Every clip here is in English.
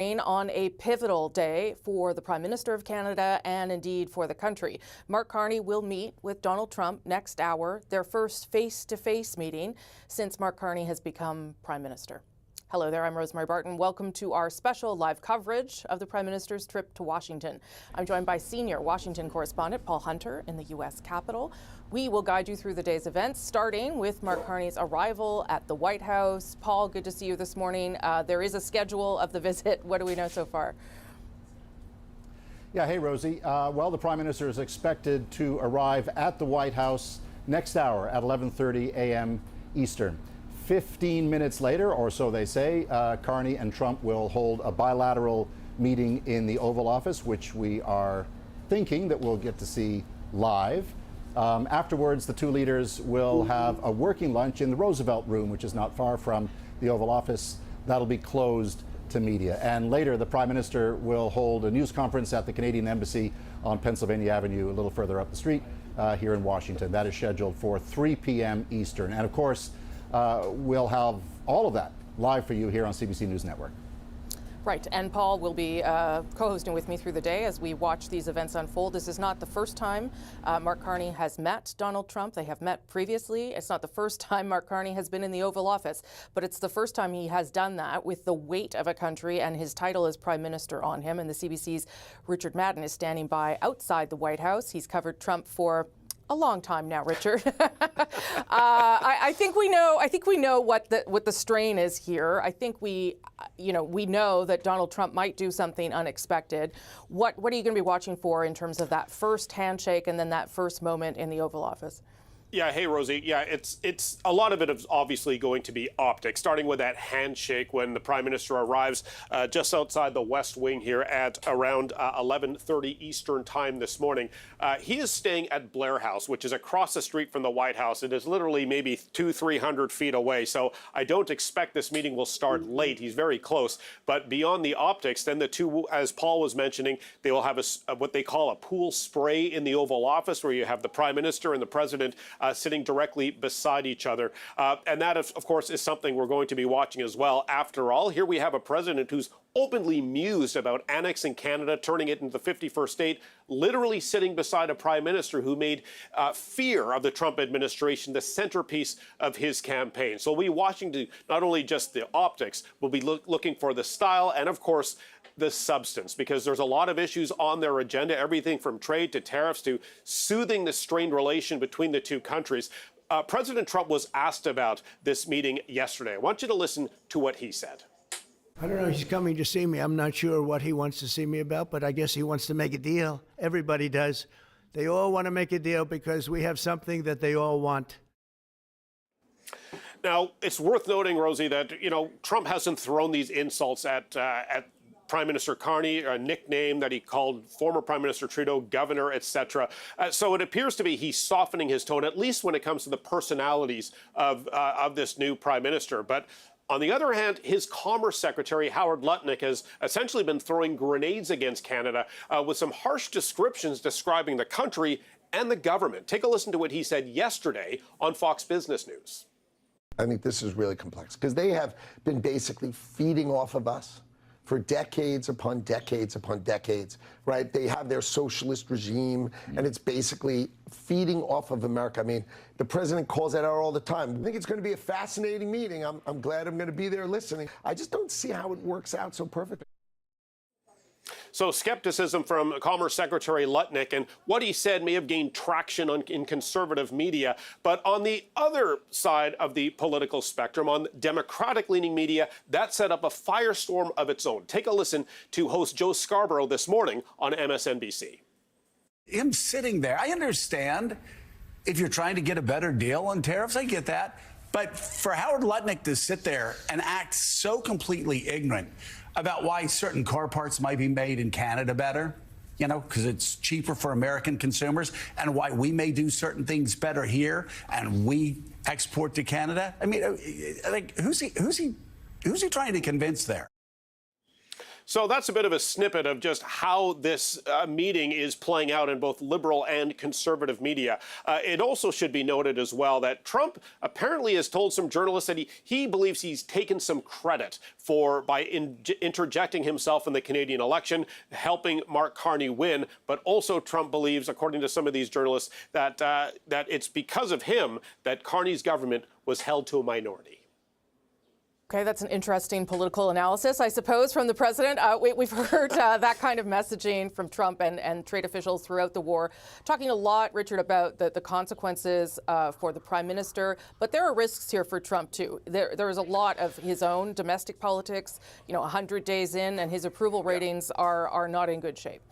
On a pivotal day for the Prime Minister of Canada and indeed for the country. Mark Carney will meet with Donald Trump next hour, their first face-to-face meeting since Mark Carney has become Prime Minister. Hello there, I'm Rosemary Barton. Welcome to our special live coverage of the Prime Minister's trip to Washington. I'm joined by senior Washington correspondent Paul Hunter in the U.S. Capitol. We will guide you through the day's events, starting with Mark Carney's arrival at the White House. Paul, good to see you this morning. There is a schedule of the visit. What do we know so far? Yeah, hey, Rosie. Well, the Prime Minister is expected to arrive at the White House next hour at 11:30 a.m. Eastern. 15 minutes later, or so they say, Carney and Trump will hold a bilateral meeting in the Oval Office, which we are thinking that we'll get to see live. Afterwards, the two leaders will have a working lunch in the Roosevelt Room, which is not far from the Oval Office. That'll be closed to media. And later, the Prime Minister will hold a news conference at the Canadian Embassy on Pennsylvania Avenue, a little further up the street here in Washington. That is scheduled for 3 p.m. Eastern. And of course, we'll have all of that live for you here on CBC News Network. Right, and Paul will be co-hosting with me through the day as we watch these events unfold. This is not the first time Mark Carney has met Donald Trump. They have met previously. It's not the first time Mark Carney has been in the Oval Office, but it's the first time he has done that with the weight of a country and his title as Prime Minister on him. And the CBC's Richard Madden is standing by outside the White House. He's covered Trump for a long time now, Richard. I think we know what the strain is here. I think we know that Donald Trump might do something unexpected. What are you going to be watching for in terms of that first handshake and then that first moment in the Oval Office? Yeah, hey, Rosie. Yeah, it's a lot of it is obviously going to be optics, starting with that handshake when the Prime Minister arrives just outside the West Wing here at around 11:30 Eastern time this morning. He is staying at Blair House, which is across the street from the White House. It is literally maybe 200-300 feet away. So I don't expect this meeting will start late. He's very close. But beyond the optics, then the two, as Paul was mentioning, they will have what they call a pool spray in the Oval Office, where you have the Prime Minister and the President sitting directly beside each other. And that, of course, is something we're going to be watching as well. After all, here we have a president who's openly mused about annexing Canada, turning it into the 51st state, literally sitting beside a prime minister who made fear of the Trump administration the centerpiece of his campaign. So we'll be watching not only just the optics, we'll be looking for the style and, of course, the substance, because there's a lot of issues on their agenda, everything from trade to tariffs to soothing the strained relation between the two countries. President Trump was asked about this meeting yesterday. I want you to listen to what he said. I don't know, he's coming to see me. I'm not sure what he wants to see me about, but I guess he wants to make a deal. Everybody does. They all want to make a deal because we have something that they all want. Now, it's worth noting, Rosie, that, Trump hasn't thrown these insults at Prime Minister Carney, a nickname that he called former Prime Minister Trudeau, governor, etc. So it appears to be he's softening his tone, at least when it comes to the personalities of this new Prime Minister. But on the other hand, his Commerce Secretary, Howard Lutnick, has essentially been throwing grenades against Canada with some harsh descriptions describing the country and the government. Take a listen to what he said yesterday on Fox Business News. I think this is really complex because they have been basically feeding off of us for decades upon decades upon decades, right? They have their socialist regime, and it's basically feeding off of America. I mean, the president calls that out all the time. I think it's going to be a fascinating meeting. I'm glad I'm going to be there listening. I just don't see how it works out so perfectly. So skepticism from Commerce Secretary Lutnick, and what he said may have gained traction in conservative media. But on the other side of the political spectrum, on Democratic-leaning media, that set up a firestorm of its own. Take a listen to host Joe Scarborough this morning on MSNBC. Him sitting there, I understand if you're trying to get a better deal on tariffs, I get that. But for Howard Lutnick to sit there and act so completely ignorant about why certain car parts might be made in Canada better, because it's cheaper for American consumers, and why we may do certain things better here and we export to Canada. I mean, like, who's he trying to convince there? So that's a bit of a snippet of just how this meeting is playing out in both liberal and conservative media. It also should be noted as well that Trump apparently has told some journalists that he believes he's taken some credit by interjecting himself in the Canadian election, helping Mark Carney win. But also Trump believes, according to some of these journalists, that it's because of him that Carney's government was held to a minority. Okay, that's an interesting political analysis, I suppose, from the president. We've heard that kind of messaging from Trump and trade officials throughout the war, talking a lot, Richard, about the consequences for the prime minister. But there are risks here for Trump, too. There is a lot of his own domestic politics, 100 days in, and his approval ratings are not in good shape.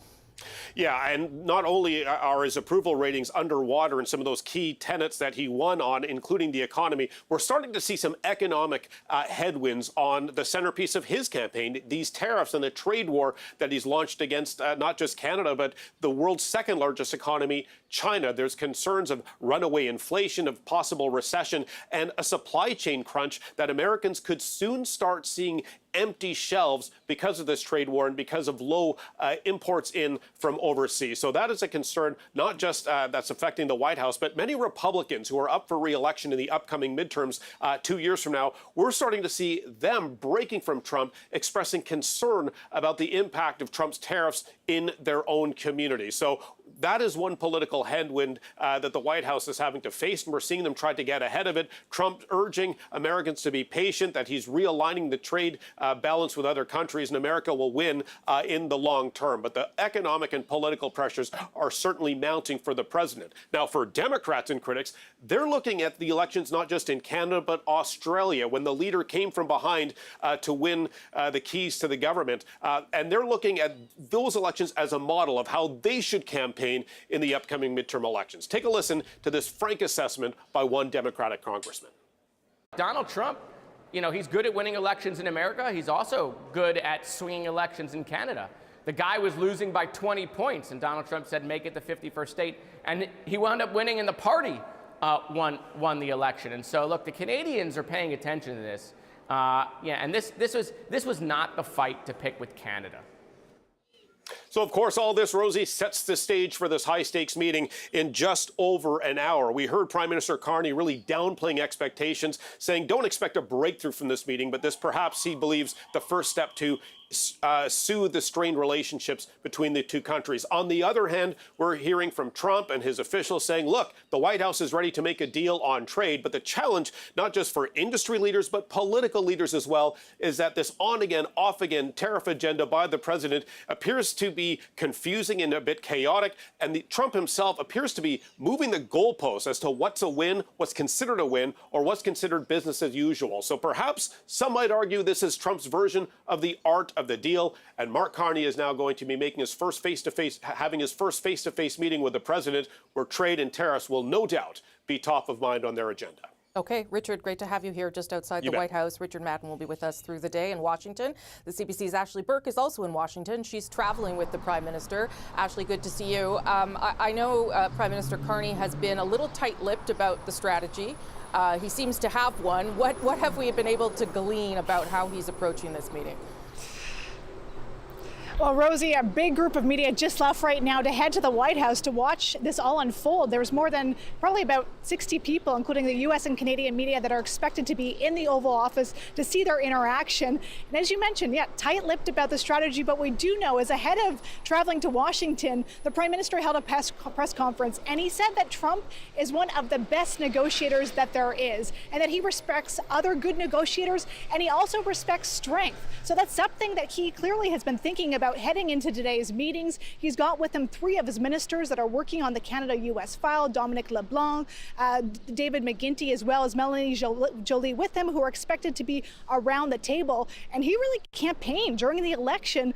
Yeah, and not only are his approval ratings underwater in some of those key tenets that he won on, including the economy, we're starting to see some economic headwinds on the centerpiece of his campaign, these tariffs and the trade war that he's launched against not just Canada, but the world's second largest economy, China. There's concerns of runaway inflation, of possible recession, and a supply chain crunch that Americans could soon start seeing empty shelves because of this trade war and because of low imports in from overseas. So that is a concern, not just that's affecting the White House, but many Republicans who are up for re-election in the upcoming midterms 2 years from now. We're starting to see them breaking from Trump, expressing concern about the impact of Trump's tariffs in their own community. So that is one political headwind that the White House is having to face, and we're seeing them try to get ahead of it. Trump urging Americans to be patient, that he's realigning the trade balance with other countries, and America will win in the long term. But the economic and political pressures are certainly mounting for the president. Now, for Democrats and critics, they're looking at the elections not just in Canada, but Australia, when the leader came from behind to win the keys to the government. And they're looking at those elections as a model of how they should campaign in the upcoming midterm elections. Take a listen to this frank assessment by one Democratic congressman. Donald Trump, he's good at winning elections in America. He's also good at swinging elections in Canada. The guy was losing by 20 points, and Donald Trump said, make it the 51st state. And he wound up winning, and the party won the election. And so, look, the Canadians are paying attention to this. And this was not the fight to pick with Canada. So, of course, all this, Rosie, sets the stage for this high-stakes meeting in just over an hour. We heard Prime Minister Carney really downplaying expectations, saying don't expect a breakthrough from this meeting, but this perhaps, he believes, the first step to soothe the strained relationships between the two countries. On the other hand, we're hearing from Trump and his officials saying, look, the White House is ready to make a deal on trade, but the challenge, not just for industry leaders, but political leaders as well, is that this on-again, off-again tariff agenda by the president appears to be confusing and a bit chaotic, and Trump himself appears to be moving the goalposts as to what's a win, what's considered a win, or what's considered business as usual. So perhaps some might argue this is Trump's version of the art of the deal, and Mark Carney is now going to be making his first having his first face-to-face meeting with the president, where trade and tariffs will no doubt be top of mind on their agenda. Okay, Richard, great to have you here just outside the White House. Richard Madden will be with us through the day in Washington. The CBC's Ashley Burke is also in Washington. She's traveling with the Prime Minister. Ashley, good to see you. I know Prime Minister Carney has been a little tight-lipped about the strategy. He seems to have one. What have we been able to glean about how he's approaching this meeting? Well, Rosie, a big group of media just left right now to head to the White House to watch this all unfold. There's more than probably about 60 people, including the U.S. and Canadian media, that are expected to be in the Oval Office to see their interaction. And as you mentioned, tight-lipped about the strategy, but we do know is ahead of traveling to Washington, the Prime Minister held a press conference, and he said that Trump is one of the best negotiators that there is, and that he respects other good negotiators, and he also respects strength. So that's something that he clearly has been thinking about heading into today's meetings. He's got with him 3 of his ministers that are working on the Canada-U.S. file, Dominic LeBlanc, David McGuinty, as well as Melanie Joly with him, who are expected to be around the table. And he really campaigned during the election,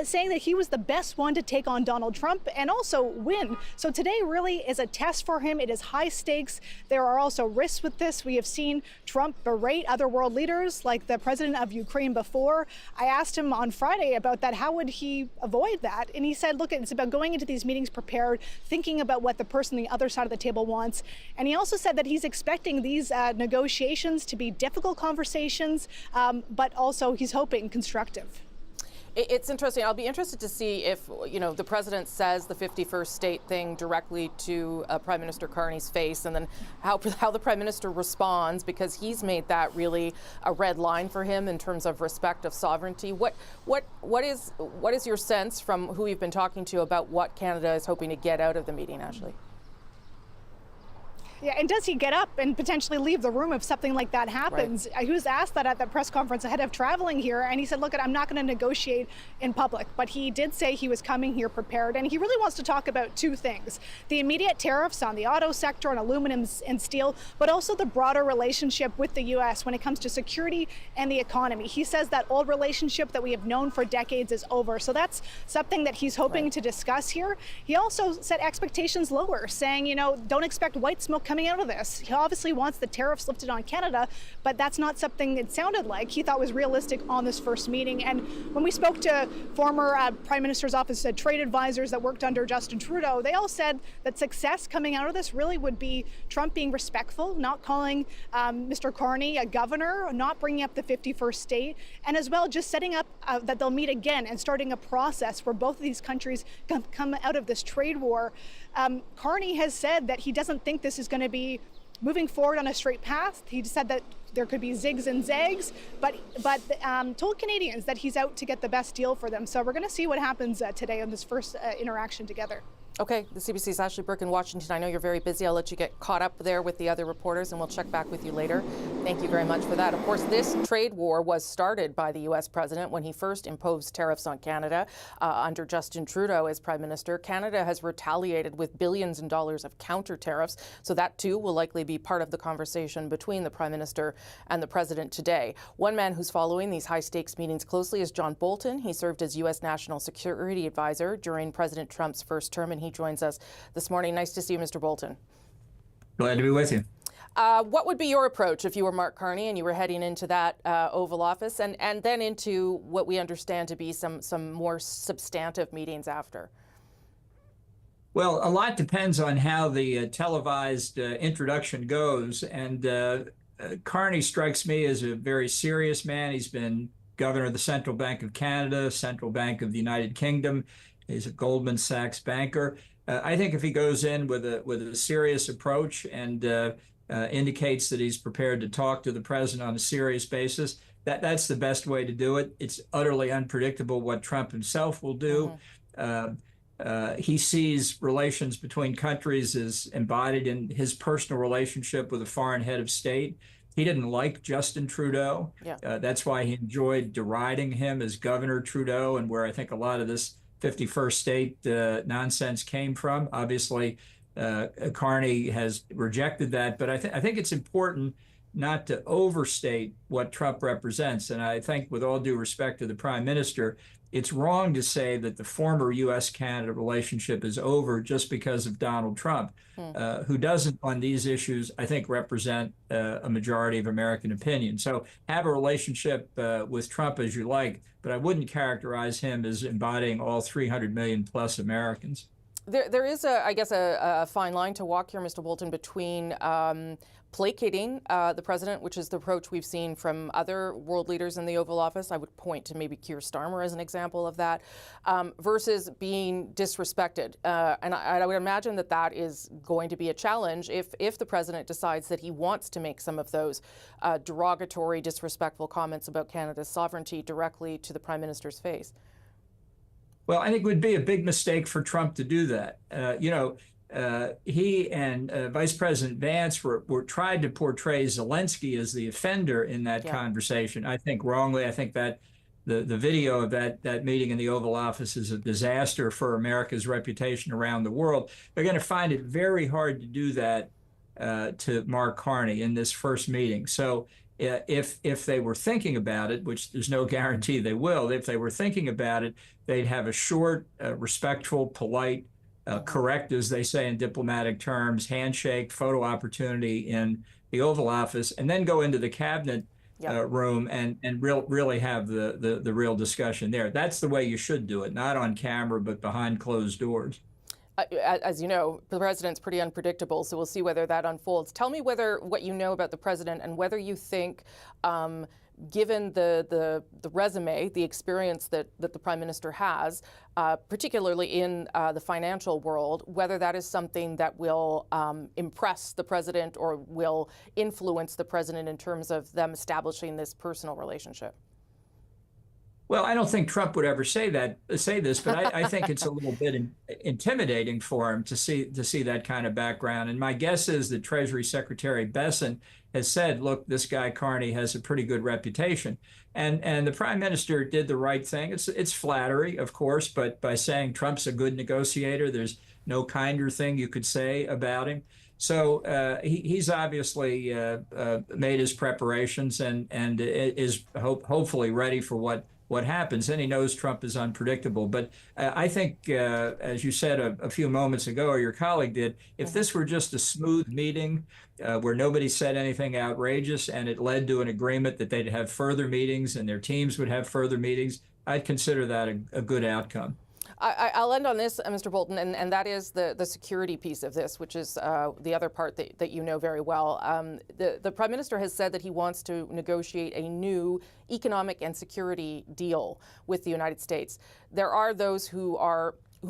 saying that he was the best one to take on Donald Trump and also win. So today really is a test for him. It is high stakes. There are also risks with this. We have seen Trump berate other world leaders like the president of Ukraine before. I asked him on Friday about that. How would he avoid that? And he said, look, it's about going into these meetings prepared, thinking about what the person on the other side of the table wants. And he also said that he's expecting these negotiations to be difficult conversations, but also he's hoping constructive. It's interesting. I'll be interested to see if, the president says the 51st state thing directly to Prime Minister Carney's face, and then how the prime minister responds, because he's made that really a red line for him in terms of respect of sovereignty. What is your sense from who you've been talking to about what Canada is hoping to get out of the meeting, Ashley? Yeah, and does he get up and potentially leave the room if something like that happens? Right. He was asked that at the press conference ahead of traveling here, and he said, look, I'm not going to negotiate in public. But he did say he was coming here prepared, and he really wants to talk about two things: the immediate tariffs on the auto sector, on aluminum and steel, but also the broader relationship with the U.S. when it comes to security and the economy. He says that old relationship that we have known for decades is over. So that's something that he's hoping to discuss here. He also set expectations lower, saying, don't expect white smoke coming out of this. He obviously wants the tariffs lifted on Canada, but that's not something it sounded like he thought was realistic on this first meeting. And when we spoke to former Prime Minister's office trade advisors that worked under Justin Trudeau, they all said that success coming out of this really would be Trump being respectful, not calling Mr. Carney a governor, not bringing up the 51st state, and as well just setting up that they'll meet again and starting a process where both of these countries come out of this trade war. Carney has said that he doesn't think this is going to be moving forward on a straight path. He said that there could be zigs and zags, but told Canadians that he's out to get the best deal for them. So we're going to see what happens today on this first interaction together. Okay, the CBC's Ashley Burke in Washington. I know you're very busy. I'll let you get caught up there with the other reporters, and we'll check back with you later. Thank you very much for that. Of course, this trade war was started by the U.S. president when he first imposed tariffs on Canada under Justin Trudeau as Prime Minister. Canada has retaliated with billions in dollars of counter tariffs, so that too will likely be part of the conversation between the Prime Minister and the President today. One man who's following these high-stakes meetings closely is John Bolton. He served as U.S. National Security Advisor during President Trump's first term, and he joins us this morning. Nice to see you, Mr. Bolton. Glad to be with you. What would be your approach if you were Mark Carney and you were heading into that Oval Office and then into what we understand to be some more substantive meetings after? Well, a lot depends on how the televised introduction goes. And Carney strikes me as a very serious man. He's been governor of the Central Bank of Canada, Central Bank of the United Kingdom. He's a Goldman Sachs banker. I think if he goes in with a serious approach and indicates that he's prepared to talk to the president on a serious basis, that's the best way to do it. It's utterly unpredictable what Trump himself will do. He sees relations between countries as embodied in his personal relationship with a foreign head of state. He didn't like Justin Trudeau. That's why he enjoyed deriding him as Governor Trudeau, and where I think a lot of this 51st state nonsense came from. Obviously, Carney has rejected that, but I think it's important not to overstate what Trump represents. And I think, with all due respect to the Prime Minister, it's wrong to say that the former U.S.-Canada relationship is over just because of Donald Trump, who doesn't, on these issues, I think, represent a majority of American opinion. So have a relationship with Trump as you like, but I wouldn't characterize him as embodying all 300 million plus Americans. There is, I guess, a fine line to walk here, Mr. Bolton, between placating the president, which is the approach we've seen from other world leaders in the Oval Office. I would point to maybe Keir Starmer as an example of that, versus being disrespected. And I would imagine that is going to be a challenge if the president decides that he wants to make some of those derogatory, disrespectful comments about Canada's sovereignty directly to the Prime Minister's face. Well, I think it would be a big mistake for Trump to do that. He and Vice President Vance were tried to portray Zelensky as the offender in that conversation. I think wrongly. I think that the video of that meeting in the Oval Office is a disaster for America's reputation around the world. They're going to find it very hard to do that to Mark Carney in this first meeting. So if they were thinking about it, which there's no guarantee they will, if they were thinking about it, they'd have a short, respectful, polite, correct, as they say in diplomatic terms, handshake, photo opportunity in the Oval Office, and then go into the cabinet room and really have the real discussion there. That's the way you should do it, not on camera, but behind closed doors. As you know, the president's pretty unpredictable, so we'll see whether that unfolds. Tell me what you know about the president and whether you think given the resume, the experience that the Prime Minister has, particularly in the financial world, whether that is something that will impress the President or will influence the President in terms of them establishing this personal relationship. Well, I don't think Trump would ever say this, but I think it's a little bit intimidating for him to see that kind of background. And my guess is that Treasury Secretary Besson has said, look, this guy Carney has a pretty good reputation. And the Prime Minister did the right thing. It's flattery, of course, but by saying Trump's a good negotiator, there's no kinder thing you could say about him. So he's obviously made his preparations and is hopefully ready for what happens. And he knows Trump is unpredictable. But I think, as you said a few moments ago, or your colleague did, if this were just a smooth meeting where nobody said anything outrageous and it led to an agreement that they'd have further meetings and their teams would have further meetings, I'd consider that a good outcome. I'll end on this, Mr. Bolton, and that is the security piece of this, which is the other part that you know very well. The Prime Minister has said that he wants to negotiate a new economic and security deal with the United States. There are those who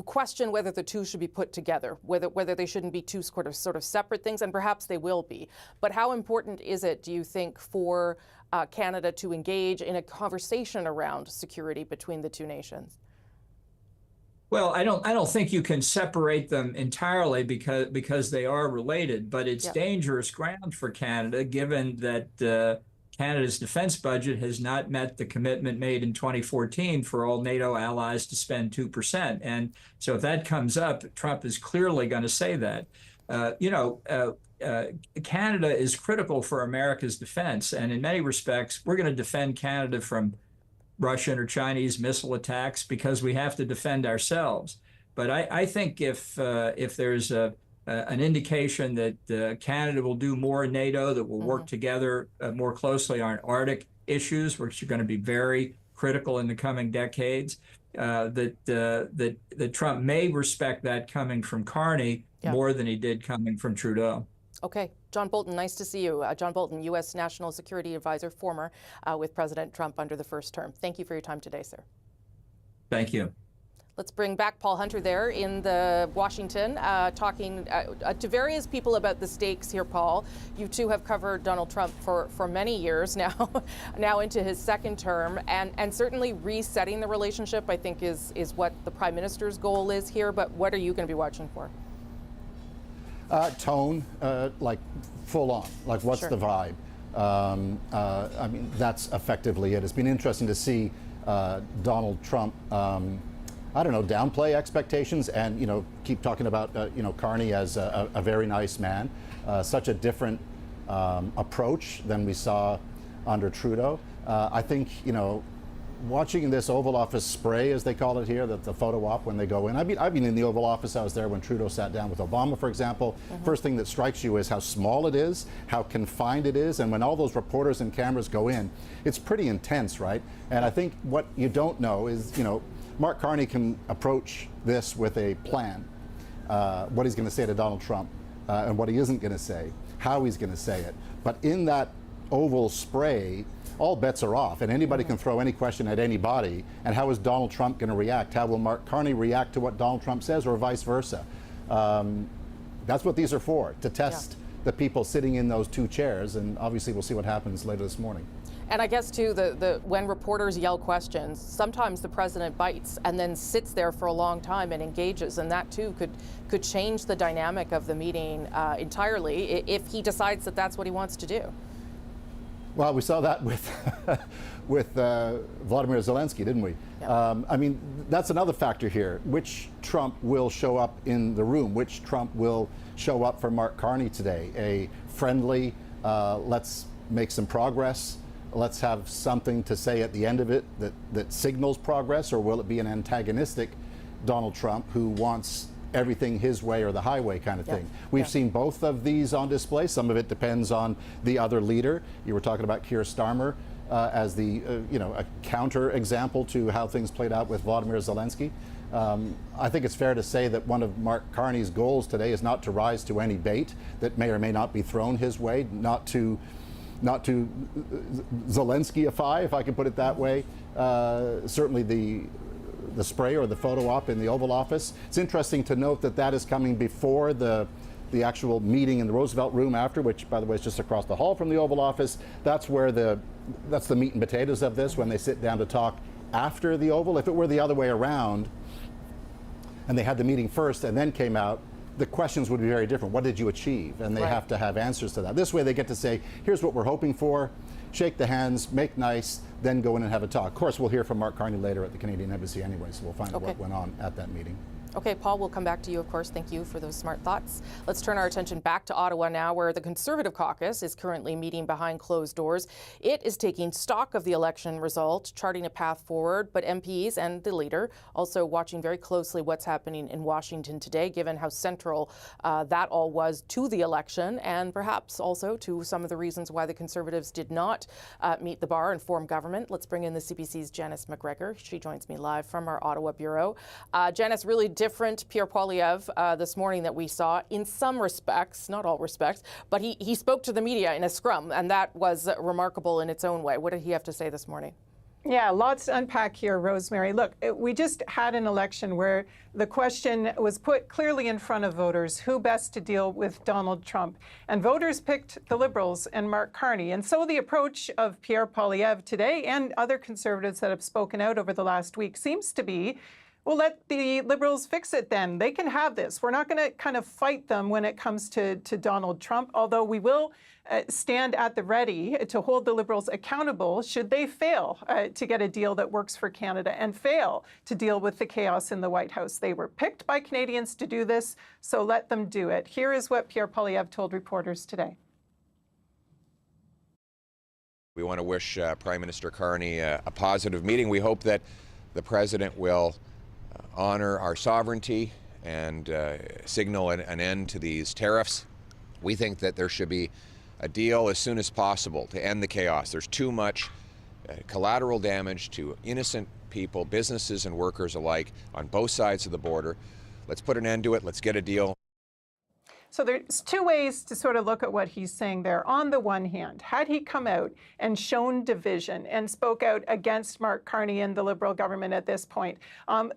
question whether the two should be put together, whether they shouldn't be two sort of separate things, and perhaps they will be. But how important is it, do you think, for Canada to engage in a conversation around security between the two nations? Well, I don't think you can separate them entirely because they are related, but it's dangerous ground for Canada, given that Canada's defense budget has not met the commitment made in 2014 for all NATO allies to spend 2%. And so if that comes up, Trump is clearly going to say that. Canada is critical for America's defense, and in many respects, we're going to defend Canada from Russian or Chinese missile attacks because we have to defend ourselves. But I think if there's an indication that Canada will do more in NATO, that will work together more closely on Arctic issues, which are going to be very critical in the coming decades, that Trump may respect that coming from Carney more than he did coming from Trudeau. Okay. John Bolton, nice to see you. John Bolton, U.S. National Security Advisor, former with President Trump under the first term. Thank you for your time today, sir. Thank you. Let's bring back Paul Hunter there in the Washington, talking to various people about the stakes here, Paul. You too have covered Donald Trump for many years now into his second term, and certainly resetting the relationship, I think, is what the Prime Minister's goal is here. But what are you going to be watching for? Tone, like full on, like what's the vibe? I mean, that's effectively it. It's been interesting to see Donald Trump, I don't know, downplay expectations and, keep talking about, Carney as a very nice man. Such a different approach than we saw under Trudeau. I think, watching this Oval Office spray, as they call it here, the photo op when they go in. I've been in the Oval Office. I was there when Trudeau sat down with Obama, for example. First thing that strikes you is how small it is, how confined it is, and when all those reporters and cameras go in, it's pretty intense, right? And I think what you don't know is, Mark Carney can approach this with a plan, what he's going to say to Donald Trump, and what he isn't going to say, how he's going to say it. But in that Oval spray, all bets are off, and anybody can throw any question at anybody. And how is Donald Trump going to react? How will Mark Carney react to what Donald Trump says, or vice versa? That's what these are for, to test the people sitting in those two chairs, and obviously we'll see what happens later this morning. And I guess, too, when reporters yell questions, sometimes the president bites and then sits there for a long time and engages, and that, too, could change the dynamic of the meeting entirely if he decides that that's what he wants to do. Well, we saw that with Vladimir Zelensky, didn't we? Yeah. I mean, that's another factor here. Which Trump will show up in the room? Which Trump will show up for Mark Carney today? A friendly, let's make some progress, let's have something to say at the end of it that signals progress, or will it be an antagonistic Donald Trump who wants everything his way or the highway kind of thing? We've seen both of these on display. Some of it depends on the other leader. You were talking about Keir Starmer as the a counter example to how things played out with Vladimir Zelensky. I think it's fair to say that one of Mark Carney's goals today is not to rise to any bait that may or may not be thrown his way, not to not to Zelensky-ify, if I can put it that way. Certainly the spray or the photo op in the Oval Office. It's interesting to note that that is coming before the actual meeting in the Roosevelt Room after, which, by the way, is just across the hall from the Oval Office. That's where that's the meat and potatoes of this, when they sit down to talk after the Oval. If it were the other way around, and they had the meeting first and then came out, the questions would be very different. What did you achieve? And they have to have answers to that. This way they get to say, here's what we're hoping for, shake the hands, make nice, then go in and have a talk. Of course, we'll hear from Mark Carney later at the Canadian Embassy anyway, so we'll find out what went on at that meeting. Okay, Paul, we'll come back to you, of course. Thank you for those smart thoughts. Let's turn our attention back to Ottawa now, where the Conservative caucus is currently meeting behind closed doors. It is taking stock of the election result, charting a path forward, but MPs and the leader also watching very closely what's happening in Washington today, given how central that all was to the election, and perhaps also to some of the reasons why the Conservatives did not meet the bar and form government. Let's bring in the CBC's Janice McGregor. She joins me live from our Ottawa bureau. Janice, really different Pierre Poilievre this morning that we saw in some respects, not all respects, but he spoke to the media in a scrum, and that was remarkable in its own way. What did he have to say this morning? Yeah, lots to unpack here, Rosemary. Look, we just had an election where the question was put clearly in front of voters, who best to deal with Donald Trump. And voters picked the Liberals and Mark Carney. And so the approach of Pierre Poilievre today and other Conservatives that have spoken out over the last week seems to be, well, let the Liberals fix it then. They can have this. We're not going to kind of fight them when it comes to Donald Trump, although we will stand at the ready to hold the Liberals accountable should they fail to get a deal that works for Canada and fail to deal with the chaos in the White House. They were picked by Canadians to do this, so let them do it. Here is what Pierre Poilievre told reporters today. We want to wish Prime Minister Carney a positive meeting. We hope that the President will honor our sovereignty and signal an end to these tariffs. We think that there should be a deal as soon as possible to end the chaos. There's too much collateral damage to innocent people, businesses and workers alike on both sides of the border. Let's put an end to it. Let's get a deal. So there's two ways to sort of look at what he's saying there. On the one hand, had he come out and shown division and spoke out against Mark Carney and the Liberal government at this point,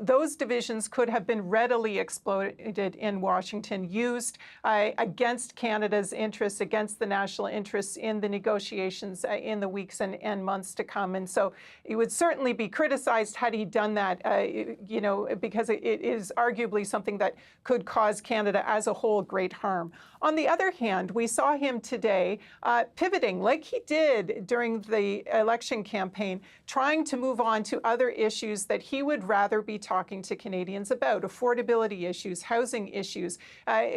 those divisions could have been readily exploited in Washington, used against Canada's interests, against the national interests in the negotiations in the weeks and months to come. And so it would certainly be criticized had he done that, because it is arguably something that could cause Canada as a whole great harm. On the other hand, we saw him today pivoting like he did during the election campaign, trying to move on to other issues that he would rather be talking to Canadians about, affordability issues, housing issues,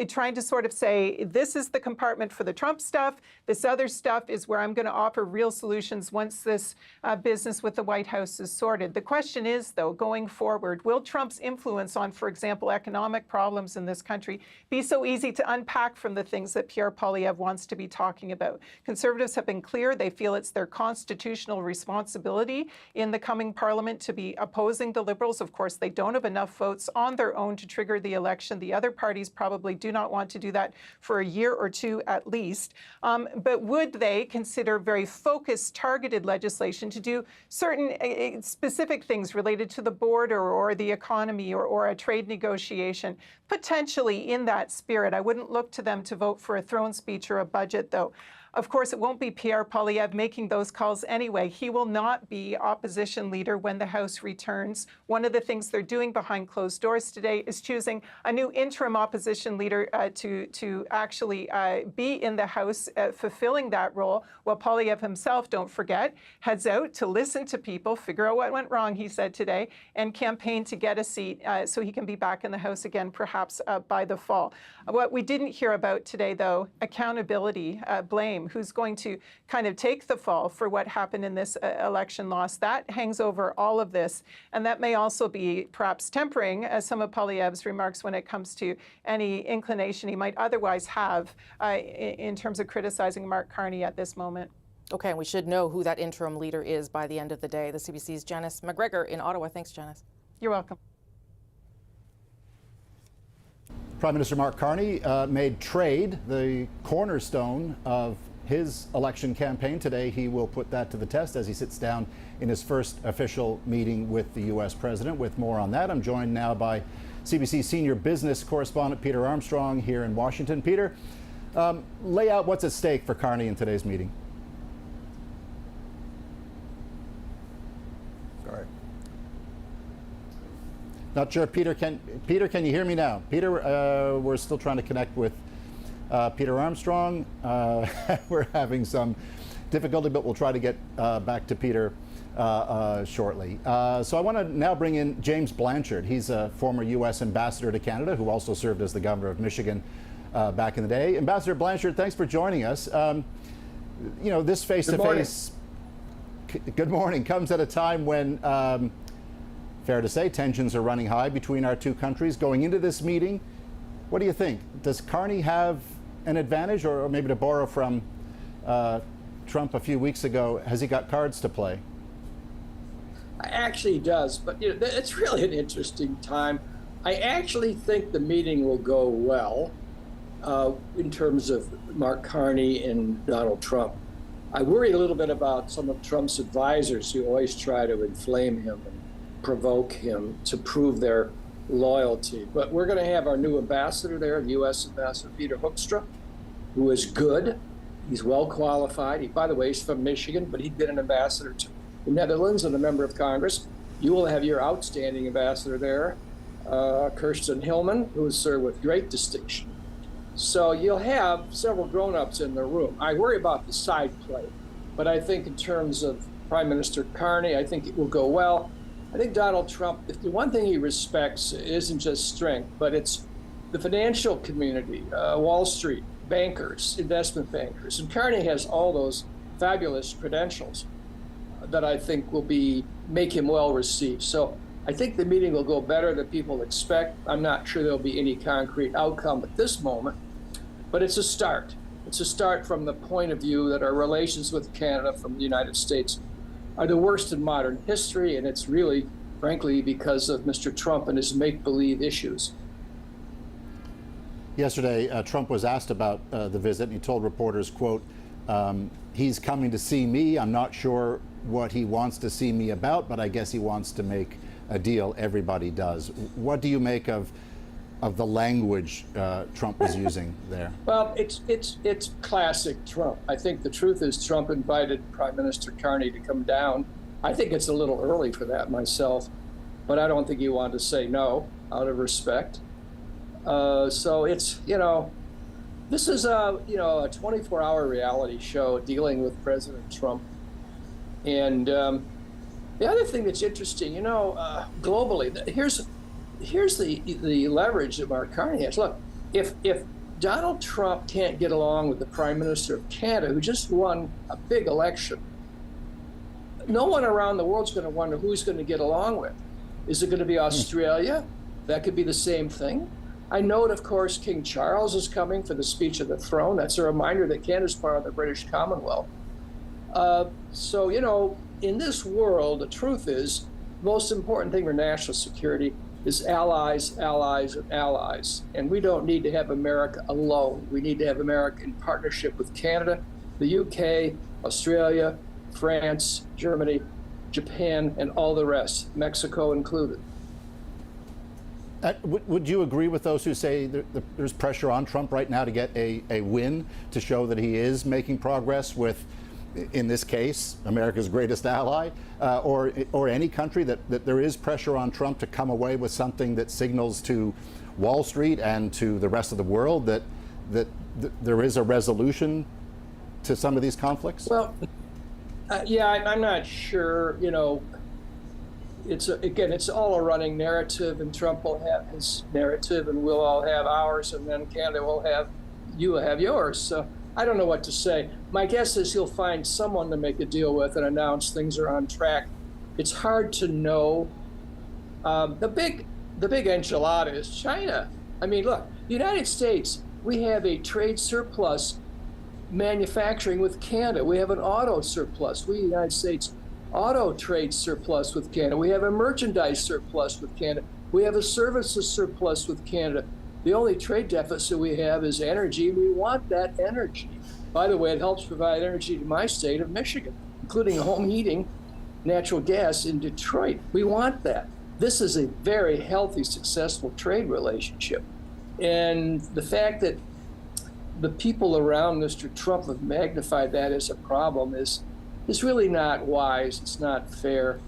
trying to sort of say, this is the compartment for the Trump stuff, this other stuff is where I'm going to offer real solutions once this business with the White House is sorted. The question is, though, going forward, will Trump's influence on, for example, economic problems in this country be so easy to unpack from the things that Pierre Poilievre wants to be talking about? Conservatives have been clear. They feel it's their constitutional responsibility in the coming Parliament to be opposing the Liberals. Of course, they don't have enough votes on their own to trigger the election. The other parties probably do not want to do that for a year or two at least. But would they consider very focused, targeted legislation to do certain specific things related to the border or the economy or a trade negotiation? Potentially in that spirit. I wouldn't look to them to vote for a throne speech or a budget, though. Of course, it won't be Pierre Poilievre making those calls anyway. He will not be opposition leader when the House returns. One of the things they're doing behind closed doors today is choosing a new interim opposition leader to actually be in the House fulfilling that role, while Poilievre himself, don't forget, heads out to listen to people, figure out what went wrong, he said today, and campaign to get a seat so he can be back in the House again, perhaps by the fall. What we didn't hear about today, though, accountability, blame. Who's going to kind of take the fall for what happened in this election loss? That hangs over all of this. And that may also be perhaps tempering some of Poilievre's remarks when it comes to any inclination he might otherwise have in terms of criticizing Mark Carney at this moment. Okay, and we should know who that interim leader is by the end of the day. The CBC's Janice McGregor in Ottawa. Thanks, Janice. You're welcome. Prime Minister Mark Carney made trade the cornerstone of his election campaign. Today, he will put that to the test as he sits down in his first official meeting with the U.S. president. With more on that, I'm joined now by CBC senior business correspondent Peter Armstrong here in Washington. Peter, lay out what's at stake for Carney in today's meeting. Sorry. Not sure, Peter, can you hear me now? Peter, we're still trying to connect with Peter Armstrong. We're having some difficulty, but we'll try to get back to Peter shortly. So I want to now bring in James Blanchard. He's a former U.S. ambassador to Canada who also served as the governor of Michigan back in the day. Ambassador Blanchard, thanks for joining us. You know, this face-to-face, good morning, comes at a time when, fair to say, tensions are running high between our two countries. Going into this meeting, what do you think? Does Carney have an advantage, or maybe to borrow from Trump a few weeks ago, has he got cards to play? Actually does, but you know, it's really an interesting time. I actually think the meeting will go well in terms of Mark Carney and Donald Trump. I worry a little bit about some of Trump's advisors who always try to inflame him and provoke him to prove their loyalty. But we're going to have our new ambassador there, the U.S. ambassador, Peter Hoekstra, who is good. He's well qualified. By the way, he's from Michigan, but he'd been an ambassador to the Netherlands and a member of Congress. You will have your outstanding ambassador there, Kirsten Hillman, who has served with great distinction. So you'll have several grown-ups in the room. I worry about the side play, but I think in terms of Prime Minister Carney, I think it will go well. I think Donald Trump, the one thing he respects isn't just strength, but it's the financial community, Wall Street, bankers, investment bankers. And Carney has all those fabulous credentials that I think will make him well received. So I think the meeting will go better than people expect. I'm not sure there'll be any concrete outcome at this moment, but it's a start. It's a start from the point of view that our relations with Canada from the United States are the worst in modern history, and it's really, frankly, because of Mr. Trump and his make-believe issues. Yesterday, Trump was asked about the visit, and he told reporters, quote, he's coming to see me. I'm not sure what he wants to see me about, but I guess he wants to make a deal. Everybody does. What do you make of the language Trump was using there? Well, it's classic Trump. I think the truth is Trump invited Prime Minister Carney to come down. I think it's a little early for that myself, but I don't think he wanted to say no out of respect. So it's, you know, this is a 24-hour reality show dealing with President Trump. And the other thing that's interesting, you know, globally, here's the leverage that Mark Carney has. Look, if Donald Trump can't get along with the Prime Minister of Canada, who just won a big election, no one around the world's going to wonder who he's going to get along with. Is it going to be Australia? That could be the same thing. I note, of course, King Charles is coming for the speech of the throne. That's a reminder that Canada's part of the British Commonwealth. So, you know, in this world, the truth is, the most important thing for national security is allies, allies, and allies. And we don't need to have America alone. We need to have America in partnership with Canada, the UK, Australia, France, Germany, Japan, and all the rest, Mexico included. Would you agree with those who say there's pressure on Trump right now to get a win to show that he is making progress with, in this case, America's greatest ally, or any country, that there is pressure on Trump to come away with something that signals to Wall Street and to the rest of the world that there is a resolution to some of these conflicts? Well, yeah, I'm not sure. You know, it's all a running narrative, and Trump will have his narrative, and we'll all have ours, and then Canada will have yours. So I don't know what to say. My guess is he'll find someone to make a deal with and announce things are on track. It's hard to know. The big enchilada is China. I mean, look, the United States, we have a trade surplus manufacturing with Canada. We have an auto surplus. We, the United States, auto trade surplus with Canada. We have a merchandise surplus with Canada. We have a services surplus with Canada. The only trade deficit we have is energy. We want that energy. By the way, it helps provide energy to my state of Michigan, including home heating, natural gas in Detroit. We want that. This is a very healthy, successful trade relationship. And the fact that the people around Mr. Trump have magnified that as a problem is really not wise. It's not fair.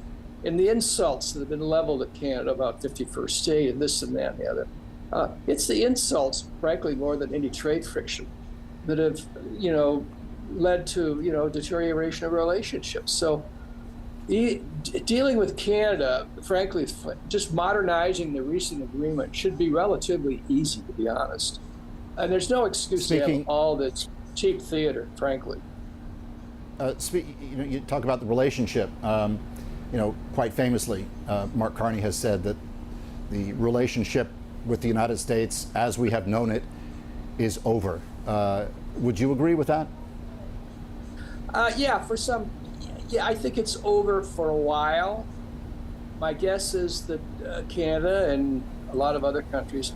And the insults that have been leveled at Canada about 51st state and this and that and the other, it's the insults, frankly, more than any trade friction that have, led to, deterioration of relationships. So dealing with Canada, frankly, just modernizing the recent agreement should be relatively easy, to be honest. And there's no excuse to have all this cheap theater, frankly. You talk about the relationship. Quite famously, Mark Carney has said that the relationship with the United States, as we have known it, is over. Would you agree with that? Yeah, I think it's over for a while. My guess is that Canada and a lot of other countries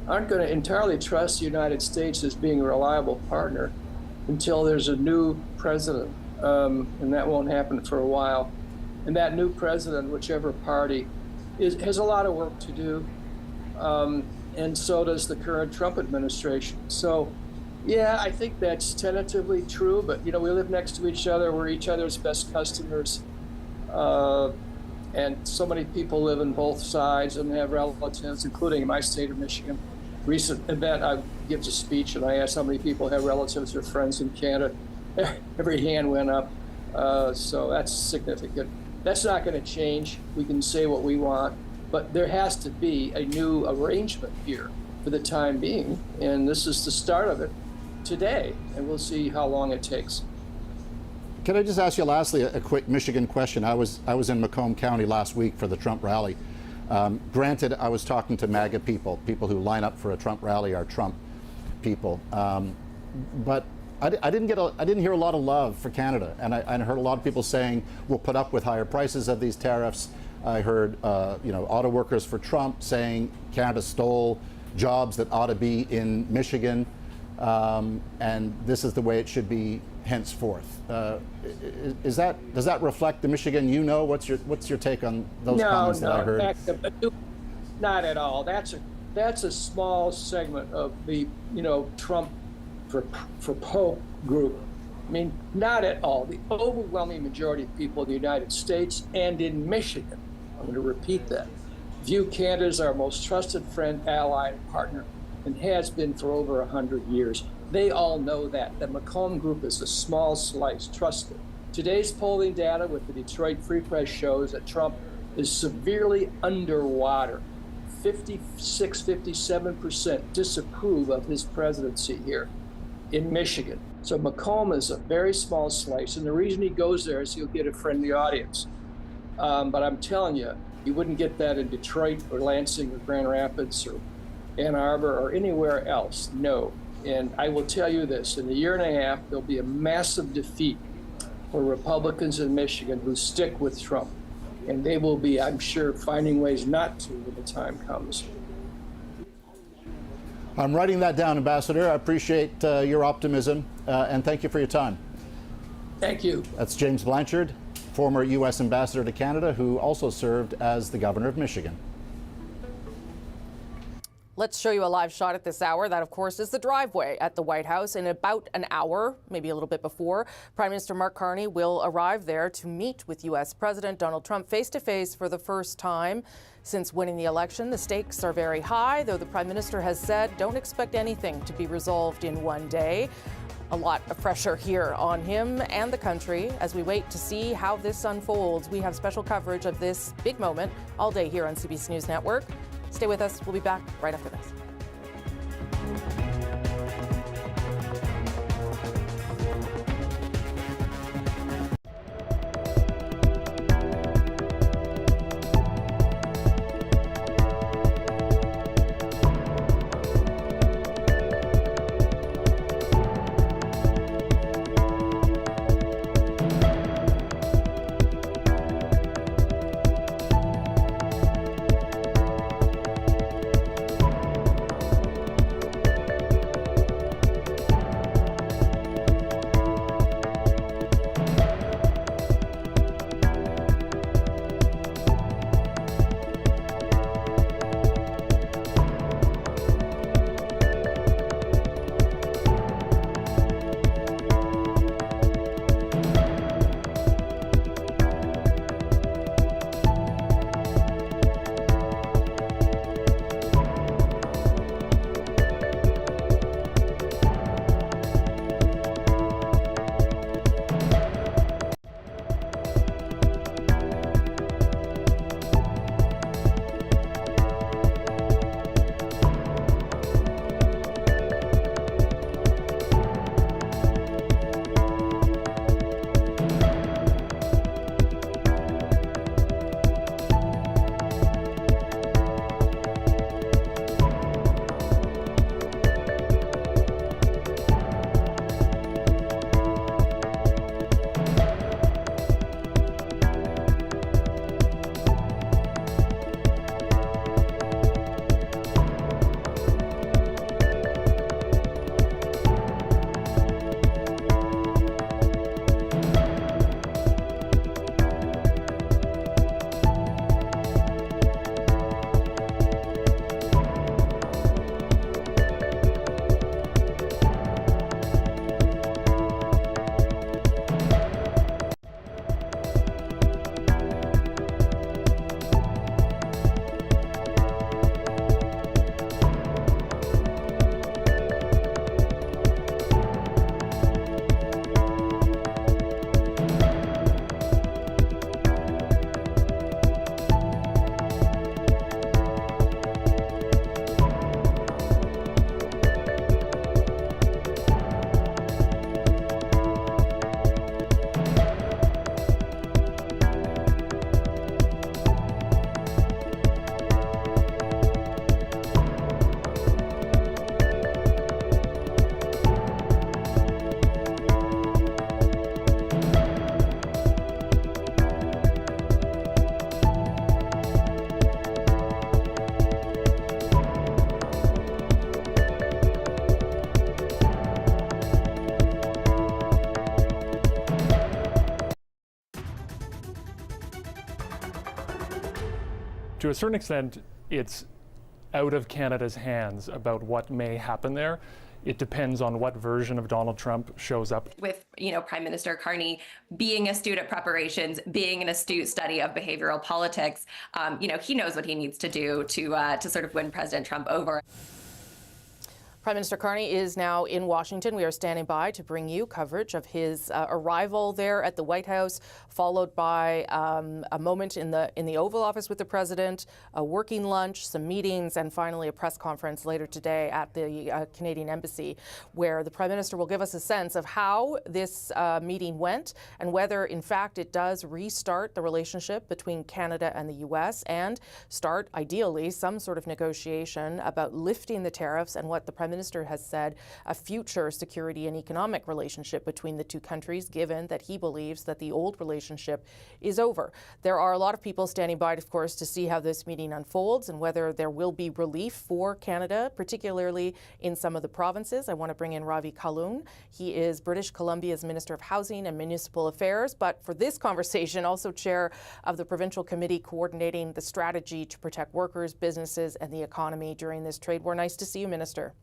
aren't going to entirely trust the United States as being a reliable partner until there's a new president, and that won't happen for a while. And that new president, whichever party, has a lot of work to do, and so does the current Trump administration. So, yeah, I think that's tentatively true, but, we live next to each other. We're each other's best customers, and so many people live on both sides and have relatives, including in my state of Michigan. Recent event, I gives a speech, and I asked how many people have relatives or friends in Canada. Every hand went up, so that's significant. That's not going to change. We can say what we want, but there has to be a new arrangement here for the time being, and this is the start of it today, and we'll see how long it takes. Can I just ask you lastly a quick Michigan question? I was in Macomb County last week for the Trump rally. Granted, I was talking to MAGA people who line up for a Trump rally are Trump people, but I didn't hear a lot of love for Canada, and I heard a lot of people saying we'll put up with higher prices of these tariffs. I heard auto workers for Trump saying Canada stole jobs that ought to be in Michigan, and this is the way it should be henceforth. Does that reflect the Michigan? What's your take on those comments that I heard? Not at all. That's a small segment of the Trump for Pope group. I mean, not at all. The overwhelming majority of people in the United States and in Michigan, I'm going to repeat that, view Canada as our most trusted friend, ally, and partner, and has been for over 100 years. They all know that. The Macomb group is a small slice, trust me. Today's polling data with the Detroit Free Press shows that Trump is severely underwater. 57% disapprove of his presidency here in Michigan. So Macomb is a very small slice, and the reason he goes there is he'll get a friendly audience. But I'm telling you, he wouldn't get that in Detroit or Lansing or Grand Rapids or Ann Arbor or anywhere else. No. And I will tell you this, in a year and a half, there'll be a massive defeat for Republicans in Michigan who stick with Trump. And they will be, I'm sure, finding ways not to when the time comes. I'm writing that down, Ambassador. I appreciate your optimism, and thank you for your time. Thank you. That's James Blanchard, former U.S. Ambassador to Canada, who also served as the Governor of Michigan. Let's show you a live shot at this hour. That, of course, is the driveway at the White House. In about an hour, maybe a little bit before, Prime Minister Mark Carney will arrive there to meet with U.S. President Donald Trump face-to-face for the first time since winning the election. The stakes are very high, though the Prime Minister has said don't expect anything to be resolved in one day. A lot of pressure here on him and the country as we wait to see how this unfolds. We have special coverage of this big moment all day here on CBC News Network. Stay with us. We'll be back right after this. to a certain extent, it's out of Canada's hands about what may happen there. It depends on what version of Donald Trump shows up. With, Prime Minister Carney being astute at preparations, being an astute study of behavioral politics, he knows what he needs to do to sort of win President Trump over. Prime Minister Carney is now in Washington. We are standing by to bring you coverage of his arrival there at the White House, followed by a moment in the Oval Office with the President, a working lunch, some meetings, and finally a press conference later today at the Canadian Embassy, where the Prime Minister will give us a sense of how this meeting went and whether, in fact, it does restart the relationship between Canada and the U.S. and start, ideally, some sort of negotiation about lifting the tariffs and what the Prime Minister has said, a future security and economic relationship between the two countries, given that he believes that the old relationship is over. There are a lot of people standing by, of course, to see how this meeting unfolds and whether there will be relief for Canada, particularly in some of the provinces. I want to bring in Ravi Kahlun. He is British Columbia's Minister of Housing and Municipal Affairs, but for this conversation, also chair of the provincial committee coordinating the strategy to protect workers, businesses, and the economy during this trade war. Nice to see you, Minister.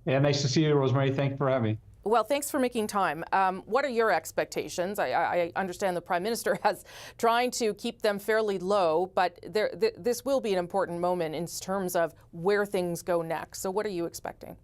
Yeah, nice to see you, Rosemary. Thanks for having me. Well, thanks for making time. What are your expectations? I understand the Prime Minister has trying to keep them fairly low, but this will be an important moment in terms of where things go next. So what are you expecting?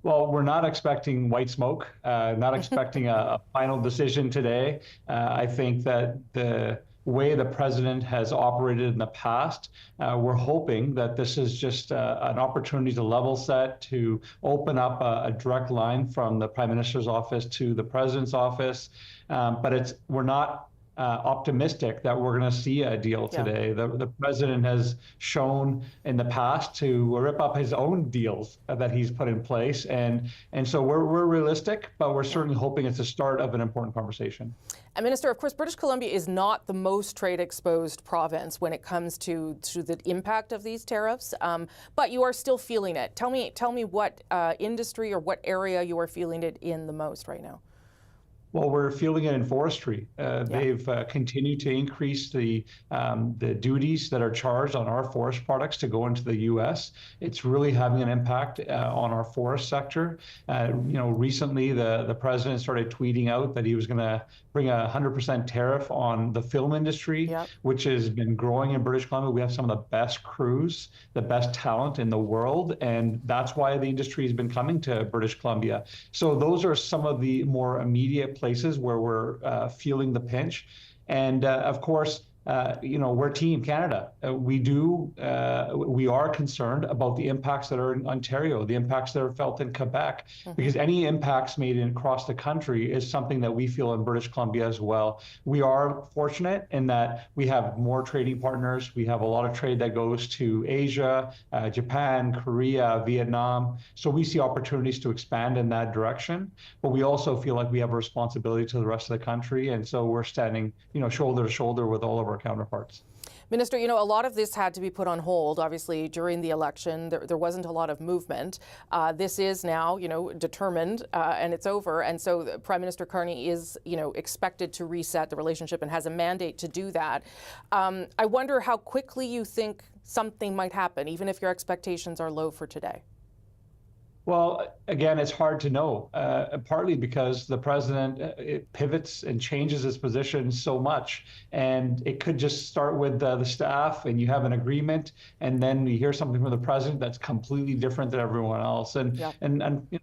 Well, we're not expecting white smoke, not expecting a final decision today. I think that the way the president has operated in the past, we're hoping that this is just an opportunity to level set, to open up a direct line from the Prime Minister's office to the president's office. But we're not optimistic that we're going to see a deal today. The president has shown in the past to rip up his own deals that he's put in place. And so we're realistic, but we're certainly hoping it's the start of an important conversation. And Minister, of course, British Columbia is not the most trade-exposed province when it comes to the impact of these tariffs, but you are still feeling it. Tell me what industry or what area you are feeling it in the most right now. Well, we're feeling it in forestry. They've continued to increase the duties that are charged on our forest products to go into the U.S. It's really having an impact on our forest sector. Recently the president started tweeting out that he was going to bring a 100% tariff on the film industry, which has been growing in British Columbia. We have some of the best crews, the best talent in the world, and that's why the industry has been coming to British Columbia. So those are some of the more immediate places where we're feeling the pinch. And of course, we're Team Canada. We are concerned about the impacts that are in Ontario, the impacts that are felt in Quebec, because any impacts made across the country is something that we feel in British Columbia as well. We are fortunate in that we have more trading partners. We have a lot of trade that goes to Asia, Japan, Korea, Vietnam. So we see opportunities to expand in that direction. But we also feel like we have a responsibility to the rest of the country. And so we're standing, shoulder to shoulder with all of our counterparts. Minister, a lot of this had to be put on hold. Obviously, during the election, there wasn't a lot of movement. This is now, determined, and it's over. And so Prime Minister Carney is, expected to reset the relationship and has a mandate to do that. I wonder how quickly you think something might happen, even if your expectations are low for today. Well, again, it's hard to know, partly because the president pivots and changes his position so much. And it could just start with the staff and you have an agreement, and then you hear something from the president that's completely different than everyone else. And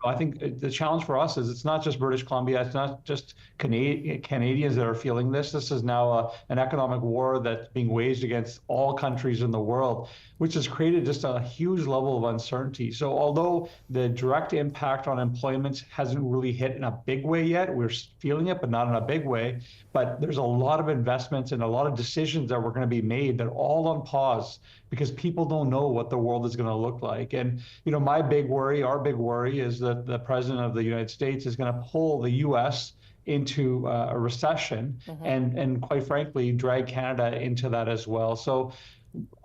I think the challenge for us is it's not just British Columbia, it's not just Canadians that are feeling this. This is now an economic war that's being waged against all countries in the world, which has created just a huge level of uncertainty. So although the direct impact on employment hasn't really hit in a big way yet, we're feeling it, but not in a big way. But there's a lot of investments and a lot of decisions that were going to be made that are all on pause because people don't know what the world is going to look like. And, my big worry, our big worry is that the president of the United States is going to pull the U.S. into a recession and quite frankly, drag Canada into that as well. So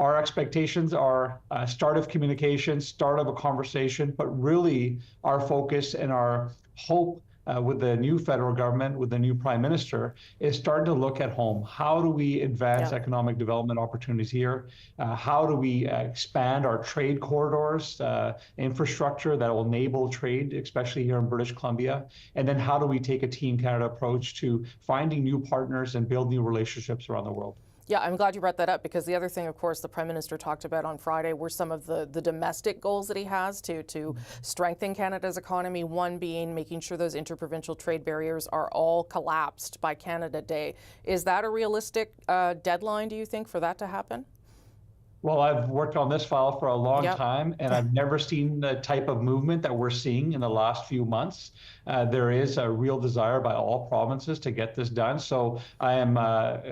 our expectations are start of communication, start of a conversation, but really our focus and our hope with the new federal government, with the new prime minister, is starting to look at home. How do we advance economic development opportunities here? How do we expand our trade corridors, infrastructure that will enable trade, especially here in British Columbia? And then how do we take a Team Canada approach to finding new partners and build new relationships around the world? Yeah, I'm glad you brought that up, because the other thing, of course, the Prime Minister talked about on Friday were some of the domestic goals that he has to strengthen Canada's economy, one being making sure those interprovincial trade barriers are all collapsed by Canada Day. Is that a realistic deadline, do you think, for that to happen? Well, I've worked on this file for a long time, and I've never seen the type of movement that we're seeing in the last few months. There is a real desire by all provinces to get this done. So I am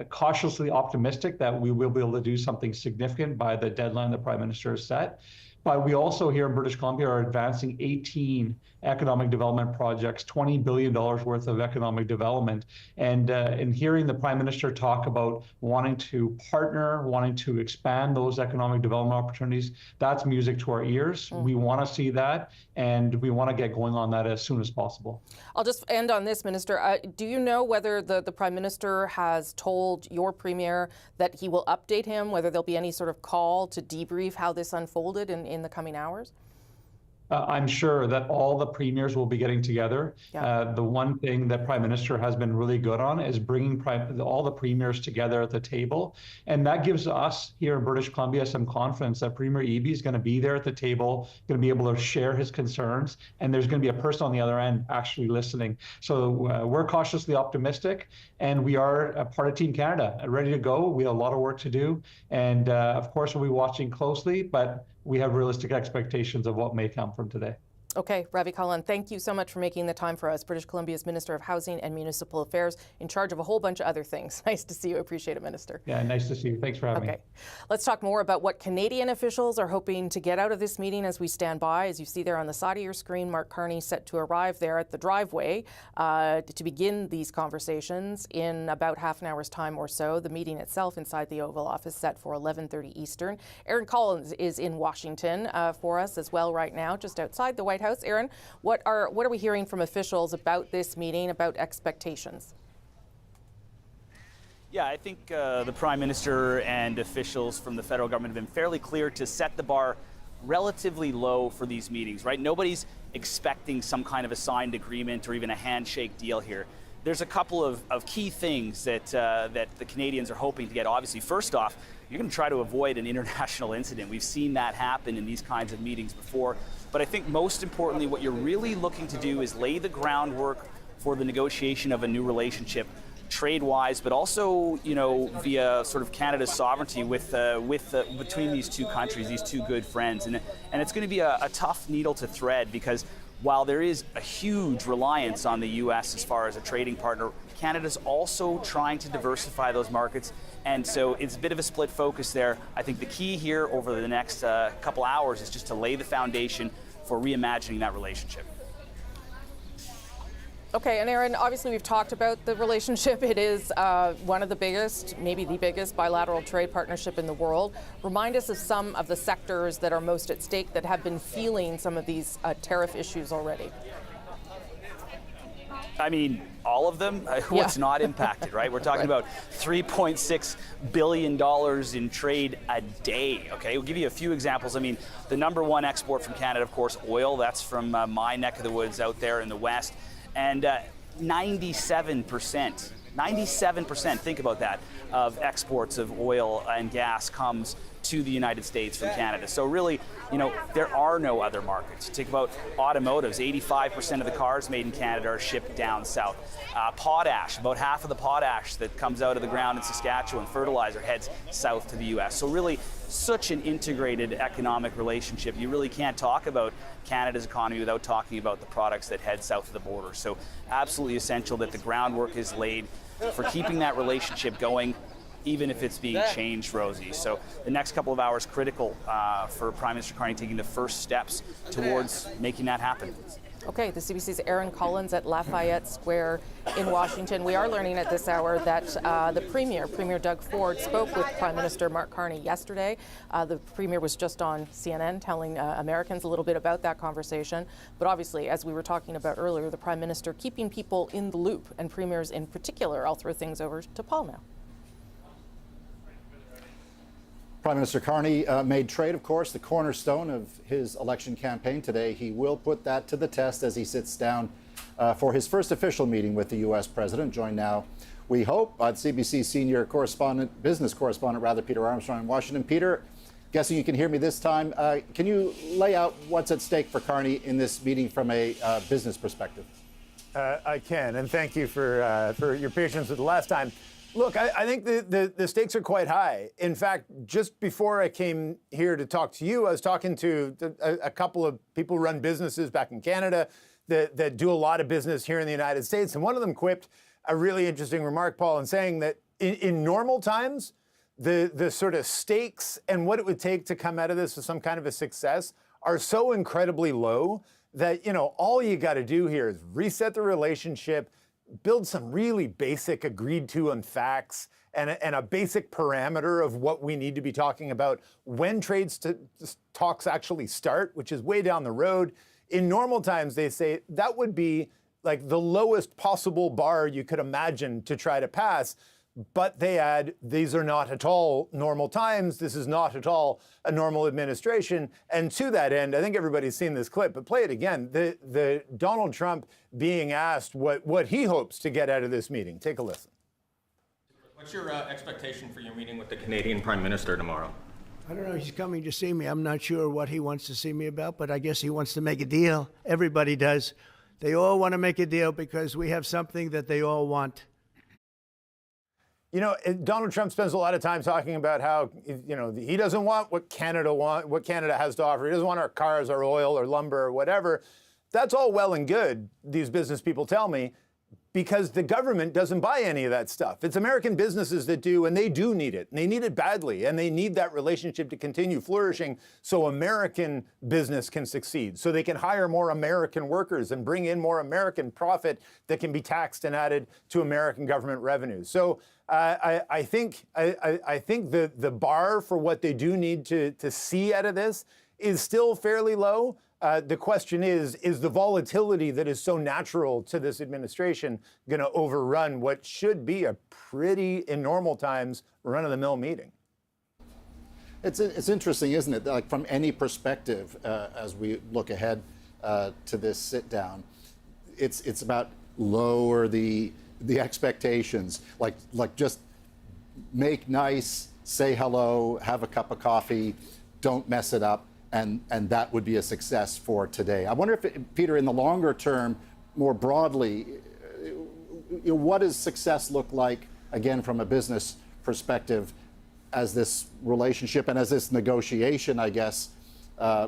cautiously optimistic that we will be able to do something significant by the deadline the Prime Minister has set. But we also here in British Columbia are advancing 18 economic development projects, $20 billion worth of economic development. And in hearing the Prime Minister talk about wanting to partner, wanting to expand those economic development opportunities, that's music to our ears. We want to see that, and we want to get going on that as soon as possible. I'll just end on this, Minister. Do you know whether the Prime Minister has told your Premier that he will update him, whether there'll be any sort of call to debrief how this unfolded in the coming hours? I'm sure that all the premiers will be getting together. The one thing that Prime Minister has been really good on is bringing all the premiers together at the table. And that gives us here in British Columbia some confidence that Premier Eby is going to be there at the table, going to be able to share his concerns, and there's going to be a person on the other end actually listening. So we're cautiously optimistic, and we are a part of Team Canada, ready to go. We have a lot of work to do. And of course, we'll be watching closely, but we have realistic expectations of what may come from today. Okay, Ravi Kahlon, thank you so much for making the time for us. British Columbia's Minister of Housing and Municipal Affairs, in charge of a whole bunch of other things. Nice to see you. Appreciate it, Minister. Yeah, nice to see you. Thanks for having me. Okay, let's talk more about what Canadian officials are hoping to get out of this meeting as we stand by. As you see there on the side of your screen, Mark Carney set to arrive there at the driveway to begin these conversations in about half an hour's time or so. The meeting itself inside the Oval Office set for 11:30 Eastern. Aaron Collins is in Washington for us as well right now, just outside the White House. Aaron, what are we hearing from officials about this meeting, about expectations? Yeah, I think the Prime Minister and officials from the federal government have been fairly clear to set the bar relatively low for these meetings, right? Nobody's expecting some kind of a signed agreement or even a handshake deal here. There's a couple of key things that the Canadians are hoping to get. Obviously, first off, you're going to try to avoid an international incident. We've seen that happen in these kinds of meetings before. But I think most importantly, what you're really looking to do is lay the groundwork for the negotiation of a new relationship, trade-wise, but also, you know, via sort of Canada's sovereignty between these two countries, these two good friends. And it's going to be a tough needle to thread, because while there is a huge reliance on the U.S. as far as a trading partner, Canada's also trying to diversify those markets. And so it's a bit of a split focus there. I think the key here over the next couple hours is just to lay the foundation for reimagining that relationship. Okay, and Aaron, obviously we've talked about the relationship. It is one of the biggest, maybe the biggest bilateral trade partnership in the world. Remind us of some of the sectors that are most at stake that have been feeling some of these tariff issues already. I mean, all of them. What's not impacted, right? We're talking about $3.6 billion in trade a day, okay? We'll give you a few examples. I mean, the number one export from Canada, of course, oil. That's from my neck of the woods out there in the West. And 97%, think about that, of exports of oil and gas comes to the United States from Canada. So really, you know, there are no other markets. Think about automotives. 85% of the cars made in Canada are shipped down south. Potash, about half of the potash that comes out of the ground in Saskatchewan, fertilizer, heads south to the U.S. So really, such an integrated economic relationship. You really can't talk about Canada's economy without talking about the products that head south of the border. So absolutely essential that the groundwork is laid for keeping that relationship going, even if it's being changed, Rosie. So the next couple of hours critical for Prime Minister Carney taking the first steps towards making that happen. Okay, the CBC's Aaron Collins at Lafayette Square in Washington. We are learning at this hour that the Premier Doug Ford, spoke with Prime Minister Mark Carney yesterday. The Premier was just on CNN telling Americans a little bit about that conversation. But obviously, as we were talking about earlier, the Prime Minister keeping people in the loop, and premiers in particular. I'll throw things over to Paul now. Prime Minister Carney made trade, of course, the cornerstone of his election campaign today. He will put that to the test as he sits down for his first official meeting with the U.S. president. Joined now, we hope, by CBC senior correspondent, business correspondent, rather, Peter Armstrong in Washington. Peter, guessing you can hear me this time. Can you lay out what's at stake for Carney in this meeting from a business perspective? I can, and thank you for your patience with the last time. Look, I think the stakes are quite high. In fact, just before I came here to talk to you, I was talking to a couple of people who run businesses back in Canada that do a lot of business here in the United States. And one of them quipped a really interesting remark, Paul, in saying that in normal times, the sort of stakes and what it would take to come out of this with some kind of a success are so incredibly low that, you know, all you got to do here is reset the relationship, build some really basic agreed to on facts and a basic parameter of what we need to be talking about when talks actually start, which is way down the road. In normal times, they say that would be like the lowest possible bar you could imagine to try to pass. But they add, these are not at all normal times. This is not at all a normal administration. And to that end, I think everybody's seen this clip, but play it again. The Donald Trump being asked what he hopes to get out of this meeting. Take a listen. What's your expectation for your meeting with the Canadian Prime Minister tomorrow? I don't know. He's coming to see me. I'm not sure what he wants to see me about, but I guess he wants to make a deal. Everybody does. They all want to make a deal because we have something that they all want. You know, Donald Trump spends a lot of time talking about how, you know, he doesn't want what Canada has to offer. He doesn't want our cars, our oil, or lumber, or whatever. That's all well and good, these business people tell me, because the government doesn't buy any of that stuff. It's American businesses that do, and they do need it. And they need it badly, and they need that relationship to continue flourishing so American business can succeed, so they can hire more American workers and bring in more American profit that can be taxed and added to American government revenues. So I think the bar for what they do need to see out of this is still fairly low. The question is the volatility that is so natural to this administration going to overrun what should be a pretty, in normal times, run-of-the-mill meeting? It's interesting, isn't it? Like from any perspective, as we look ahead to this sit-down, it's about lower the expectations, like just make nice, say hello, have a cup of coffee, don't mess it up. And that would be a success for today. I wonder if, Peter, in the longer term, more broadly, what does success look like, again, from a business perspective, as this relationship and as this negotiation, I guess,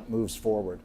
moves forward?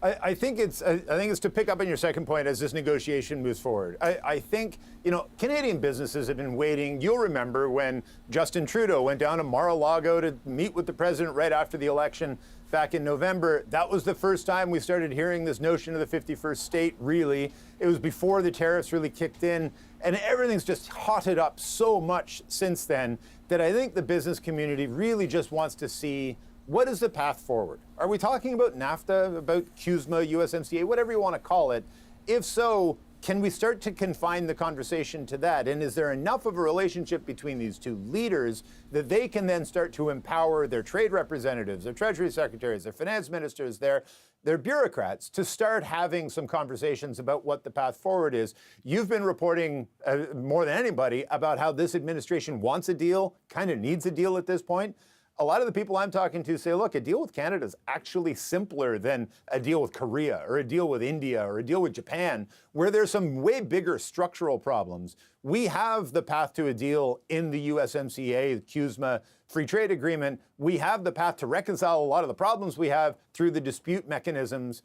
I think it's to pick up on your second point as this negotiation moves forward. I think, you know, Canadian businesses have been waiting. You'll remember when Justin Trudeau went down to Mar-a-Lago to meet with the president right after the election back in November. That was the first time we started hearing this notion of the 51st state, really. It was before the tariffs really kicked in. And everything's just hotted up so much since then that I think the business community really just wants to see, what is the path forward? Are we talking about NAFTA, about CUSMA, USMCA, whatever you want to call it? If so, can we start to confine the conversation to that? And is there enough of a relationship between these two leaders that they can then start to empower their trade representatives, their treasury secretaries, their finance ministers, their bureaucrats to start having some conversations about what the path forward is? You've been reporting more than anybody about how this administration wants a deal, kind of needs a deal at this point. A lot of the people I'm talking to say, look, a deal with Canada is actually simpler than a deal with Korea or a deal with India or a deal with Japan, where there's some way bigger structural problems. We have the path to a deal in the USMCA, the CUSMA free trade agreement. We have the path to reconcile a lot of the problems we have through the dispute mechanisms,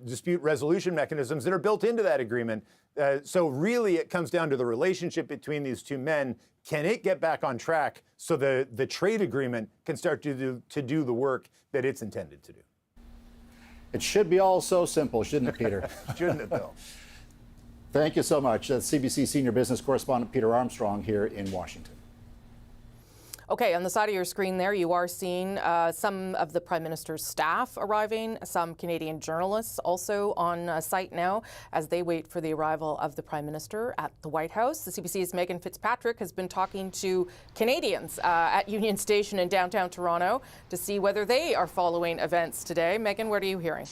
dispute resolution mechanisms that are built into that agreement. So really, it comes down to the relationship between these two men. Can it get back on track so the trade agreement can start to do the work that it's intended to do? It should be all so simple, shouldn't it, Peter? Shouldn't it, though? Thank you so much. That's CBC Senior Business Correspondent Peter Armstrong here in Washington. Okay, on the side of your screen there, you are seeing some of the Prime Minister's staff arriving, some Canadian journalists also on site now as they wait for the arrival of the Prime Minister at the White House. The CBC's Megan Fitzpatrick has been talking to Canadians at Union Station in downtown Toronto to see whether they are following events today. Megan, what are you hearing?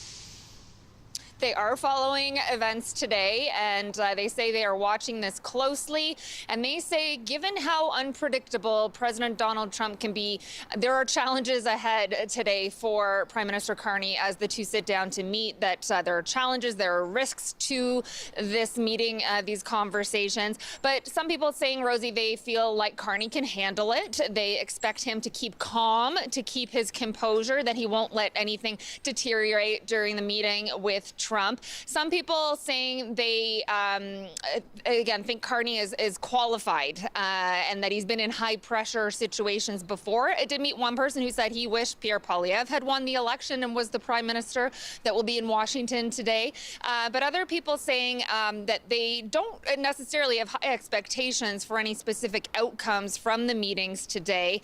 They are following events today, and they say they are watching this closely. And they say, given how unpredictable President Donald Trump can be, there are challenges ahead today for Prime Minister Carney as the two sit down to meet, that there are challenges, there are risks to this meeting, these conversations. But some people saying, Rosie, they feel like Carney can handle it. They expect him to keep calm, to keep his composure, that he won't let anything deteriorate during the meeting with Trump. Some people saying they, again, think Carney is qualified and that he's been in high pressure situations before. I did meet one person who said he wished Pierre Poilievre had won the election and was the Prime Minister that will be in Washington today. But other people saying that they don't necessarily have high expectations for any specific outcomes from the meetings today.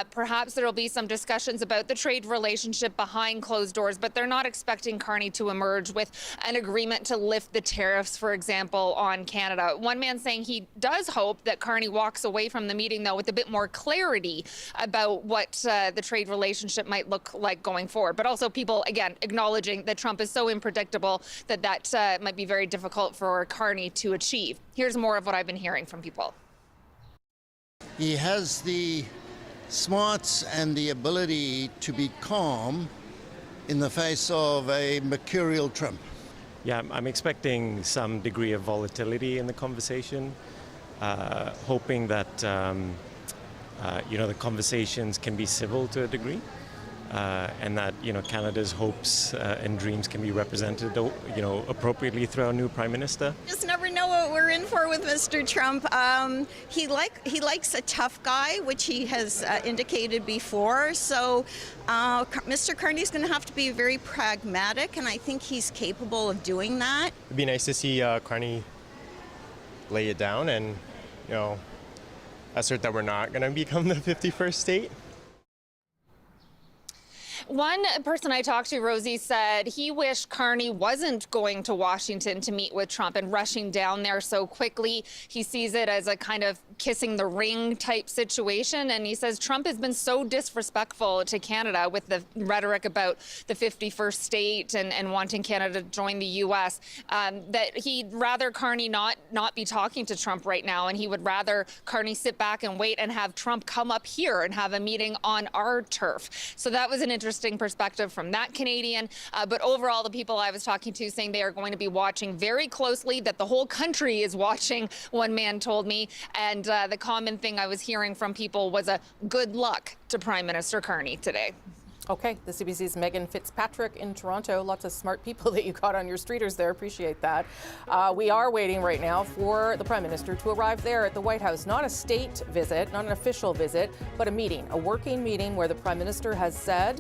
Perhaps there will be some discussions about the trade relationship behind closed doors, but they're not expecting Carney to emerge with an agreement to lift the tariffs, for example, on Canada. One man saying he does hope that Carney walks away from the meeting, though, with a bit more clarity about what the trade relationship might look like going forward. But also people, again, acknowledging that Trump is so unpredictable that that might be very difficult for Carney to achieve. Here's more of what I've been hearing from people. He has the smarts and the ability to be calm in the face of a mercurial Trump. Yeah, I'm expecting some degree of volatility in the conversation, hoping that the conversations can be civil to a degree, and that Canada's hopes and dreams can be represented appropriately through our new Prime Minister. Just never know what we're in for with Mr. Trump. He likes a tough guy, which he has indicated before. So Mr. Carney's going to have to be very pragmatic, and I think he's capable of doing that. It'd be nice to see Carney lay it down and assert that we're not going to become the 51st state. One person I talked to, Rosie, said he wished Carney wasn't going to Washington to meet with Trump and rushing down there so quickly. He sees it as a kind of kissing the ring type situation. And he says Trump has been so disrespectful to Canada with the rhetoric about the 51st state and wanting Canada to join the U.S. That he'd rather Carney not be talking to Trump right now. And he would rather Carney sit back and wait and have Trump come up here and have a meeting on our turf. So that was an interesting perspective from that Canadian. But overall, the people I was talking to saying they are going to be watching very closely, that the whole country is watching, one man told me. And the common thing I was hearing from people was a good luck to Prime Minister Carney today. Okay, the CBC's Megan Fitzpatrick in Toronto. Lots of smart people that you caught on your streeters there. Appreciate that. We are waiting right now for the Prime Minister to arrive there at the White House. Not a state visit, not an official visit, but a meeting, a working meeting where the Prime Minister has said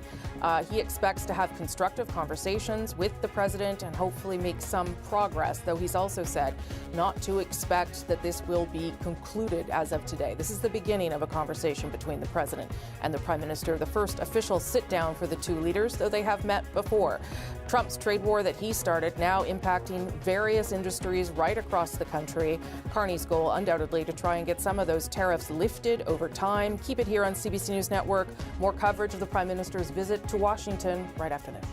he expects to have constructive conversations with the President and hopefully make some progress, though he's also said not to expect that this will be concluded as of today. This is the beginning of a conversation between the President and the Prime Minister, the first official sit-down for the two leaders, though they have met before. Trump's trade war that he started now impacting various industries right across the country. Carney's goal undoubtedly to try and get some of those tariffs lifted over time. Keep it here on CBC News Network. More coverage of the Prime Minister's visit to Washington right after this.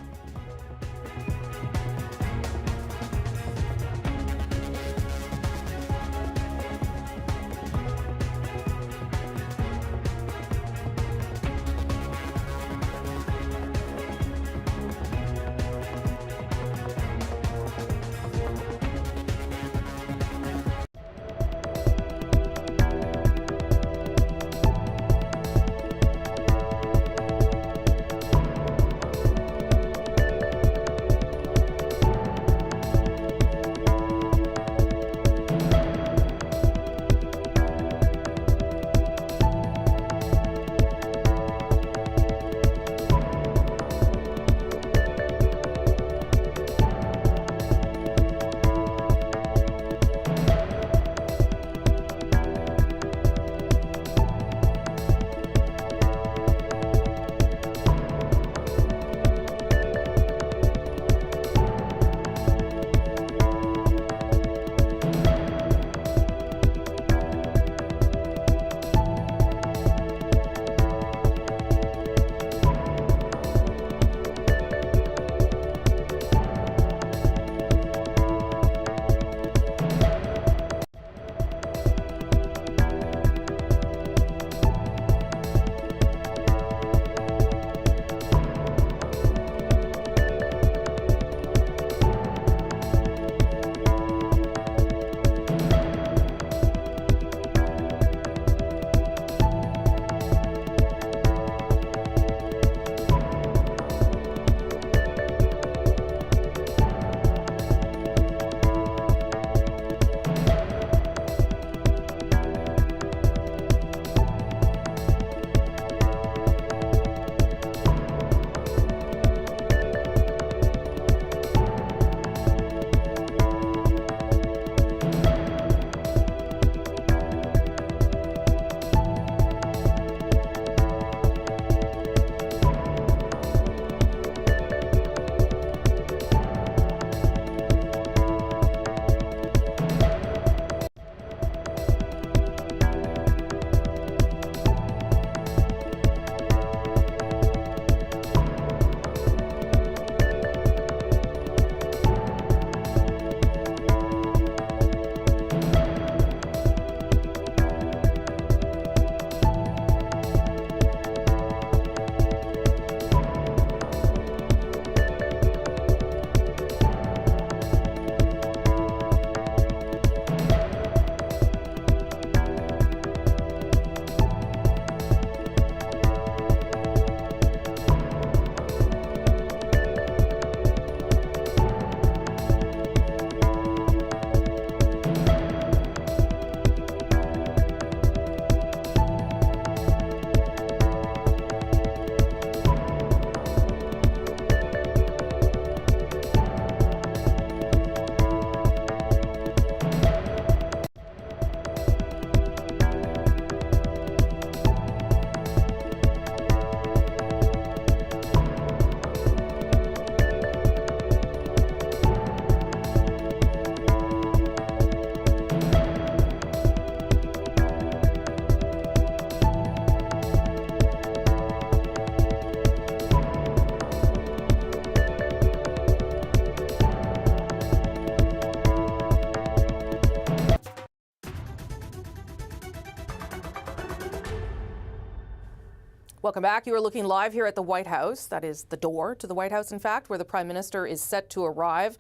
Welcome back. You are looking live here at the White House. That is the door to the White House, in fact, where the Prime Minister is set to arrive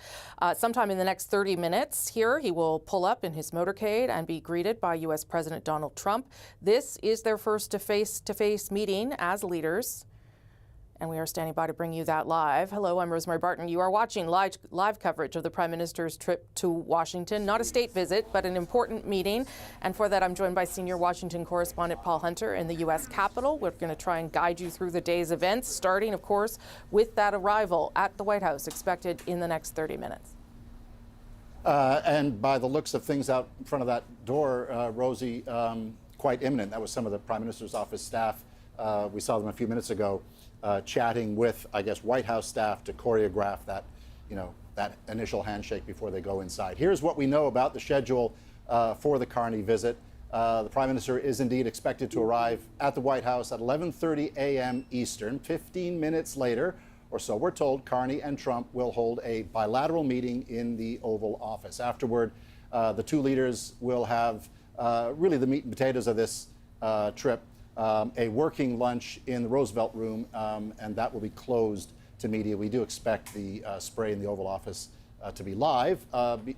sometime in the next 30 minutes. Here, he will pull up in his motorcade and be greeted by U.S. President Donald Trump. This is their first face-to-face meeting as leaders. And we are standing by to bring you that live. Hello, I'm Rosemary Barton. You are watching live coverage of the Prime Minister's trip to Washington. Not a state visit, but an important meeting. And for that, I'm joined by senior Washington correspondent Paul Hunter in the U.S. Capitol. We're going to try and guide you through the day's events, starting, of course, with that arrival at the White House expected in the next 30 minutes. And by the looks of things out in front of that door, Rosie, quite imminent. That was some of the Prime Minister's office staff. We saw them a few minutes ago. Chatting with, I guess, White House staff to choreograph that, that initial handshake before they go inside. Here's what we know about the schedule for the Carney visit. The Prime Minister is indeed expected to arrive at the White House at 11:30 a.m. Eastern. 15 minutes later, or so we're told, Carney and Trump will hold a bilateral meeting in the Oval Office. Afterward, the two leaders will have really the meat and potatoes of this trip. A working lunch in the Roosevelt Room, and that will be closed to media. We do expect the spray in the Oval Office to be live.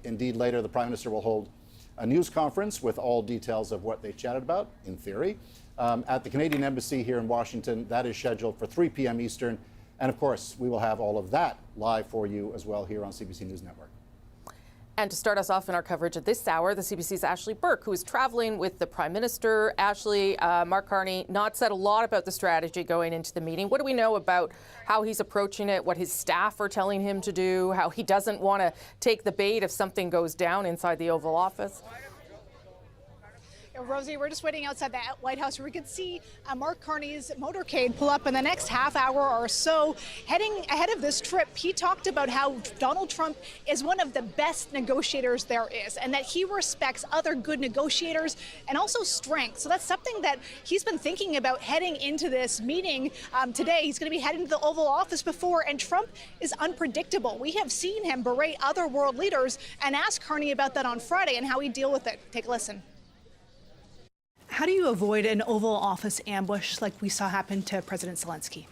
Indeed, later the Prime Minister will hold a news conference with all details of what they chatted about, in theory. At the Canadian Embassy here in Washington, that is scheduled for 3 p.m. Eastern. And of course, we will have all of that live for you as well here on CBC News Network. And to start us off in our coverage at this hour, the CBC's Ashley Burke, who is traveling with the Prime Minister. Ashley, Mark Carney not said a lot about the strategy going into the meeting. What do we know about how he's approaching it, what his staff are telling him to do, how he doesn't want to take the bait if something goes down inside the Oval Office? Rosie, we're just waiting outside the White House where we could see Mark Carney's motorcade pull up in the next half hour or so. Heading ahead of this trip, he talked about how Donald Trump is one of the best negotiators there is and that he respects other good negotiators and also strength. So that's something that he's been thinking about heading into this meeting today. He's going to be heading to the Oval Office before, and Trump is unpredictable. We have seen him berate other world leaders and ask Carney about that on Friday and how he'd deal with it. Take a listen. How do you avoid an Oval Office ambush like we saw happen to President Zelensky?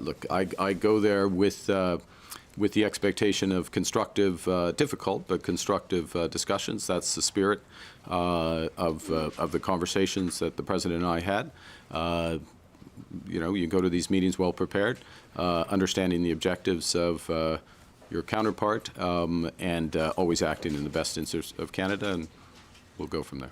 Look, I go there with the expectation of constructive, difficult, but constructive discussions. That's the spirit of the conversations that the President and I had. You go to these meetings well prepared, understanding the objectives of your counterpart, and always acting in the best interest of Canada, and we'll go from there.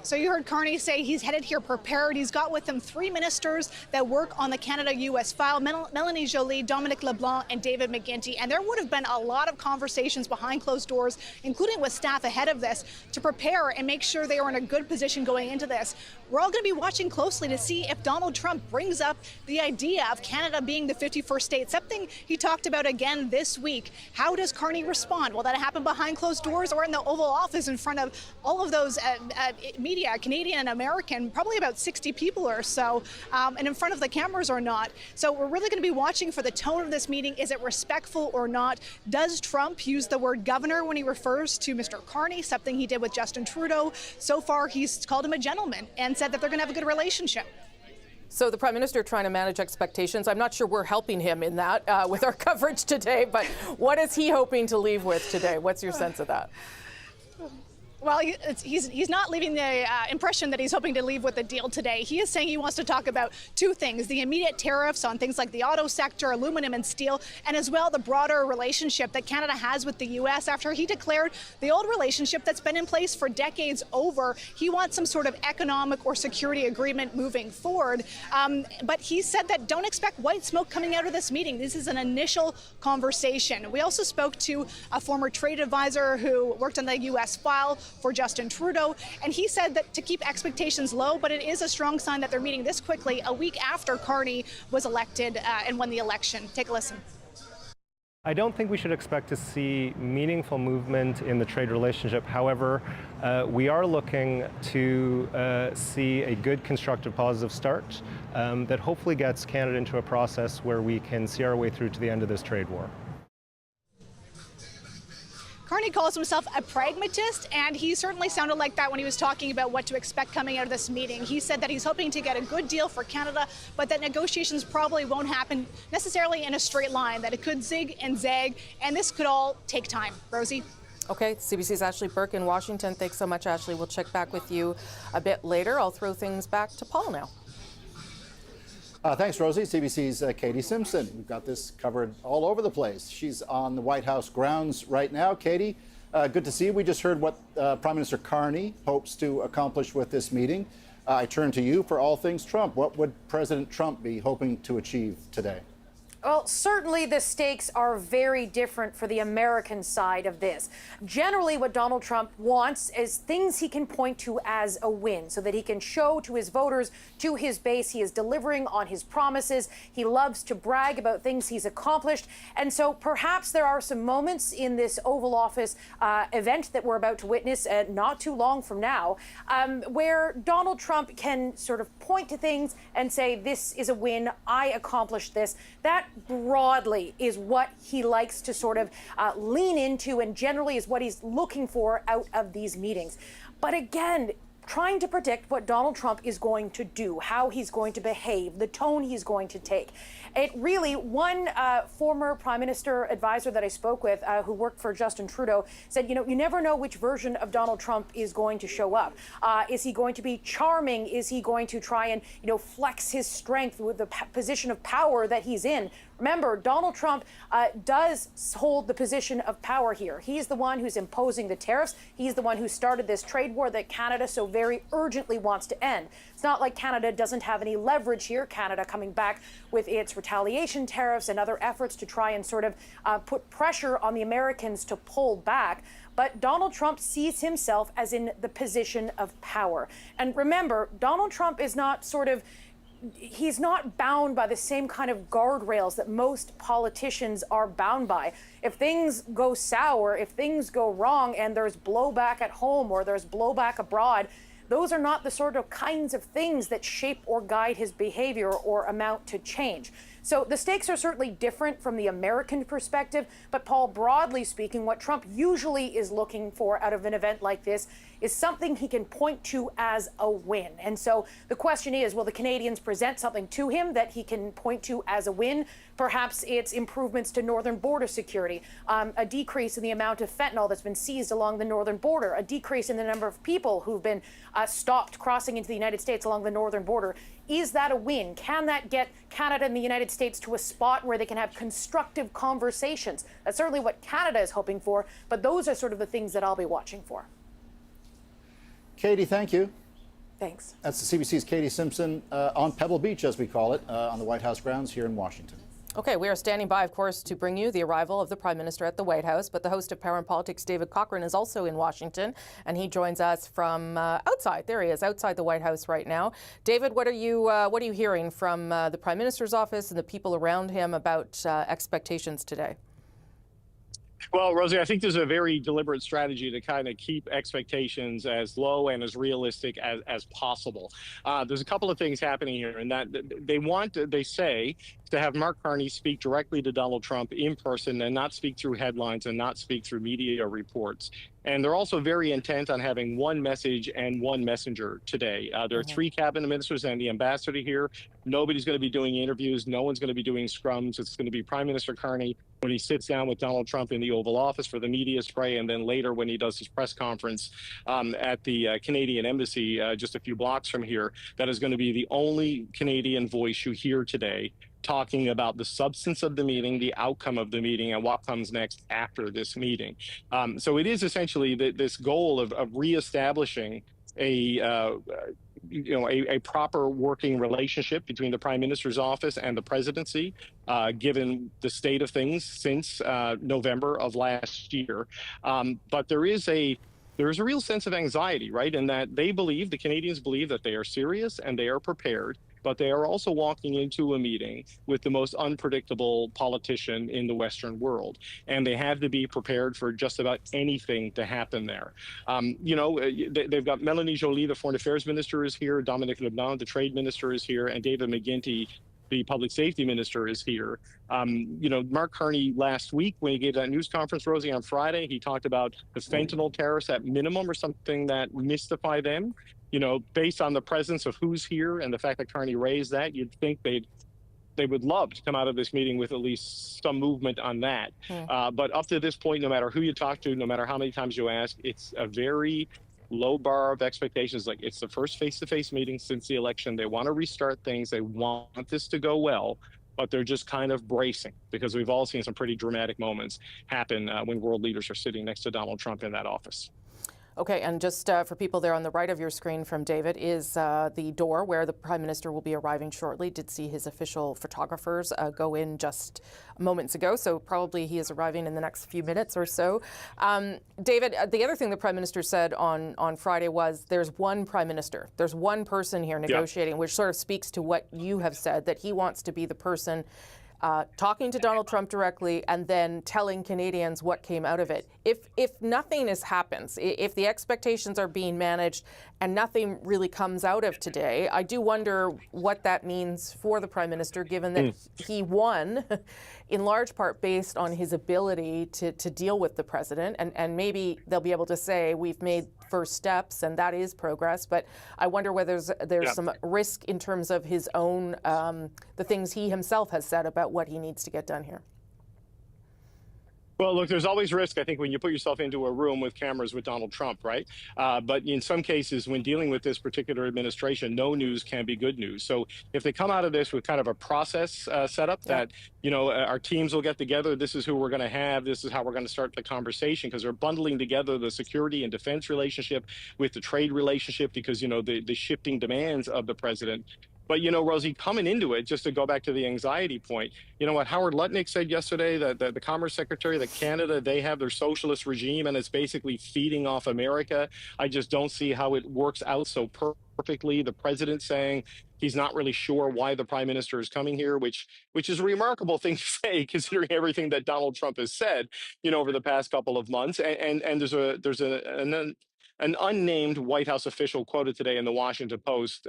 So you heard Carney say he's headed here prepared. He's got with him 3 ministers that work on the Canada-U.S. file, Melanie Joly, Dominic LeBlanc, and David McGuinty. And there would have been a lot of conversations behind closed doors, including with staff ahead of this, to prepare and make sure they are in a good position going into this. We're all going to be watching closely to see if Donald Trump brings up the idea of Canada being the 51st state, something he talked about again this week. How does Carney respond? Will that happen behind closed doors or in the Oval Office in front of all of those media, Canadian and American, probably about 60 people or so, and in front of the cameras or not? So we're really going to be watching for the tone of this meeting. Is it respectful or not? Does Trump use the word governor when he refers to Mr. Carney, something he did with Justin Trudeau? So far, he's called him a gentleman and said that they're going to have a good relationship. So the Prime Minister trying to manage expectations. I'm not sure we're helping him in that with our coverage today, but what is he hoping to leave with today? What's your sense of that? Well, he's not leaving the impression that he's hoping to leave with a deal today. He is saying he wants to talk about two things: the immediate tariffs on things like the auto sector, aluminum and steel, and as well the broader relationship that Canada has with the U.S. after he declared the old relationship that's been in place for decades over. He wants some sort of economic or security agreement moving forward. But he said that don't expect white smoke coming out of this meeting. This is an initial conversation. We also spoke to a former trade advisor who worked on the U.S. file for Justin Trudeau, and he said that to keep expectations low, but it is a strong sign that they're meeting this quickly a week after Carney was elected and won the election. Take a listen. I don't think we should expect to see meaningful movement in the trade relationship. However, we are looking to see a good, constructive, positive start that hopefully gets Canada into a process where we can see our way through to the end of this trade war. Carney calls himself a pragmatist, and he certainly sounded like that when he was talking about what to expect coming out of this meeting. He said that he's hoping to get a good deal for Canada, but that negotiations probably won't happen necessarily in a straight line, that it could zig and zag, and this could all take time. Rosie? Okay, CBC's Ashley Burke in Washington. Thanks so much, Ashley. We'll check back with you a bit later. I'll throw things back to Paul now. Thanks, Rosie. CBC's Katie Simpson. We've got this covered all over the place. She's on the White House grounds right now. Katie, good to see you. We just heard what Prime Minister Carney hopes to accomplish with this meeting. I turn to you for all things Trump. What would President Trump be hoping to achieve today? Well, certainly the stakes are very different for the American side of this. Generally, what Donald Trump wants is things he can point to as a win so that he can show to his voters, to his base, he is delivering on his promises. He loves to brag about things he's accomplished. And so perhaps there are some moments in this Oval Office event that we're about to witness not too long from now, where Donald Trump can sort of point to things and say, this is a win, I accomplished this. That broadly is what he likes to sort of lean into, and generally is what he's looking for out of these meetings. But again, trying to predict what Donald Trump is going to do, how he's going to behave, the tone he's going to take. It really, one former Prime Minister advisor that I spoke with who worked for Justin Trudeau said, you never know which version of Donald Trump is going to show up. Is he going to be charming? Is he going to try and, flex his strength with the position of power that he's in? Remember, Donald Trump does hold the position of power here. He's the one who's imposing the tariffs. He's the one who started this trade war that Canada so very urgently wants to end. It's not like Canada doesn't have any leverage here. Canada coming back with its retaliation tariffs and other efforts to try and sort of put pressure on the Americans to pull back. But Donald Trump sees himself as in the position of power. And remember, Donald Trump is not he's not bound by the same kind of guardrails that most politicians are bound by. If things go sour, if things go wrong and there's blowback at home or there's blowback abroad, those are not the sort of kinds of things that shape or guide his behavior or amount to change. So the stakes are certainly different from the American perspective, but Paul, broadly speaking, what Trump usually is looking for out of an event like this is something he can point to as a win. And so the question is, will the Canadians present something to him that he can point to as a win? Perhaps it's improvements to northern border security, a decrease in the amount of fentanyl that's been seized along the northern border, a decrease in the number of people who've been stopped crossing into the United States along the northern border. Is that a win? Can that get Canada and the United States to a spot where they can have constructive conversations? That's certainly what Canada is hoping for, but those are sort of the things that I'll be watching for. Katie, thank you. Thanks. That's the CBC's Katie Simpson on Pebble Beach, as we call it, on the White House grounds here in Washington. Okay, we are standing by, of course, to bring you the arrival of the Prime Minister at the White House, but the host of Power and Politics, David Cochrane, is also in Washington, and he joins us from outside. There he is, outside the White House right now. David, what are you hearing from the Prime Minister's office and the people around him about expectations today? Well, Rosie, I think there's a very deliberate strategy to kind of keep expectations as low and as realistic as possible. There's a couple of things happening here, and that they say, to have Mark Carney speak directly to Donald Trump in person and not speak through headlines and not speak through media reports. And they're also very intent on having one message and one messenger today. There are three cabinet ministers and the ambassador here. Nobody's going to be doing interviews. No one's going to be doing scrums. It's going to be Prime Minister Carney when he sits down with Donald Trump in the Oval Office for the media spray, and then later when he does his press conference at the Canadian Embassy just a few blocks from here. That is going to be the only Canadian voice you hear today talking about the substance of the meeting, the outcome of the meeting, and what comes next after this meeting. So it is essentially this goal of reestablishing a proper working relationship between the Prime Minister's office and the presidency, given the state of things since November of last year. But there is a real sense of anxiety, right? In that the Canadians believe that they are serious and they are prepared, but they are also walking into a meeting with the most unpredictable politician in the Western world. And they have to be prepared for just about anything to happen there. They've got Melanie Joly, the Foreign Affairs Minister, is here. Dominic Leblond, the Trade Minister, is here. And David McGuinty, the public safety minister is here. Mark Carney last week, when he gave that news conference, Rosie, on Friday, he talked about the fentanyl tariffs at minimum or something that mystify them. Based on the presence of who's here and the fact that Carney raised that, you'd think they would love to come out of this meeting with at least some movement on that. But up to this point, no matter who you talk to, no matter how many times you ask, it's a very low bar of expectations. Like, it's the first face-to-face meeting since the election. They want to restart things. They want this to go well, but they're just kind of bracing, because we've all seen some pretty dramatic moments happen when world leaders are sitting next to Donald Trump in that office. Okay, and just for people there on the right of your screen from David is the door where the Prime Minister will be arriving shortly. Did see his official photographers go in just moments ago, so probably he is arriving in the next few minutes or so. David, the other thing the Prime Minister said on Friday was there's one Prime Minister. There's one person here negotiating, which sort of speaks to what you have said, that he wants to be the person talking to Donald Trump directly and then telling Canadians what came out of it. If nothing happens, if the expectations are being managed and nothing really comes out of today, I do wonder what that means for the Prime Minister, given that he won in large part based on his ability to deal with the president. And maybe they'll be able to say we've made first steps and that is progress. But I wonder whether there's some risk in terms of his own, the things he himself has said about what he needs to get done here. Well, look, there's always risk, I think, when you put yourself into a room with cameras with Donald Trump, right? But in some cases, when dealing with this particular administration, no news can be good news. So if they come out of this with kind of a process setup that, our teams will get together, this is who we're going to have, this is how we're going to start the conversation, because they're bundling together the security and defense relationship with the trade relationship, because, the shifting demands of the president. But, Rosie, coming into it, just to go back to the anxiety point, what Howard Lutnick said yesterday, that the Commerce Secretary, that Canada, they have their socialist regime and it's basically feeding off America. I just don't see how it works out so perfectly. The president saying he's not really sure why the Prime Minister is coming here, which is a remarkable thing to say, considering everything that Donald Trump has said, over the past couple of months. And there's an unnamed White House official quoted today in the Washington Post,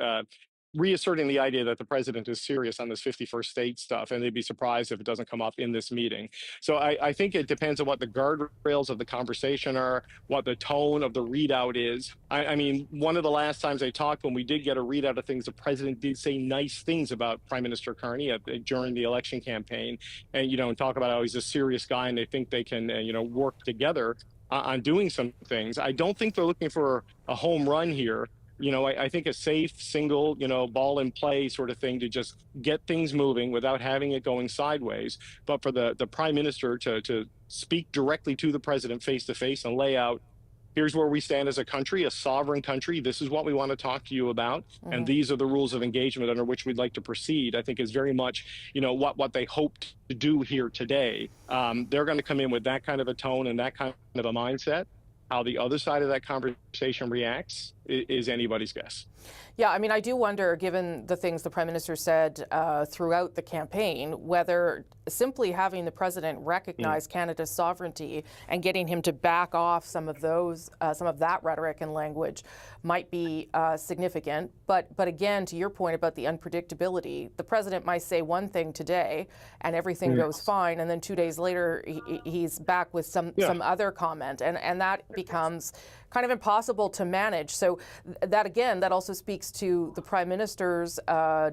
reasserting the idea that the president is serious on this 51st state stuff, and they'd be surprised if it doesn't come up in this meeting. So I think it depends on what the guardrails of the conversation are, what the tone of the readout is. I mean, one of the last times I talked, when we did get a readout of things, the president did say nice things about Prime Minister Carney during the election campaign, and, and talk about how he's a serious guy and they think they can, work together on doing some things. I don't think they're looking for a home run here. I think a safe, single, ball in play sort of thing to just get things moving without having it going sideways. But for the Prime Minister to speak directly to the president face to face and lay out, here's where we stand as a country, a sovereign country. This is what we want to talk to you about. And these are the rules of engagement under which we'd like to proceed, I think is very much, what they hoped to do here today. They're going to come in with that kind of a tone and that kind of a mindset. How the other side of that conversation reacts is anybody's guess. Yeah, I mean, I do wonder, given the things the Prime Minister said throughout the campaign, whether simply having the president recognize Canada's sovereignty and getting him to back off some of that rhetoric and language might be significant. But again, to your point about the unpredictability, the president might say one thing today and everything goes fine, and then 2 days later he's back with some other comment, and that becomes kind of impossible to manage. So that also speaks to the Prime Minister's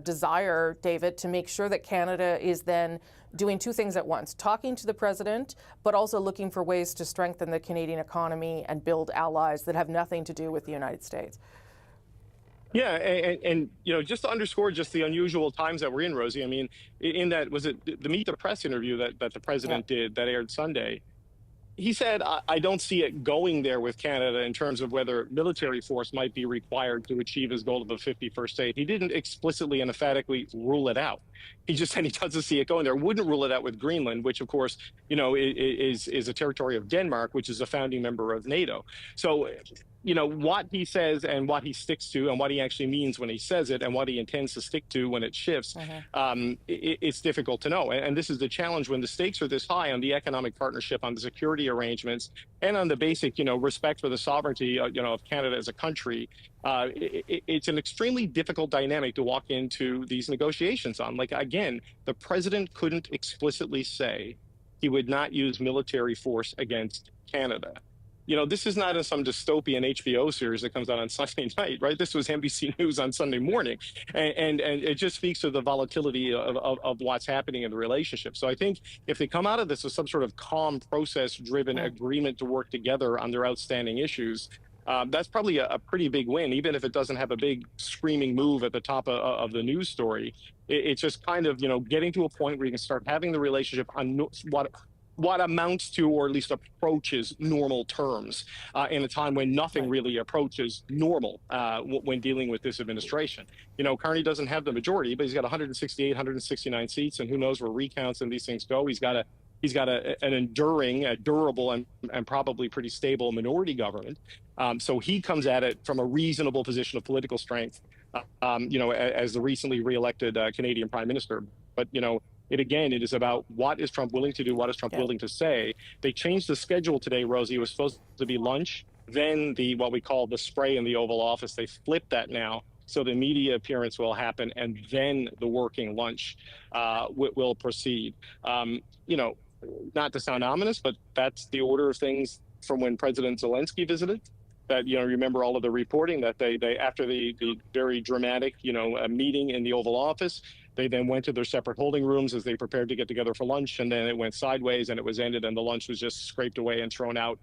desire, David, to make sure that Canada is then doing two things at once, talking to the president, but also looking for ways to strengthen the Canadian economy and build allies that have nothing to do with the United States. Yeah, and just to underscore just the unusual times that we're in, Rosie, I mean, in that, was it the Meet the Press interview that the president did that aired Sunday? He said, I don't see it going there with Canada in terms of whether military force might be required to achieve his goal of a 51st state. He didn't explicitly and emphatically rule it out. He just said he doesn't see it going there. Wouldn't rule it out with Greenland, which, of course, is a territory of Denmark, which is a founding member of NATO. So, what he says and what he sticks to and what he actually means when he says it and what he intends to stick to when it shifts, it's difficult to know. And this is the challenge when the stakes are this high on the economic partnership, on the security arrangements, and on the basic, respect for the sovereignty, of Canada as a country. It's an extremely difficult dynamic to walk into these negotiations on. Like, again, the president couldn't explicitly say he would not use military force against Canada. You know, this is not in some dystopian HBO series that comes out on Sunday night, right? This was NBC News on Sunday morning. And it just speaks to the volatility of what's happening in the relationship. So I think if they come out of this with some sort of calm, process-driven agreement to work together on their outstanding issues, that's probably a pretty big win, even if it doesn't have a big screaming move at the top of the news story. It's just kind of, you know, getting to a point where you can start having the relationship on what amounts to, or at least approaches, normal terms in a time when nothing really approaches normal when dealing with this administration. You know, Carney doesn't have the majority, but he's got 168, 169 seats, and who knows where recounts and these things go. He's got an enduring, durable, and probably pretty stable minority government. So he comes at it from a reasonable position of political strength, you know, as the recently reelected Canadian Prime Minister. But, you know, it is about what is Trump willing to do, what is Trump willing to say. They changed the schedule today, Rosie. It was supposed to be lunch, then what we call the spray in the Oval Office. They flipped that now, so the media appearance will happen, and then the working lunch will proceed. You know, not to sound ominous, but that's the order of things from when President Zelensky visited. That, you know, remember all of the reporting that they after the very dramatic, you know, meeting in the Oval Office, they then went to their separate holding rooms as they prepared to get together for lunch, and then it went sideways and it was ended, and the lunch was just scraped away and thrown out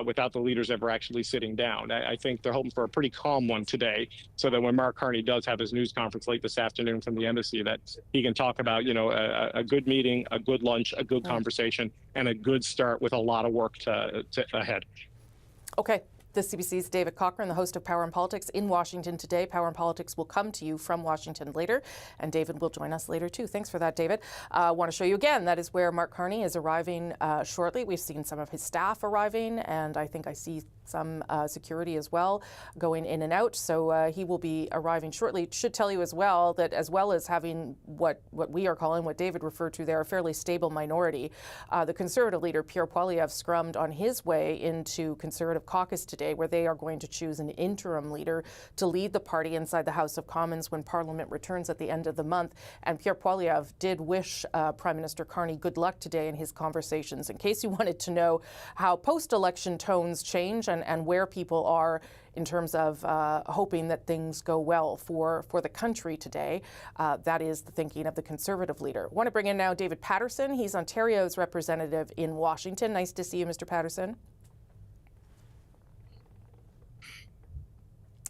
without the leaders ever actually sitting down. I think they're hoping for a pretty calm one today, so that when Mark Carney does have his news conference late this afternoon from the embassy, that he can talk about, you know, a good meeting, a good lunch, a good conversation, and a good start with a lot of work ahead. Okay. The CBC's David Cochrane, the host of Power and Politics in Washington today. Power and Politics will come to you from Washington later, and David will join us later too. Thanks for that, David. I want to show you again, that is where Mark Carney is arriving shortly. We've seen some of his staff arriving, and I think I see some security as well going in and out. So he will be arriving shortly. Should tell you as well that, as well as having what we are calling, what David referred to there, a fairly stable minority, the Conservative leader Pierre Poilievre scrummed on his way into Conservative caucus today, where they are going to choose an interim leader to lead the party inside the House of Commons when Parliament returns at the end of the month. And Pierre Poilievre did wish Prime Minister Carney good luck today in his conversations. In case you wanted to know how post-election tones change and where people are in terms of hoping that things go well for the country today, that is the thinking of the Conservative leader. I want to bring in now David Patterson. He's Ontario's representative in Washington. Nice to see you, Mr. Patterson.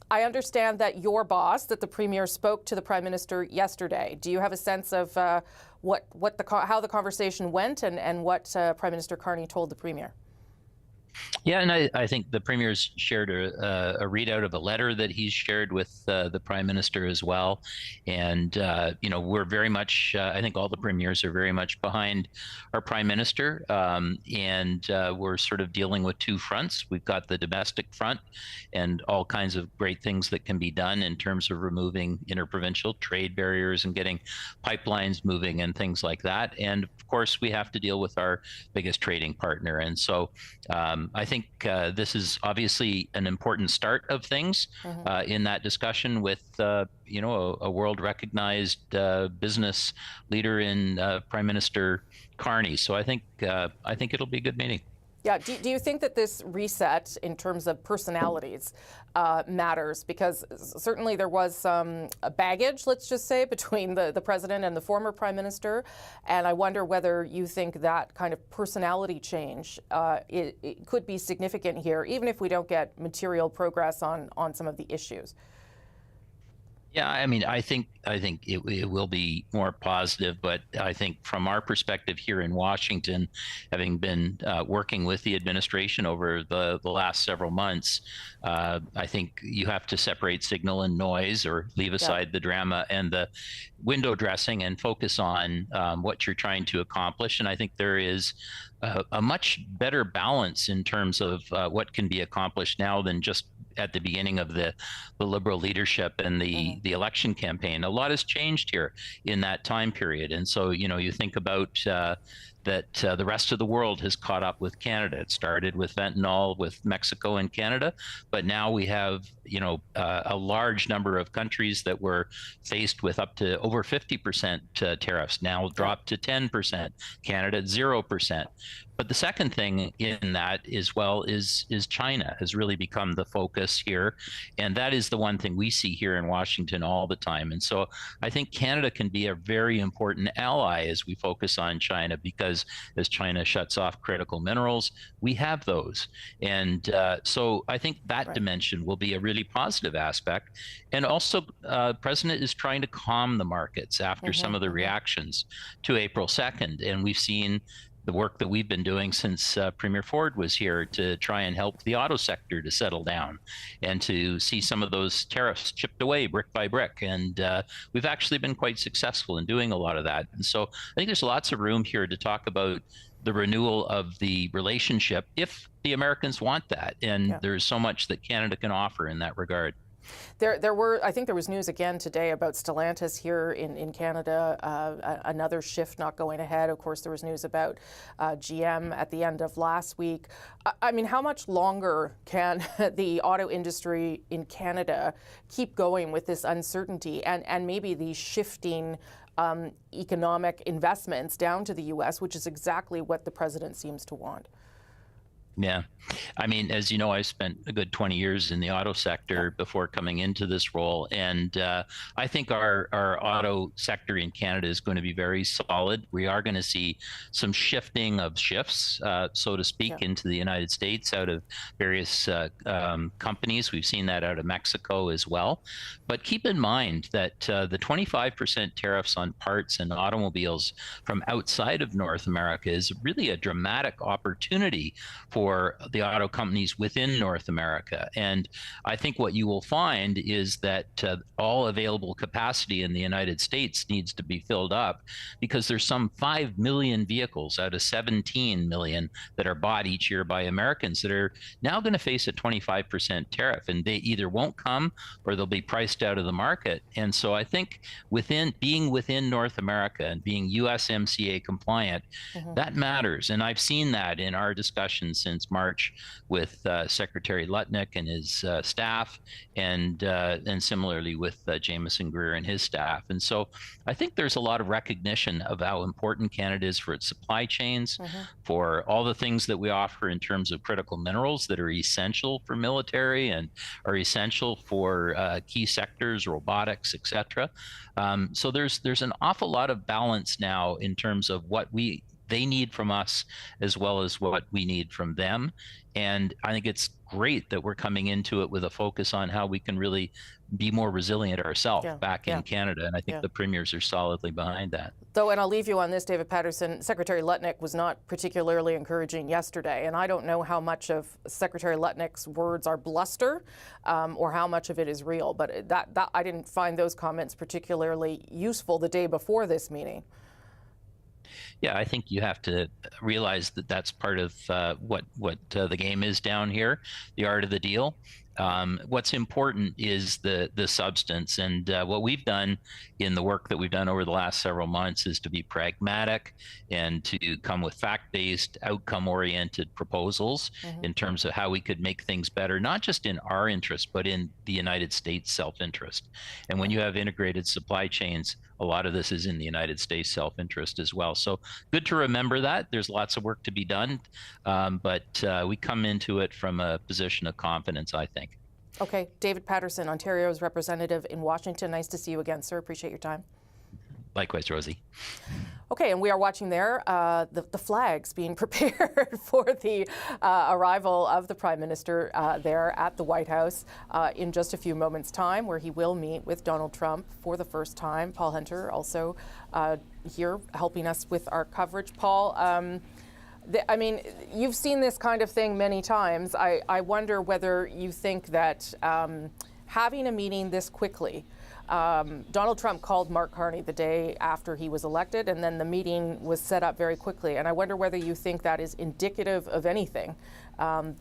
I understand that your boss, that the Premier, spoke to the Prime Minister yesterday. Do you have a sense of how the conversation went and what Prime Minister Carney told the Premier? Yeah, and I think the Premier's shared a readout of a letter that he's shared with the Prime Minister as well. And, you know, we're very much, I think all the Premiers are very much behind our Prime Minister. And we're sort of dealing with two fronts. We've got the domestic front and all kinds of great things that can be done in terms of removing interprovincial trade barriers and getting pipelines moving and things like that. And of course, we have to deal with our biggest trading partner. And so I think this is obviously an important start of things in that discussion with, you know, a world-recognized business leader in Prime Minister Carney. So I think it'll be a good meeting. Yeah. Do you think that this reset in terms of personalities matters? Because certainly there was some baggage, let's just say, between the president and the former prime minister. And I wonder whether you think that kind of personality change it could be significant here, even if we don't get material progress on some of the issues. Yeah, I mean, I think it will be more positive, but I think from our perspective here in Washington, having been working with the administration over the last several months, I think you have to separate signal and noise, or leave aside the drama and the window dressing and focus on what you're trying to accomplish. And I think there is a much better balance in terms of what can be accomplished now than just at the beginning of the Liberal leadership and the election campaign. A lot has changed here in that time period. And so, you know, you think about that the rest of the world has caught up with Canada. It started with fentanyl with Mexico and Canada, but now we have, a large number of countries that were faced with up to over 50% tariffs, now dropped to 10%, Canada at 0%. But the second thing in that as well is China has really become the focus here. And that is the one thing we see here in Washington all the time. And so I think Canada can be a very important ally as we focus on China, because as China shuts off critical minerals, we have those. And so I think that dimension will be a really positive aspect. And also, President is trying to calm the markets after some of the reactions to April 2nd. And we've seen the work that we've been doing since Premier Ford was here to try and help the auto sector to settle down and to see some of those tariffs chipped away brick by brick. And we've actually been quite successful in doing a lot of that. And so I think there's lots of room here to talk about the renewal of the relationship if the Americans want that. And there's so much that Canada can offer in that regard. I think there was news again today about Stellantis here in Canada, another shift not going ahead. Of course, there was news about GM at the end of last week. I mean, how much longer can the auto industry in Canada keep going with this uncertainty and maybe these shifting economic investments down to the U.S., which is exactly what the president seems to want? Yeah. I mean, as you know, I spent a good 20 years in the auto sector before coming into this role. And I think our auto sector in Canada is going to be very solid. We are going to see some shifting of shifts, so to speak, into the United States out of various companies. We've seen that out of Mexico as well. But keep in mind that the 25% tariffs on parts and automobiles from outside of North America is really a dramatic opportunity for the auto companies within North America. And I think what you will find is that all available capacity in the United States needs to be filled up, because there's some 5 million vehicles out of 17 million that are bought each year by Americans that are now going to face a 25% tariff, and they either won't come or they'll be priced out of the market. And so I think being within North America and being USMCA compliant, that matters. And I've seen that in our discussions since March with Secretary Lutnick and his staff, and similarly with Jameson Greer and his staff. And so I think there's a lot of recognition of how important Canada is for its supply chains, for all the things that we offer in terms of critical minerals that are essential for military and are essential for key sectors, robotics, etc. So there's an awful lot of balance now in terms of what they need from us as well as what we need from them. And I think it's great that we're coming into it with a focus on how we can really be more resilient ourselves back in Canada. And I think the premiers are solidly behind that. Though, and I'll leave you on this, David Patterson, Secretary Lutnick was not particularly encouraging yesterday. And I don't know how much of Secretary Lutnick's words are bluster or how much of it is real. But that I didn't find those comments particularly useful the day before this meeting. Yeah, I think you have to realize that that's part of what the game is down here, the art of the deal. What's important is the substance, and what we've done in the work that we've done over the last several months is to be pragmatic and to come with fact-based, outcome-oriented proposals in terms of how we could make things better, not just in our interest, but in the United States' self-interest. And when you have integrated supply chains, a lot of this is in the United States' self-interest as well. So good to remember that. There's lots of work to be done, but we come into it from a position of confidence, I think. Okay, David Patterson, Ontario's representative in Washington. Nice to see you again, sir. Appreciate your time. Likewise, Rosie. Okay, and we are watching there the flags being prepared for the arrival of the Prime Minister there at the White House in just a few moments' time, where he will meet with Donald Trump for the first time. Paul Hunter also here helping us with our coverage. Paul, I mean, you've seen this kind of thing many times. I wonder whether you think that having a meeting this quickly, Donald Trump called Mark Carney the day after he was elected, and then the meeting was set up very quickly. And I wonder whether you think that is indicative of anything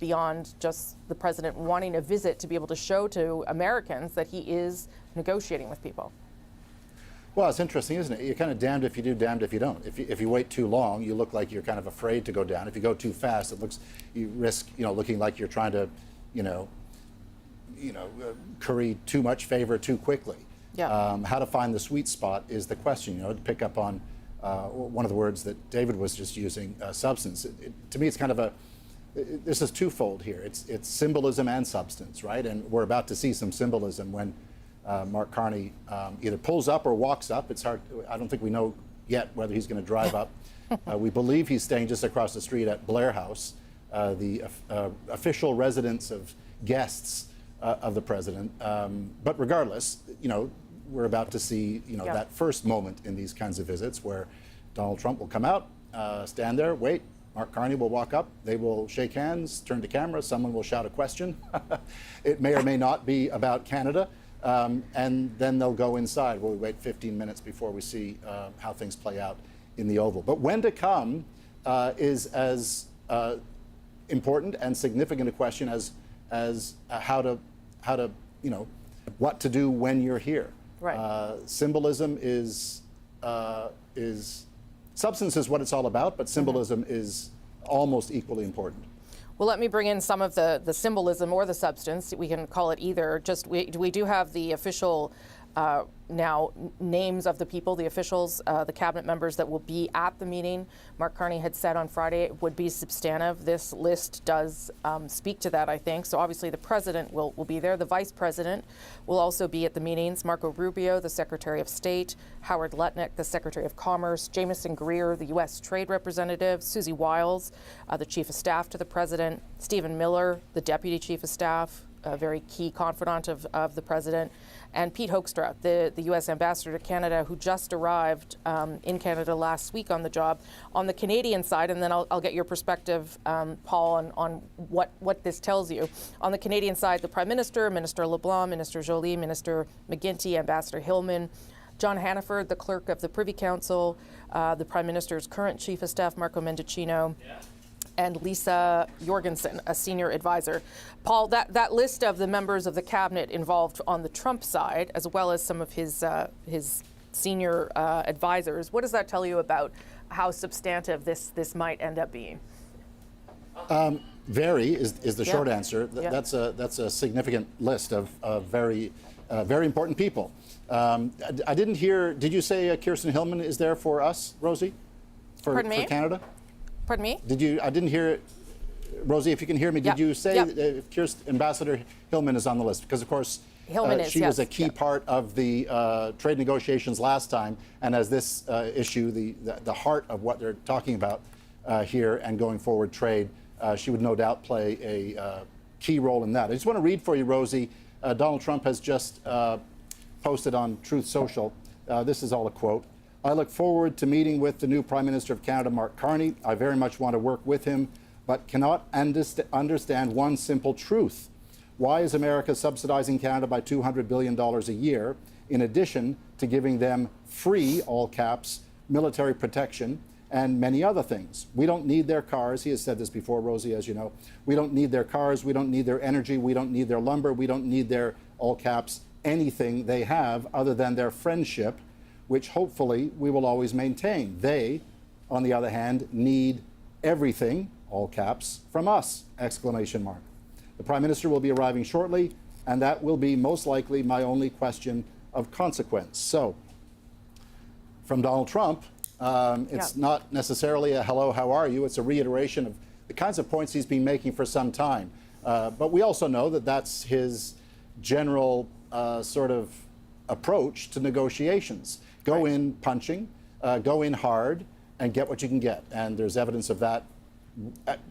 beyond just the president wanting a visit to be able to show to Americans that he is negotiating with people. Well, it's interesting, isn't it? You're kind of damned if you do, damned if you don't. If you wait too long, you look like you're kind of afraid to go down. If you go too fast, you risk, looking like you're trying to, curry too much favor too quickly. Yeah. How to find the sweet spot is the question. To pick up on one of the words that David was just using, substance. To me, it's kind of this is twofold here. It's symbolism and substance, right? And we're about to see some symbolism when Mark Carney either pulls up or walks up. It's hard. I don't think we know yet whether he's going to drive up. We believe he's staying just across the street at Blair House, the official residence of guests of the president. But regardless, we're about to see, that first moment in these kinds of visits where Donald Trump will come out, stand there, wait. Mark Carney will walk up, they will shake hands, turn to camera, someone will shout a question. It may or may not be about Canada. And then they'll go inside. We'll wait 15 minutes before we see how things play out in the Oval. But when to come is as important and significant a question as how to what to do when you're here. Right. Symbolism is substance is what it's all about, but symbolism is almost equally important. Well, let me bring in some of the symbolism or the substance. We can call it either. Just we do have the official now names of the people, the officials, the cabinet members that will be at the meeting. Mark Carney had said on Friday it would be substantive. This list does speak to that, I think. So obviously the president will be there. The vice president will also be at the meetings. Marco Rubio, the Secretary of State, Howard Lutnick, the Secretary of Commerce, Jameson Greer, the U.S. Trade Representative, Susie Wiles, the Chief of Staff to the President, Stephen Miller, the Deputy Chief of Staff, a very key confidant of the president, and Pete Hoekstra, the U.S. Ambassador to Canada, who just arrived in Canada last week on the job. On the Canadian side, and then I'll get your perspective, Paul, on what this tells you. On the Canadian side, the Prime Minister, Minister LeBlanc, Minister Joly, Minister McGuinty, Ambassador Hillman, John Hannaford, the Clerk of the Privy Council, the Prime Minister's current Chief of Staff, Marco Mendicino, and Lisa Jorgensen, a senior advisor. Paul, that list of the members of the cabinet involved on the Trump side, as well as some of his senior advisors, what does that tell you about how substantive this might end up being? Very is the short answer. Yeah. That's a significant list of very important people. I didn't hear. Did you say Kirsten Hillman is there for us, Rosie? Pardon me? For Canada? Pardon me? Did you? I didn't hear it. Rosie, if you can hear me, did you say Ambassador Hillman is on the list? Because of course, she was a key part of the trade negotiations last time, and as this issue, the heart of what they're talking about here and going forward trade, she would no doubt play a key role in that. I just want to read for you, Rosie. Donald Trump has just posted on Truth Social. This is all a quote. I look forward to meeting with the new Prime Minister of Canada, Mark Carney. I very much want to work with him, but cannot understand one simple truth. Why is America subsidizing Canada by $200 billion a year, in addition to giving them free, all caps, military protection, and many other things? We don't need their cars. He has said this before, Rosie, as you know. We don't need their cars. We don't need their energy. We don't need their lumber. We don't need their, all caps, anything they have other than their friendship, which hopefully we will always maintain. They, on the other hand, need everything, all caps, from us, exclamation mark. The Prime Minister will be arriving shortly, and that will be most likely my only question of consequence. So, from Donald Trump, it's not necessarily a hello, how are you? It's a reiteration of the kinds of points he's been making for some time. But we also know that that's his general sort of approach to negotiations. Go in punching, go in hard, and get what you can get. And there's evidence of that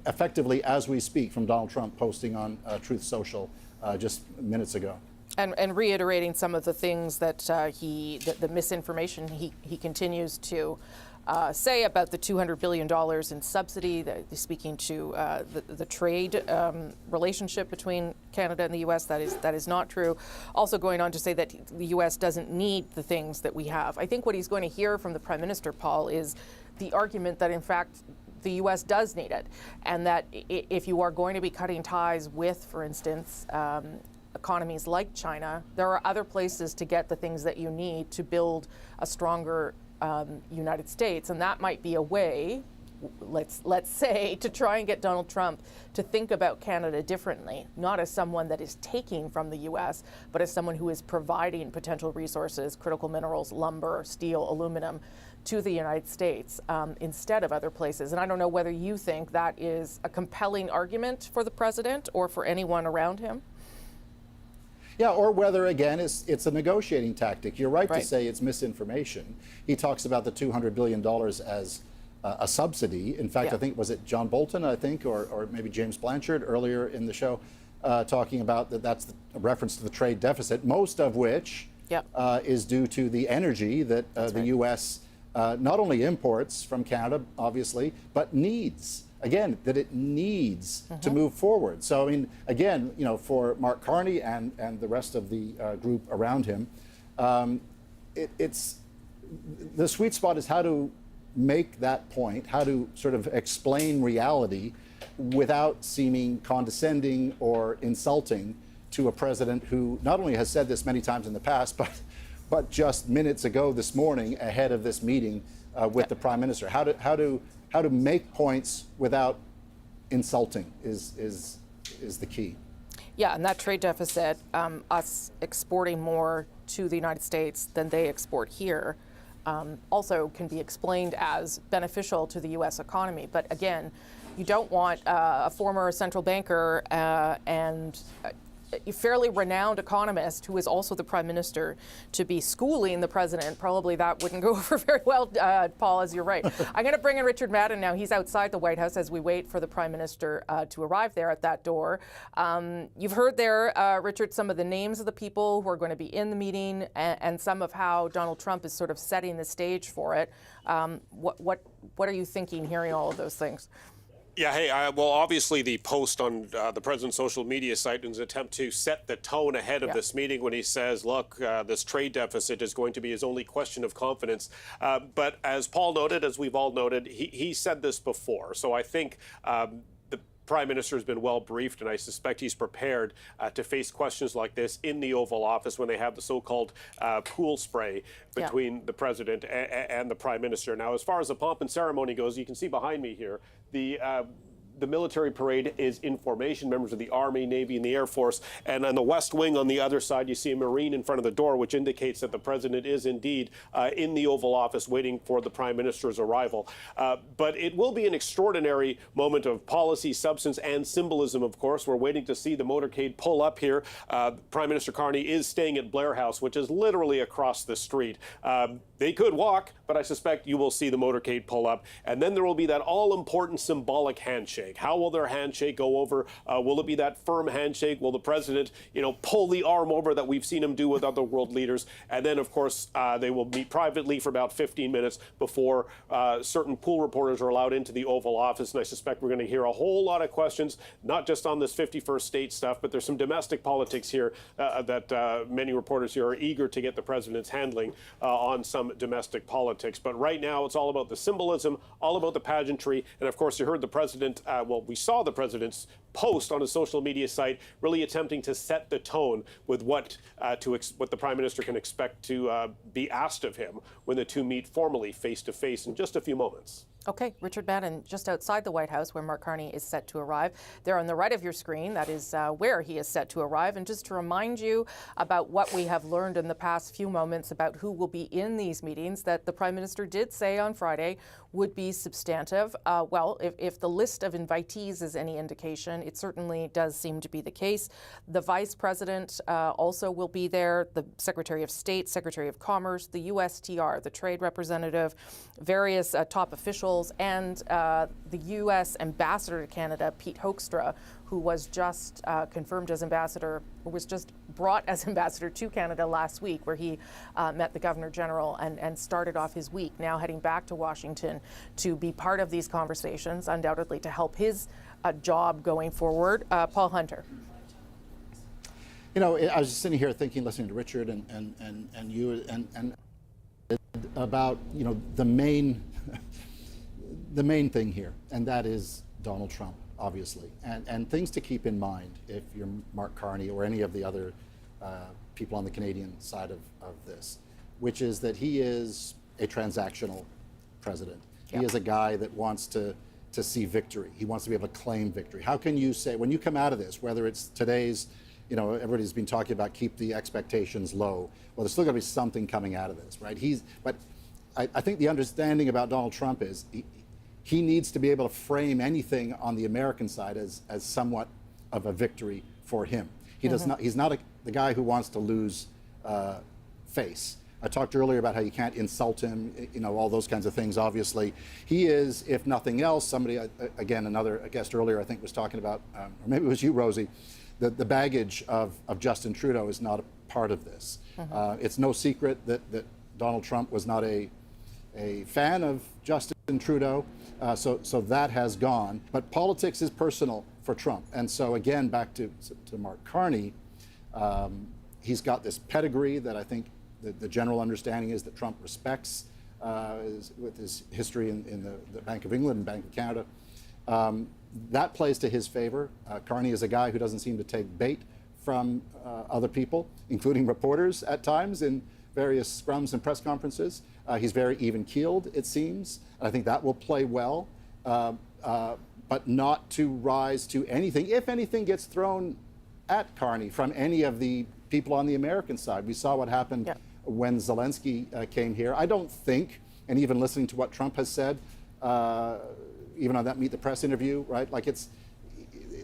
effectively as we speak from Donald Trump posting on Truth Social just minutes ago. And reiterating some of the things that the misinformation he continues to say about the $200 billion in subsidy, speaking to the trade relationship between Canada and the U.S. That is not true. Also going on to say that the U.S. doesn't need the things that we have. I think what he's going to hear from the Prime Minister, Paul, is the argument that in fact the U.S. does need it, and that if you are going to be cutting ties with, for instance, economies like China, there are other places to get the things that you need to build a stronger United States, and that might be a way, let's say, to try and get Donald Trump to think about Canada differently, not as someone that is taking from the U.S., but as someone who is providing potential resources, critical minerals, lumber, steel, aluminum, to the United States instead of other places. And I don't know whether you think that is a compelling argument for the president or for anyone around him. Yeah, or whether, again, it's a negotiating tactic. You're right to say it's misinformation. He talks about the $200 billion as a subsidy. In fact, I think, was it John Bolton, I think, or maybe James Blanchard earlier in the show, talking about that's a reference to the trade deficit, most of which is due to the energy that the U.S. Not only imports from Canada, obviously, but needs. Again, that it needs to move forward. So, I mean, again, you know, for Mark Carney and the rest of the group around him, it's the sweet spot is how to make that point, how to sort of explain reality without seeming condescending or insulting to a president who not only has said this many times in the past, but just minutes ago this morning, ahead of this meeting with the Prime Minister. How to make points without insulting is the key. Yeah, and that trade deficit, us exporting more to the United States than they export here, also can be explained as beneficial to the U.S. economy. But again, you don't want a former central banker and a fairly renowned economist who is also the Prime Minister to be schooling the president. Probably that wouldn't go over very well, Paul, as you're right. I'm going to bring in Richard Madden now. He's outside the White House as we wait for the Prime Minister to arrive there at that door. You've heard there, Richard, some of the names of the people who are going to be in the meeting and some of how Donald Trump is sort of setting the stage for it. What are you thinking hearing all of those things? Yeah, hey, well, obviously the post on the president's social media site is an attempt to set the tone ahead of this meeting when he says, look, this trade deficit is going to be his only question of confidence. But as Paul noted, as we've all noted, he said this before. So I think the Prime Minister has been well briefed, and I suspect he's prepared to face questions like this in the Oval Office when they have the so-called pool spray between the President and the Prime Minister. Now, as far as the pomp and ceremony goes, you can see behind me here, the military parade is in formation, members of the Army, Navy, and the Air Force. And on the West Wing on the other side, you see a Marine in front of the door, which indicates that the President is indeed in the Oval Office waiting for the Prime Minister's arrival. But it will be an extraordinary moment of policy, substance, and symbolism, of course. We're waiting to see the motorcade pull up here. Prime Minister Carney is staying at Blair House, which is literally across the street. They could walk, but I suspect you will see the motorcade pull up. And then there will be that all-important symbolic handshake. How will their handshake go over? Will it be that firm handshake? Will the president, pull the arm over that we've seen him do with other world leaders? And then, of course, they will meet privately for about 15 minutes before certain pool reporters are allowed into the Oval Office. And I suspect we're going to hear a whole lot of questions, not just on this 51st state stuff, but there's some domestic politics here that many reporters here are eager to get the president's handling on some domestic politics. But right now, it's all about the symbolism, all about the pageantry. And of course, you heard the president, we saw the president's post on his social media site, really attempting to set the tone with what the Prime Minister can expect to be asked of him when the two meet formally face to face in just a few moments. Okay, Richard Madden, just outside the White House where Mark Carney is set to arrive. There on the right of your screen, that is where he is set to arrive. And just to remind you about what we have learned in the past few moments about who will be in these meetings, that the Prime Minister did say on Friday would be substantive. Well, if the list of invitees is any indication, it certainly does seem to be the case. The Vice President also will be there, the Secretary of State, Secretary of Commerce, the USTR, the Trade Representative, various top officials, and the U.S. Ambassador to Canada, Pete Hoekstra, who was just confirmed as ambassador, who was just brought as ambassador to Canada last week, where he met the Governor General and started off his week, now heading back to Washington to be part of these conversations, undoubtedly to help his job going forward. Paul Hunter. I was just sitting here thinking, listening to Richard and you, and about the main thing here, and that is Donald Trump. obviously, and things to keep in mind if you're Mark Carney or any of the other people on the Canadian side of this, which is that he is a transactional president. He is a guy that wants to see victory. He wants to be able to claim victory. How can you say, when you come out of this, whether it's today's, everybody's been talking about keep the expectations low. Well, there's still going to be something coming out of this, right? But I think the understanding about Donald Trump is he needs to be able to frame anything on the American side as somewhat of a victory for him. He does not. He's not the guy who wants to lose face. I talked earlier about how you can't insult him, all those kinds of things, obviously. He is, if nothing else, somebody, again, another guest earlier, I think, was talking about, or maybe it was you, Rosie, the baggage of Justin Trudeau is not a part of this. It's no secret that Donald Trump was not a fan of Justin Trudeau, so that has gone. But politics is personal for Trump. And so, again, back to Mark Carney, he's got this pedigree that I think the general understanding is that Trump respects with his history in the Bank of England and Bank of Canada. That plays to his favor. Carney is a guy who doesn't seem to take bait from other people, including reporters at times in various scrums and press conferences. He's very even-keeled, it seems. I think that will play well, but not to rise to anything. If anything gets thrown at Carney from any of the people on the American side. We saw what happened when Zelensky came here. I don't think, and even listening to what Trump has said, even on that Meet the Press interview, right? Like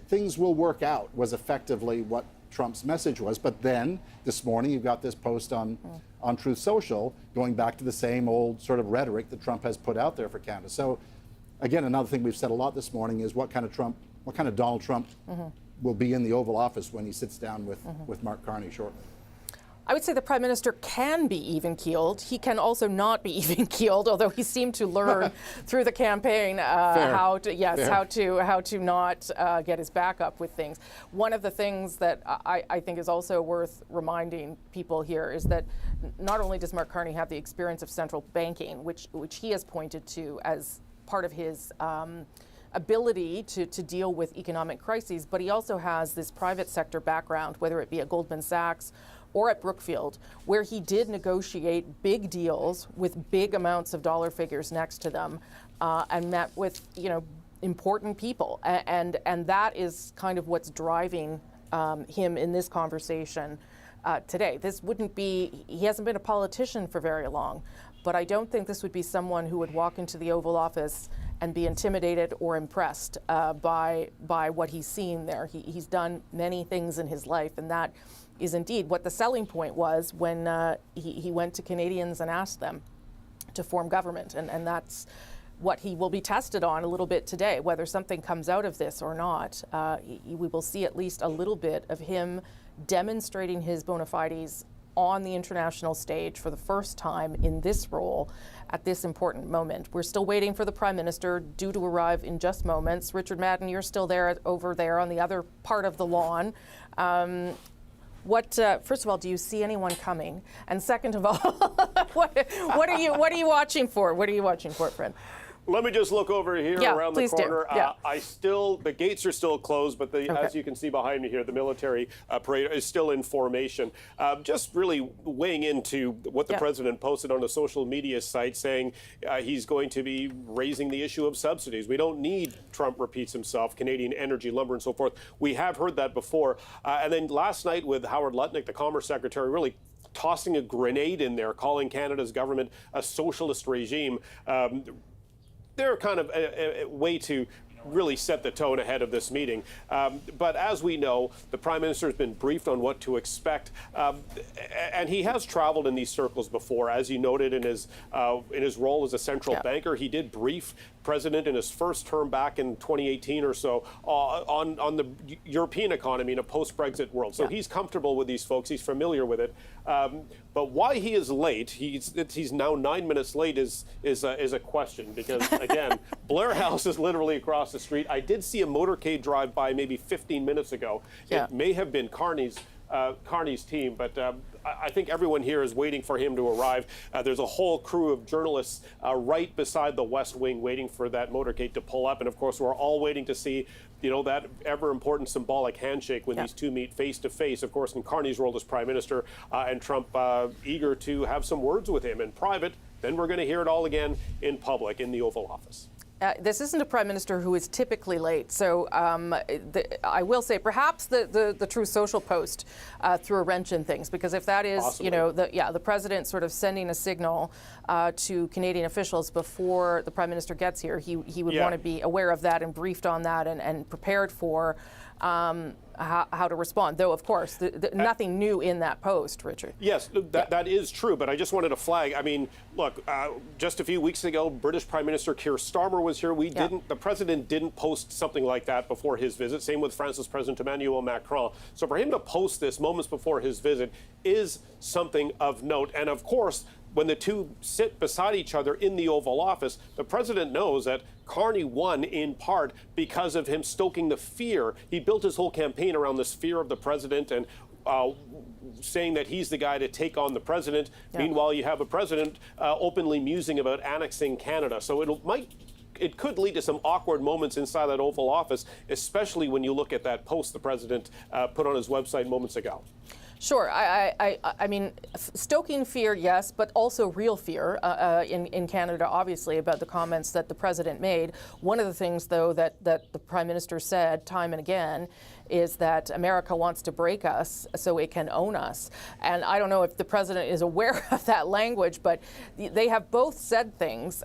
things will work out was effectively what Trump's message was. But then this morning you've got this post on Truth Social going back to the same old sort of rhetoric that Trump has put out there for Canada. So again, another thing we've said a lot this morning is what kind of Donald Trump will be in the Oval Office when he sits down with Mark Carney shortly. I would say the Prime Minister can be even-keeled. He can also not be even-keeled, although he seemed to learn through the campaign how to not get his back up with things. One of the things that I think is also worth reminding people here is that not only does Mark Carney have the experience of central banking, which he has pointed to as part of his ability to deal with economic crises, but he also has this private sector background, whether it be at Goldman Sachs or at Brookfield, where he did negotiate big deals with big amounts of dollar figures next to them, and met with important people, and that is kind of what's driving him in this conversation today. This wouldn't be, he hasn't been a politician for very long, but I don't think this would be someone who would walk into the Oval Office and be intimidated or impressed by what he's seen there. He's done many things in his life, and that is indeed what the selling point was when he went to Canadians and asked them to form government. And that's what he will be tested on a little bit today, whether something comes out of this or not. We will see at least a little bit of him demonstrating his bona fides on the international stage for the first time in this role at this important moment. We're still waiting for the Prime Minister, due to arrive in just moments. Richard Madden, you're still there over there on the other part of the lawn. First of all, do you see anyone coming? And second of all, what are you watching for? What are you watching for, friend? Let me just look over here around the corner. The gates are still closed, but as you can see behind me here, the military parade is still in formation. Just really weighing into what the president posted on a social media site, saying he's going to be raising the issue of subsidies. We don't need, Trump repeats himself, Canadian energy, lumber, and so forth. We have heard that before. And then last night with Howard Lutnick, the Commerce Secretary, really tossing a grenade in there, calling Canada's government a socialist regime. They're kind of a way to really set the tone ahead of this meeting. But as we know, the Prime Minister has been briefed on what to expect, and he has traveled in these circles before. As you noted in his role as a central banker, he did brief President in his first term back in 2018 or so on the European economy in a post-Brexit world. So he's comfortable with these folks. He's familiar with it. But why he is late, he's now 9 minutes late, is a question, because again, Blair House is literally across the street. I did see a motorcade drive by maybe 15 minutes ago. It may have been Carney's team, but I think everyone here is waiting for him to arrive. There's a whole crew of journalists right beside the West Wing waiting for that motorcade to pull up. And of course, we're all waiting to see, that ever important symbolic handshake when these two meet face to face. Of course, in Carney's role as Prime Minister, and Trump eager to have some words with him in private. Then we're going to hear it all again in public in the Oval Office. This isn't a prime minister who is typically late, so I will say perhaps the Truth Social post threw a wrench in things, because if that is, Possibly. the president sort of sending a signal to Canadian officials before the prime minister gets here, he would want to be aware of that and briefed on that and prepared for how to respond. Though, of course, nothing new in that post, Richard. Yes, that is true, but I just wanted to flag, I mean, look, just a few weeks ago, British Prime Minister Keir Starmer was here. The president didn't post something like that before his visit. Same with France's President Emmanuel Macron. So for him to post this moments before his visit is something of note. And of course, when the two sit beside each other in the Oval Office, the president knows that Carney won in part because of him stoking the fear. He built his whole campaign around this fear of the president and saying that he's the guy to take on the president. Meanwhile, you have a president openly musing about annexing Canada. So it could lead to some awkward moments inside that Oval Office, especially when you look at that post the president put on his website moments ago. Sure. I mean, stoking fear, yes, but also real fear in Canada, obviously, about the comments that the president made. One of the things, though, that the prime minister said time and again is that America wants to break us so it can own us. And I don't know if the president is aware of that language, but they have both said things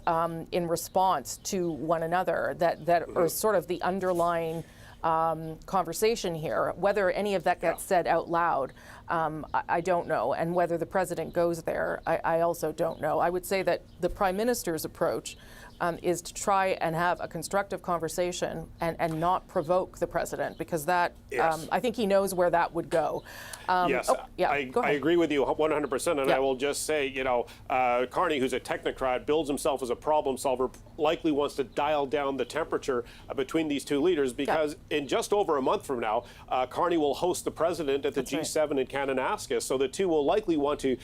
in response to one another that are sort of the underlying conversation here. Whether any of that gets said out loud, I don't know. And whether the president goes there, I also don't know. I would say that the prime minister's approach is to try and have a constructive conversation and not provoke the president, because that, I think he knows where that would go. Yes, I agree with you 100%. And I will just say, Carney, who's a technocrat, builds himself as a problem solver, likely wants to dial down the temperature between these two leaders, because in just over a month from now, Carney will host the president at the G7 in Kananaskis. So the two will likely want to,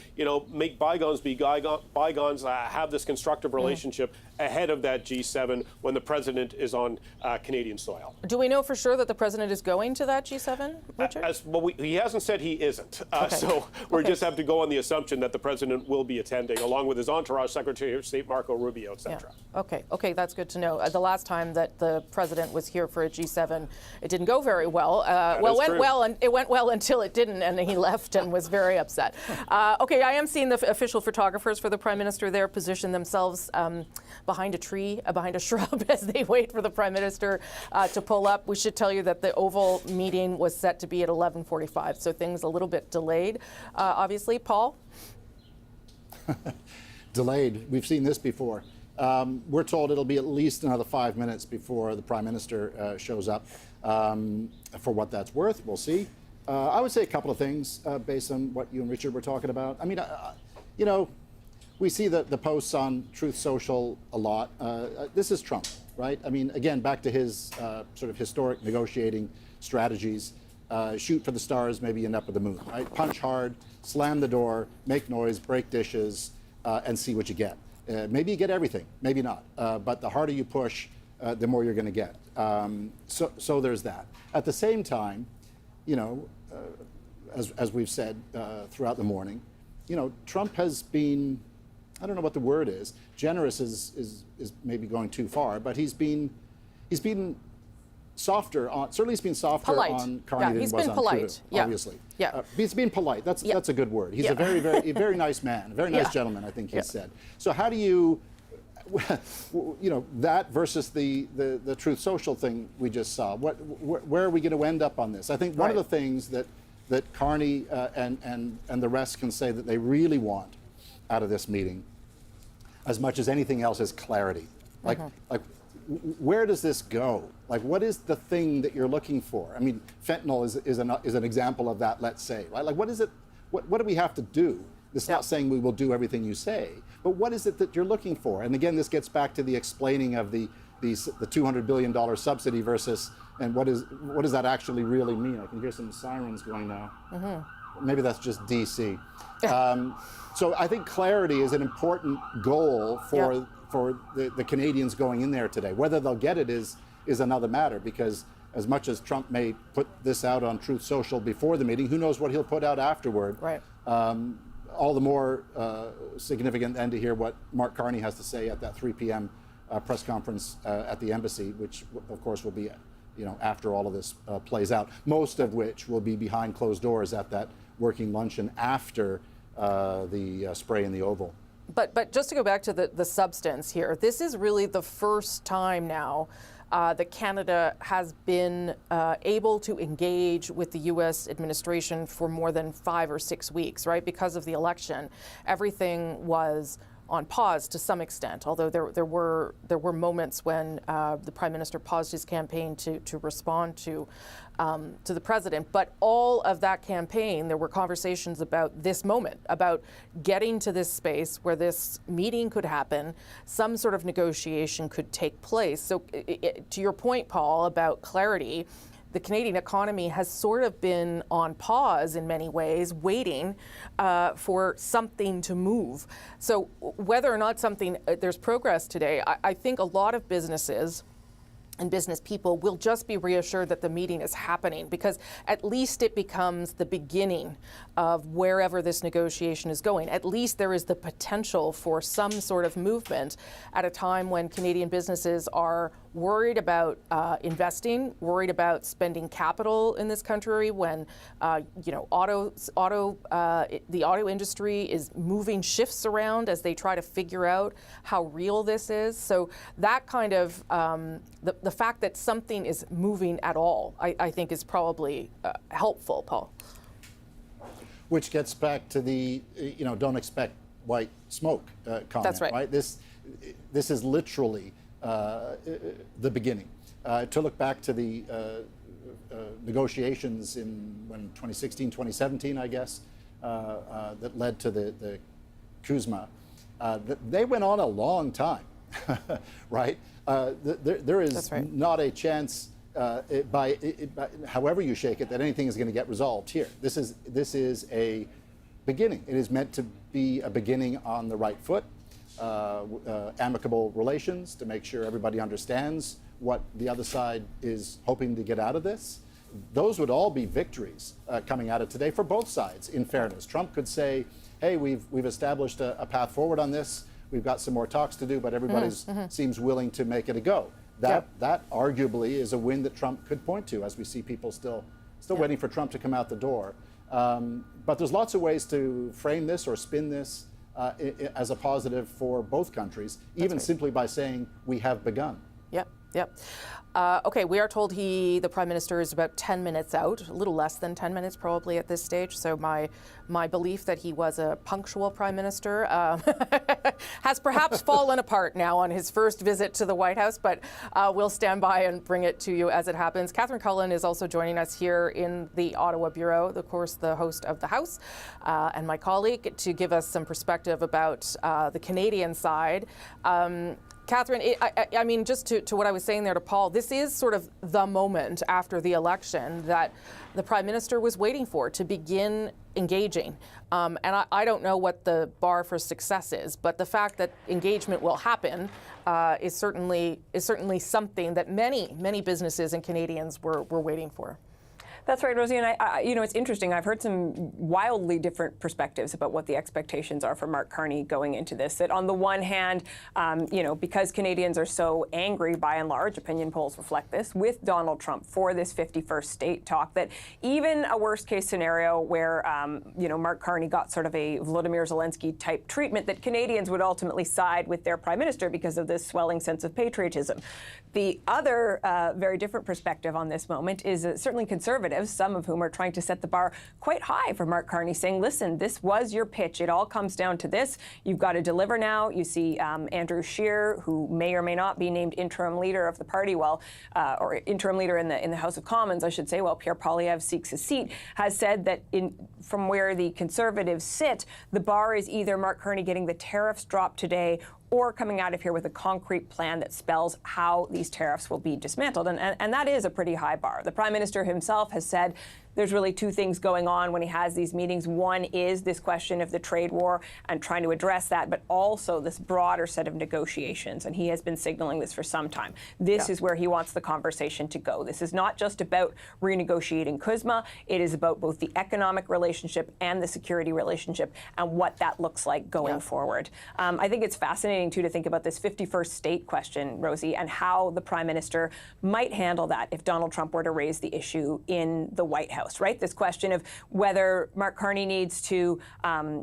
make bygones be bygones, have this constructive relationship ahead of that G7 when the president is on Canadian soil. Do we know for sure that the president is going to that G7, Richard? He hasn't said he isn't. So we just have to go on the assumption that the president will be attending, along with his entourage, Secretary of State Marco Rubio, etc. Okay, that's good to know. The last time that the president was here for a G7, it didn't go very well. It went well until it didn't, and he left and was very upset. Okay, I am seeing the official photographers for the prime minister there position themselves behind a tree, behind a shrub, as they wait for the prime minister to pull up. We should tell you that the Oval meeting was set to be at 11:45, so things a little bit delayed. Obviously, Paul? Delayed. We've seen this before. We're told it'll be at least another 5 minutes before the prime minister shows up. For what that's worth, we'll see. I would say a couple of things based on what you and Richard were talking about. I mean, we see the posts on Truth Social a lot. This is Trump, right? I mean, again, back to his sort of historic negotiating strategies. Shoot for the stars, maybe end up with the moon, right? Punch hard, slam the door, make noise, break dishes, and see what you get. Maybe you get everything, maybe not. But the harder you push, the more you're going to get. So there's that. At the same time, as we've said throughout the morning, Trump has been, I don't know what the word is. Generous is maybe going too far, but he's been softer on. Certainly, he's been softer on Carney than he was on Trudeau, obviously. He's been polite. That's a good word. He's a very nice man, a very nice gentleman, I think he said. So how do you, that versus the Truth Social thing we just saw? Where are we going to end up on this? I think one of the things that Carney and the rest can say that they really want out of this meeting, as much as anything else, is clarity. Like where does this go? Like, what is the thing that you're looking for? I mean, fentanyl is an example of that, let's say, right? Like, what is it? What do we have to do? It's not saying we will do everything you say, but what is it that you're looking for? And again, this gets back to the explaining of the $200 billion subsidy versus, and what does that actually really mean? I can hear some sirens going now. maybe that's just DC. So I think clarity is an important goal for the Canadians going in there today. Whether they'll get it is another matter, because as much as Trump may put this out on Truth Social before the meeting, who knows what he'll put out afterward. Right. All the more significant then to hear what Mark Carney has to say at that 3 p.m. Press conference at the embassy, which of course will be, after all of this plays out, most of which will be behind closed doors at that working luncheon after the spray in the Oval. But just to go back to the substance here, this is really the first time now that Canada has been able to engage with the U.S. administration for more than 5 or 6 weeks, right? Because of the election, everything was on pause to some extent, although there were moments when the Prime Minister paused his campaign to respond to the President. But all of that campaign, there were conversations about this moment, about getting to this space where this meeting could happen, some sort of negotiation could take place. So to your point, Paul, about clarity, the Canadian economy has sort of been on pause in many ways, waiting for something to move. So whether or not there's progress today, I think a lot of businesses and business people will just be reassured that the meeting is happening, because at least it becomes the beginning of wherever this negotiation is going. At least there is the potential for some sort of movement at a time when Canadian businesses are worried about investing, worried about spending capital in this country, when the auto industry is moving shifts around as they try to figure out how real this is. So that kind of the fact that something is moving at all, I think, is probably helpful, Paul. Which gets back to the don't expect white smoke comment. That's right. This is literally the beginning. To look back to the negotiations in 2016, 2017, I guess, that led to the CUSMA, they went on a long time, right? There is not a chance, by however you shake it, that anything is going to get resolved here. This is a beginning. It is meant to be a beginning on the right foot. Amicable relations to make sure everybody understands what the other side is hoping to get out of this. Those would all be victories coming out of today for both sides, in fairness. Trump could say, hey, we've established a path forward on this. We've got some more talks to do, but everybody seems willing to make it a go. That arguably is a win that Trump could point to, as we see people still waiting for Trump to come out the door. But there's lots of ways to frame this or spin this as a positive for both countries, even simply by saying we have begun. Yep. Okay, we are told the Prime Minister is about 10 minutes out, a little less than 10 minutes probably at this stage. So my belief that he was a punctual Prime Minister has perhaps fallen apart now on his first visit to the White House, but we'll stand by and bring it to you as it happens. Catherine Cullen is also joining us here in the Ottawa Bureau, of course, the host of The House, and my colleague, to give us some perspective about the Canadian side. Catherine, I mean, just to what I was saying there to Paul, this is sort of the moment after the election that the Prime Minister was waiting for to begin engaging. And I don't know what the bar for success is, but the fact that engagement will happen is certainly something that many businesses and Canadians were waiting for. That's right, Rosie. And it's interesting. I've heard some wildly different perspectives about what the expectations are for Mark Carney going into this. That on the one hand, because Canadians are so angry by and large, opinion polls reflect this, with Donald Trump for this 51st state talk, that even a worst case scenario where, Mark Carney got sort of a Volodymyr Zelensky type treatment, that Canadians would ultimately side with their Prime Minister because of this swelling sense of patriotism. The other very different perspective on this moment is certainly conservative, some of whom are trying to set the bar quite high for Mark Carney, saying, listen, this was your pitch. It all comes down to this. You've got to deliver now. You see Andrew Scheer, who may or may not be named interim leader of the party, or interim leader in the House of Commons, I should say, while Pierre Poilievre seeks a seat, has said that from where the Conservatives sit, the bar is either Mark Carney getting the tariffs dropped today or coming out of here with a concrete plan that spells how these tariffs will be dismantled. And that is a pretty high bar. The Prime Minister himself has said there's really two things going on when he has these meetings. One is this question of the trade war and trying to address that, but also this broader set of negotiations. And he has been signaling this for some time. This is where he wants the conversation to go. This is not just about renegotiating CUSMA. It is about both the economic relationship and the security relationship and what that looks like going forward. I think it's fascinating, too, to think about this 51st state question, Rosie, and how the Prime Minister might handle that if Donald Trump were to raise the issue in the White House, right? This question of whether Mark Carney needs to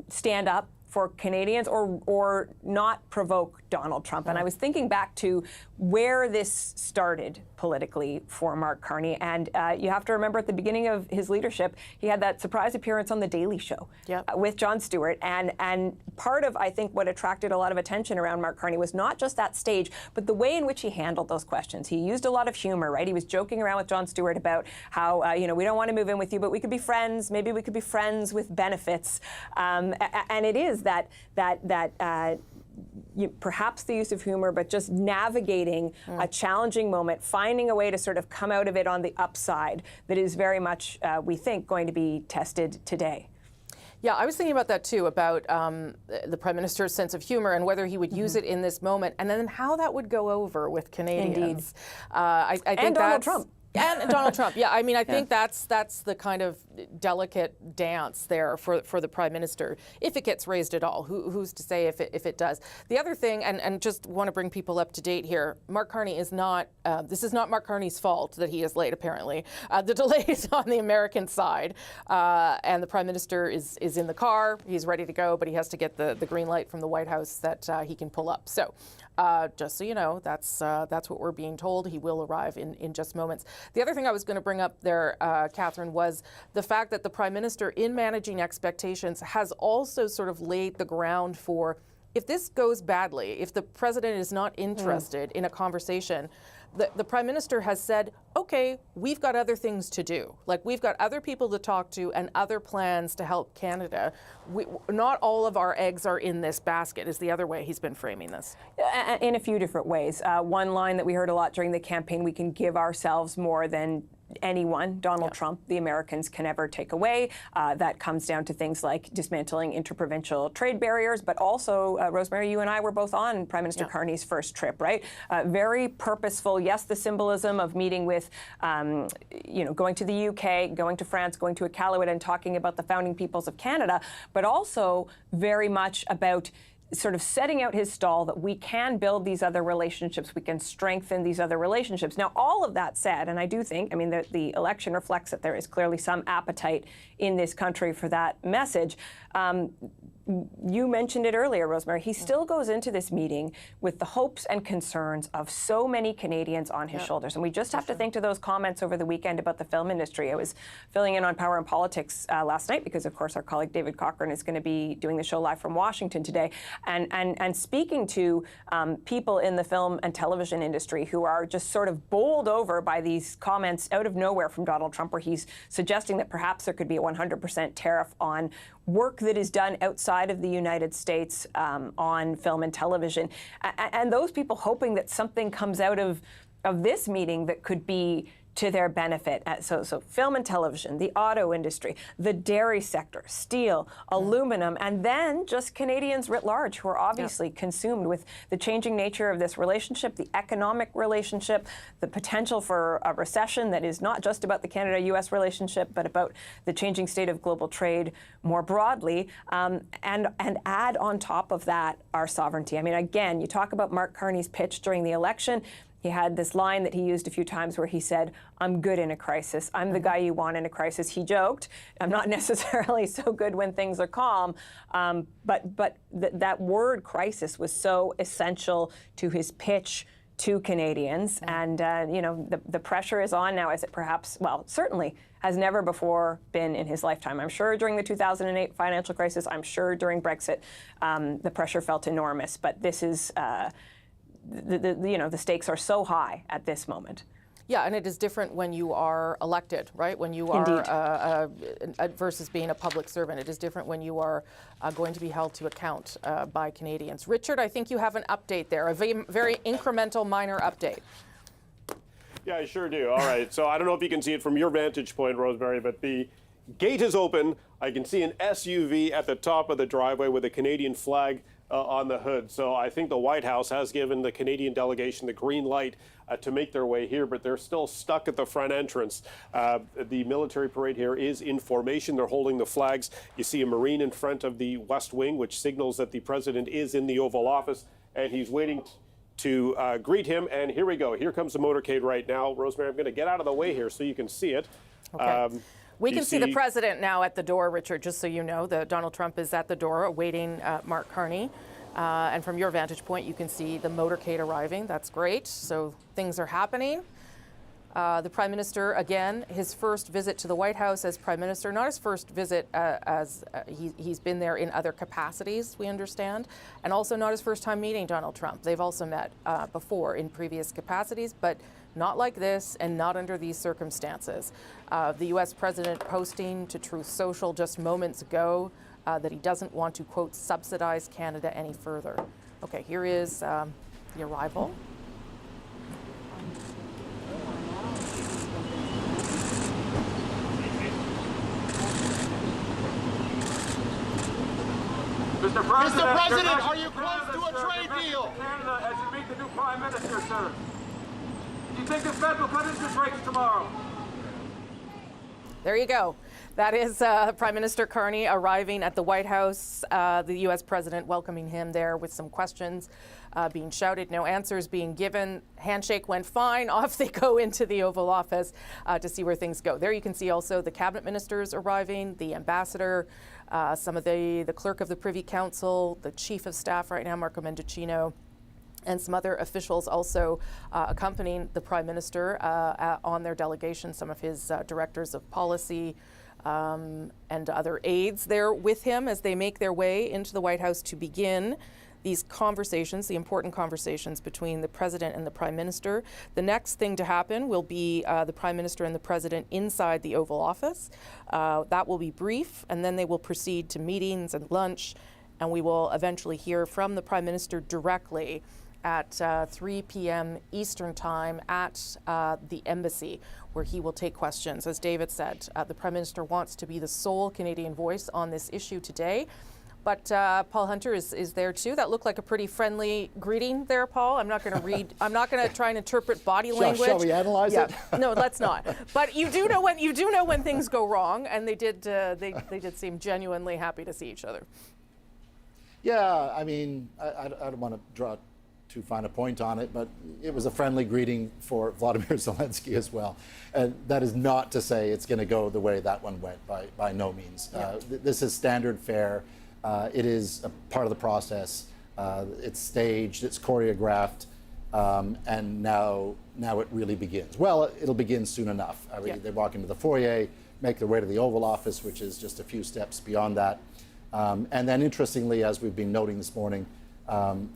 stand up for Canadians or not provoke Donald Trump. And I was thinking back to where this started politically for Mark Carney. And you have to remember at the beginning of his leadership, he had that surprise appearance on The Daily Show with Jon Stewart. And part of, I think, what attracted a lot of attention around Mark Carney was not just that stage, but the way in which he handled those questions. He used a lot of humor, right? He was joking around with Jon Stewart about how, you know, we don't want to move in with you, but we could be friends. Maybe we could be friends with benefits. And it is that perhaps the use of humor, but just navigating a challenging moment, finding a way to sort of come out of it on the upside that is very much, we think, going to be tested today. Yeah, I was thinking about that too, about the Prime Minister's sense of humor and whether he would use it in this moment, and then how that would go over with Canadians. Indeed. I think and Donald Trump. And Donald Trump, yeah. I mean, I think that's the kind of delicate dance there for the Prime Minister, if it gets raised at all. Who's to say if it does? The other thing, and just want to bring people up to date here, Mark Carney is not, this is not Mark Carney's fault that he is late, apparently. The delay is on the American side, and the Prime Minister is in the car. He's ready to go, but he has to get the green light from the White House that he can pull up. So just so you know, that's what we're being told. He will arrive in just moments. The other thing I was going to bring up there, Catherine, was the fact that the Prime Minister, in managing expectations, has also sort of laid the ground for, if this goes badly, if the President is not interested in a conversation, the Prime Minister has said, okay, we've got other things to do. Like, we've got other people to talk to and other plans to help Canada. Not all of our eggs are in this basket, is the other way he's been framing this. In a few different ways. One line that we heard a lot during the campaign, we can give ourselves more than anyone, Donald Trump, the Americans can ever take away. That comes down to things like dismantling interprovincial trade barriers, but also, Rosemary, you and I were both on Prime Minister Carney's first trip, right? Very purposeful. Yes, the symbolism of meeting with, going to the UK, going to France, going to Iqaluit and talking about the founding peoples of Canada, but also very much about sort of setting out his stall that we can build these other relationships, we can strengthen these other relationships. Now, all of that said, and I do think, I mean, the election reflects that there is clearly some appetite in this country for that message. You mentioned it earlier, Rosemary. He still goes into this meeting with the hopes and concerns of so many Canadians on his shoulders. And we just have to think to those comments over the weekend about the film industry. I was filling in on Power and Politics last night because, of course, our colleague David Cochran is going to be doing the show live from Washington today. And speaking to people in the film and television industry who are just sort of bowled over by these comments out of nowhere from Donald Trump, where he's suggesting that perhaps there could be a 100% tariff on work that is done outside of the United States on film and television. And those people hoping that something comes out of this meeting that could be to their benefit. So film and television, the auto industry, the dairy sector, steel, aluminum, and then just Canadians writ large who are obviously consumed with the changing nature of this relationship, the economic relationship, the potential for a recession that is not just about the Canada-U.S. relationship, but about the changing state of global trade more broadly, and add on top of that our sovereignty. I mean, again, you talk about Mark Carney's pitch during the election. He had this line that he used a few times where he said, I'm good in a crisis. I'm the guy you want in a crisis. He joked, I'm not necessarily so good when things are calm. But that word crisis was so essential to his pitch to Canadians. And, the pressure is on now, as it perhaps, well, certainly has never before been in his lifetime. I'm sure during the 2008 financial crisis, I'm sure during Brexit, the pressure felt enormous. But this is... the stakes are so high at this moment. Yeah, and it is different when you are elected, right? When you are versus being a public servant. It is different when you are going to be held to account by Canadians. Richard, I think you have an update there, a very incremental, minor update. Yeah, I sure do. All right. So I don't know if you can see it from your vantage point, Rosemary, but the gate is open. I can see an SUV at the top of the driveway with a Canadian flag on the hood. So I think the White House has given the Canadian delegation the green light to make their way here, but they're still stuck at the front entrance. The military parade here is in formation. They're holding the flags. You see a Marine in front of the West Wing, which signals that the president is in the Oval Office, and he's waiting to greet him. And here we go. Here comes the motorcade right now. Rosemary, I'm going to get out of the way here so you can see it. Okay. We can see the president now at the door, Richard, just so you know. Donald Trump is at the door awaiting Mark Carney. And from your vantage point, you can see the motorcade arriving. That's great. So things are happening. The Prime Minister, again, his first visit to the White House as Prime Minister, not his first visit as he's been there in other capacities, we understand, and also not his first time meeting Donald Trump. They've also met before in previous capacities, but not like this and not under these circumstances. The U.S. President posting to Truth Social just moments ago that he doesn't want to, quote, subsidize Canada any further. Okay, here is the arrival. Mr. President, are you close to a trade deal? Canada as you meet the new Prime Minister, sir. Do you think this Fed will cut interest rates tomorrow? There you go. That is Prime Minister Carney arriving at the White House, the U.S. President welcoming him there with some questions being shouted, no answers being given. Handshake went fine. Off they go into the Oval Office to see where things go. There you can see also the cabinet ministers arriving, the ambassador, some of the clerk of the Privy Council, the chief of staff right now, Marco Mendicino, and some other officials also accompanying the Prime Minister on their delegation, some of his directors of policy and other aides there with him as they make their way into the White House to begin these conversations, the important conversations between the President and the Prime Minister. The next thing to happen will be the Prime Minister and the President inside the Oval Office. That will be brief, and then they will proceed to meetings and lunch, and we will eventually hear from the Prime Minister directly at 3 p.m. Eastern Time at the embassy, where he will take questions. As David said, the Prime Minister wants to be the sole Canadian voice on this issue today. But Paul Hunter is there too. That looked like a pretty friendly greeting there, Paul. I'm not going to read. I'm not going to try and interpret body language. Shall we analyze it? No, let's not. But you do know when things go wrong, and they did seem genuinely happy to see each other. Yeah, I mean, I don't want to draw too fine a point on it, but it was a friendly greeting for Vladimir Zelensky as well. And that is not to say it's going to go the way that one went, by no means. This is standard fare. It is a part of the process. It's staged, it's choreographed, and now it really begins. Well, it'll begin soon enough. They walk into the foyer, make their way to the Oval Office, which is just a few steps beyond that. And then interestingly, as we've been noting this morning,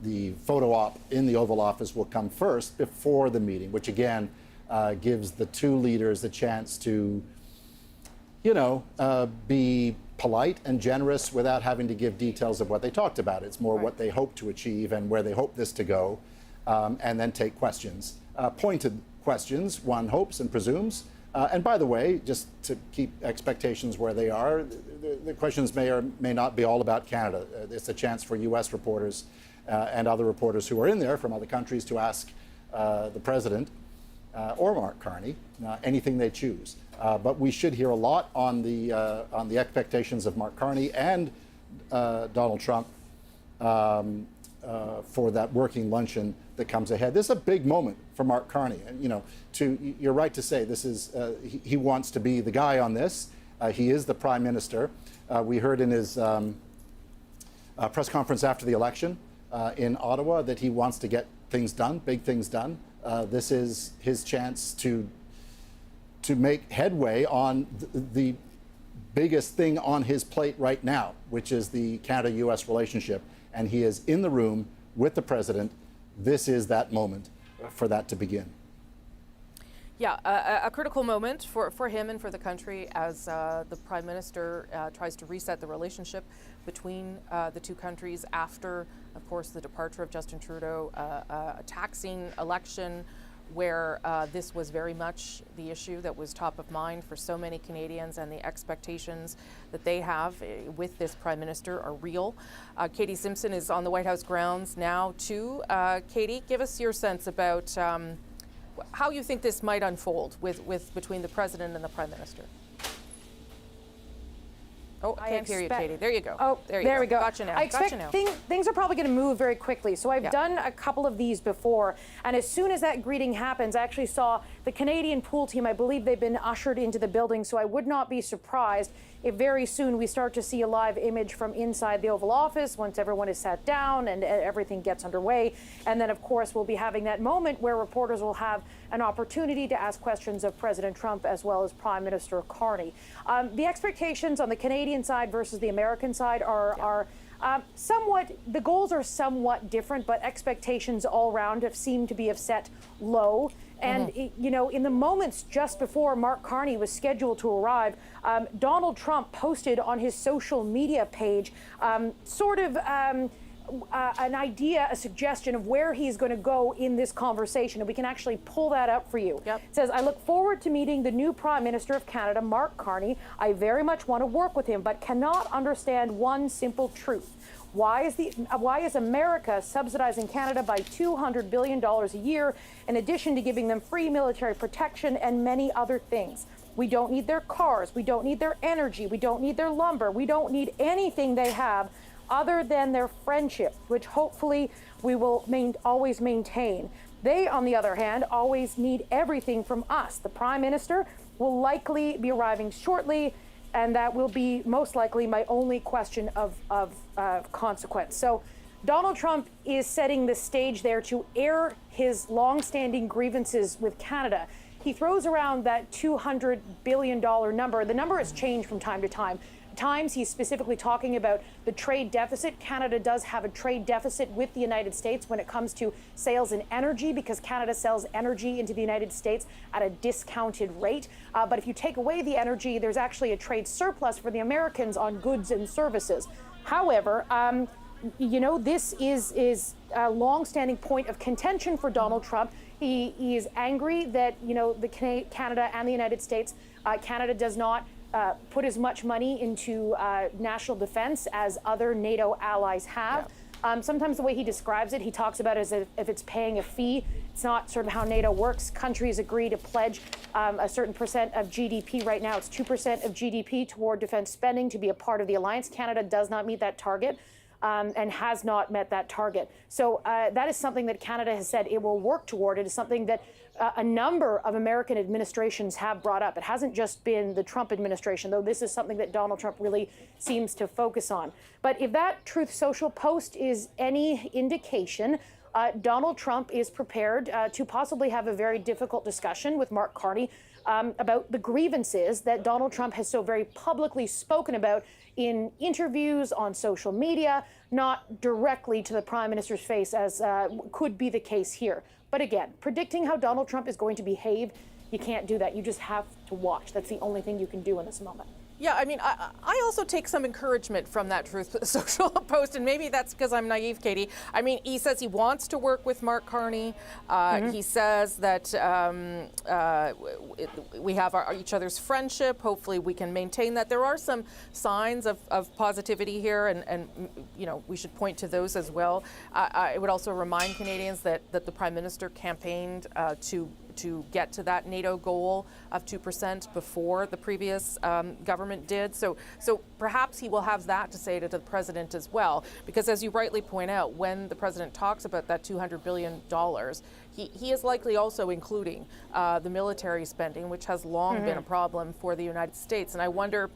the photo op in the Oval Office will come first before the meeting, which again gives the two leaders the chance to, be polite and generous without having to give details of what they talked about. It's more what they hope to achieve and where they hope this to go, and then take questions. Pointed questions, one hopes and presumes. And by the way, just to keep expectations where they are, the questions may or may not be all about Canada. It's a chance for U.S. reporters and other reporters who are in there from other countries to ask the President or Mark Carney anything they choose. But we should hear a lot on the expectations of Mark Carney and Donald Trump for that working luncheon that comes ahead. This is a big moment for Mark Carney, and you're right to say this is he wants to be the guy on this. He is the Prime Minister. We heard in his press conference after the election in Ottawa that he wants to get things done, big things done. This is his chance to make headway on the biggest thing on his plate right now, which is the Canada-U.S. relationship. And he is in the room with the President. This is that moment for that to begin. Yeah, a critical moment for him and for the country as the Prime Minister tries to reset the relationship between the two countries after, of course, the departure of Justin Trudeau, a taxing election where this was very much the issue that was top of mind for so many Canadians, and the expectations that they have with this Prime Minister are real. Katie Simpson is on the White House grounds now too. Katie, give us your sense about how you think this might unfold with between the President and the Prime Minister. Oh, I can't hear you, Katie. There you go. Oh, there we go. Gotcha now. I expect things are probably going to move very quickly. So I've done a couple of these before, and as soon as that greeting happens, I actually saw the Canadian pool team. I believe they've been ushered into the building, so I would not be surprised if very soon we start to see a live image from inside the Oval Office once everyone is sat down and everything gets underway. And then, of course, we'll be having that moment where reporters will have an opportunity to ask questions of President Trump as well as Prime Minister Carney. The expectations on the Canadian side versus the American side are somewhat, the goals are somewhat different, but expectations all around seem to be set low. And, you know, in the moments just before Mark Carney was scheduled to arrive, Donald Trump posted on his social media page an idea, a suggestion of where he's going to go in this conversation. And we can actually pull that up for you. It says, "I look forward to meeting the new Prime Minister of Canada, Mark Carney. I very much want to work with him, but cannot understand one simple truth. Why is America subsidizing Canada by $200 billion a year, in addition to giving them free military protection and many other things? We don't need their cars. We don't need their energy. We don't need their lumber. We don't need anything they have other than their friendship, which hopefully we will always maintain. They, on the other hand, always need everything from us. The Prime Minister will likely be arriving shortly, and that will be most likely my only question of consequence." So Donald Trump is setting the stage there to air his long-standing grievances with Canada. He throws around that $200 billion number. The number has changed from time to time. Times he's specifically talking about the trade deficit. Canada does have a trade deficit with the United States when it comes to sales and energy, because Canada sells energy into the United States at a discounted rate. But if you take away the energy, there's actually a trade surplus for the Americans on goods and services. However, you know, this is a long-standing point of contention for Donald Trump. He is angry that, you know, Canada and the United States, Canada does not put as much money into national defense as other NATO allies have. Sometimes the way he describes it, he talks about it as if it's paying a fee. It's not sort of how NATO works. Countries agree to pledge a certain percent of GDP. Right now, it's 2% of GDP toward defense spending to be a part of the alliance. Canada does not meet that target. And has not met that target. So that is something that Canada has said it will work toward. It is something that a number of American administrations have brought up. It hasn't just been the Trump administration, though this is something that Donald Trump really seems to focus on. But if that Truth Social post is any indication, Donald Trump is prepared to possibly have a very difficult discussion with Mark Carney about the grievances that Donald Trump has so very publicly spoken about in interviews on social media, not directly to the Prime Minister's face, as could be the case here. But again, predicting how Donald Trump is going to behave, you can't do that. You just have to watch. That's the only thing you can do in this moment. Yeah, I mean, I also take some encouragement from that Truth Social post, and maybe that's because I'm naive, Katie. I mean, he says he wants to work with Mark Carney. He says that we have each other's friendship. Hopefully we can maintain that. There are some signs of positivity here, and you know, we should point to those as well. I would also remind Canadians that the Prime Minister campaigned to get to that NATO goal of 2% before the previous government did. So perhaps he will have that to say to the president as well, because as you rightly point out, when the president talks about that $200 billion, he is likely also including the military spending, which has long been a problem for the United States. And I wonder,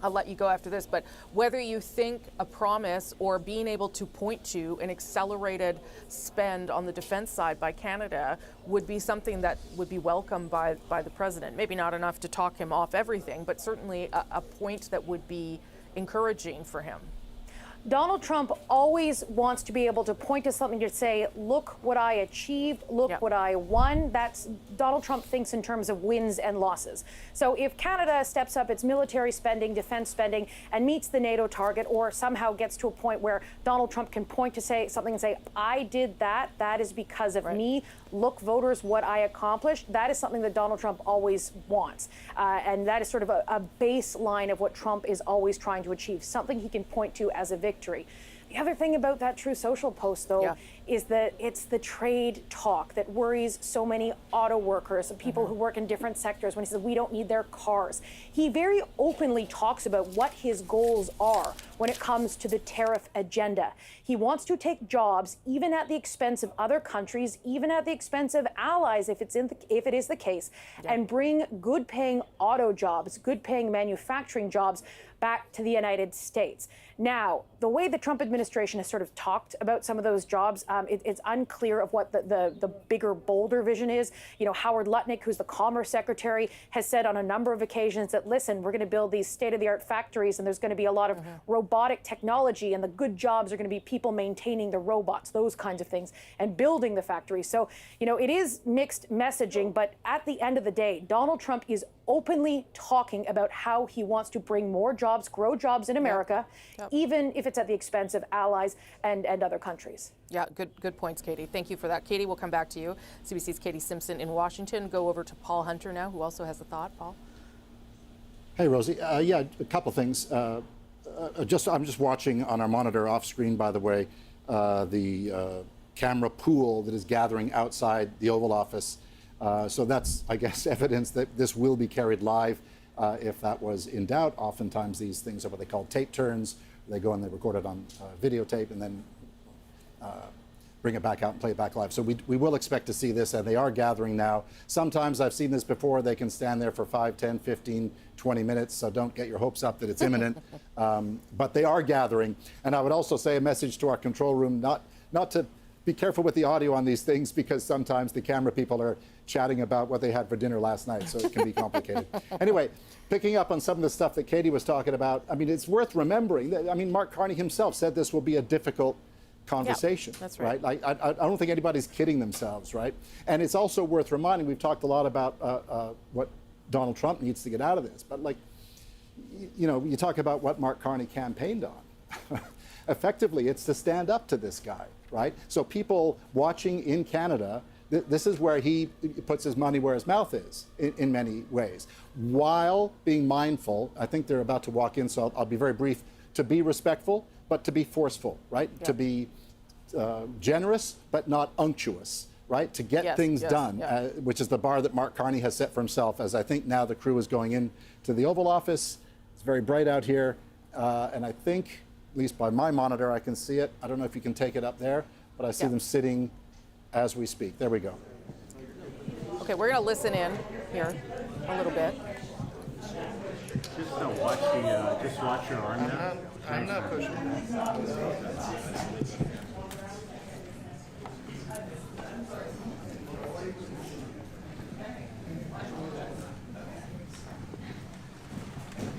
I'll let you go after this, but whether you think a promise or being able to point to an accelerated spend on the defense side by Canada would be something that would be welcomed by the president. Maybe not enough to talk him off everything, but certainly a point that would be encouraging for him. Donald Trump always wants to be able to point to something to say, look what I achieved, look what I won. That's Donald Trump thinks in terms of wins and losses. So if Canada steps up its military spending, defense spending, and meets the NATO target, or somehow gets to a point where Donald Trump can point to say something and say, I did that, that is because of me. look, voters, what I accomplished, that is something that Donald Trump always wants. And that is sort of a baseline of what Trump is always trying to achieve, something he can point to as a victory. The other thing about that True Social post, though, is that it's the trade talk that worries so many auto workers and people who work in different sectors when he says we don't need their cars. He very openly talks about what his goals are when it comes to the tariff agenda. He wants to take jobs, even at the expense of other countries, even at the expense of allies, if it is the case, and bring good-paying auto jobs, good-paying manufacturing jobs back to the United States. Now, the way the Trump administration has sort of talked about some of those jobs, it's unclear of what the bigger, bolder vision is. You know, Howard Lutnick, who's the Commerce Secretary, has said on a number of occasions that, listen, we're going to build these state-of-the-art factories and there's going to be a lot of robotic technology, and the good jobs are going to be people maintaining the robots, those kinds of things, and building the factories. So, you know, it is mixed messaging, but at the end of the day, Donald Trump is openly talking about how he wants to bring more jobs, grow jobs in America, even if it's at the expense of allies and other countries. Yeah, good points, Katie. Thank you for that. Katie, we'll come back to you. CBC's Katie Simpson in Washington. Go over to Paul Hunter now, who also has a thought. Paul? Hey, Rosie. Yeah, a couple things. I'm just watching on our monitor off screen, by the way, the camera pool that is gathering outside the Oval Office. So that's, I guess, evidence that this will be carried live. If that was in doubt, oftentimes these things are what they call tape turns. They go and they record it on videotape and then bring it back out and play it back live. So we will expect to see this, and they are gathering now. Sometimes I've seen this before. They can stand there for 5, 10, 15, 20 minutes, so don't get your hopes up that it's imminent. But they are gathering. And I would also say a message to our control room, not to be careful with the audio on these things, because sometimes the camera people are chatting about what they had for dinner last night, so it can be complicated. Anyway, picking up on some of the stuff that Katie was talking about, I mean, it's worth remembering that, I mean, Mark Carney himself said this will be a difficult conversation. Yeah, that's right. Like, I don't think anybody's kidding themselves, right? And it's also worth reminding, we've talked a lot about what Donald Trump needs to get out of this, but like, you know, you talk about what Mark Carney campaigned on. Effectively, it's to stand up to this guy, right? So people watching in Canada, this is where he puts his money where his mouth is in many ways, while being mindful. I think they're about to walk in, so I'll be very brief, to be respectful, but to be forceful, right? Yeah. To be generous, but not unctuous, right? To get things done, which is the bar that Mark Carney has set for himself, as I think now the crew is going in to the Oval Office. It's very bright out here, and I think, at least by my monitor, I can see it. I don't know if you can take it up there, but I see them sitting as we speak. There we go. Okay, we're going to listen in here a little bit. Just watch the, just watch your arm now. I'm not pushing.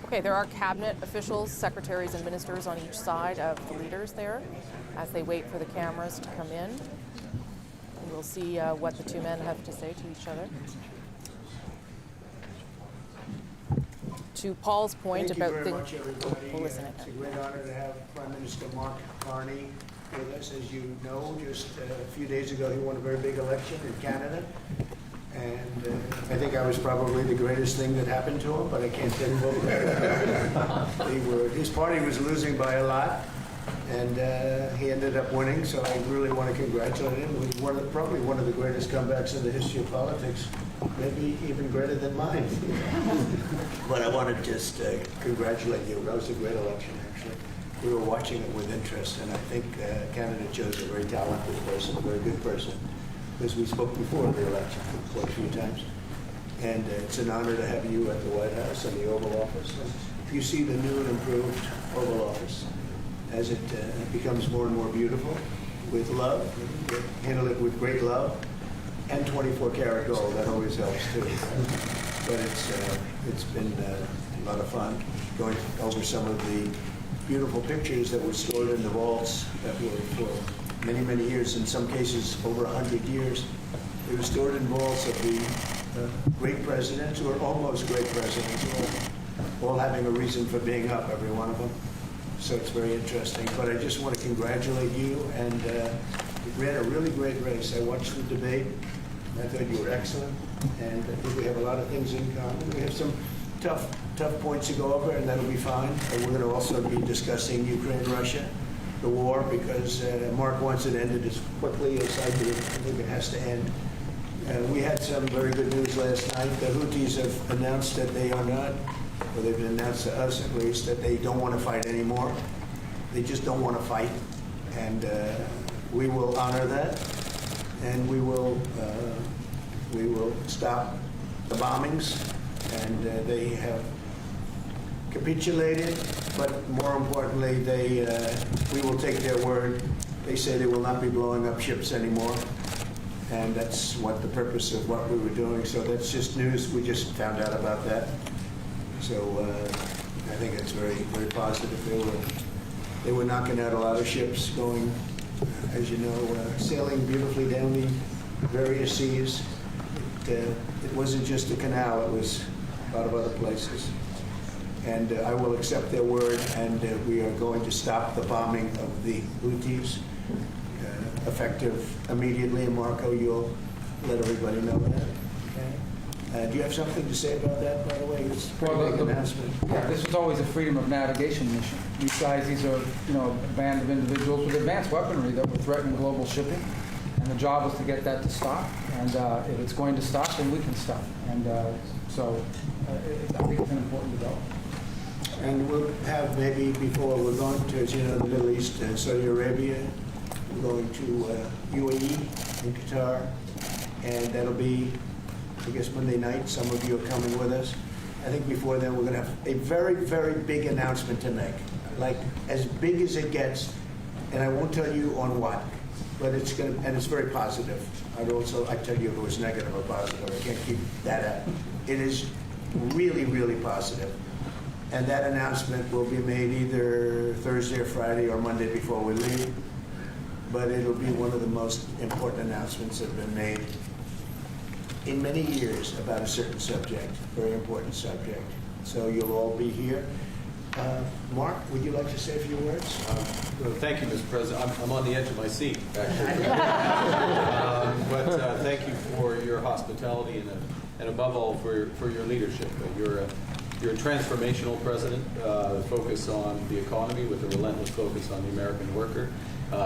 Okay, there are cabinet officials, secretaries, and ministers on each side of the leaders there as they wait for the cameras to come in. And we'll see what the two men have to say to each other. To Paul's point about things. Thank you very much, everybody. We'll listen it's a great honor to have Prime Minister Mark Carney with us. As you know, just a few days ago, he won a very big election in Canada. And I think I was probably the greatest thing that happened to him, but I can't take full credit. His party was losing by a lot, and he ended up winning, so I really want to congratulate him. It was probably one of the greatest comebacks in the history of politics, maybe even greater than mine. But I want to just congratulate you. That was a great election, actually. We were watching it with interest, and I think Canada chose a very talented person, a very good person, because we spoke before the election quite a few times. And it's an honor to have you at the White House and the Oval Office. And if you see the new and improved Oval Office, as it becomes more and more beautiful, with love, handle it with great love, and 24-karat gold, that always helps too. But it's been a lot of fun going over some of the beautiful pictures that were stored in the vaults that were for many, many years, in some cases over 100 years. They were stored in vaults of the great presidents, or almost great presidents, all having a reason for being up, every one of them. So it's very interesting. But I just want to congratulate you, and we had a really great race. I watched the debate. I thought you were excellent, and I think we have a lot of things in common. We have some tough points to go over, and that'll be fine. And we're going to also be discussing Ukraine-Russia, the war, because Mark wants it ended as quickly as I do. I think it has to end. We had some very good news last night. The Houthis have announced that they are not, or they've announced to us at least, that they don't want to fight anymore. They just don't want to fight, and we will honor that, and we will stop the bombings, and they have capitulated, but more importantly, we will take their word. They say they will not be blowing up ships anymore, and that's what the purpose of what we were doing. So that's just news. We just found out about that. So I think it's very, very positive. They were knocking out a lot of ships going, as you know, sailing beautifully down the various seas. It wasn't just a canal, it was a lot of other places. And I will accept their word, and we are going to stop the bombing of the Houthis, effective immediately. And Marco, you'll let everybody know that. Okay? Do you have something to say about that, by the way? It's a pretty big announcement. Yeah, this was always a freedom of navigation mission. These guys, these are, a band of individuals with advanced weaponry that were threatening global shipping. And the job was to get that to stop. And if it's going to stop, then we can stop. And so I think it's an important development. And we'll have maybe before we're going to, as you know, the Middle East, Saudi Arabia, we're going to UAE in Qatar, and that'll be, I guess, Monday night. Some of you are coming with us. I think before then we're going to have a very, very big announcement to make, like as big as it gets, and I won't tell you on what, but it's going to, and it's very positive. I tell you if it was negative or positive. I can't keep that up. It is really, really positive. And that announcement will be made either Thursday or Friday or Monday before we leave. But it'll be one of the most important announcements that have been made in many years about a certain subject, very important subject. So you'll all be here. Mark, would you like to say a few words? Well, thank you, Mr. President. I'm on the edge of my seat, actually. But thank you for your hospitality and above all, for your leadership. You're a transformational president, focus on the economy with a relentless focus on the American worker,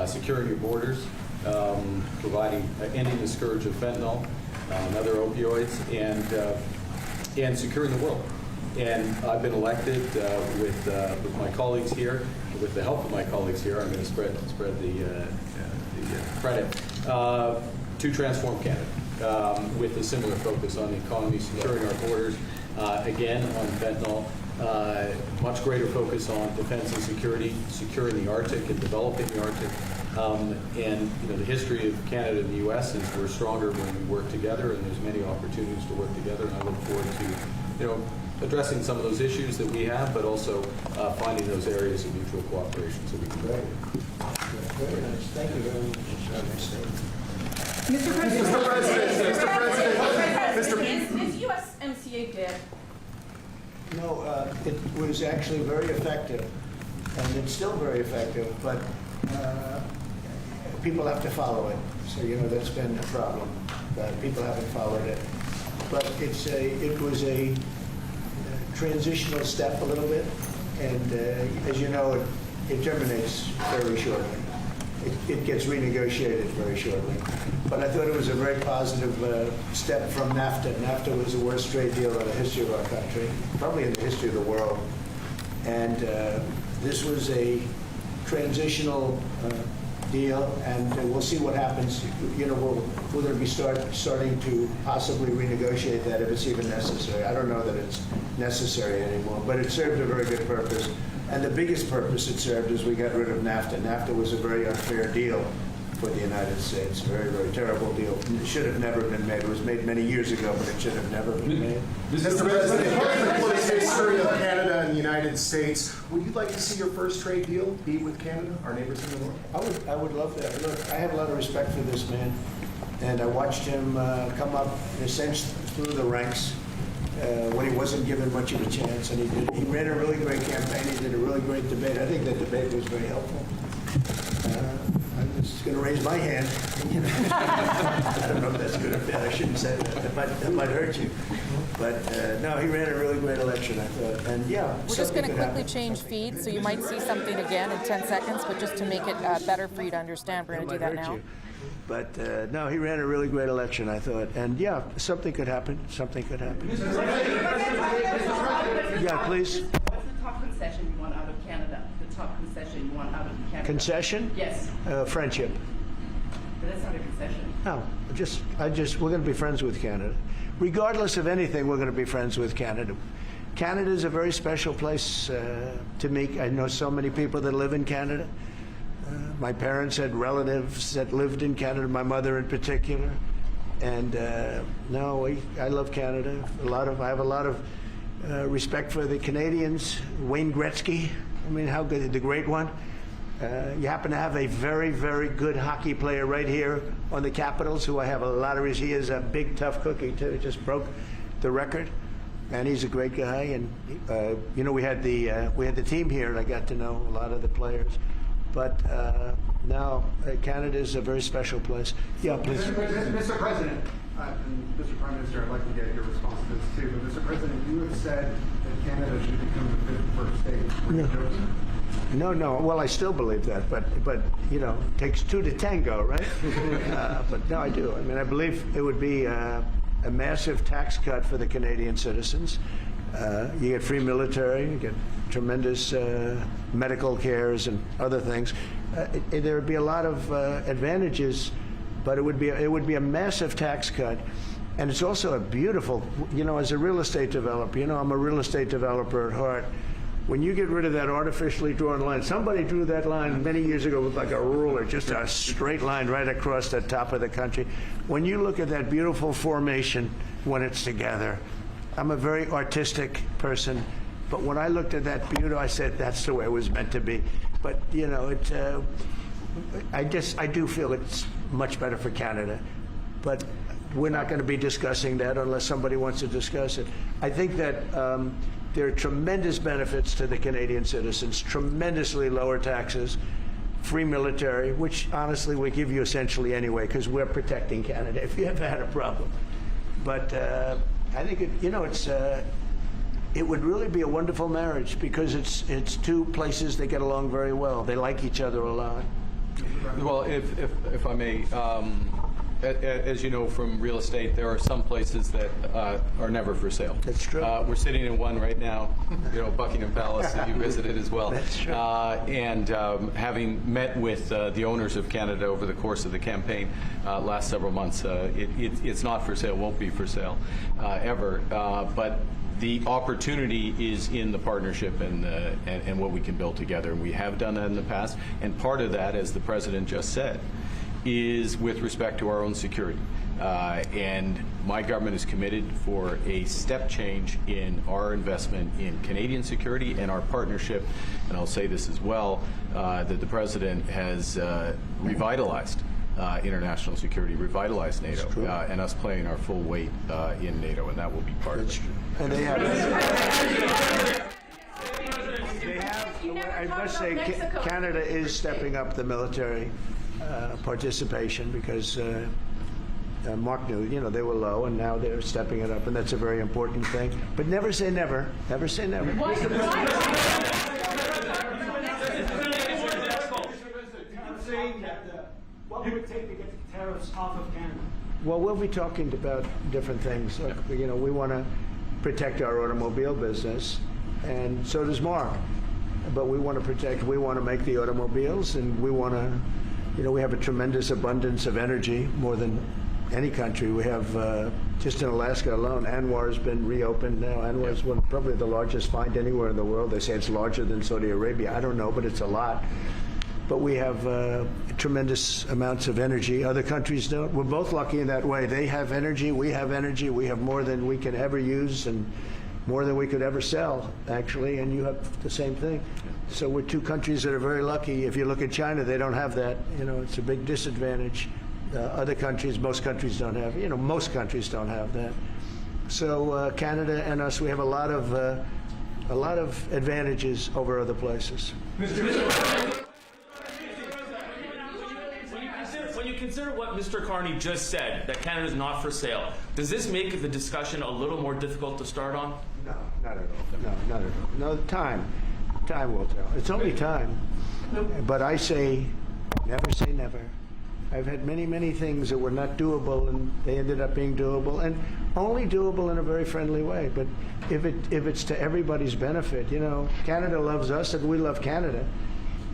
securing your borders, ending the scourge of fentanyl and other opioids, and securing the world. And I've been elected with my colleagues here, with the help of my colleagues here. I'm going to spread the credit to transform Canada with a similar focus on the economy, securing our borders. Again, on fentanyl, much greater focus on defense and security, securing the Arctic and developing the Arctic. And the history of Canada and the U.S. is we're stronger when we work together, and there's many opportunities to work together. And I look forward to, addressing some of those issues that we have, but also finding those areas of mutual cooperation so we can go forward. Very nice. Thank you very much. Mr. President, is USMCA dead? No, it was actually very effective, and it's still very effective, but people have to follow it. So, that's been a problem. People haven't followed it. But it was a transitional step a little bit, and as you know, it terminates very shortly. It gets renegotiated very shortly. But I thought it was a very positive step from NAFTA. NAFTA was the worst trade deal in the history of our country, probably in the history of the world. And this was a transitional deal, and we'll see what happens. We're going to be starting to possibly renegotiate that if it's even necessary. I don't know that it's necessary anymore, but it served a very good purpose. And the biggest purpose it served is we got rid of NAFTA. NAFTA was a very unfair deal for the United States. Very, very terrible deal. It should have never been made. It was made many years ago, but it should have never been made. Mr. President, part of the close history of Canada and the United States, would you like to see your first trade deal be with Canada, our neighbors in the world? I would love that. Look, I have a lot of respect for this man, and I watched him come up, in a sense, through the ranks when he wasn't given much of a chance, and he ran a really great campaign. He did a really great debate. I think that debate was very helpful. was going to raise my hand. I don't know if that's good or bad. I shouldn't say that. That might hurt you. But no, he ran a really great election, I thought. And yeah, we're just going to quickly change feeds, so you might see something again in 10 seconds, but just to make it better for you to understand, we're going to do that now. But no, he ran a really great election, I thought. And yeah, something could happen. Something could happen. Yeah, please. What's the top concession you want out of Canada? The top concession you want out of Canada? Concession? Yes. Friendship. But that's not a concession. No, we're going to be friends with Canada. Regardless of anything, we're going to be friends with Canada. Canada is a very special place to me. I know so many people that live in Canada. My parents had relatives that lived in Canada, my mother in particular. And no, I love Canada. I have a lot of respect for the Canadians. Wayne Gretzky, I mean, how good, the great one. You happen to have a very, very good hockey player right here on the Capitals, who I have a lot of. He is a big, tough cookie too. Just broke the record, and he's a great guy. And you know, we had the team here, and I got to know a lot of the players. But no, Canada is a very special place. Yeah, please. Mr. President, and Mr. Prime Minister, I'd like to get your response to this too. But Mr. President, you have said that Canada should become the 51st state. Were you joking? No. Well, I still believe that, but you know, it takes two to tango, right? But no, I do. I mean, I believe it would be a massive tax cut for the Canadian citizens. You get free military, you get tremendous medical cares and other things. There would be a lot of advantages, but it would be a massive tax cut. And it's also a beautiful, you know, as a real estate developer, you know, I'm a real estate developer at heart. When you get rid of that artificially drawn line, somebody drew that line many years ago with like a ruler, just a straight line right across the top of the country. When you look at that beautiful formation when it's together, I'm a very artistic person, but when I looked at that beauty, I said, that's the way it was meant to be. But, you know, I do feel it's much better for Canada. But we're not going to be discussing that unless somebody wants to discuss it. I think that there are tremendous benefits to the Canadian citizens, tremendously lower taxes, free military, which honestly we give you essentially anyway, because we're protecting Canada if you ever had a problem. But I think it would really be a wonderful marriage, because it's two places that get along very well. They like each other a lot. Well, if I may, as you know from real estate, there are some places that are never for sale. That's true. We're sitting in one right now, you know, Buckingham Palace, that you visited as well. That's true. And having met with the owners of Canada over the course of the campaign last several months, it's not for sale, won't be for sale ever. But the opportunity is in the partnership and what we can build together. And we have done that in the past. And part of that, as the President just said, is with respect to our own security. And my government is committed for a step change in our investment in Canadian security and our partnership. And I'll say this as well, that the President has revitalized international security, revitalized NATO, and us playing our full weight in NATO, and that will be part of it. And they have, I must say, Canada is stepping up the military participation, because Mark knew, you know, they were low, and now they're stepping it up, and that's a very important thing. But never say never. Never say never. What would it take to get the tariffs off of Canada? Well, we'll be talking about different things. Like, you know, we want to protect our automobile business, and so does Mark. But we want to make the automobiles, and we want to, you know, we have a tremendous abundance of energy, more than any country. We have, just in Alaska alone, ANWR has been reopened now. ANWR is probably the largest find anywhere in the world. They say it's larger than Saudi Arabia. I don't know, but it's a lot. But we have tremendous amounts of energy. Other countries don't. We're both lucky in that way. They have energy, we have energy. We have more than we can ever use, and more than we could ever sell, actually, and you have the same thing. So we're two countries that are very lucky. If you look at China, they don't have that. You know, it's a big disadvantage. Other countries, most countries don't have, you know, most countries don't have that. So Canada and us, we have a lot of advantages over other places. Consider what Mr. Carney just said, that Canada is not for sale. Does this make the discussion a little more difficult to start on? No, not at all. No, not at all. No, time will tell. It's only time. But I say, never say never. I've had many, many things that were not doable, and they ended up being doable, and only doable in a very friendly way. But if it's to everybody's benefit, you know, Canada loves us, and we love Canada.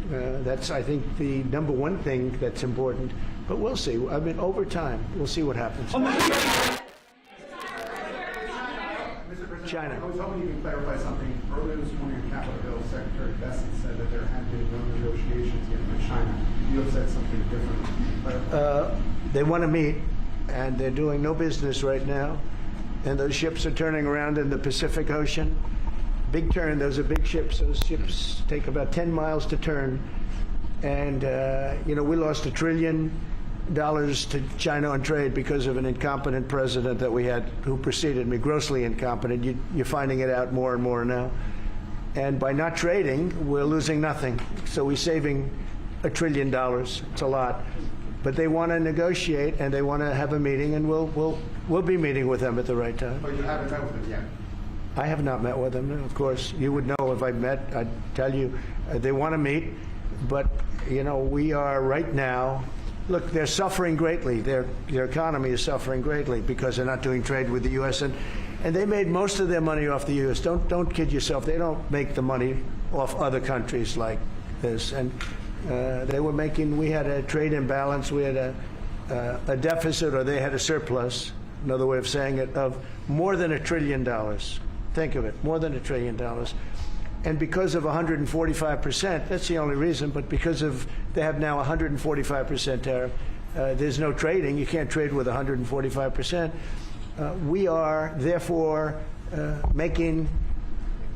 That's, I think, the number one thing that's important. But we'll see. I mean, over time, we'll see what happens. China. I was hoping you could clarify something. Earlier this morning, Capitol Hill Secretary Besson said that there had been no negotiations yet with China. You have said something different. They want to meet, and they're doing no business right now. And those ships are turning around in the Pacific Ocean. Big turn. Those are big ships. Those ships take about 10 miles to turn. And, you know, we lost $1 trillion to China on trade because of an incompetent president that we had who preceded me, grossly incompetent. You're finding it out more and more now. And by not trading, we're losing nothing. So we're saving $1 trillion. It's a lot. But they want to negotiate, and they want to have a meeting, and we'll be meeting with them at the right time. But you haven't met with them yet? I have not met with them, of course. You would know if I met. I'd tell you. They want to meet, but, you know, we are right now. Look, they're suffering greatly. Their economy is suffering greatly because they're not doing trade with the U.S. And they made most of their money off the U.S. Don't kid yourself. They don't make the money off other countries like this. And they were making. We had a trade imbalance. We had a deficit, or they had a surplus. Another way of saying it, of more than $1 trillion. Think of it, more than $1 trillion. And because of 145%, that's the only reason, but because of they have now 145% tariff, there's no trading. You can't trade with 145%. We are, therefore, making,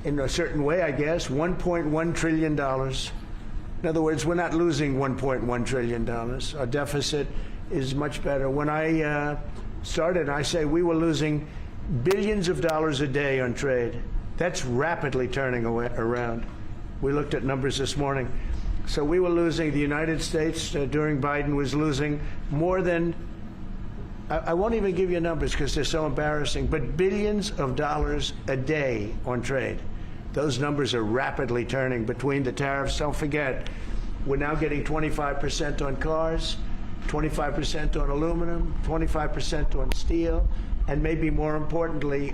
in a certain way, I guess, $1.1 trillion. In other words, we're not losing $1.1 trillion. Our deficit is much better. When I started, I say we were losing billions of dollars a day on trade. That's rapidly turning around. We looked at numbers this morning. So we were losing, the United States during Biden was losing more than, I won't even give you numbers because they're so embarrassing, but billions of dollars a day on trade. Those numbers are rapidly turning between the tariffs. Don't forget, we're now getting 25% on cars, 25% on aluminum, 25% on steel, and maybe more importantly,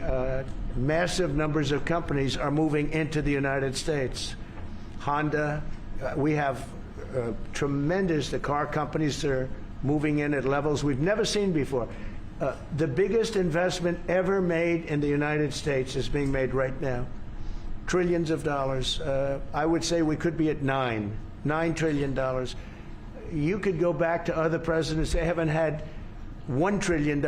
massive numbers of companies are moving into the United States. Honda, we have tremendous, the car companies are moving in at levels we've never seen before. The biggest investment ever made in the United States is being made right now. Trillions of dollars. I would say we could be at $9 trillion. You could go back to other presidents. They haven't had $1 trillion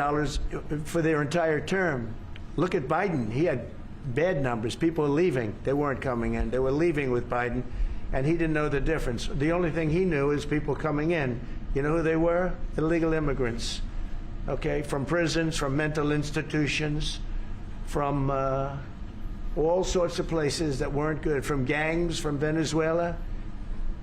for their entire term. Look at Biden. He had bad numbers. People were leaving. They weren't coming in. They were leaving with Biden, and he didn't know the difference. The only thing he knew is people coming in. You know who they were? Illegal immigrants, okay, from prisons, from mental institutions, from all sorts of places that weren't good, from gangs, from Venezuela.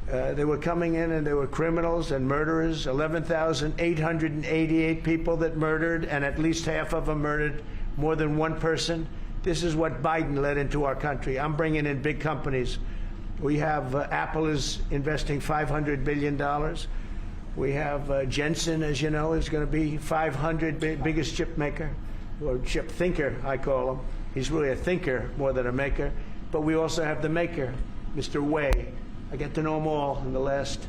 They were coming in, and they were criminals and murderers. 11,888 people that murdered, and at least half of them murdered more than one person. This is what Biden led into our country. I'm bringing in big companies. We have Apple is investing $500 billion. We have Jensen, as you know, is going to be biggest chip maker, or chip thinker, I call him. He's really a thinker more than a maker. But we also have the maker, Mr. Wei. I get to know them all in the last,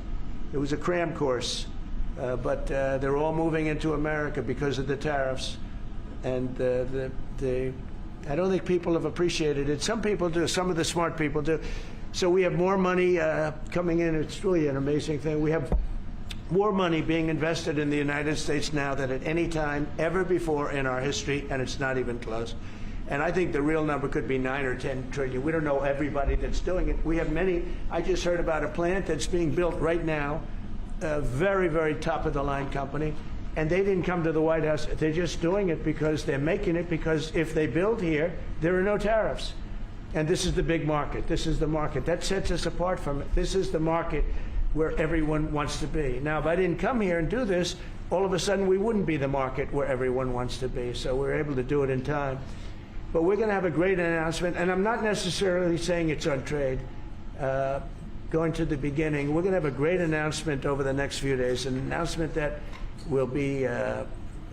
it was a cram course, but they're all moving into America because of the tariffs. And I don't think people have appreciated it. Some people do, some of the smart people do. So we have more money coming in. It's really an amazing thing. We have more money being invested in the United States now than at any time ever before in our history, and it's not even close. And I think the real number could be 9 or 10 trillion. We don't know everybody that's doing it. We have many. I just heard about a plant that's being built right now, a very, very top-of-the-line company, and they didn't come to the White House. They're just doing it because they're making it, because if they build here, there are no tariffs. And this is the big market. This is the market. That sets us apart from it. This is the market where everyone wants to be. Now, if I didn't come here and do this, all of a sudden we wouldn't be the market where everyone wants to be. So we're able to do it in time. But we're going to have a great announcement, and I'm not necessarily saying it's on trade. Going to the beginning, we're going to have a great announcement over the next few days, an announcement that will be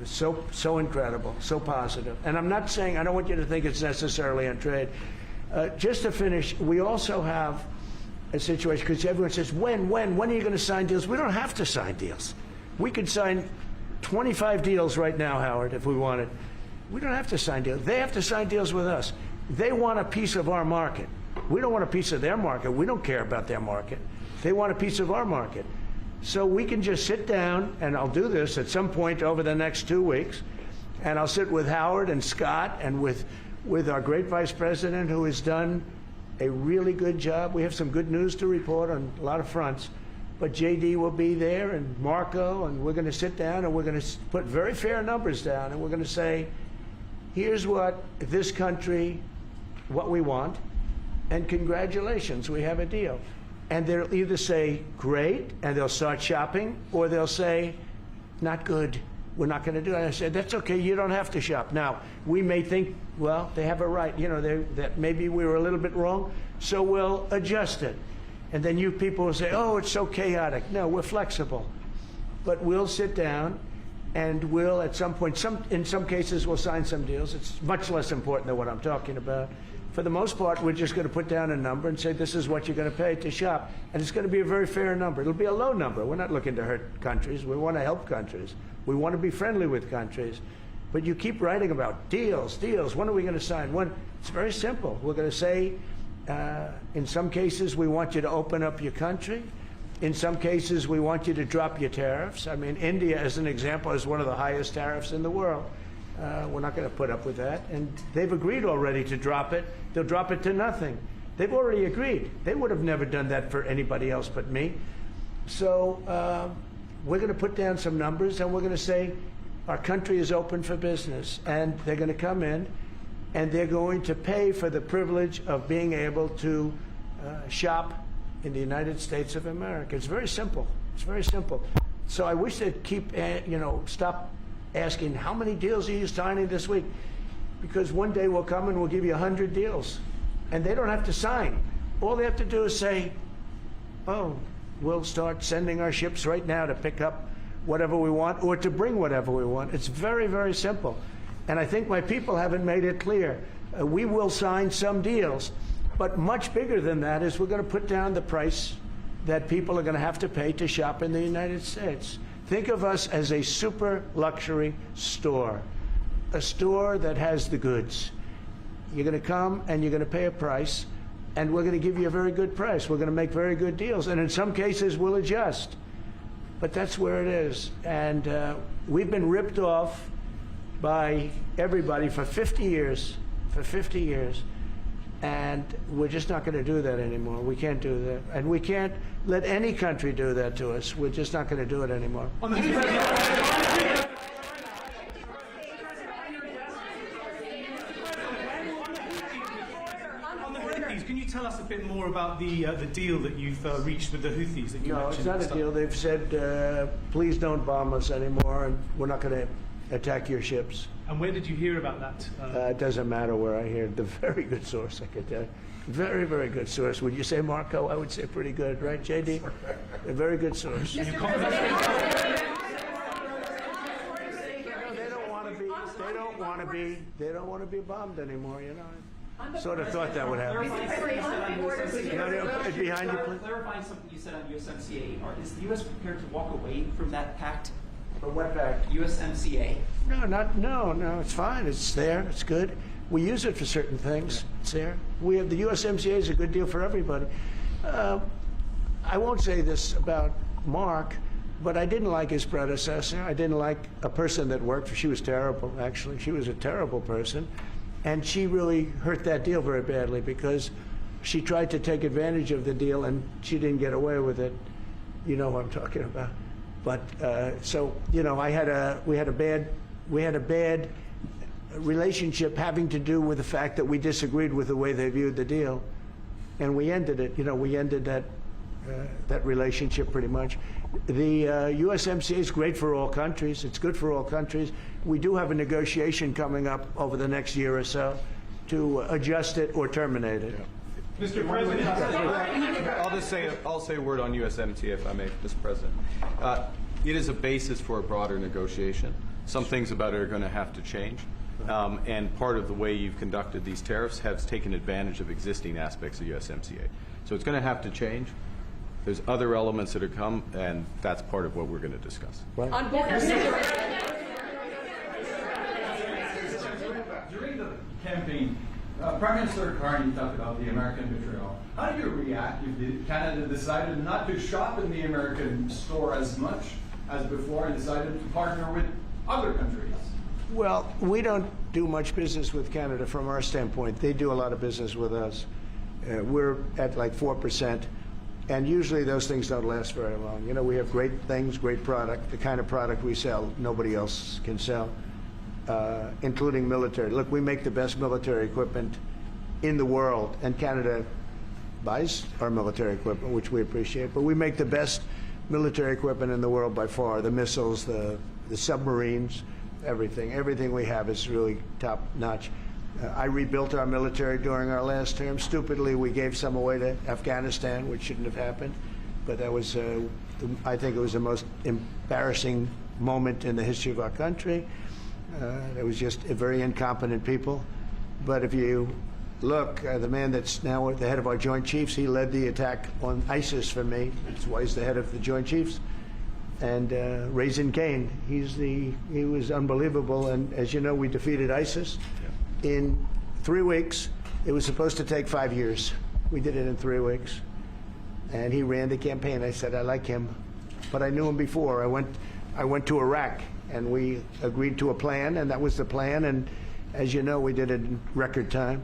so incredible, so positive. And I'm not saying, I don't want you to think it's necessarily on trade. Just to finish, we also have a situation, because everyone says, when are you going to sign deals? We don't have to sign deals. We could sign 25 deals right now, Howard, if we wanted. We don't have to sign deals. They have to sign deals with us. They want a piece of our market. We don't want a piece of their market. We don't care about their market. They want a piece of our market. So we can just sit down, and I'll do this at some point over the next 2 weeks, and I'll sit with Howard and Scott and with our great vice president, who has done a really good job. We have some good news to report on a lot of fronts. But JD will be there, and Marco, and we're going to sit down, and we're going to put very fair numbers down, and we're going to say, here's what this country, what we want, and congratulations, we have a deal. And they'll either say, great, and they'll start shopping, or they'll say, not good, we're not going to do it. And I said, that's okay, you don't have to shop. Now, we may think, well, they have a right, you know, that maybe we were a little bit wrong, so we'll adjust it. And then you people will say, oh, it's so chaotic. No, we're flexible. But we'll sit down, and we'll, at some point, in some cases, we'll sign some deals. It's much less important than what I'm talking about. For the most part, we're just going to put down a number and say, this is what you're going to pay to shop. And it's going to be a very fair number. It'll be a low number. We're not looking to hurt countries. We want to help countries. We want to be friendly with countries. But you keep writing about deals, deals. When are we going to sign? When? It's very simple. We're going to say, in some cases, we want you to open up your country. In some cases, we want you to drop your tariffs. I mean, India, as an example, has one of the highest tariffs in the world. We're not going to put up with that. And they've agreed already to drop it. They'll drop it to nothing. They've already agreed. They would have never done that for anybody else but me. So we're going to put down some numbers, and we're going to say our country is open for business. And they're going to come in, and they're going to pay for the privilege of being able to shop in the United States of America. It's very simple. It's very simple. So I wish they'd keep, stop asking, how many deals are you signing this week? Because one day we'll come and we'll give you 100 deals. And they don't have to sign. All they have to do is say, oh, we'll start sending our ships right now to pick up whatever we want or to bring whatever we want. It's very, very simple. And I think my people haven't made it clear. We will sign some deals, but much bigger than that is we're going to put down the price that people are going to have to pay to shop in the United States. Think of us as a super luxury store, a store that has the goods. You're going to come and you're going to pay a price, and we're going to give you a very good price. We're going to make very good deals, and in some cases we'll adjust. But that's where it is. And we've been ripped off by everybody for 50 years, and we're just not going to do that anymore. We can't do that. And we can't let any country do that to us. We're just not going to do it anymore. On the Houthis, can you tell us a bit more about the deal that you've reached with the Houthis that you mentioned? No, it's not a deal. They've said, please don't bomb us anymore, and we're not going to attack your ships. And where did you hear about that? It doesn't matter where I hear it. The very good source, I could tell you. Very, very good source. Would you say Marco? I would say pretty good, right, JD? A very good source. They don't want to be bombed anymore, you know. Sort of thought that would happen. Behind you, please. Clarifying something you said on USMCA, is the U.S. prepared to walk away from that pact? From what pact? USMCA. No, it's fine. It's there. It's good. We use it for certain things. It's there. We have the USMCA is a good deal for everybody. I won't say this about Mark, but I didn't like his predecessor. I didn't like a person that worked for. She was terrible, actually. She was a terrible person. And she really hurt that deal very badly because she tried to take advantage of the deal and she didn't get away with it. You know what I'm talking about. But so, you know, we had a bad relationship having to do with the fact that we disagreed with the way they viewed the deal, and we ended it. You know, we ended that that relationship pretty much. The USMCA is great for all countries. It's good for all countries. We do have a negotiation coming up over the next year or so to adjust it or terminate it. Mr. President, I'll say a word on USMCA if I may, Mr. President. It is a basis for a broader negotiation. Some things about it are going to have to change. And part of the way you've conducted these tariffs has taken advantage of existing aspects of USMCA. So it's going to have to change. There's other elements that are come, and that's part of what we're going to discuss. On board. During the campaign, Prime Minister Carney talked about the American betrayal. How do you react if Canada decided not to shop in the American store as much as before and decided to partner with other countries? Well, we don't do much business with Canada from our standpoint. They do a lot of business with us. We're at like 4%, and usually those things don't last very long. You know, we have great things, great product. The kind of product we sell, nobody else can sell, including military. Look, we make the best military equipment in the world, and Canada buys our military equipment, which we appreciate, but we make the best military equipment in the world by far. The missiles, the submarines, everything we have is really top notch. I rebuilt our military during our last term. Stupidly, we gave some away to Afghanistan, which shouldn't have happened, but that was I think it was the most embarrassing moment in the history of our country. It was just very incompetent people. But if you look, the man that's now the head of our Joint Chiefs, he led the attack on ISIS for me. That's why he's the head of the Joint Chiefs. And Raisin Kane, he was unbelievable. And as you know, we defeated ISIS in 3 weeks. It was supposed to take 5 years. We did it in 3 weeks. And he ran the campaign. I said, I like him. But I knew him before. I went to Iraq, and we agreed to a plan, and that was the plan. And as you know, we did it in record time.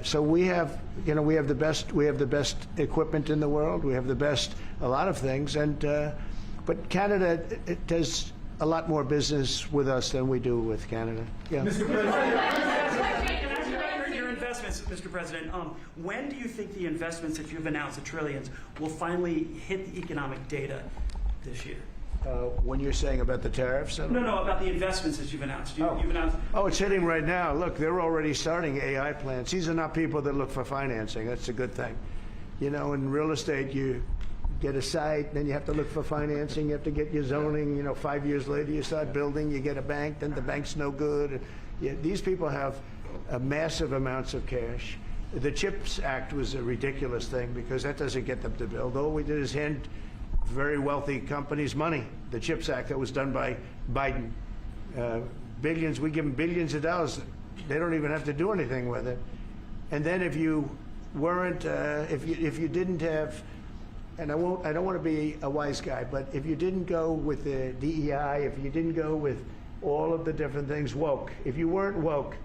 So we have the best equipment in the world. We have the best, a lot of things. And but Canada, it does a lot more business with us than we do with Canada. Yeah. Mr. President, your investments, Mr. President, when do you think the investments that you've announced, the trillions, will finally hit the economic data this year? When you're saying about the tariffs? No, about the investments that you've announced. You've announced. Oh, it's hitting right now. Look, they're already starting AI plants. These are not people that look for financing. That's a good thing. You know, in real estate, you get a site, then you have to look for financing. You have to get your zoning. You know, 5 years later, you start building. You get a bank, then the bank's no good. These people have massive amounts of cash. The CHIPS Act was a ridiculous thing because that doesn't get them to build. All we did is hand very wealthy companies money. The CHIPS Act that was done by Biden, billions. We give them billions of dollars. They don't even have to do anything with it. And then if you weren't, if you didn't have, and I don't want to be a wise guy, but if you didn't go with the DEI, if you didn't go with all of the different things woke, if you weren't woke,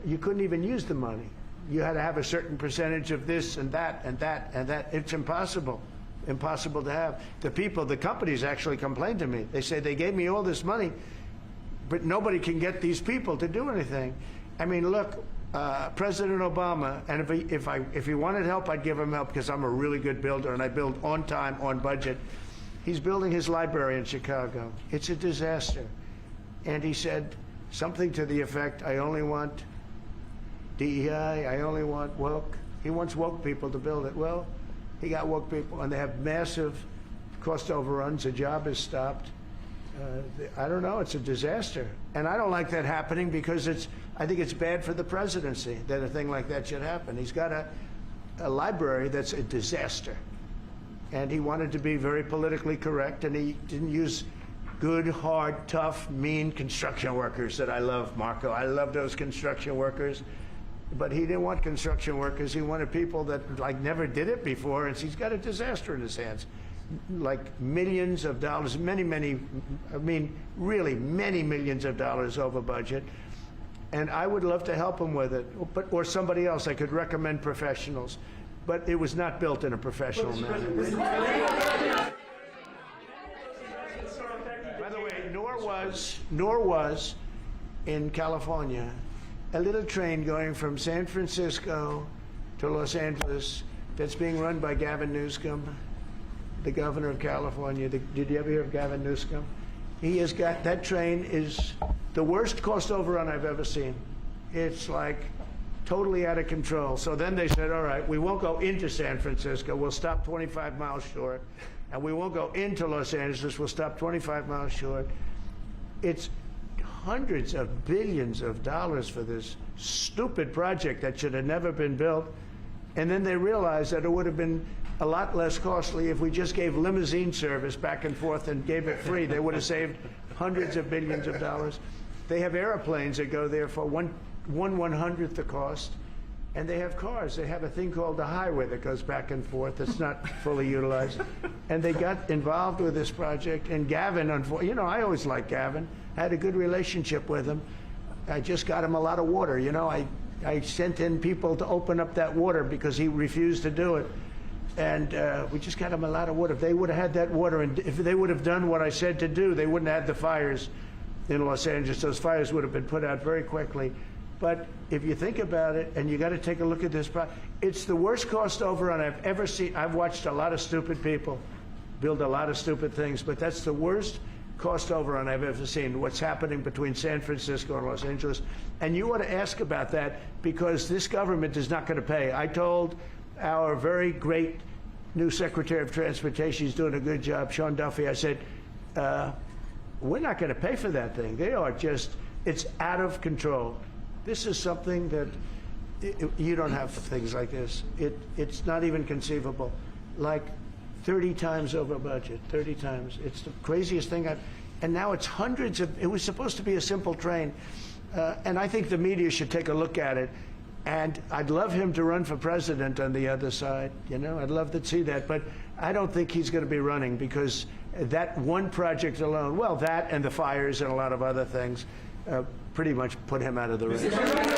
you couldn't even use the money. You had to have a certain percentage of this and that and that and that. It's impossible to have. The companies actually complained to me. They say they gave me all this money, but nobody can get these people to do anything. I mean, look, President Obama, and if he wanted help, I'd give him help because I'm a really good builder and I build on time, on budget. He's building his library in Chicago. It's a disaster. And he said something to the effect, I only want DEI, I only want woke. He wants woke people to build it. Well, he got woke people, and they have massive cost overruns. The job is stopped. I don't know. It's a disaster. And I don't like that happening because I think it's bad for the presidency that a thing like that should happen. He's got a library that's a disaster. And he wanted to be very politically correct, and he didn't use good, hard, tough, mean construction workers that I love, Marco. I love those construction workers. But he didn't want construction workers. He wanted people that never did it before, and he's got a disaster in his hands. Like millions of dollars, really many millions of dollars over budget. And I would love to help him with it, or somebody else. I could recommend professionals. But it was not built in a professional manner. By the way, nor was in California a little train going from San Francisco to Los Angeles that's being run by Gavin Newsom, the governor of California. Did you ever hear of Gavin Newsom? He has got, that train is the worst cost overrun I've ever seen. It's like totally out of control. So then they said, all right, we won't go into San Francisco. We'll stop 25 miles short. And we won't go into Los Angeles. We'll stop 25 miles short. It's hundreds of billions of dollars for this stupid project that should have never been built. And then they realized that it would have been a lot less costly if we just gave limousine service back and forth and gave it free. They would have saved hundreds of billions of dollars. They have airplanes that go there for one 1/100th the cost. And they have cars. They have a thing called the highway that goes back and forth. It's not fully utilized. And they got involved with this project. And Gavin, you know, I always liked Gavin. I had a good relationship with him. I just got him a lot of water. You know, I sent in people to open up that water because he refused to do it. And we just got him a lot of water. If they would have had that water, and if they would have done what I said to do, they wouldn't have had the fires in Los Angeles. Those fires would have been put out very quickly. But if you think about it, and you got to take a look at this, it's the worst cost overrun I've ever seen. I've watched a lot of stupid people build a lot of stupid things, but that's the worst cost overrun I've ever seen, what's happening between San Francisco and Los Angeles. And you ought to ask about that, because this government is not going to pay. I told our very great new Secretary of Transportation, he's doing a good job, Sean Duffy, I said, we're not going to pay for that thing. They are just, it's out of control. This is something that you don't have things like this. It's not even conceivable. Like 30 times over budget, 30 times. It's the craziest thing and now it's hundreds of, it was supposed to be a simple train. And I think the media should take a look at it. And I'd love him to run for president on the other side. You know, I'd love to see that. But I don't think he's going to be running, because that one project alone, well, that and the fires and a lot of other things, pretty much put him out of the race. Mr. President,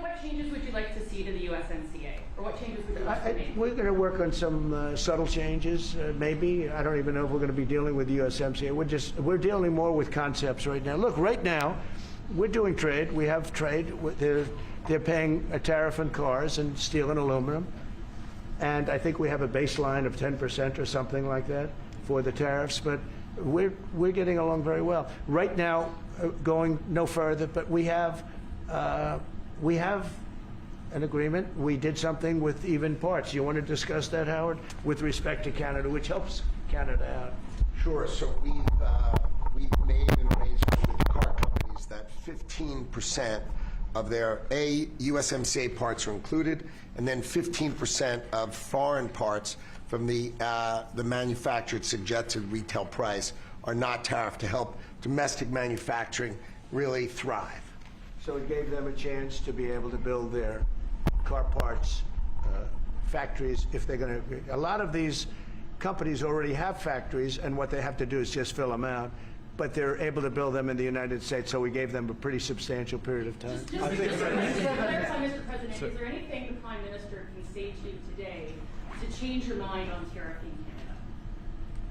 what changes would you like to see to the USMCA? Or what changes would you like to make? We're going to work on some subtle changes, maybe. I don't even know if we're going to be dealing with the USMCA. We're dealing more with concepts right now. Look, right now, we're doing trade. We have trade. They're paying a tariff on cars and steel and aluminum. And I think we have a baseline of 10% or something like that for the tariffs. But we're getting along very well. Right now, going no further, but we have an agreement. We did something with even parts. You want to discuss that, Howard, with respect to Canada, which helps Canada out? Sure. So we've made an arrangement with the car companies that 15% of their USMCA parts are included, and then 15% of foreign parts from the manufactured suggested retail price are not tariffed, to help domestic manufacturing really thrive. So it gave them a chance to be able to build their car parts factories if they're going to. A lot of these companies already have factories, and what they have to do is just fill them out. But they're able to build them in the United States, so we gave them a pretty substantial period of time. Just to clarify, Mr. President, is there anything the Prime Minister can say to you today to change your mind on tariffing Canada?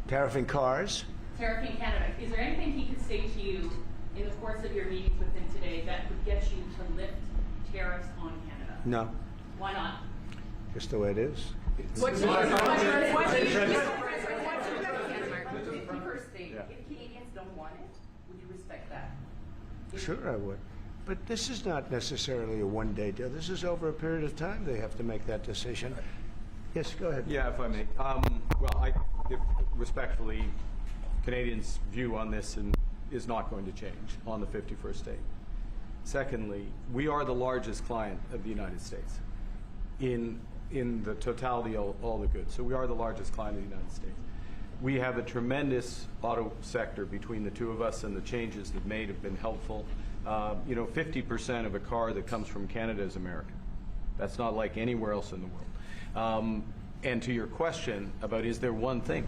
Tariffing cars? Tariffing Canada. Is there anything he could say to you in the course of your meetings with him today that would get you to lift tariffs on Canada? No. Why not? Just the way it is. What's your If Canadians don't want it, would you respect that? Sure, I would. But this is not necessarily a one-day deal. This is over a period of time they have to make that decision. Yes, go ahead. Yeah, if I may. Well, respectfully, Canadians' view on this is not going to change on the 51st day. Secondly, we are the largest client of the United States in the totality of all the goods. So we are the largest client of the United States. We have a tremendous auto sector between the two of us, and the changes that made have been helpful. 50% of a car that comes from Canada is American. That's not like anywhere else in the world. And to your question about is there one thing?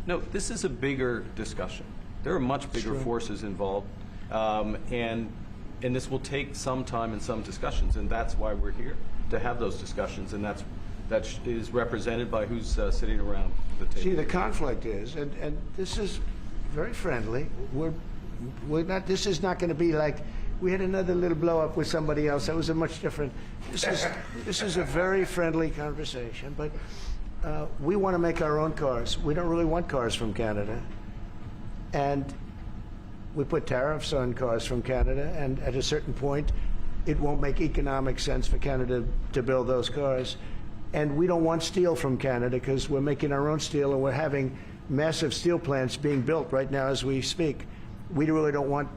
No, this is a bigger discussion. There are much bigger forces involved, and this will take some time and some discussions, and that's why we're here, to have those discussions, and that is represented by who's sitting around the table. See, the conflict is, and this is very friendly. We're not. This is not going to be like we had another little blow up with somebody else. That was a much different. This is a very friendly conversation, but we want to make our own cars. We don't really want cars from Canada, and we put tariffs on cars from Canada, and at a certain point, it won't make economic sense for Canada to build those cars. And we don't want steel from Canada because we're making our own steel, and we're having massive steel plants being built right now as we speak. We really don't want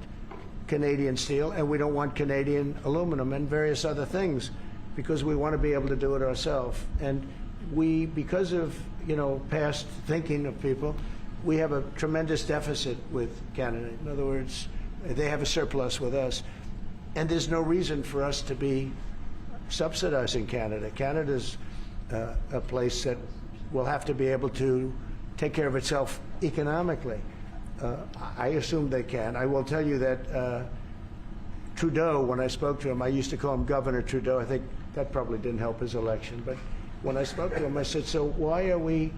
Canadian steel, and we don't want Canadian aluminum and various other things because we want to be able to do it ourselves. And we, because of, you know, past thinking of people, we have a tremendous deficit with Canada. In other words, they have a surplus with us. And there's no reason for us to be subsidizing Canada. Canada's a place that will have to be able to take care of itself economically. I assume they can. I will tell you that Trudeau, when I spoke to him, I used to call him Governor Trudeau. I think that probably didn't help his election. But when I spoke to him, I said, so why are we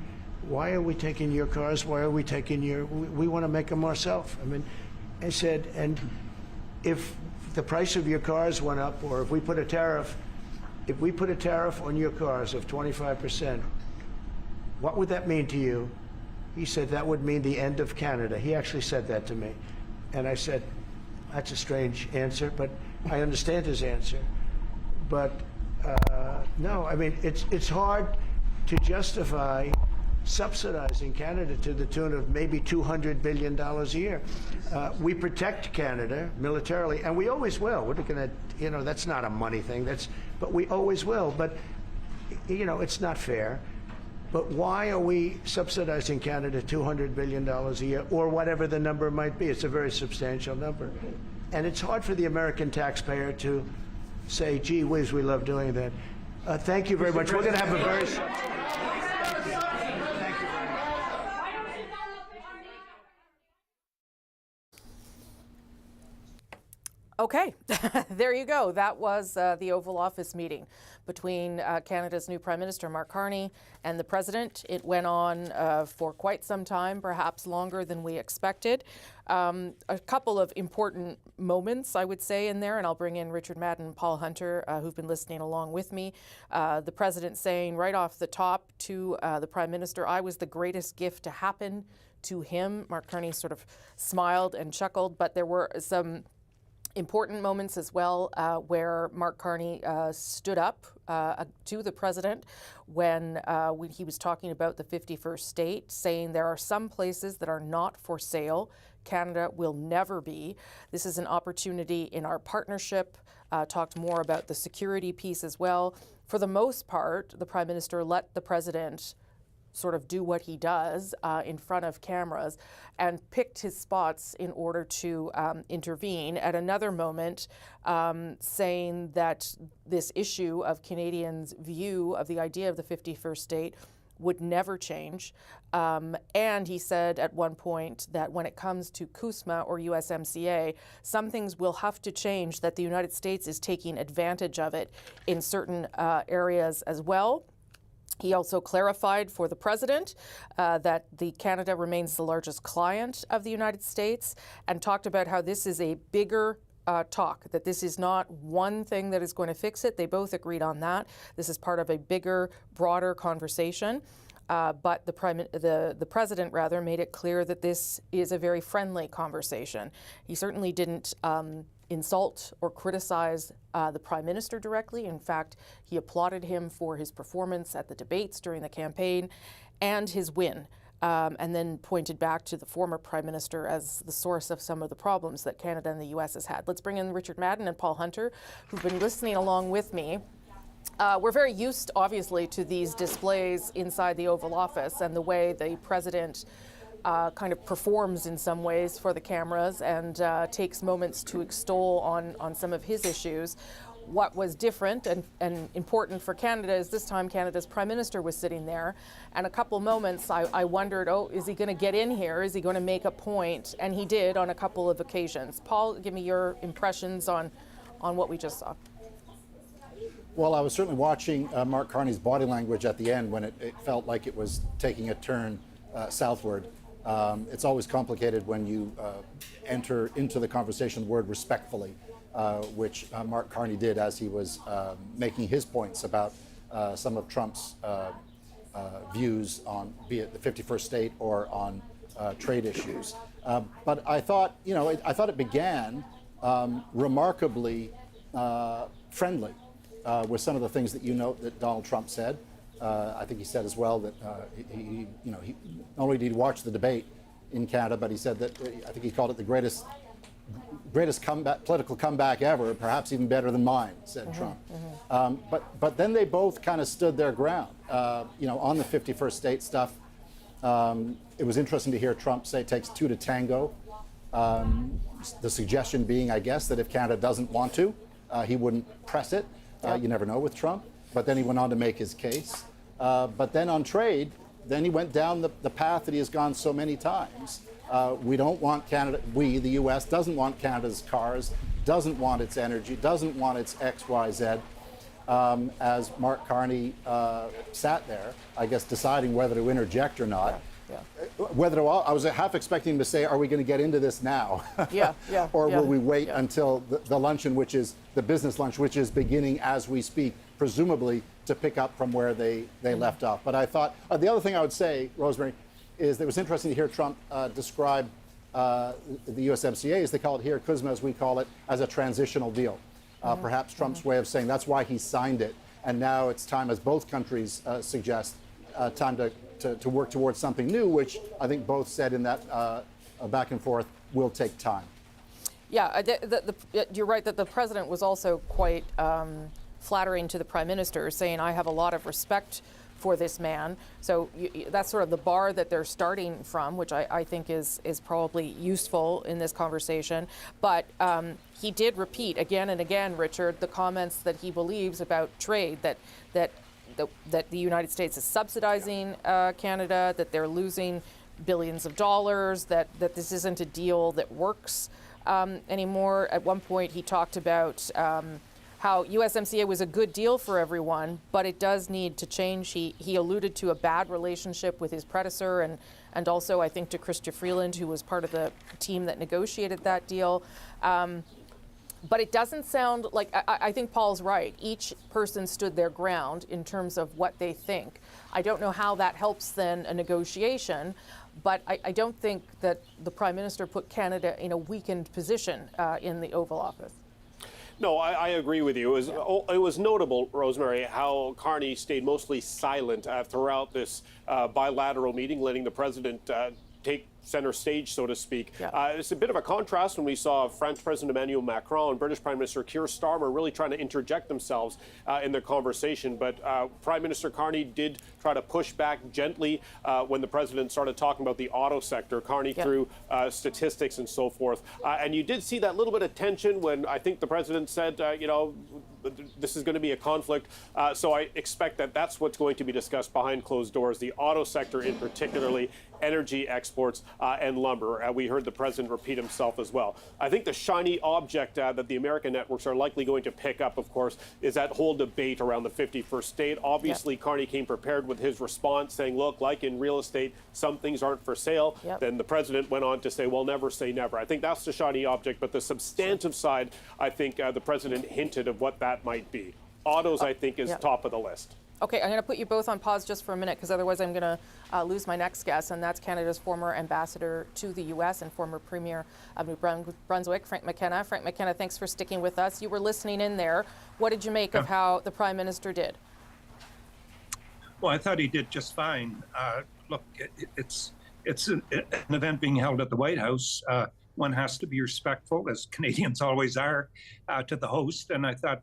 taking your cars? Why are we taking your, we want to make them ourselves. I mean, I said, and if the price of your cars went up, or if we put a tariff on your cars of 25%, what would that mean to you? He said, that would mean the end of Canada. He actually said that to me. And I said, that's a strange answer, but I understand his answer. But no, I mean, it's hard to justify subsidizing Canada to the tune of maybe $200 billion a year. We protect Canada militarily, and we always will. We're going to, you know, that's not a money thing. But we always will. But, you know, it's not fair. But why are we subsidizing Canada $200 billion a year, or whatever the number might be? It's a very substantial number. And it's hard for the American taxpayer to say, gee whiz, we love doing that. Thank you very much. We're going to have a very... Okay, there you go. That was the Oval Office meeting between Canada's new Prime Minister, Mark Carney, and the President. It went on for quite some time, perhaps longer than we expected. A couple of important moments, I would say, in there, and I'll bring in Richard Madden and Paul Hunter, who've been listening along with me. The President saying right off the top to the Prime Minister, I was the greatest gift to happen to him. Mark Carney sort of smiled and chuckled, but there were some important moments as well where Mark Carney stood up to the President when he was talking about the 51st state, saying there are some places that are not for sale. Canada will never be. This is an opportunity in our partnership. Talked more about the security piece as well. For the most part, the Prime Minister let the President sort of do what he does in front of cameras and picked his spots in order to intervene. At another moment, saying that this issue of Canadians' view of the idea of the 51st state would never change. And he said at one point that when it comes to CUSMA or USMCA, some things will have to change, that the United States is taking advantage of it in certain areas as well. He also clarified for the President that Canada remains the largest client of the United States, and talked about how this is a bigger talk, that this is not one thing that is going to fix it. They both agreed on that. This is part of a bigger, broader conversation. But the President rather made it clear that this is a very friendly conversation. He certainly didn't insult or criticize the Prime Minister directly. In fact, he applauded him for his performance at the debates during the campaign and his win, and then pointed back to the former Prime Minister as the source of some of the problems that Canada and the U.S. has had. Let's bring in Richard Madden and Paul Hunter, who've been listening along with me. We're very used, obviously, to these displays inside the Oval Office and the way the President kind of performs in some ways for the cameras and takes moments to extol on some of his issues. What was different and important for Canada is this time Canada's Prime Minister was sitting there, and a couple moments I wondered, oh, is he going to get in here? Is he going to make a point? And he did on a couple of occasions. Paul, give me your impressions on what we just saw. Well, I was certainly watching Mark Carney's body language at the end when it felt like it was taking a turn southward. It's always complicated when you enter into the conversation the word respectfully. which Mark Carney did as he was making his points about some of Trump's views on, be it the 51st state or on trade issues. But I thought, I thought it began remarkably friendly with some of the things that that Donald Trump said. I think he said as well that he not only did he watch the debate in Canada, but he said that I think he called it the greatest political comeback ever, perhaps even better than mine, said Trump. But then they both kind of stood their ground. On the 51st state stuff, it was interesting to hear Trump say it takes two to tango. The suggestion being, I guess, that if Canada doesn't want to, he wouldn't press it. You never know with Trump. But then he went on to make his case. But then on trade, then he went down the path that he has gone so many times. We don't want Canada, the U.S., doesn't want Canada's cars, doesn't want its energy, doesn't want its X, Y, Z. As Mark Carney sat there, I guess, deciding whether to interject or not. I was half expecting him to say, are we going to get into this now? Or will we wait until the luncheon, which is the business lunch, which is beginning as we speak, presumably to pick up from where they left off. But I thought, the other thing I would say, Rosemary, is that it was interesting to hear Trump describe the USMCA, as they call it here, CUSMA as we call it, as a transitional deal. Perhaps Trump's way of saying that's why he signed it. And now it's time, as both countries suggest, time to work towards something new, which I think both said in that back and forth will take time. Yeah, you're right that the president was also quite flattering to the prime minister, saying, I have a lot of respect for this man. So that's sort of the bar that they're starting from, which I think is probably useful in this conversation. But he did repeat again and again, Richard, the comments that he believes about trade, that the United States is subsidizing Canada, that they're losing billions of dollars, that this isn't a deal that works anymore. At one point, he talked about how USMCA was a good deal for everyone, but it does need to change. He alluded to a bad relationship with his predecessor and also, I think, to Chrystia Freeland, who was part of the team that negotiated that deal. But it doesn't sound like, I think Paul's right. Each person stood their ground in terms of what they think. I don't know how that helps then a negotiation, but I don't think that the Prime Minister put Canada in a weakened position in the Oval Office. No, I agree with you. It was notable, Rosemary, how Carney stayed mostly silent throughout this bilateral meeting, letting the president take center stage, so to speak. It's a bit of a contrast when we saw French President Emmanuel Macron and British Prime Minister Keir Starmer really trying to interject themselves in the conversation. But Prime Minister Carney did try to push back gently when the president started talking about the auto sector. Carney threw statistics and so forth. And you did see that little bit of tension when I think the president said, this is going to be a conflict. So I expect that that's what's going to be discussed behind closed doors, the auto sector in particularly, energy exports and lumber. We heard the president repeat himself as well. I think the shiny object that the American networks are likely going to pick up, of course, is that whole debate around the 51st state. Obviously, Carney came prepared with his response saying, look, like in real estate, some things aren't for sale. Then the president went on to say, well, never say never. I think that's the shiny object, but the substantive side, I think the president hinted of what that might be. Autos, I think, is top of the list. Okay, I'm going to put you both on pause just for a minute because otherwise I'm going to lose my next guest, and that's Canada's former ambassador to the U.S. and former Premier of New Brunswick, Frank McKenna. Frank McKenna, thanks for sticking with us. You were listening in there. What did you make of how the Prime Minister did? Well, I thought he did just fine. Look, it's an event being held at the White House. One has to be respectful, as Canadians always are, to the host, and I thought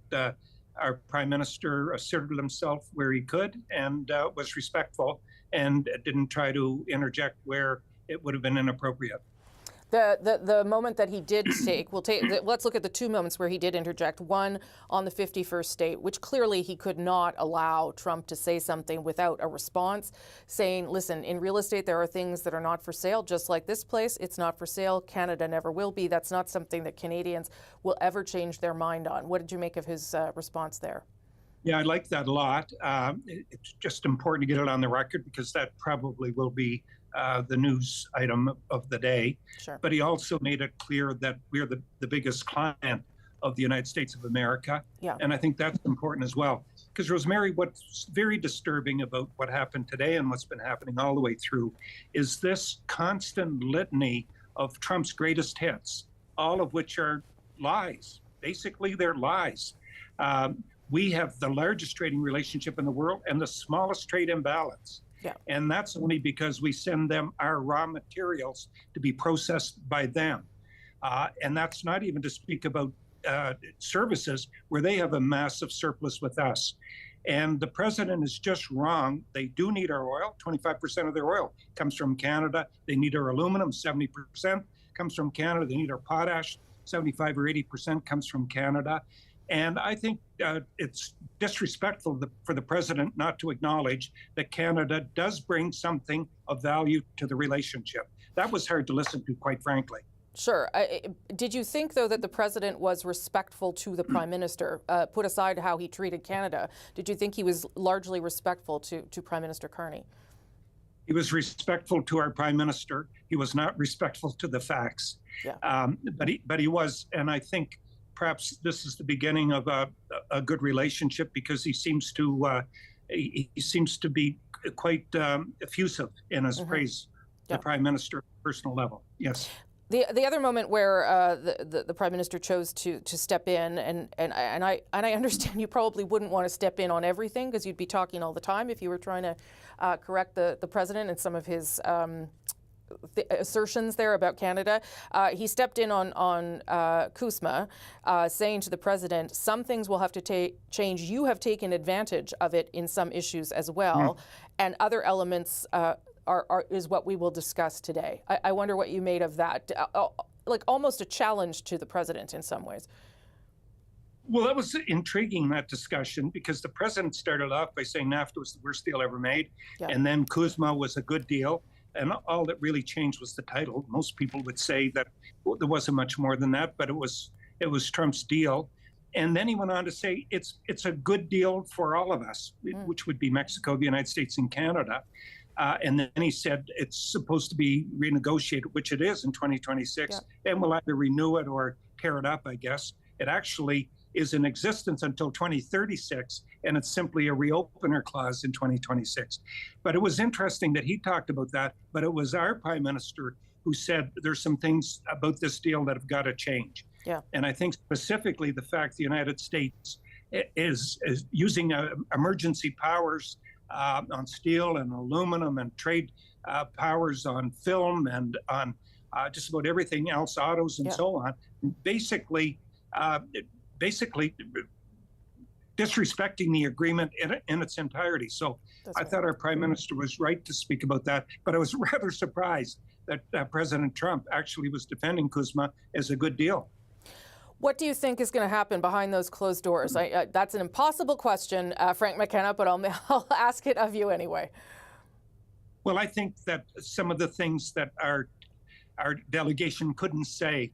our Prime Minister asserted himself where he could and was respectful and didn't try to interject where it would have been inappropriate. The moment that he did take, let's look at the two moments where he did interject. One on the 51st state, which clearly he could not allow Trump to say something without a response, saying, listen, in real estate there are things that are not for sale, just like this place. It's not for sale. Canada never will be. That's not something that Canadians will ever change their mind on. What did you make of his response there? Yeah, I like that a lot. It's just important to get it on the record because that probably will be the news item of the day. But he also made it clear that we're the biggest client of the United States of America. Yeah. And I think that's important as well. Because, Rosemary, what's very disturbing about what happened today and what's been happening all the way through is this constant litany of Trump's greatest hits, all of which are lies. Basically, they're lies. We have the largest trading relationship in the world and the smallest trade imbalance. Yeah. And that's only because we send them our raw materials to be processed by them. And that's not even to speak about services where they have a massive surplus with us. And the president is just wrong. They do need our oil. 25% of their oil comes from Canada. They need our aluminum. 70% comes from Canada. They need our potash. 75 or 80% comes from Canada. And I think it's disrespectful for the president not to acknowledge that Canada does bring something of value to the relationship. That was hard to listen to, quite frankly. Sure. Did you think, though, that the president was respectful to the prime minister? Put aside how he treated Canada, did you think he was largely respectful to Prime Minister Carney? He was respectful to our prime minister. He was not respectful to the facts. Yeah. But he was, and I think perhaps this is the beginning of a good relationship, because he seems to be quite effusive in his praise of the prime minister at a personal level. Yes. The other moment where the prime minister chose to step in, and I understand you probably wouldn't want to step in on everything because you'd be talking all the time if you were trying to correct the president and some of his assertions there about Canada. He stepped in on CUSMA, saying to the president, some things will have to change. You have taken advantage of it in some issues as well, and other elements is what we will discuss today. I wonder what you made of that, like almost a challenge to the president in some ways. Well, that was intriguing, that discussion, because the president started off by saying NAFTA was the worst deal ever made, and then CUSMA was a good deal, and all that really changed was the title. Most people would say that there wasn't much more than that, but it was Trump's deal. And then he went on to say it's a good deal for all of us, which would be Mexico, the United States, and Canada. And then he said it's supposed to be renegotiated, which it is in 2026, and we'll either renew it or tear it up, I guess. It actually is in existence until 2036, and it's simply a reopener clause in 2026. But it was interesting that he talked about that, but it was our prime minister who said there's some things about this deal that have got to change. Yeah. And I think specifically the fact the United States is using emergency powers on steel and aluminum, and trade powers on film and on just about everything else, autos and so on, basically disrespecting the agreement in its entirety. So I thought our prime minister was right to speak about that, but I was rather surprised that President Trump actually was defending CUSMA as a good deal. What do you think is going to happen behind those closed doors? That's an impossible question, Frank McKenna, but I'll ask it of you anyway. Well, I think that some of the things that our delegation couldn't say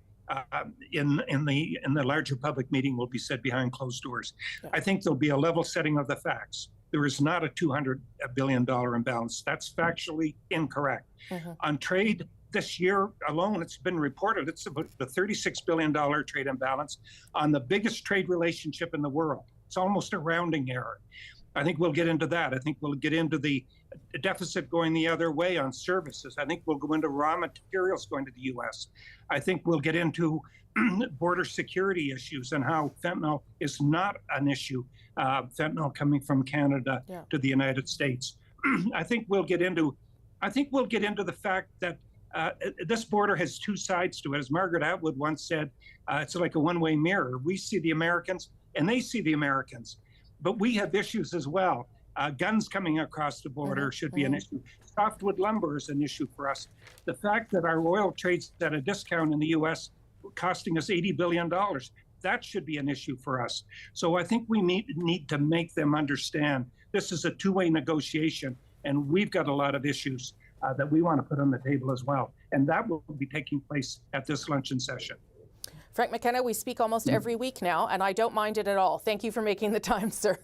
in the larger public meeting will be said behind closed doors. Yeah. I think there'll be a level setting of the facts. There is not a $200 billion imbalance. That's factually incorrect. On trade, this year alone, it's been reported, it's about the $36 billion trade imbalance on the biggest trade relationship in the world. It's almost a rounding error. I think we'll get into that. I think we'll get into the deficit going the other way on services. I think we'll go into raw materials going to the U.S. I think we'll get into border security issues and how fentanyl is not an issue, fentanyl coming from Canada to the United States. I think we'll get into the fact that this border has two sides to it. As Margaret Atwood once said, it's like a one-way mirror. We see the Americans and they see the Americans, but we have issues as well. Guns coming across the border should be an issue. Softwood lumber is an issue for us. The fact that our oil trades at a discount in the U.S. costing us $80 billion, that should be an issue for us. So I think we need to make them understand this is a two-way negotiation, and we've got a lot of issues that we want to put on the table as well. And that will be taking place at this luncheon session. Frank McKenna, we speak almost every week now, and I don't mind it at all. Thank you for making the time, sir.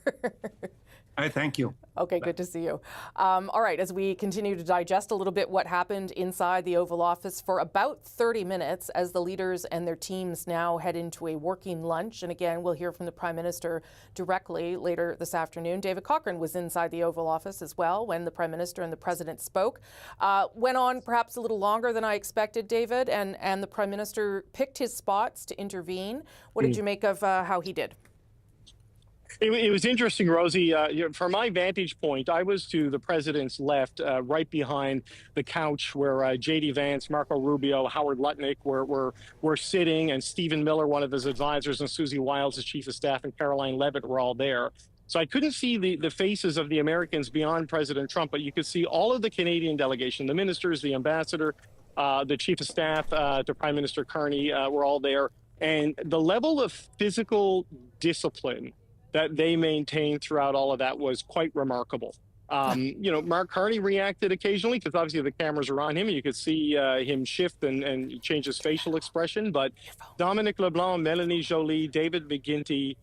Hi, thank you. Okay, good to see you. All right, as we continue to digest a little bit what happened inside the Oval Office for about 30 minutes as the leaders and their teams now head into a working lunch. And again, we'll hear from the Prime Minister directly later this afternoon. David Cochrane was inside the Oval Office as well when the Prime Minister and the President spoke. Went on perhaps a little longer than I expected, David, and the Prime Minister picked his spots to intervene. What did you make of how he did? It was interesting, Rosie. From my vantage point, I was to the president's left, right behind the couch where J.D. Vance, Marco Rubio, Howard Lutnick were sitting, and Stephen Miller, one of his advisors, and Susie Wiles, his chief of staff, and Caroline Levitt were all there. So I couldn't see the faces of the Americans beyond President Trump, but you could see all of the Canadian delegation, the ministers, the ambassador, the chief of staff to Prime Minister Carney were all there. And the level of physical discipline that they maintained throughout all of that was quite remarkable. Mark Carney reacted occasionally because obviously the cameras are on him. You could see him shift and change his facial expression. But Dominic LeBlanc, Melanie Joly, David McGuinty,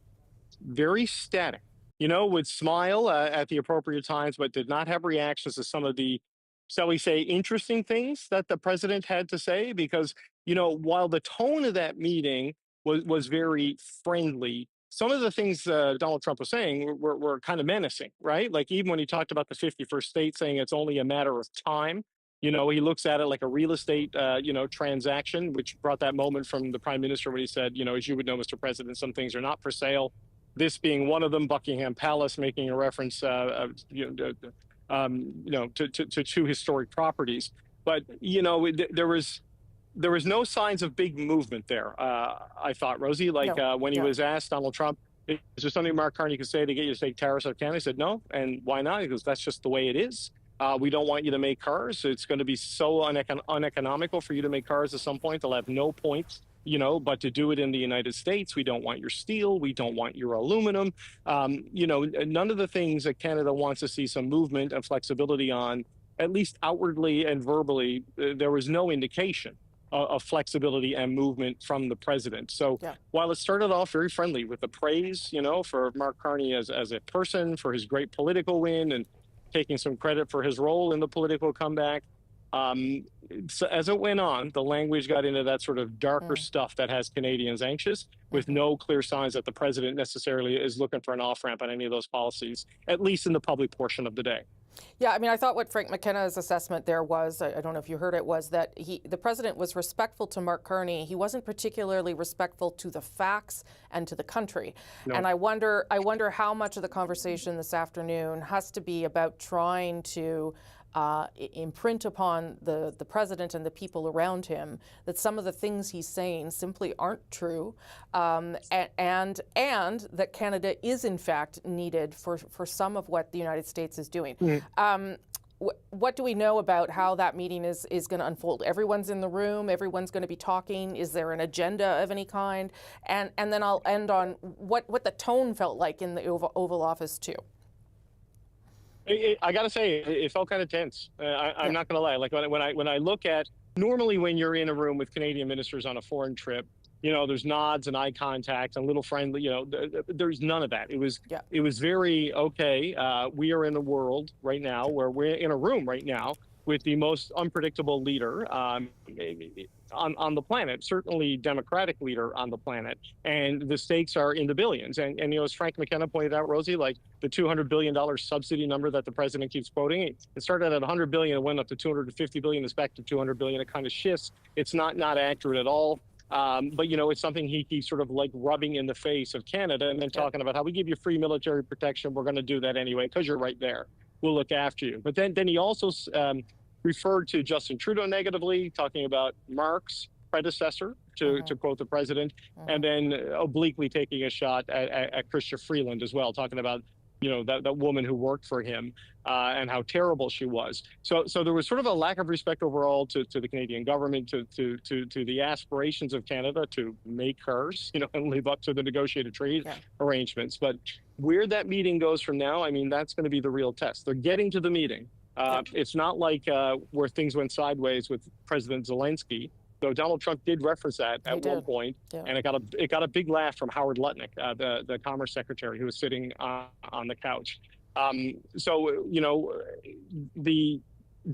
very static, would smile at the appropriate times, but did not have reactions to some of the, shall we say, interesting things that the president had to say. Because, while the tone of that meeting was very friendly, some of the things Donald Trump was saying were kind of menacing, right? Like even when he talked about the 51st state, saying it's only a matter of time, he looks at it like a real estate, transaction, which brought that moment from the Prime Minister when he said, as you would know, Mr. President, some things are not for sale. This being one of them, Buckingham Palace, making a reference, to two historic properties. But, there was no signs of big movement there, I thought, Rosie. When he was asked, Donald Trump, is there something Mark Carney could say to get you to take tariffs out of Canada? He said, no. And why not? He goes, that's just the way it is. We don't want you to make cars. It's going to be so uneconomical for you to make cars at some point. They'll have no point, but to do it in the United States. We don't want your steel. We don't want your aluminum. None of the things that Canada wants to see some movement and flexibility on, at least outwardly and verbally, there was no indication of flexibility and movement from the president. So while it started off very friendly with the praise, for Mark Carney as a person, for his great political win and taking some credit for his role in the political comeback, so as it went on, the language got into that sort of darker stuff that has Canadians anxious, with no clear signs that the president necessarily is looking for an off-ramp on any of those policies, at least in the public portion of the day. Yeah, I mean, I thought what Frank McKenna's assessment there was, I don't know if you heard it, was that the president was respectful to Mark Carney. He wasn't particularly respectful to the facts and to the country. No. And I wonder how much of the conversation this afternoon has to be about trying to imprint upon the president and the people around him that some of the things he's saying simply aren't true, and that Canada is in fact needed for some of what the United States is doing. What do we know about how that meeting is going to unfold? Everyone's in the room. Everyone's going to be talking. Is there an agenda of any kind? And then I'll end on what the tone felt like in the Oval Office too. I got to say, it felt kind of tense. I'm not going to lie. Like when I look at, normally when you're in a room with Canadian ministers on a foreign trip, there's nods and eye contact and little friendly, there's none of that. It was very, okay, we are in a world right now where we're in a room right now with the most unpredictable leader on the planet, certainly Democratic leader on the planet, and the stakes are in the billions. And as Frank McKenna pointed out, Rosie, like the $200 billion subsidy number that the president keeps quoting, it started at $100 billion, it went up to $250 billion, it's back to $200 billion. It kind of shifts. It's not accurate at all. But it's something he keeps sort of like rubbing in the face of Canada and then talking about how we give you free military protection. We're going to do that anyway because you're right there. We'll look after you. But then he also referred to Justin Trudeau negatively, talking about Mark's predecessor, to quote the president, and then obliquely taking a shot at Chrystia Freeland as well, talking about that woman who worked for him and how terrible she was. So there was sort of a lack of respect overall to the Canadian government, to the aspirations of Canada to make cars, and live up to the negotiated trade arrangements. But where that meeting goes from now, I mean, that's going to be the real test. They're getting to the meeting. It's not like where things went sideways with President Zelensky, though Donald Trump did reference that at one point, and it got a big laugh from Howard Lutnick, the Commerce Secretary, who was sitting on the couch. So, the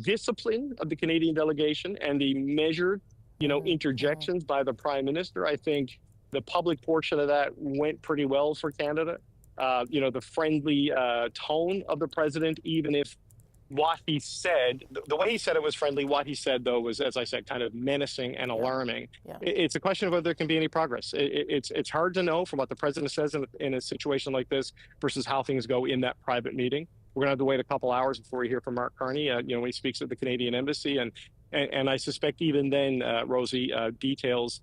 discipline of the Canadian delegation and the measured, interjections by the Prime Minister, I think the public portion of that went pretty well for Canada. The friendly tone of the president, even if what he said, the way he said it was friendly, what he said, though, was, as I said, kind of menacing and alarming. Yeah. It's a question of whether there can be any progress. It's hard to know from what the president says in a situation like this versus how things go in that private meeting. We're going to have to wait a couple hours before we hear from Mark Carney, when he speaks at the Canadian Embassy. And I suspect even then, Rosie, details,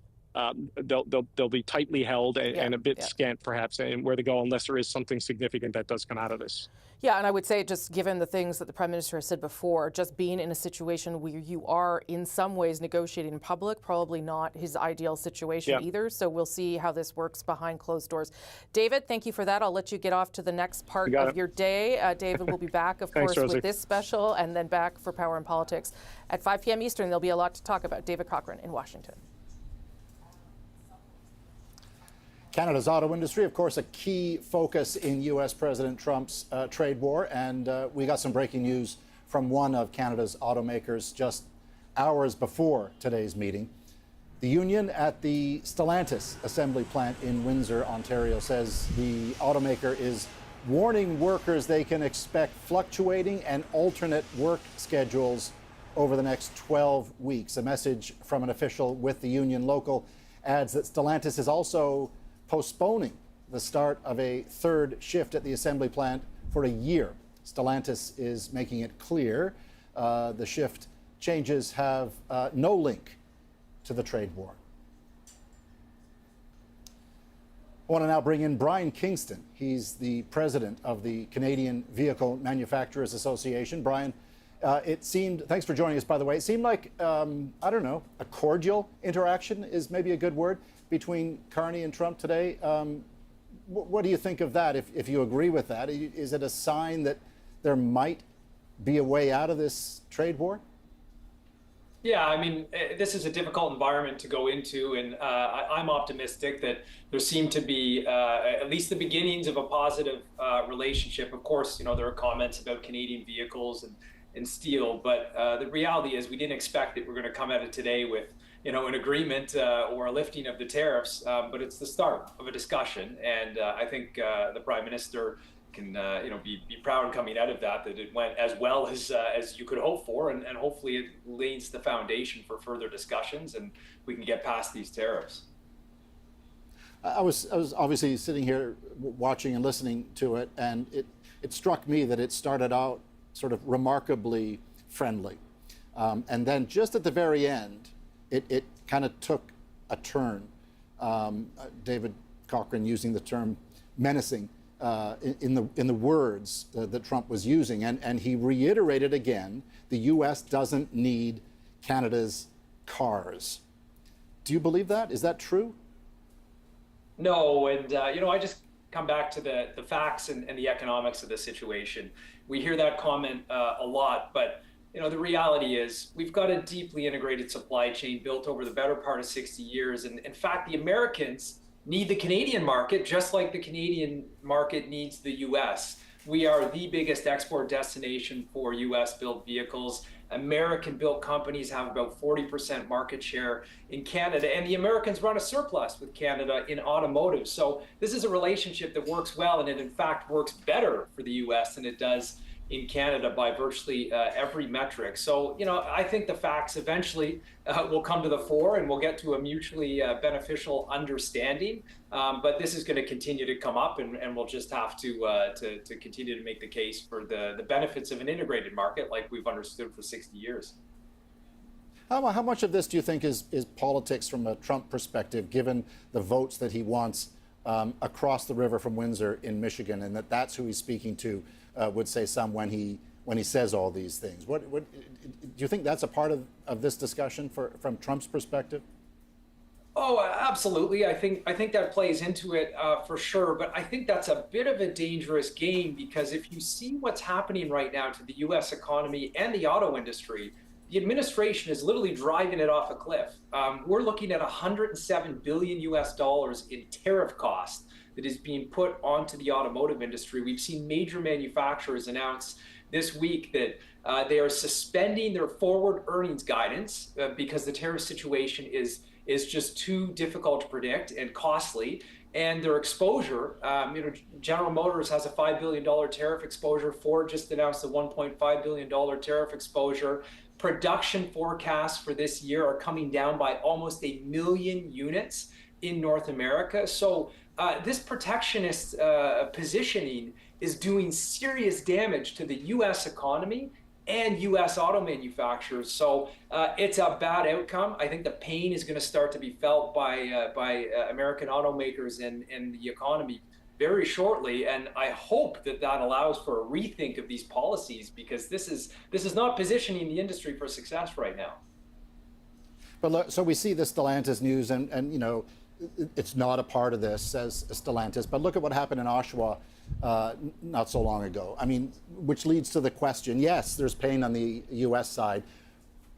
they'll be tightly held and a bit scant, perhaps, and where to go unless there is something significant that does come out of this. Yeah, and I would say, just given the things that the Prime Minister has said before, just being in a situation where you are in some ways negotiating in public, probably not his ideal situation either. So we'll see how this works behind closed doors. David, thank you for that. I'll let you get off to the next part of your day. David will be back, of course, Rosie. with this special, and then back for Power and Politics at 5 p.m. Eastern. There'll be a lot to talk about. David Cochran in Washington. Canada's auto industry, of course, a key focus in U.S. President Trump's trade war. And we got some breaking news from one of Canada's automakers just hours before today's meeting. The union at the Stellantis assembly plant in Windsor, Ontario, says the automaker is warning workers they can expect fluctuating and alternate work schedules over the next 12 weeks. A message from an official with the union local adds that Stellantis is also postponing the start of a third shift at the assembly plant for a year. Stellantis is making it clear the shift changes have no link to the trade war. I want to now bring in Brian Kingston. He's the president of the Canadian Vehicle Manufacturers Association. Brian, it seemed, thanks for joining us, by the way, it seemed like, I don't know, a cordial interaction is maybe a good word between Carney and Trump today. What do you think of that, if you agree with that? Is it a sign that there might be a way out of this trade war? Yeah, I mean, this is a difficult environment to go into, and I'm optimistic that there seem to be at least the beginnings of a positive relationship. Of course, there are comments about Canadian vehicles and steel, but the reality is we didn't expect that we're going to come at it today with an agreement or a lifting of the tariffs, but it's the start of a discussion. And I think the Prime Minister can be proud coming out of that it went as well as you could hope for, and hopefully it lays the foundation for further discussions and we can get past these tariffs. I was obviously sitting here watching and listening to it, and it struck me that it started out sort of remarkably friendly. And then just at the very end, it kind of took a turn. David Cochran using the term menacing in the words that Trump was using. And he reiterated again, the U.S. doesn't need Canada's cars. Do you believe that? Is that true? No, and I just come back to the facts and the economics of the situation. We hear that comment a lot, but the reality is we've got a deeply integrated supply chain built over the better part of 60 years. And in fact, the Americans need the Canadian market just like the Canadian market needs the U.S. We are the biggest export destination for U.S.-built vehicles. American-built companies have about 40% market share in Canada, and the Americans run a surplus with Canada in automotive. So this is a relationship that works well, and it in fact works better for the U.S. than it does in Canada by virtually every metric. So, I think the facts eventually will come to the fore and we'll get to a mutually beneficial understanding. But this is going to continue to come up, and we'll just have to continue to make the case for the benefits of an integrated market like we've understood for 60 years. How much of this do you think is politics from a Trump perspective, given the votes that he wants across the river from Windsor in Michigan, and that's who he's speaking to, would say some when he says all these things? What do you think that's a part of this discussion from Trump's perspective? Oh, absolutely. I think that plays into it for sure. But I think that's a bit of a dangerous game, because if you see what's happening right now to the U.S. economy and the auto industry, the administration is literally driving it off a cliff. We're looking at $107 billion in tariff costs that is being put onto the automotive industry. We've seen major manufacturers announce this week that they are suspending their forward earnings guidance because the tariff situation is just too difficult to predict and costly. And their exposure, General Motors has a $5 billion tariff exposure. Ford just announced a $1.5 billion tariff exposure. Production forecasts for this year are coming down by almost 1 million units in North America. So this protectionist positioning is doing serious damage to the U.S. economy and U.S. auto manufacturers. So it's a bad outcome. I think the pain is going to start to be felt by American automakers and the economy very shortly. And I hope that allows for a rethink of these policies, because this is not positioning the industry for success right now. But look, so we see this Stellantis news, and you know, it's not a part of this, says Stellantis. But look at what happened in Oshawa not so long ago. I mean, which leads to the question, yes, there's pain on the U.S. side,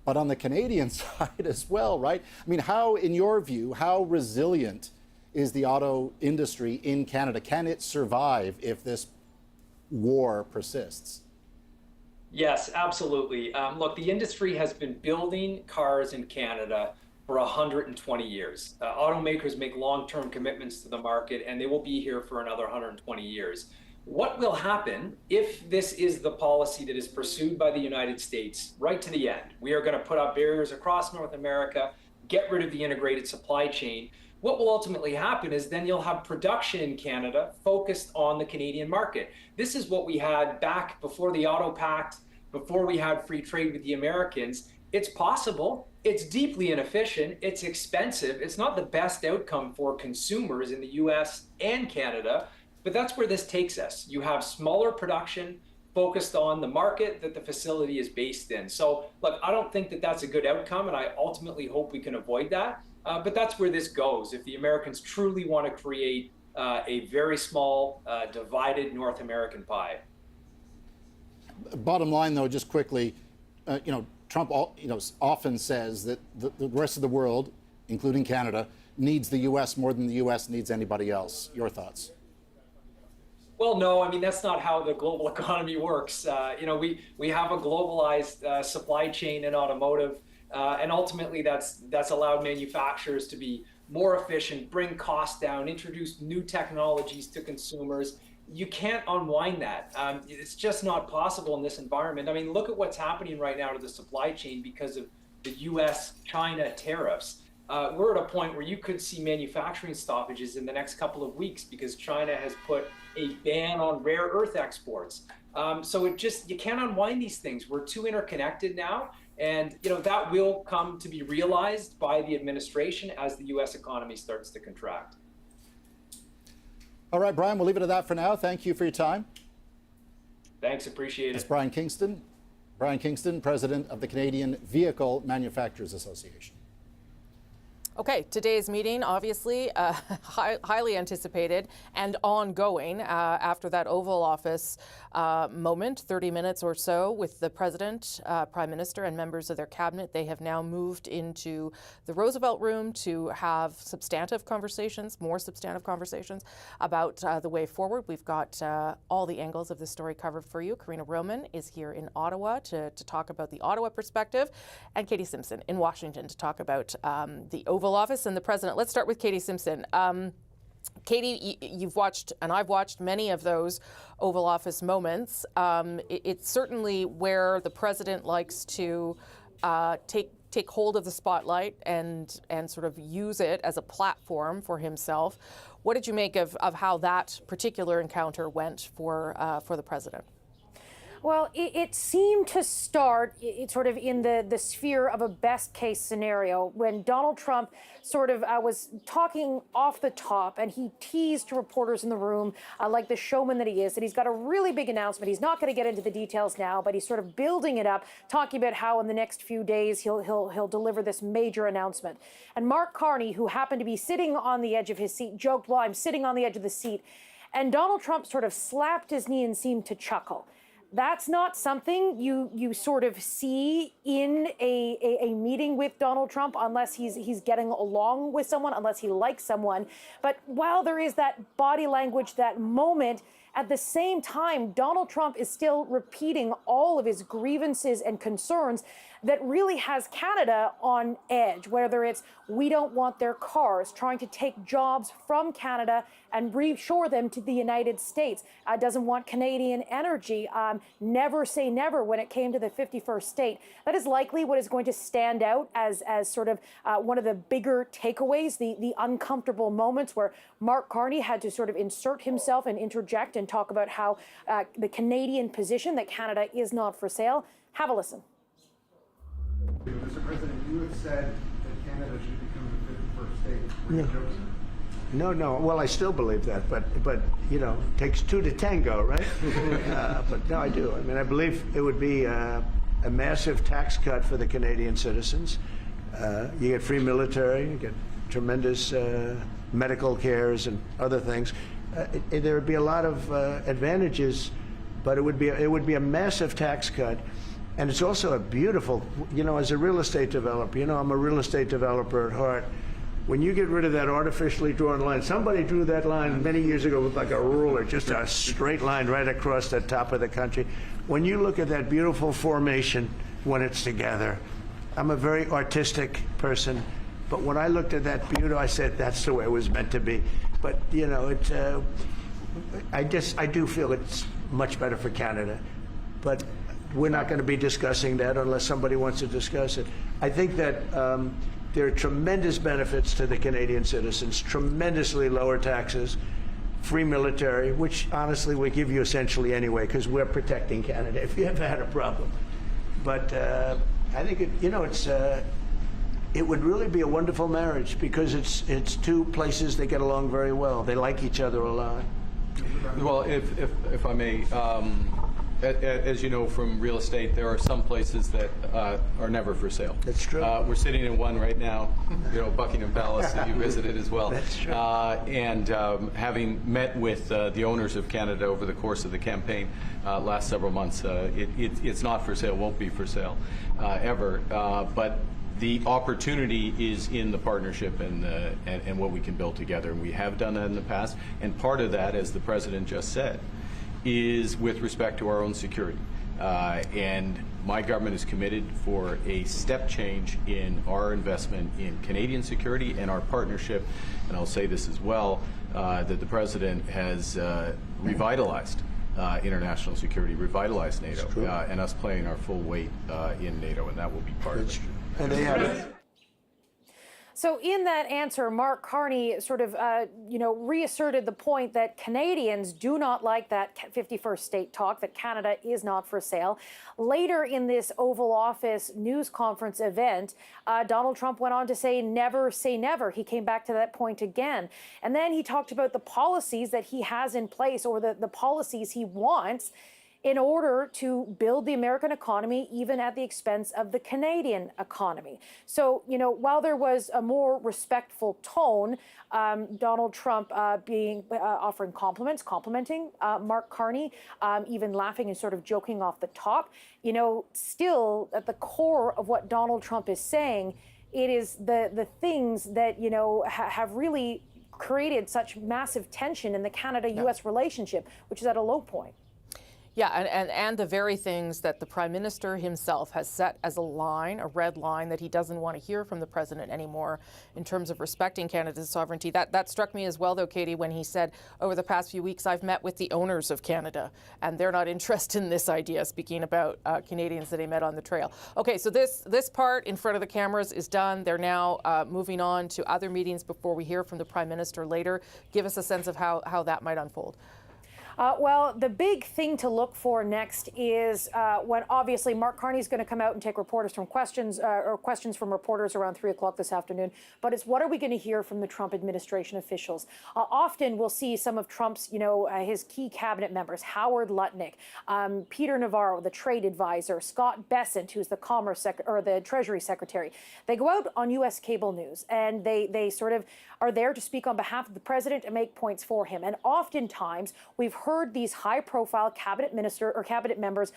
but on the Canadian side as well, right? I mean, how, in your view, how resilient is the auto industry in Canada? Can it survive if this war persists? Yes, absolutely. Look, the industry has been building cars in Canada for 120 years. Automakers make long-term commitments to the market, and they will be here for another 120 years. What will happen if this is the policy that is pursued by the United States right to the end? We are going to put up barriers across North America, get rid of the integrated supply chain. What will ultimately happen is then you'll have production in Canada focused on the Canadian market. This is what we had back before the Auto Pact, before we had free trade with the Americans. It's possible. It's deeply inefficient. It's expensive. It's not the best outcome for consumers in the US and Canada, but that's where this takes us. You have smaller production focused on the market that the facility is based in. So, look, I don't think that that's a good outcome, and I ultimately hope we can avoid that. But that's where this goes. If the Americans truly want to create a very small, divided North American pie. Bottom line, though, just quickly, Trump often says that the rest of the world, including Canada, needs the U.S. more than the U.S. needs anybody else. Your thoughts? Well, no, I mean, that's not how the global economy works. We have a globalized supply chain in automotive, and ultimately that's allowed manufacturers to be more efficient, bring costs down, introduce new technologies to consumers. You can't unwind that. It's just not possible in this environment. I mean, look at what's happening right now to the supply chain because of the U.S.-China tariffs. We're at a point where you could see manufacturing stoppages in the next couple of weeks because China has put a ban on rare earth exports. So you can't unwind these things. We're too interconnected now. And that will come to be realized by the administration as the U.S. economy starts to contract. All right, Brian, we'll leave it at that for now. Thank you for your time. Thanks, appreciate it. It's Brian Kingston. Brian Kingston, president of the Canadian Vehicle Manufacturers Association. Okay, today's meeting, obviously, highly anticipated and ongoing after that Oval Office moment, 30 minutes or so with the President, Prime Minister, and members of their cabinet. They have now moved into the Roosevelt Room to have substantive conversations, more substantive conversations about the way forward. We've got all the angles of this story covered for you. Karina Roman is here in Ottawa to talk about the Ottawa perspective, and Katie Simpson in Washington to talk about the Oval Office and the President. Let's start with Katie Simpson. Katie, you've watched, and I've watched many of those Oval Office moments. It's certainly where the President likes to take hold of the spotlight and sort of use it as a platform for himself. What did you make of how that particular encounter went for the President? Well, it seemed to start sort of in the sphere of a best case scenario when Donald Trump sort of was talking off the top, and he teased to reporters in the room like the showman that he is, that he's got a really big announcement. He's not going to get into the details now, but he's sort of building it up, talking about how in the next few days he'll deliver this major announcement. And Mark Carney, who happened to be sitting on the edge of his seat, joked, "Well, I'm sitting on the edge of the seat." And Donald Trump sort of slapped his knee and seemed to chuckle. That's not something you sort of see in a meeting with Donald Trump unless he's getting along with someone, unless he likes someone. But while there is that body language, that moment, at the same time, Donald Trump is still repeating all of his grievances and concerns that really has Canada on edge, whether it's we don't want their cars, trying to take jobs from Canada and reshore them to the United States, doesn't want Canadian energy, never say never when it came to the 51st state. That is likely what is going to stand out as sort of one of the bigger takeaways, the uncomfortable moments where Mark Carney had to sort of insert himself and interject and talk about how the Canadian position that Canada is not for sale. Have a listen. Mr. President, you have said that Canada should become the 51st state. Were you joking? No. Well, I still believe that, but you know, it takes two to tango, right? But no, I do. I mean, I believe it would be a massive tax cut for the Canadian citizens. You get free military, you get tremendous medical cares and other things. There would be a lot of advantages, but it would be a massive tax cut. And it's also a beautiful, you know, as a real estate developer, you know, I'm a real estate developer at heart. When you get rid of that artificially drawn line, somebody drew that line many years ago with like a ruler, just a straight line right across the top of the country. When you look at that beautiful formation when it's together, I'm a very artistic person, but when I looked at that beauty, I said, that's the way it was meant to be. But, you know, it's, I do feel it's much better for Canada. But we're not going to be discussing that unless somebody wants to discuss it. I think that there are tremendous benefits to the Canadian citizens, tremendously lower taxes, free military, which honestly we give you essentially anyway because we're protecting Canada if you ever had a problem. But I think it would really be a wonderful marriage because it's two places that get along very well. They like each other a lot. Well, if I may. As you know from real estate, there are some places that are never for sale. That's true. We're sitting in one right now, you know, Buckingham Palace that you visited as well. That's true. And having met with the owners of Canada over the course of the campaign last several months, it's not for sale, won't be for sale ever. But the opportunity is in the partnership and what we can build together. And we have done that in the past. And part of that, as the President just said, is with respect to our own security. And my government is committed for a step change in our investment in Canadian security and our partnership, and I'll say this as well, that the President has revitalized international security, revitalized NATO, and us playing our full weight in NATO, and that will be part of it. And they have So in that answer, Mark Carney sort of, reasserted the point that Canadians do not like that 51st state talk, that Canada is not for sale. Later in this Oval Office news conference event, Donald Trump went on to say never say never. He came back to that point again. And then he talked about the policies that he has in place, or the policies he wants, in order to build the American economy, even at the expense of the Canadian economy. So, while there was a more respectful tone, Donald Trump offering complimenting Mark Carney, even laughing and sort of joking off the top, still at the core of what Donald Trump is saying, it is the things that, have really created such massive tension in the Canada-U.S. relationship, which is at a low point. Yeah, and the very things that the Prime Minister himself has set as a line, a red line, that he doesn't want to hear from the President anymore in terms of respecting Canada's sovereignty. That struck me as well, though, Katie, when he said, over the past few weeks, I've met with the owners of Canada, and they're not interested in this idea, speaking about Canadians that he met on the trail. Okay, so this part in front of the cameras is done. They're now moving on to other meetings before we hear from the Prime Minister later. Give us a sense of how that might unfold. Well, the big thing to look for next is when obviously Mark Carney is going to come out and take questions from reporters around 3 o'clock this afternoon. But it's what are we going to hear from the Trump administration officials? Often we'll see some of Trump's, his key cabinet members, Howard Lutnick, Peter Navarro, the trade advisor, Scott Bessent, who's the the Treasury Secretary. They go out on U.S. cable news and they sort of are there to speak on behalf of the president and make points for him. And oftentimes we've heard these high-profile cabinet members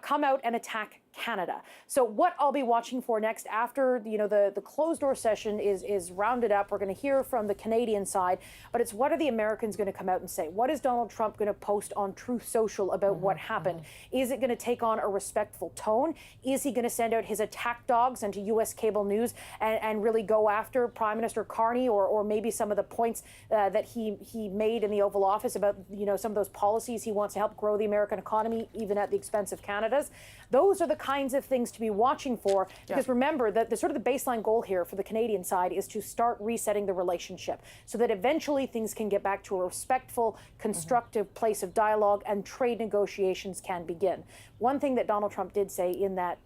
come out and attack Canada. So what I'll be watching for next after the closed-door session is rounded up. We're going to hear from the Canadian side, but it's what are the Americans going to come out and say? What is Donald Trump going to post on Truth Social about what happened? Is it going to take on a respectful tone? Is he going to send out his attack dogs into U.S. cable news and really go after Prime Minister Carney or maybe some of the points that he made in the Oval Office about some of those policies he wants to help grow the American economy even at the expense of Canada's? Those are the kinds of things to be watching for, because remember that the sort of the baseline goal here for the Canadian side is to start resetting the relationship so that eventually things can get back to a respectful, constructive place of dialogue and trade negotiations can begin. One thing that Donald Trump did say in that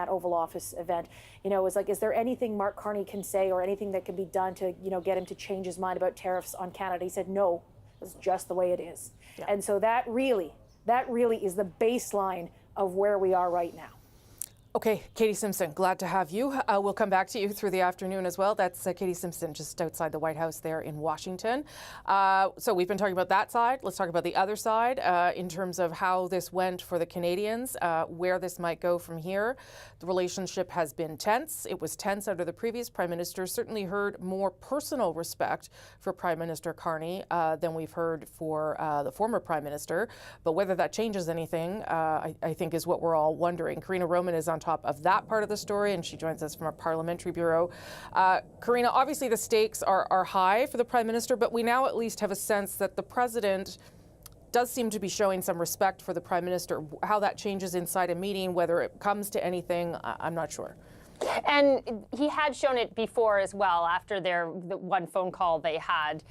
Oval Office event, was like, is there anything Mark Carney can say or anything that can be done to, get him to change his mind about tariffs on Canada? He said, no, it's just the way it is. And so that really is the baseline of where we are right now. Okay, Katie Simpson, glad to have you. We'll come back to you through the afternoon as well. That's Katie Simpson just outside the White House there in Washington. So we've been talking about that side. Let's talk about the other side in terms of how this went for the Canadians, where this might go from here. The relationship has been tense. It was tense under the previous Prime Minister. Certainly heard more personal respect for Prime Minister Carney than we've heard for the former Prime Minister. But whether that changes anything, I think is what we're all wondering. Karina Roman is on top of that part of the story, and she joins us from our parliamentary bureau. Karina, obviously the stakes are high for the Prime Minister, but we now at least have a sense that the President does seem to be showing some respect for the Prime Minister. How that changes inside a meeting, whether it comes to anything, I'm not sure. And he had shown it before as well, after the one phone call they had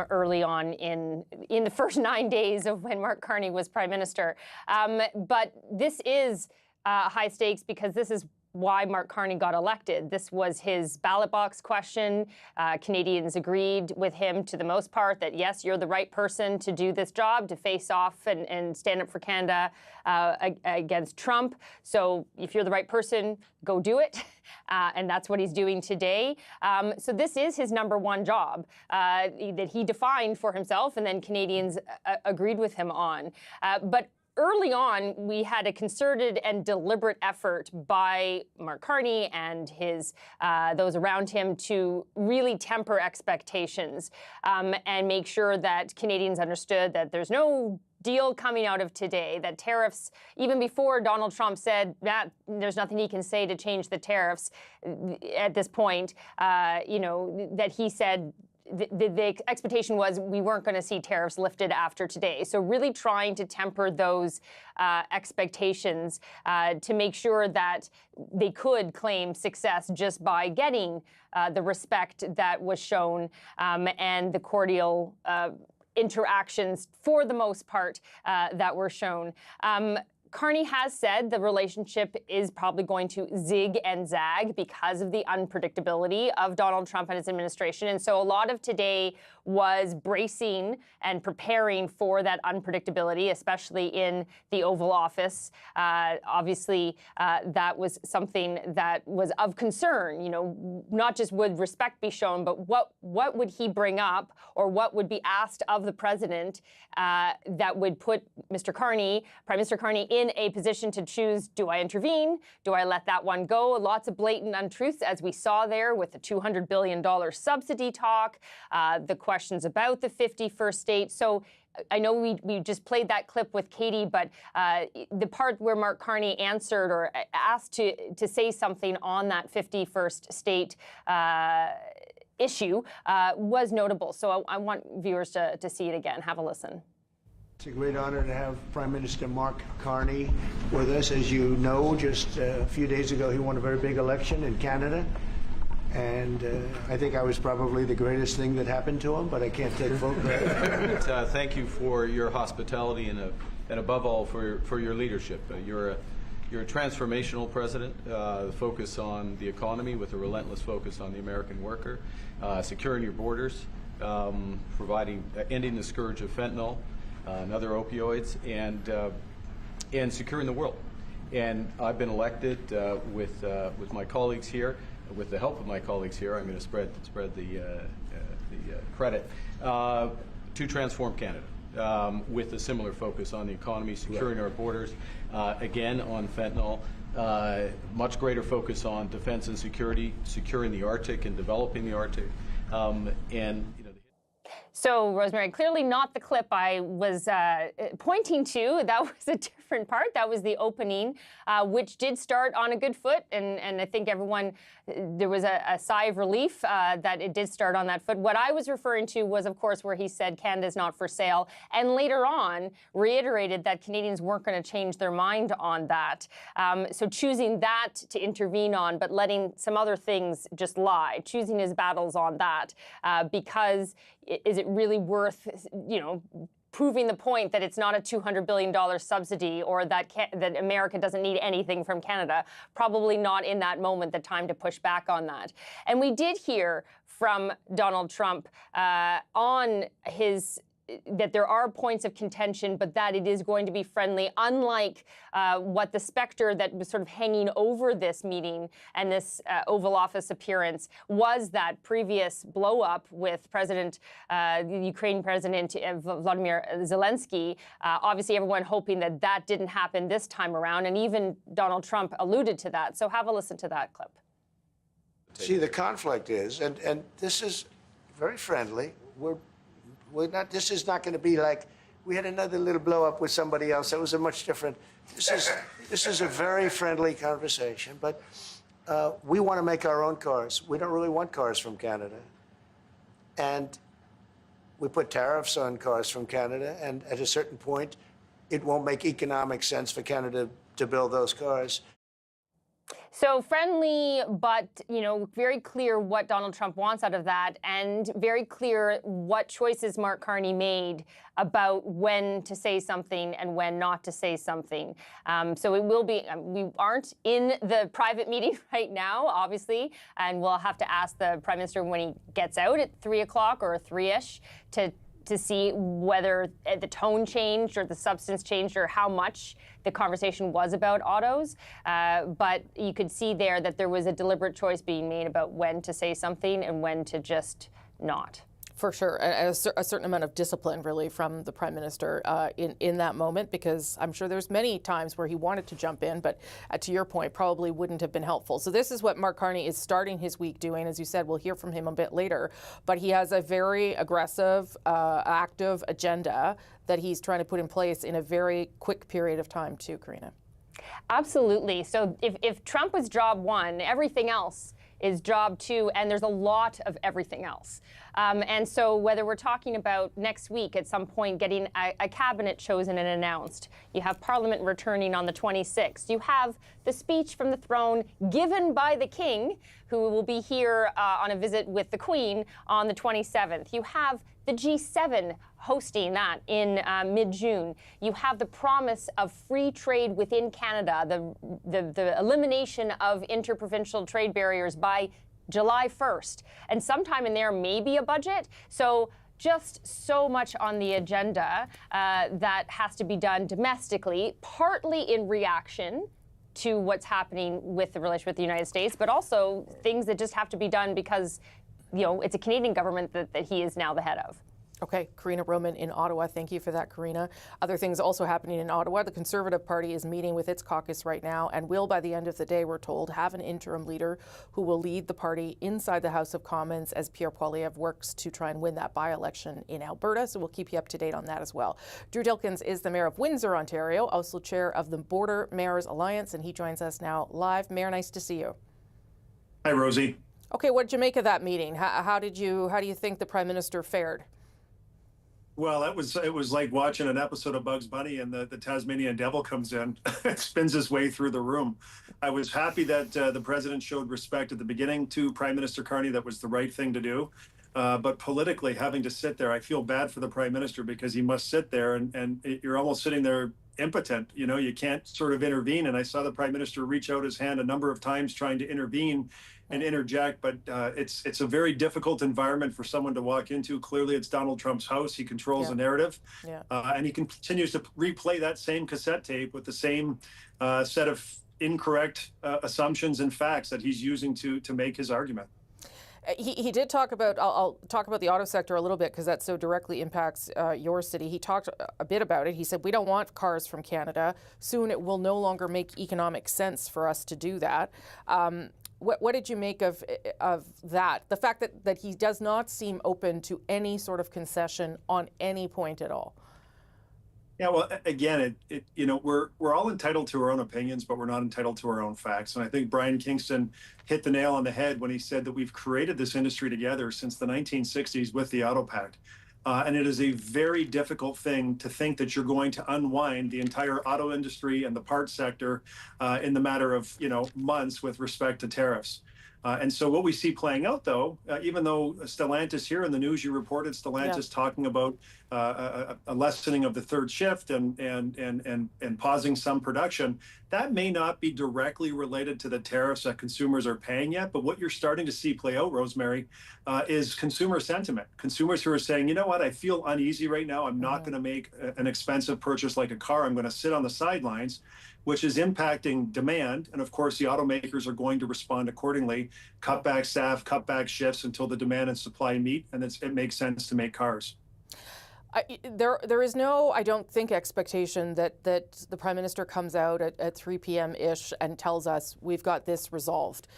early on in the first 9 days of when Mark Carney was Prime Minister. But this is high stakes because this is why Mark Carney got elected. This was his ballot box question. Canadians agreed with him to the most part that, yes, you're the right person to do this job, to face off and stand up for Canada against Trump. So if you're the right person, go do it. And that's what he's doing today. So this is his number one job that he defined for himself, and then Canadians agreed with him on. But early on, we had a concerted and deliberate effort by Mark Carney and those around him to really temper expectations and make sure that Canadians understood that there's no deal coming out of today, that tariffs, even before Donald Trump said that there's nothing he can say to change the tariffs at this point, that he said the expectation was we weren't going to see tariffs lifted after today. So really trying to temper those expectations to make sure that they could claim success just by getting the respect that was shown and the cordial interactions, for the most part, that were shown. Carney has said the relationship is probably going to zig and zag because of the unpredictability of Donald Trump and his administration. And so a lot of today was bracing and preparing for that unpredictability, especially in the Oval Office. Obviously, that was something that was of concern. Not just would respect be shown, but what would he bring up or what would be asked of the president that would put Prime Minister Carney, in a position to choose, do I intervene? Do I let that one go? Lots of blatant untruths, as we saw there with the $200 billion subsidy talk, the questions about the 51st state. So I know we just played that clip with Katie, but the part where Mark Carney answered or asked to say something on that 51st state issue was notable. So I want viewers to see it again. Have a listen. It's a great honor to have Prime Minister Mark Carney with us. As you know, just a few days ago, he won a very big election in Canada. And I think I was probably the greatest thing that happened to him, but I can't take full credit. Thank you for your hospitality and above all for your leadership. You're a transformational president, focus on the economy with a relentless focus on the American worker, securing your borders, ending the scourge of fentanyl and other opioids, and securing the world. And I've been elected with my colleagues here, with the help of my colleagues here. I'm going to spread the credit to transform Canada. with a similar focus on the economy, securing our borders, again on fentanyl, much greater focus on defense and security, securing the Arctic and developing the Arctic, and So, Rosemary, clearly not the clip I was pointing to. That was a different part. That was the opening, which did start on a good foot. And I think everyone, there was a sigh of relief that it did start on that foot. What I was referring to was, of course, where he said Canada's not for sale. And later on, reiterated that Canadians weren't going to change their mind on that. So choosing that to intervene on, but letting some other things just lie, choosing his battles on that, because is it really worth, proving the point that it's not a $200 billion subsidy or that that America doesn't need anything from Canada? Probably not in that moment, the time to push back on that. And we did hear from Donald Trump on his that there are points of contention, but that it is going to be friendly, unlike what the specter that was sort of hanging over this meeting and this Oval Office appearance was, that previous blow-up with the Ukraine President Vladimir Zelensky. Obviously, everyone hoping that that didn't happen this time around, and even Donald Trump alluded to that. So have a listen to that clip. See, the conflict is, and this is very friendly. We're not. This is not going to be like we had another little blow up with somebody else. That was a much different. This is a very friendly conversation. But we want to make our own cars. We don't really want cars from Canada, and we put tariffs on cars from Canada. And at a certain point, it won't make economic sense for Canada to build those cars. So friendly, but, very clear what Donald Trump wants out of that, and very clear what choices Mark Carney made about when to say something and when not to say something. So it will be, we aren't in the private meeting right now, obviously, and we'll have to ask the Prime Minister when he gets out at 3 o'clock or 3-ish to see whether the tone changed or the substance changed or how much the conversation was about autos. But you could see there that there was a deliberate choice being made about when to say something and when to just not. For sure. A certain amount of discipline, really, from the Prime Minister in that moment, because I'm sure there's many times where he wanted to jump in, but to your point, probably wouldn't have been helpful. So this is what Mark Carney is starting his week doing. As you said, we'll hear from him a bit later, but he has a very aggressive, active agenda that he's trying to put in place in a very quick period of time too, Karina. Absolutely. So if Trump was job one, everything else is job two, and there's a lot of everything else. And so whether we're talking about next week at some point getting a cabinet chosen and announced, you have Parliament returning on the 26th, you have the speech from the throne given by the King, who will be here on a visit with the Queen on the 27th. You have the G7 hosting that in mid-June. You have the promise of free trade within Canada, the elimination of interprovincial trade barriers by July 1st. And sometime in there may be a budget. So just so much on the agenda that has to be done domestically, partly in reaction to what's happening with the relationship with the United States, but also things that just have to be done because, it's a Canadian government that he is now the head of. Okay, Karina Roman in Ottawa. Thank you for that, Karina. Other things also happening in Ottawa. The Conservative Party is meeting with its caucus right now and will, by the end of the day, we're told, have an interim leader who will lead the party inside the House of Commons as Pierre Poilievre works to try and win that by-election in Alberta. So we'll keep you up to date on that as well. Drew Dilkins is the Mayor of Windsor, Ontario, also chair of the Border Mayors Alliance, and he joins us now live. Mayor, nice to see you. Hi, Rosie. Okay, what did you make of that meeting? How do you think the Prime Minister fared? Well, it was like watching an episode of Bugs Bunny and the Tasmanian devil comes in, spins his way through the room. I was happy that the president showed respect at the beginning to Prime Minister Carney. That was the right thing to do. But politically, having to sit there, I feel bad for the Prime Minister because he must sit there and you're almost sitting there impotent. You can't sort of intervene. And I saw the Prime Minister reach out his hand a number of times trying to intervene and interject, but it's a very difficult environment for someone to walk into. Clearly, it's Donald Trump's house. He controls the narrative, and he continues to replay that same cassette tape with the same set of incorrect assumptions and facts that he's using to make his argument. He did talk about, I'll talk about the auto sector a little bit because that so directly impacts your city. He talked a bit about it. He said, we don't want cars from Canada. Soon it will no longer make economic sense for us to do that. What did you make of that? The fact that he does not seem open to any sort of concession on any point at all. Yeah, well, again, we're all entitled to our own opinions, but we're not entitled to our own facts. And I think Brian Kingston hit the nail on the head when he said that we've created this industry together since the 1960s with the Auto Pact. And it is a very difficult thing to think that you're going to unwind the entire auto industry and the parts sector in the matter of months with respect to tariffs. And so what we see playing out, though, even though Stellantis here in the news, you reported Stellantis talking about a lessening of the third shift and pausing some production, that may not be directly related to the tariffs that consumers are paying yet. But what you're starting to see play out, Rosemary, is consumer sentiment. Consumers who are saying, you know what, I feel uneasy right now. I'm not going to make an expensive purchase like a car. I'm going to sit on the sidelines, which is impacting demand. And of course, the automakers are going to respond accordingly, cut back staff, cut back shifts until the demand and supply meet, and it makes sense to make cars. There is no, I don't think, expectation that the Prime Minister comes out at 3 p.m.-ish and tells us we've got this resolved.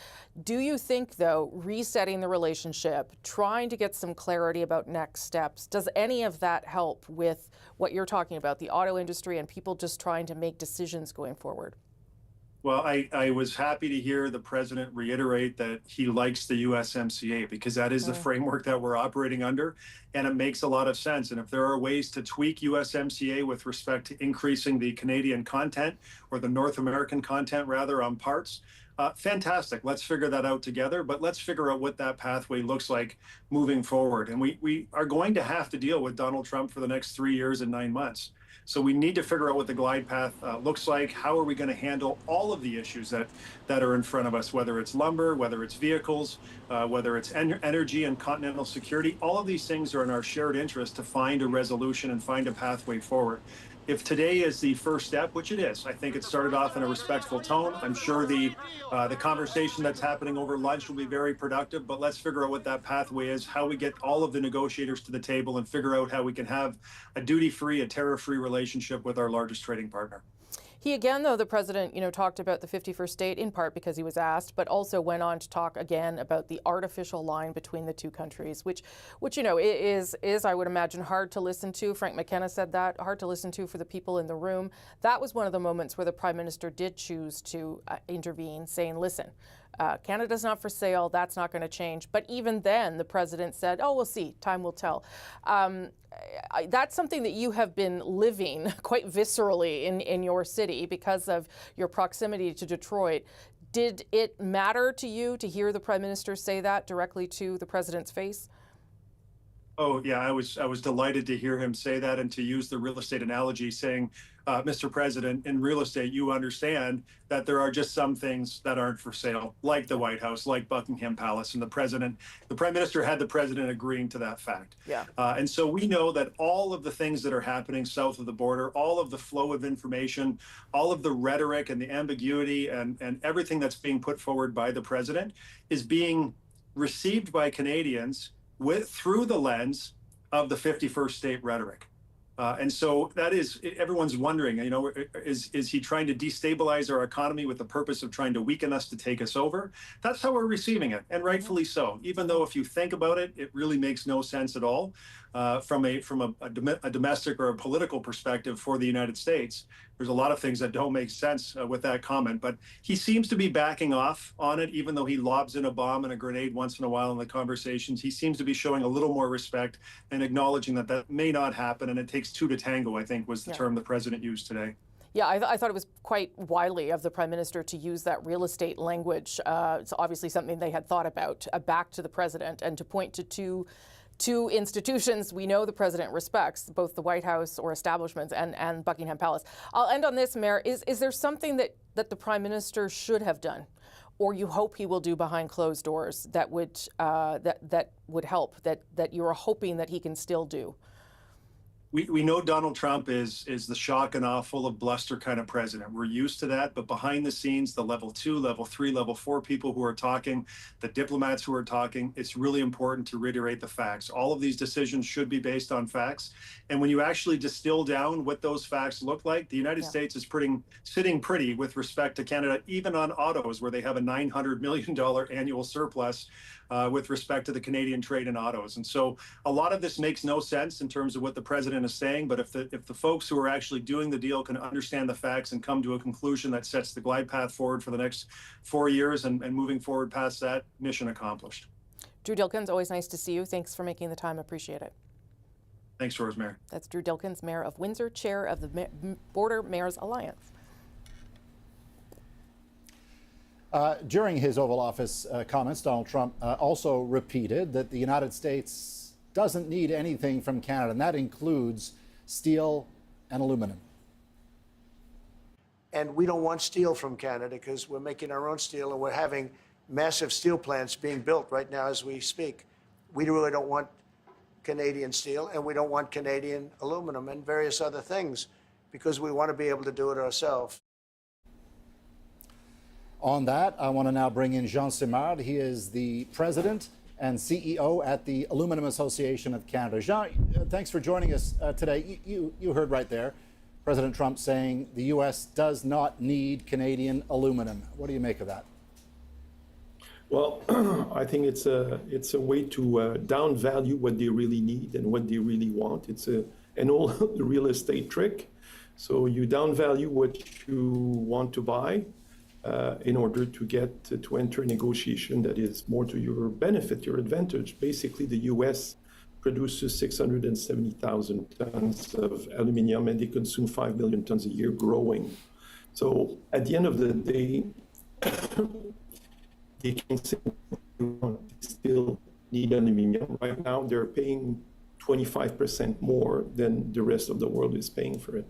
Do you think, though, resetting the relationship, trying to get some clarity about next steps, does any of that help with what you're talking about, the auto industry and people just trying to make decisions going forward? Well, I was happy to hear the president reiterate that he likes the USMCA because that is the framework that we're operating under, and it makes a lot of sense. And if there are ways to tweak USMCA with respect to increasing the Canadian content or the North American content, rather, on parts, fantastic. Let's figure that out together, but let's figure out what that pathway looks like moving forward. And we are going to have to deal with Donald Trump for the next 3 years and 9 months. So we need to figure out what the glide path looks like. How are we going to handle all of the issues that are in front of us, whether it's lumber, whether it's vehicles, whether it's energy and continental security. All of these things are in our shared interest to find a resolution and find a pathway forward. If today is the first step, which it is, I think it started off in a respectful tone. I'm sure the conversation that's happening over lunch will be very productive, but let's figure out what that pathway is, how we get all of the negotiators to the table and figure out how we can have a duty-free, a tariff-free relationship with our largest trading partner. He again, though, the president, talked about the 51st state in part because he was asked, but also went on to talk again about the artificial line between the two countries, which is I would imagine hard to listen to. Frank McKenna said that, hard to listen to for the people in the room. That was one of the moments where the Prime Minister did choose to intervene, saying, listen, Canada's not for sale, that's not going to change. But even then, the president said, oh, we'll see, time will tell. That's something that you have been living quite viscerally in your city because of your proximity to Detroit. Did it matter to you to hear the Prime Minister say that directly to the president's face? Oh, yeah, I was delighted to hear him say that and to use the real estate analogy saying, Mr. President, in real estate, you understand that there are just some things that aren't for sale, like the White House, like Buckingham Palace, and the Prime Minister had the president agreeing to that fact. Yeah. And so we know that all of the things that are happening south of the border, all of the flow of information, all of the rhetoric and the ambiguity and everything that's being put forward by the president is being received by Canadians through the lens of the 51st state rhetoric. And so that is, everyone's wondering, is he trying to destabilize our economy with the purpose of trying to weaken us to take us over? That's how we're receiving it, and rightfully so. Even though if you think about it, it really makes no sense at all from a domestic or a political perspective for the United States. There's a lot of things that don't make sense with that comment, but he seems to be backing off on it, even though he lobs in a bomb and a grenade once in a while in the conversations. He seems to be showing a little more respect and acknowledging that that may not happen, and it takes two to tango, I think was the term the president used today. Yeah, I thought it was quite wily of the Prime Minister to use that real estate language. It's obviously something they had thought about back to the president, and to point to two institutions we know the president respects, both the White House or establishments and Buckingham Palace. I'll end on this, Mayor. Is there something that the Prime Minister should have done, or you hope he will do behind closed doors that would help, that you're hoping that he can still do? We know Donald Trump is the shock and awe, full of bluster kind of president. We're used to that, but behind the scenes, the level 2, level 3, level 4 people who are talking, the diplomats who are talking, it's really important to reiterate the facts. All of these decisions should be based on facts. And when you actually distill down what those facts look like, the United States is sitting pretty with respect to Canada, even on autos, where they have a $900 million annual surplus with respect to the Canadian trade in autos. And so a lot of this makes no sense in terms of what the president is saying, but if the folks who are actually doing the deal can understand the facts and come to a conclusion that sets the glide path forward for the next 4 years and moving forward past that, mission accomplished. Drew Dilkens, always nice to see you. Thanks for making the time. Appreciate it. Thanks, Rosemary. That's Drew Dilkens, Mayor of Windsor, Chair of the Border Mayors Alliance. During his Oval Office comments, Donald Trump also repeated that the United States doesn't need anything from Canada, and that includes steel and aluminum. And we don't want steel from Canada because we're making our own steel, and we're having massive steel plants being built right now as we speak. We really don't want Canadian steel, and we don't want Canadian aluminum and various other things because we want to be able to do it ourselves. On that, I want to now bring in Jean Simard. He is the president and CEO at the Aluminum Association of Canada. Jean, thanks for joining us today. You heard right there, President Trump saying the U.S. does not need Canadian aluminum. What do you make of that? Well, I think it's a way to downvalue what they really need and what they really want. It's an old real estate trick. So you downvalue what you want to buy in order to get to enter a negotiation that is more to your benefit, your advantage. Basically, the U.S. produces 670,000 tons of aluminum, and they consume 5 million tons a year, growing. So at the end of the day, they can say they still need aluminum. Right now, they're paying 25% more than the rest of the world is paying for it.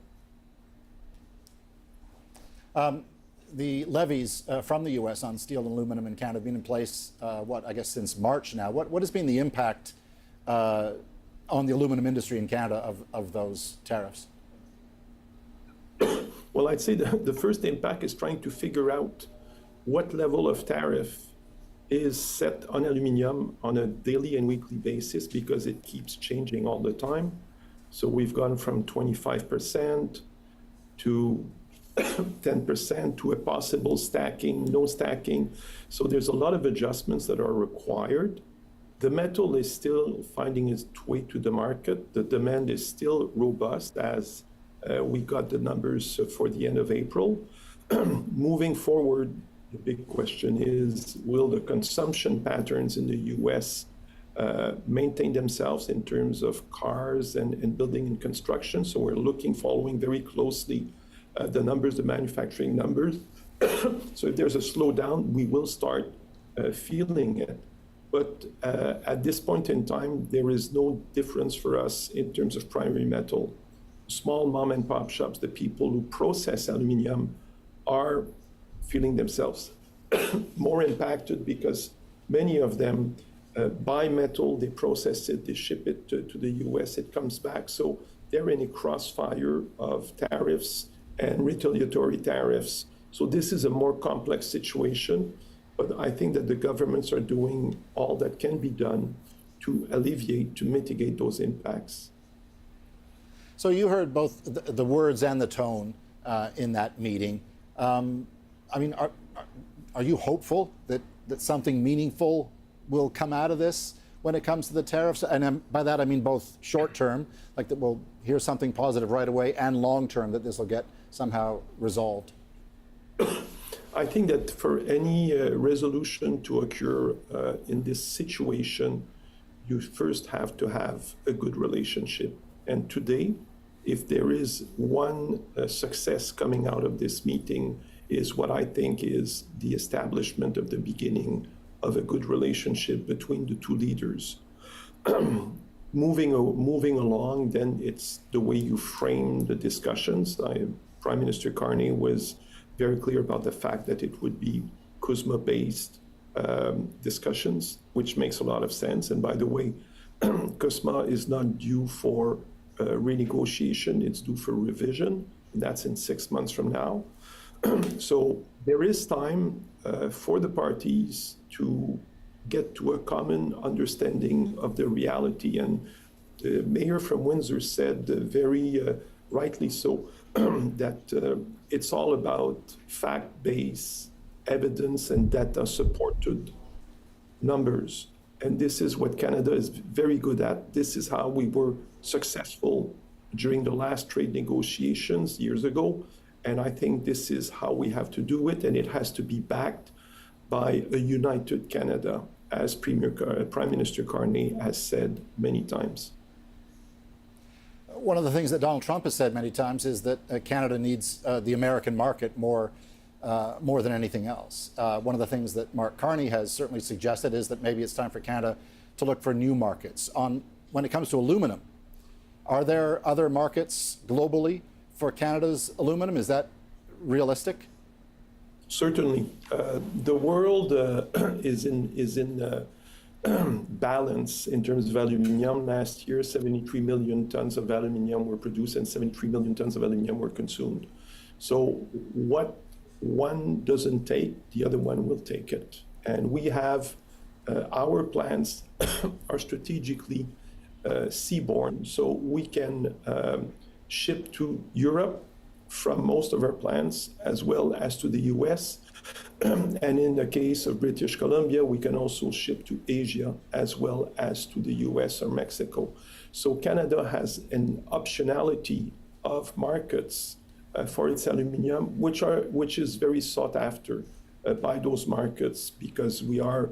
The levies from the U.S. on steel and aluminum in Canada have been in place, I guess since March now. What has been the impact on the aluminum industry in Canada of those tariffs? Well, I'd say the first impact is trying to figure out what level of tariff is set on aluminum on a daily and weekly basis, because it keeps changing all the time. So we've gone from 25% to 10% to a possible stacking, no stacking. So there's a lot of adjustments that are required. The metal is still finding its way to the market. The demand is still robust as we got the numbers for the end of April. Moving forward, the big question is, will the consumption patterns in the US maintain themselves in terms of cars and building and construction? So we're following very closely the numbers, the manufacturing numbers. So if there's a slowdown, we will start feeling it. But at this point in time, there is no difference for us in terms of primary metal. Small mom and pop shops, the people who process aluminum, are feeling themselves more impacted because many of them buy metal, they process it, they ship it to the US, it comes back. So they're in a crossfire of tariffs and retaliatory tariffs. So this is a more complex situation, but I think that the governments are doing all that can be done to alleviate, to mitigate those impacts. So you heard both the words and the tone in that meeting. I mean, are you hopeful that something meaningful will come out of this when it comes to the tariffs? And by that, I mean both short term, like that we'll hear something positive right away, and long term, that this will get somehow resolved. I think that for any resolution to occur in this situation, you first have to have a good relationship. And today, if there is one success coming out of this meeting, is what I think is the establishment of the beginning of a good relationship between the two leaders. Moving along, then it's the way you frame the discussions. Prime Minister Carney was very clear about the fact that it would be CUSMA-based discussions, which makes a lot of sense. And by the way, CUSMA is not due for renegotiation. It's due for revision. That's in 6 months from now. So there is time for the parties to get to a common understanding of the reality. And the mayor from Windsor said very rightly so that it's all about fact-based evidence and data-supported numbers. And this is what Canada is very good at. This is how we were successful during the last trade negotiations years ago. And I think this is how we have to do it. And it has to be backed by a united Canada, as Prime Minister Carney has said many times. One of the things that Donald Trump has said many times is that Canada needs the American market more than anything else. One of the things that Mark Carney has certainly suggested is that maybe it's time for Canada to look for new markets. When it comes to aluminum, are there other markets globally for Canada's aluminum? Is that realistic? Certainly. The world is in balance in terms of aluminium. Last year, 73 million tons of aluminium were produced and 73 million tons of aluminium were consumed. So what one doesn't take, the other one will take it. And we have our plants are strategically seaborne, so we can ship to Europe from most of our plants as well as to the US. And in the case of British Columbia, we can also ship to Asia as well as to the US or Mexico. So Canada has an optionality of markets for its aluminium, which is very sought after by those markets because we are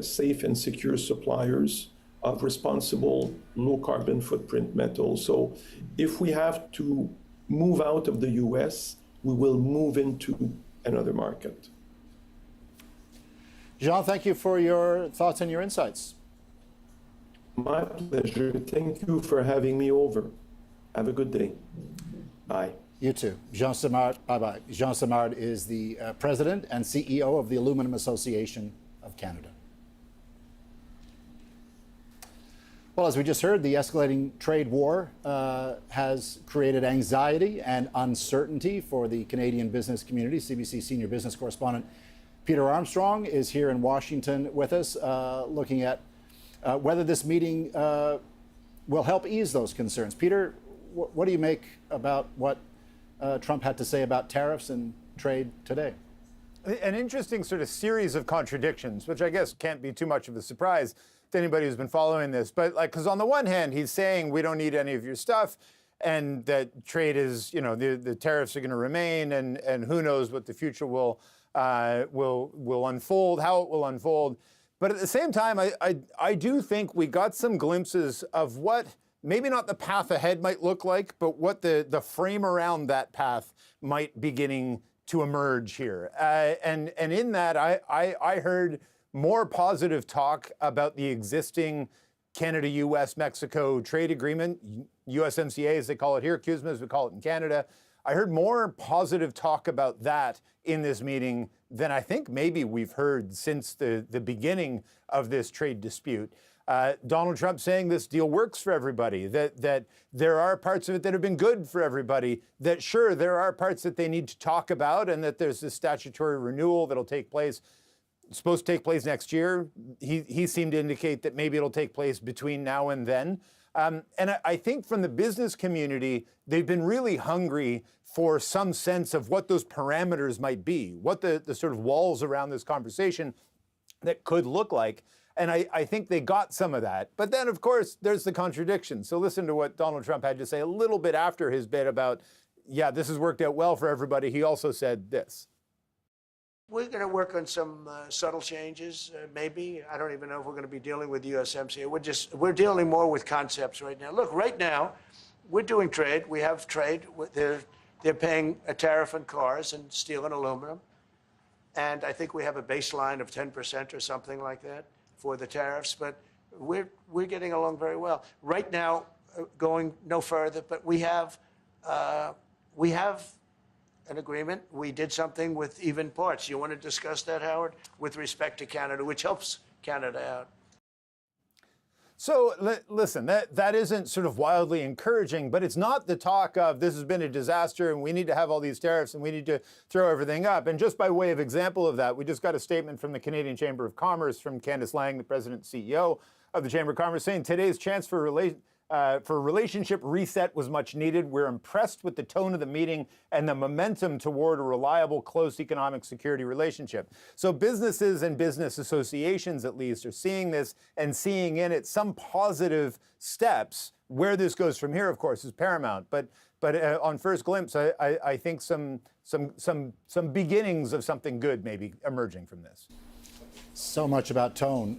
safe and secure suppliers of responsible low carbon footprint metals. So if we have to move out of the US, we will move into another market. Jean, thank you for your thoughts and your insights. My pleasure. Thank you for having me over. Have a good day. Bye. You too. Jean Simard, bye-bye. Jean Simard is the president and CEO of the Aluminum Association of Canada. Well, as we just heard, the escalating trade war has created anxiety and uncertainty for the Canadian business community. CBC senior business correspondent Peter Armstrong is here in Washington with us, looking at whether this meeting will help ease those concerns. Peter, what do you make about what Trump had to say about tariffs and trade today? An interesting sort of series of contradictions, which I guess can't be too much of a surprise to anybody who's been following this. But because on the one hand, he's saying we don't need any of your stuff and that trade is, the tariffs are going to remain and who knows what the future will unfold, how it will unfold. But at the same time, I do think we got some glimpses of what maybe not the path ahead might look like, but what the frame around that path might beginning to emerge here. And in that, I heard more positive talk about the existing Canada, US, Mexico trade agreement, USMCA as they call it here, CUSMA as we call it in Canada. I heard more positive talk about that in this meeting than I think maybe we've heard since the beginning of this trade dispute. Donald Trump saying this deal works for everybody, that there are parts of it that have been good for everybody, that sure, there are parts that they need to talk about and that there's this statutory renewal that'll take place. It's supposed to take place next year. He seemed to indicate that maybe it'll take place between now and then. And I think from the business community, they've been really hungry for some sense of what those parameters might be, what the sort of walls around this conversation that could look like. And I think they got some of that. But then, of course, there's the contradiction. So listen to what Donald Trump had to say a little bit after his bit about, yeah, this has worked out well for everybody. He also said this. We're going to work on some subtle changes, maybe. I don't even know if we're going to be dealing with USMCA. We're dealing more with concepts right now. Look, right now, we're doing trade. We have trade. They're paying a tariff on cars and steel and aluminum. And I think we have a baseline of 10% or something like that for the tariffs. But we're getting along very well. Right now, going no further, but we have an agreement. We did something with even parts. You want to discuss that, Howard, with respect to Canada, which helps Canada out? So listen, that isn't sort of wildly encouraging, but it's not the talk of this has been a disaster and we need to have all these tariffs and we need to throw everything up. And just by way of example of that, we just got a statement from the Canadian Chamber of Commerce from Candice Lang, the president and CEO of the Chamber of Commerce, saying today's chance for relationship reset was much needed. We're impressed with the tone of the meeting and the momentum toward a reliable, close economic security relationship. So businesses and business associations, at least, are seeing this and seeing in it some positive steps. Where this goes from here, of course, is paramount. But on first glimpse, I think some beginnings of something good may be emerging from this. So much about tone,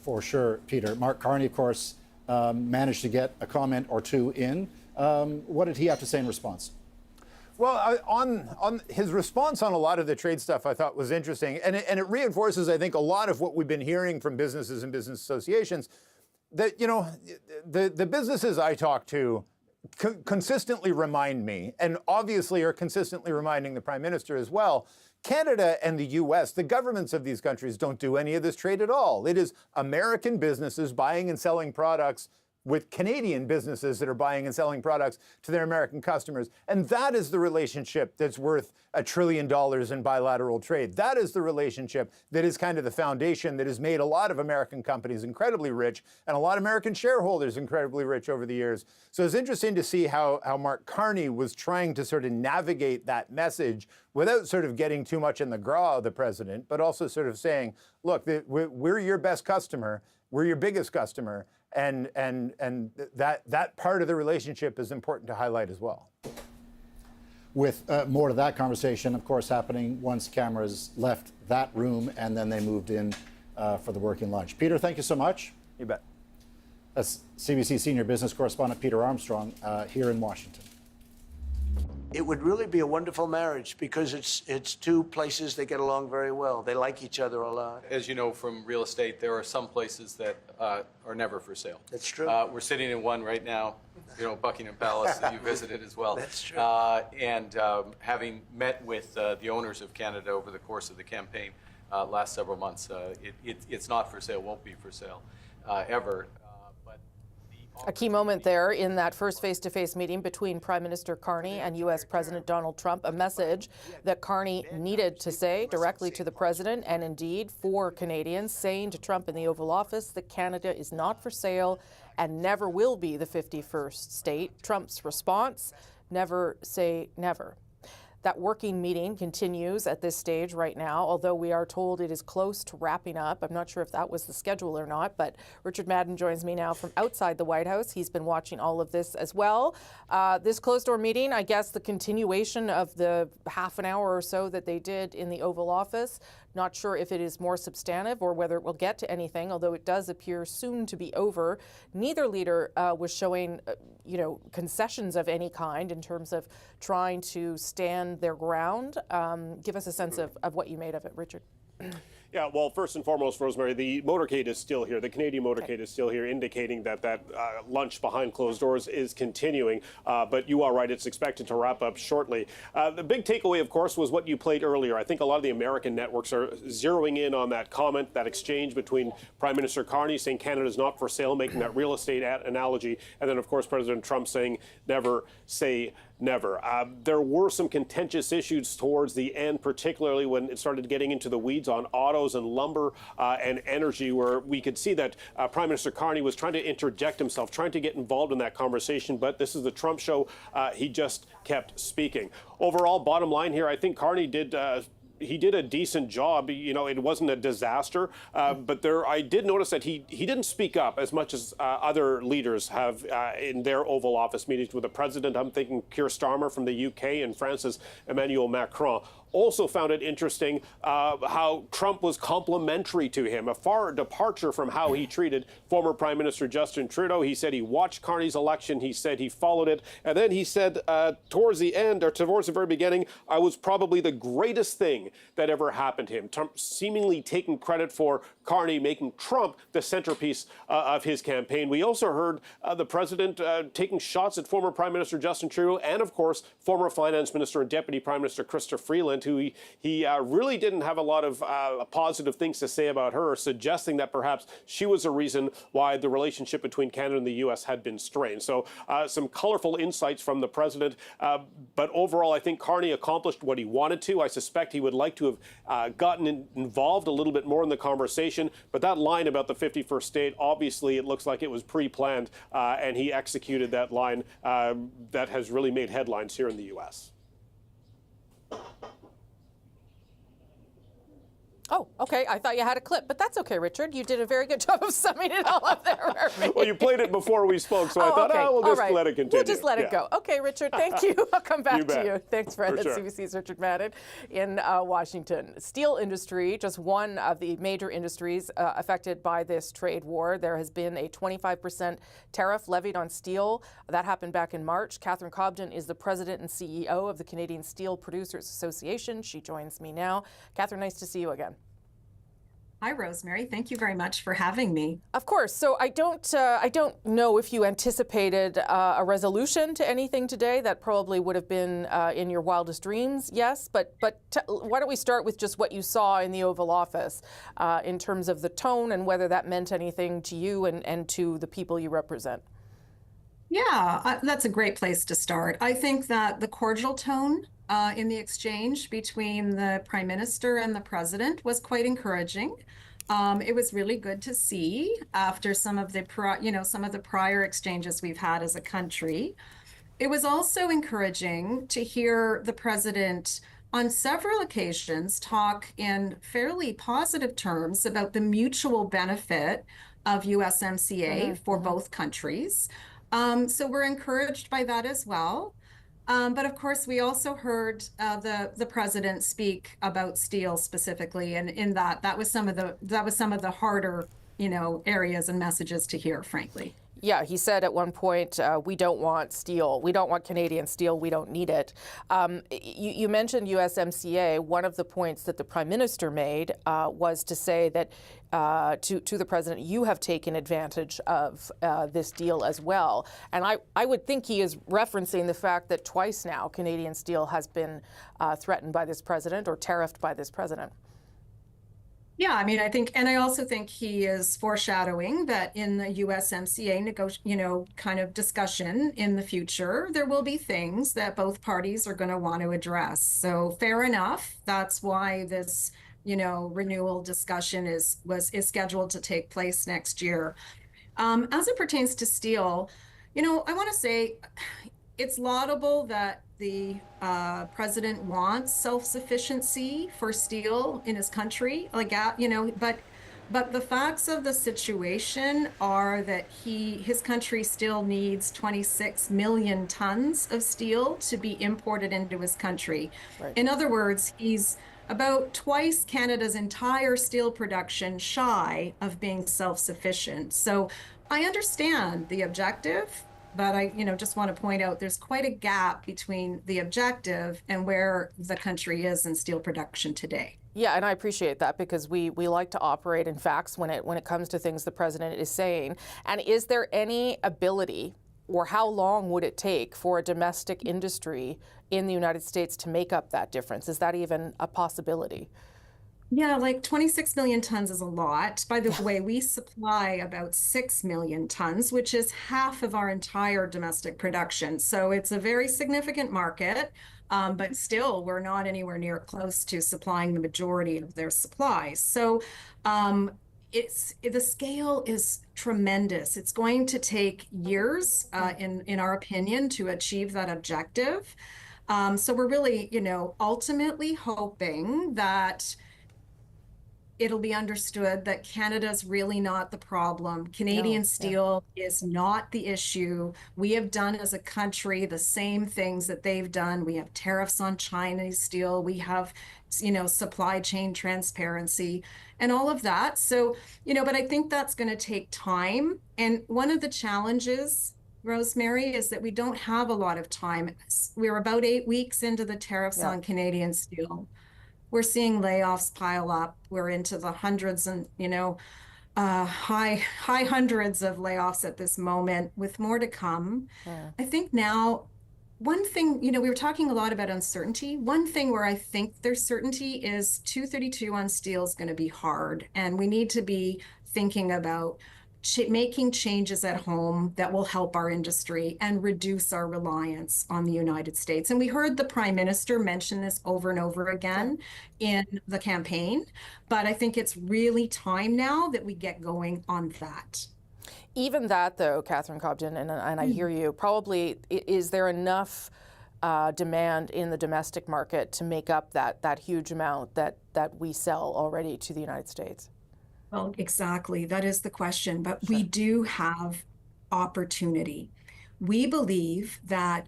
for sure, Peter. Mark Carney, of course, managed to get a comment or two in. What did he have to say in response? Well, on his response on a lot of the trade stuff, I thought was interesting, and it reinforces, I think, a lot of what we've been hearing from businesses and business associations. That the businesses I talk to consistently remind me, and obviously are consistently reminding the Prime Minister as well. Canada and the U.S., the governments of these countries don't do any of this trade at all. It is American businesses buying and selling products with Canadian businesses that are buying and selling products to their American customers. And that is the relationship that's worth $1 trillion in bilateral trade. That is the relationship that is kind of the foundation that has made a lot of American companies incredibly rich and a lot of American shareholders incredibly rich over the years. So it's interesting to see how Mark Carney was trying to sort of navigate that message without sort of getting too much in the graw of the president, but also sort of saying, look, we're your best customer, we're your biggest customer, and that part of the relationship is important to highlight as well. With more to that conversation, of course, happening once cameras left that room and then they moved in for the working lunch. Peter, thank you so much. You bet. That's CBC senior business correspondent Peter Armstrong here in Washington. It would really be a wonderful marriage because it's two places that get along very well. They like each other a lot. As you know from real estate, there are some places that are never for sale. That's true. We're sitting in one right now, Buckingham Palace that you visited as well. That's true. And having met with the owners of Canada over the course of the campaign last several months, it's not for sale, won't be for sale ever. A key moment there in that first face-to-face meeting between Prime Minister Carney and U.S. President Donald Trump, a message that Carney needed to say directly to the president and indeed for Canadians, saying to Trump in the Oval Office that Canada is not for sale and never will be the 51st state. Trump's response, never say never. That working meeting continues at this stage right now, although we are told it is close to wrapping up. I'm not sure if that was the schedule or not, but Richard Madden joins me now from outside the White House. He's been watching all of this as well. This closed-door meeting, I guess the continuation of the half an hour or so that they did in the Oval Office. Not sure if it is more substantive or whether it will get to anything, although it does appear soon to be over. Neither leader was showing, concessions of any kind in terms of trying to stand their ground. Give us a sense of what you made of it, Richard. Yeah, well, first and foremost, Rosemary, the motorcade is still here. The Canadian motorcade is still here, indicating that lunch behind closed doors is continuing. But you are right, it's expected to wrap up shortly. The big takeaway, of course, was what you played earlier. I think a lot of the American networks are zeroing in on that comment, that exchange between Prime Minister Carney saying Canada's not for sale, making that real estate analogy, and then, of course, President Trump saying never say never. There were some contentious issues towards the end, particularly when it started getting into the weeds on autos and lumber and energy, where we could see that Prime Minister Carney was trying to interject himself, trying to get involved in that conversation. But this is the Trump show. He just kept speaking. Overall, bottom line here, I think Carney did he did a decent job. It wasn't a disaster, but I did notice that he didn't speak up as much as other leaders have in their Oval Office meetings with the president. I'm thinking Keir Starmer from the UK and France's Emmanuel Macron. Also found it interesting how Trump was complimentary to him, a far departure from how he treated former Prime Minister Justin Trudeau. He said he watched Carney's election. He said he followed it. And then he said towards the end, or towards the very beginning, I was probably the greatest thing that ever happened to him. Trump seemingly taking credit for Carney making Trump the centerpiece of his campaign. We also heard the president taking shots at former Prime Minister Justin Trudeau and, of course, former Finance Minister and Deputy Prime Minister Chrystia Freeland. president, who he really didn't have a lot of positive things to say about her, suggesting that perhaps she was a reason why the relationship between Canada and the U.S. had been strained. So some colorful insights from the president. But overall, I think Carney accomplished what he wanted to. I suspect he would like to have gotten involved a little bit more in the conversation. But that line about the 51st state, obviously, it looks like it was pre-planned, and he executed that line that has really made headlines here in the U.S. Oh, okay. I thought you had a clip, but that's okay, Richard. You did a very good job of summing it all up there. Well, you played it before we spoke, so I thought, okay. we'll just let it continue. We'll just let it go. Okay, Richard, thank you. I'll come back to you. Thanks, Fred. That's sure. CBC's Richard Madden in Washington. Steel industry, just one of the major industries affected by this trade war. There has been a 25% tariff levied on steel. That happened back in March. Catherine Cobden is the president and CEO of the Canadian Steel Producers Association. She joins me now. Catherine, nice to see you again. Hi, Rosemary. Thank you very much for having me. Of course. So I don't know if you anticipated a resolution to anything today. That probably would have been in your wildest dreams, yes. But why don't we start with just what you saw in the Oval Office in terms of the tone and whether that meant anything to you and to the people you represent? Yeah, that's a great place to start. I think that the cordial tone in the exchange between the Prime Minister and the President was quite encouraging. It was really good to see after some of the prior exchanges we've had as a country. It was also encouraging to hear the President on several occasions talk in fairly positive terms about the mutual benefit of USMCA for both countries. So we're encouraged by that as well. But of course, we also heard the president speak about steel specifically, and in that was some of the harder, areas and messages to hear, frankly. Yeah, he said at one point, we don't want steel. We don't want Canadian steel. We don't need it. You mentioned USMCA. One of the points that the Prime Minister made was to say that to the President, you have taken advantage of this deal as well. And I would think he is referencing the fact that twice now Canadian steel has been threatened by this President or tariffed by this President. Yeah, I mean, I also think he is foreshadowing that in the USMCA kind of discussion in the future, there will be things that both parties are going to want to address. So fair enough. That's why this, renewal discussion is scheduled to take place next year. As it pertains to steel, I want to say it's laudable that the president wants self-sufficiency for steel in his country, but the facts of the situation are that his country still needs 26 million tons of steel to be imported into his country. Right. In other words, he's about twice Canada's entire steel production shy of being self-sufficient. So I understand the objective, but I just want to point out there's quite a gap between the objective and where the country is in steel production today. Yeah, and I appreciate that because we like to operate in facts when it comes to things the president is saying. And is there any ability, or how long would it take for a domestic industry in the United States to make up that difference? Is that even a possibility? Yeah, like 26 million tons is a lot. By the way, we supply about 6 million tons, which is half of our entire domestic production. So it's a very significant market, but still we're not anywhere near close to supplying the majority of their supplies. So the scale is tremendous. It's going to take years, in our opinion, to achieve that objective. So we're really, ultimately hoping that it'll be understood that Canada's really not the problem. Canadian steel is not the issue. We have done as a country the same things that they've done. We have tariffs on Chinese steel. We have, supply chain transparency and all of that. So, but I think that's going to take time. And one of the challenges, Rosemary, is that we don't have a lot of time. We're about 8 weeks into the tariffs on Canadian steel. We're seeing layoffs pile up. We're into the hundreds and, high hundreds of layoffs at this moment with more to come. Yeah. I think now one thing, we were talking a lot about uncertainty. One thing where I think there's certainty is 232 on steel is going to be hard. And we need to be thinking about making changes at home that will help our industry and reduce our reliance on the United States. And we heard the Prime Minister mention this over and over again in the campaign. But I think it's really time now that we get going on that. Even that, though, Catherine Cobden, and I hear you, probably, is there enough demand in the domestic market to make up that huge amount that we sell already to the United States? Well, exactly. That is the question. But we do have opportunity. We believe that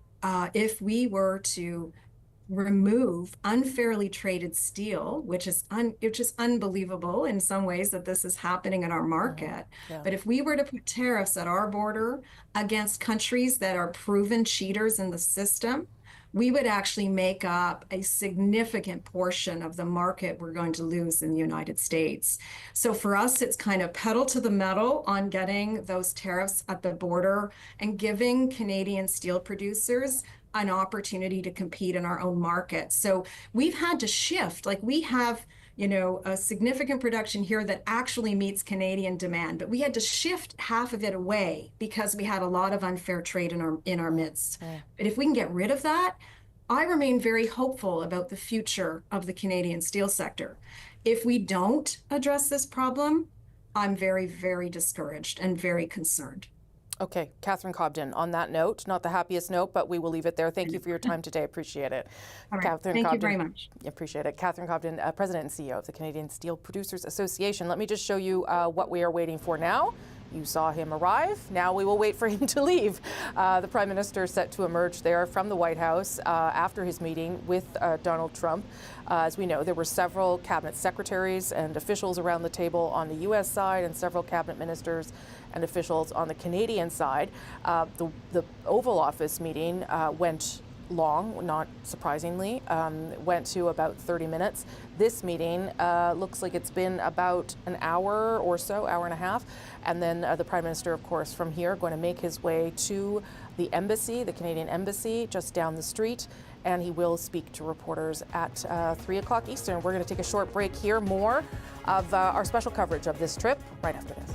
if we were to remove unfairly traded steel, which is unbelievable in some ways that this is happening in our market. But if we were to put tariffs at our border against countries that are proven cheaters in the system, we would actually make up a significant portion of the market we're going to lose in the United States. So for us, it's kind of pedal to the metal on getting those tariffs at the border and giving Canadian steel producers an opportunity to compete in our own market. So we've had to shift. Like, we have, a significant production here that actually meets Canadian demand, but we had to shift half of it away because we had a lot of unfair trade in our midst. But if we can get rid of that, I remain very hopeful about the future of the Canadian steel sector. If we don't address this problem, I'm very, very discouraged and very concerned. Okay, Catherine Cobden, on that note, not the happiest note, but we will leave it there. Thank you for your time today. Appreciate it. All right. Catherine Thank Cobden, you very much. Appreciate it. Catherine Cobden, President and CEO of the Canadian Steel Producers Association. Let me just show you what we are waiting for now. You saw him arrive. Now we will wait for him to leave. The Prime Minister set to emerge there from the White House after his meeting with Donald Trump. As we know, there were several cabinet secretaries and officials around the table on the U.S. side and several cabinet ministers and officials on the Canadian side. The Oval Office meeting went long, not surprisingly, went to about 30 minutes. This meeting looks like it's been about an hour or so, hour and a half. And then the Prime Minister, of course, from here, going to make his way to the embassy, the Canadian embassy, just down the street. And he will speak to reporters at 3 o'clock Eastern. We're going to take a short break here. More of our special coverage of this trip right after this.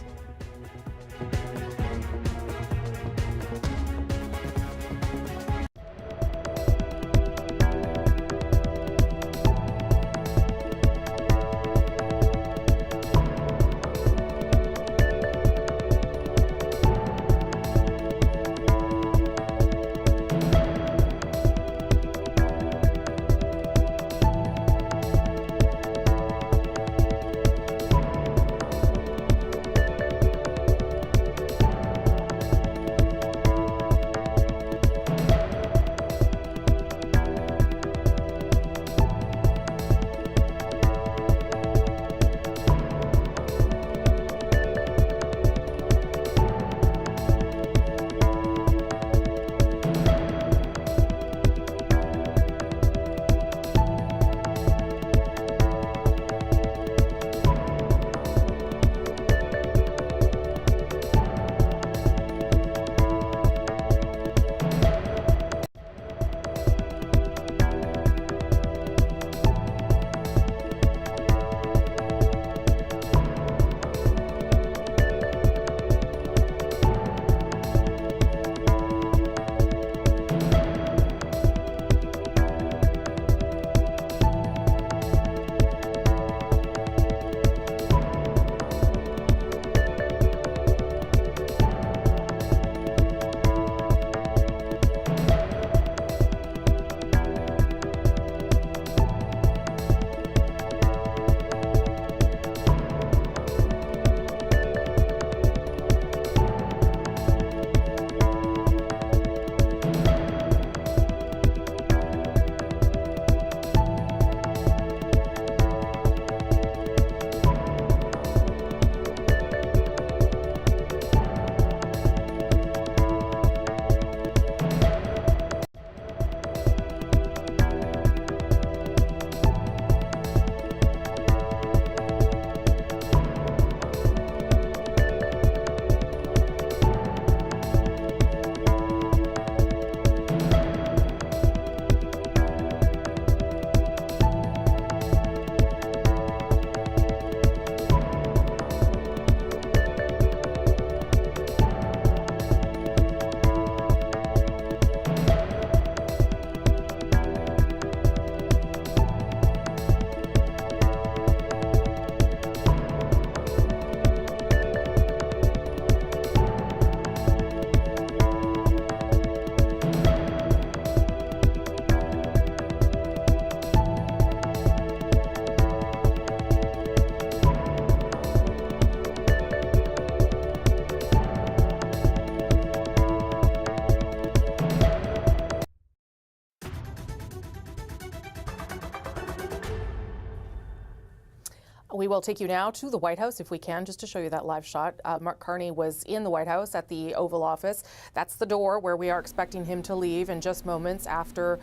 We will take you now to the White House, if we can, just to show you that live shot. Mark Carney was in the White House at the Oval Office. That's the door where we are expecting him to leave in just moments after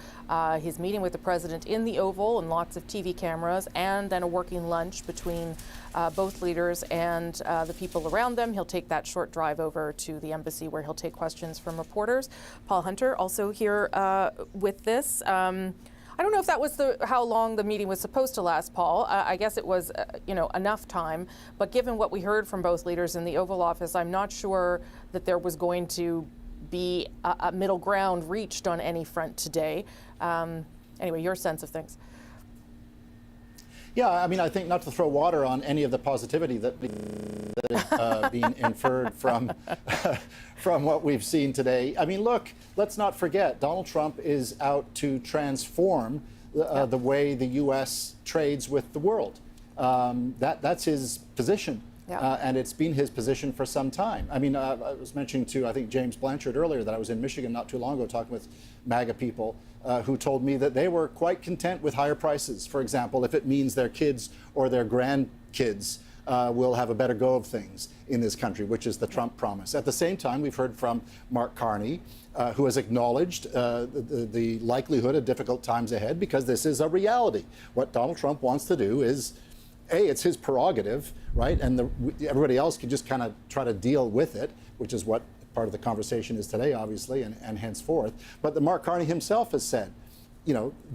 his meeting with the president in the Oval, and lots of TV cameras, and then a working lunch between both leaders and the people around them. He'll take that short drive over to the embassy where he'll take questions from reporters. Paul Hunter also here with this. I don't know if that was how long the meeting was supposed to last, Paul. I guess it was, enough time. But given what we heard from both leaders in the Oval Office, I'm not sure that there was going to be a middle ground reached on any front today. Anyway, your sense of things. Yeah, I mean, I think not to throw water on any of the positivity that is being inferred from from what we've seen today. I mean, look, let's not forget, Donald Trump is out to transform the way the U.S. trades with the world. That's his position. Yeah. And it's been his position for some time. I mean, I was mentioning to, I think, James Blanchard earlier that I was in Michigan not too long ago talking with MAGA people who told me that they were quite content with higher prices, for example, if it means their kids or their grandkids will have a better go of things in this country, which is the Trump promise. At the same time, we've heard from Mark Carney, who has acknowledged the likelihood of difficult times ahead, because this is a reality. What Donald Trump wants to do is, it's his prerogative, right? And everybody else can just kind of try to deal with it, which is what part of the conversation is today, obviously, and henceforth. But Mark Carney himself has said,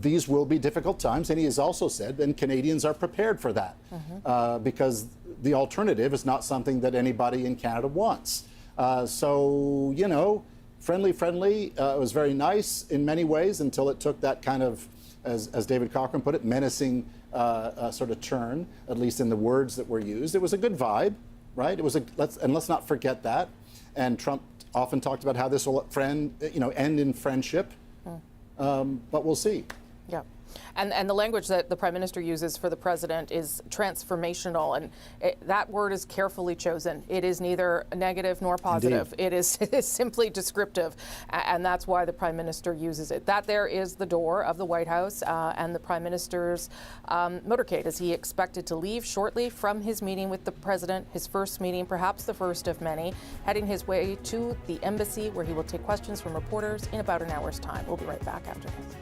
these will be difficult times. And he has also said, and Canadians are prepared for that, because the alternative is not something that anybody in Canada wants. So, friendly. It was very nice in many ways until it took that kind of, as David Cochran put it, menacing sort of turn, at least in the words that were used. It was a good vibe, right? It was let's not forget that. And Trump often talked about how this will end in friendship, but we'll see. Yeah. And the language that the Prime Minister uses for the President is transformational, and that word is carefully chosen. It is neither negative nor positive. It is simply descriptive, and that's why the Prime Minister uses it. That there is the door of the White House and the Prime Minister's motorcade, as he expected to leave shortly from his meeting with the President, his first meeting, perhaps the first of many, heading his way to the embassy, where he will take questions from reporters in about an hour's time. We'll be right back after this.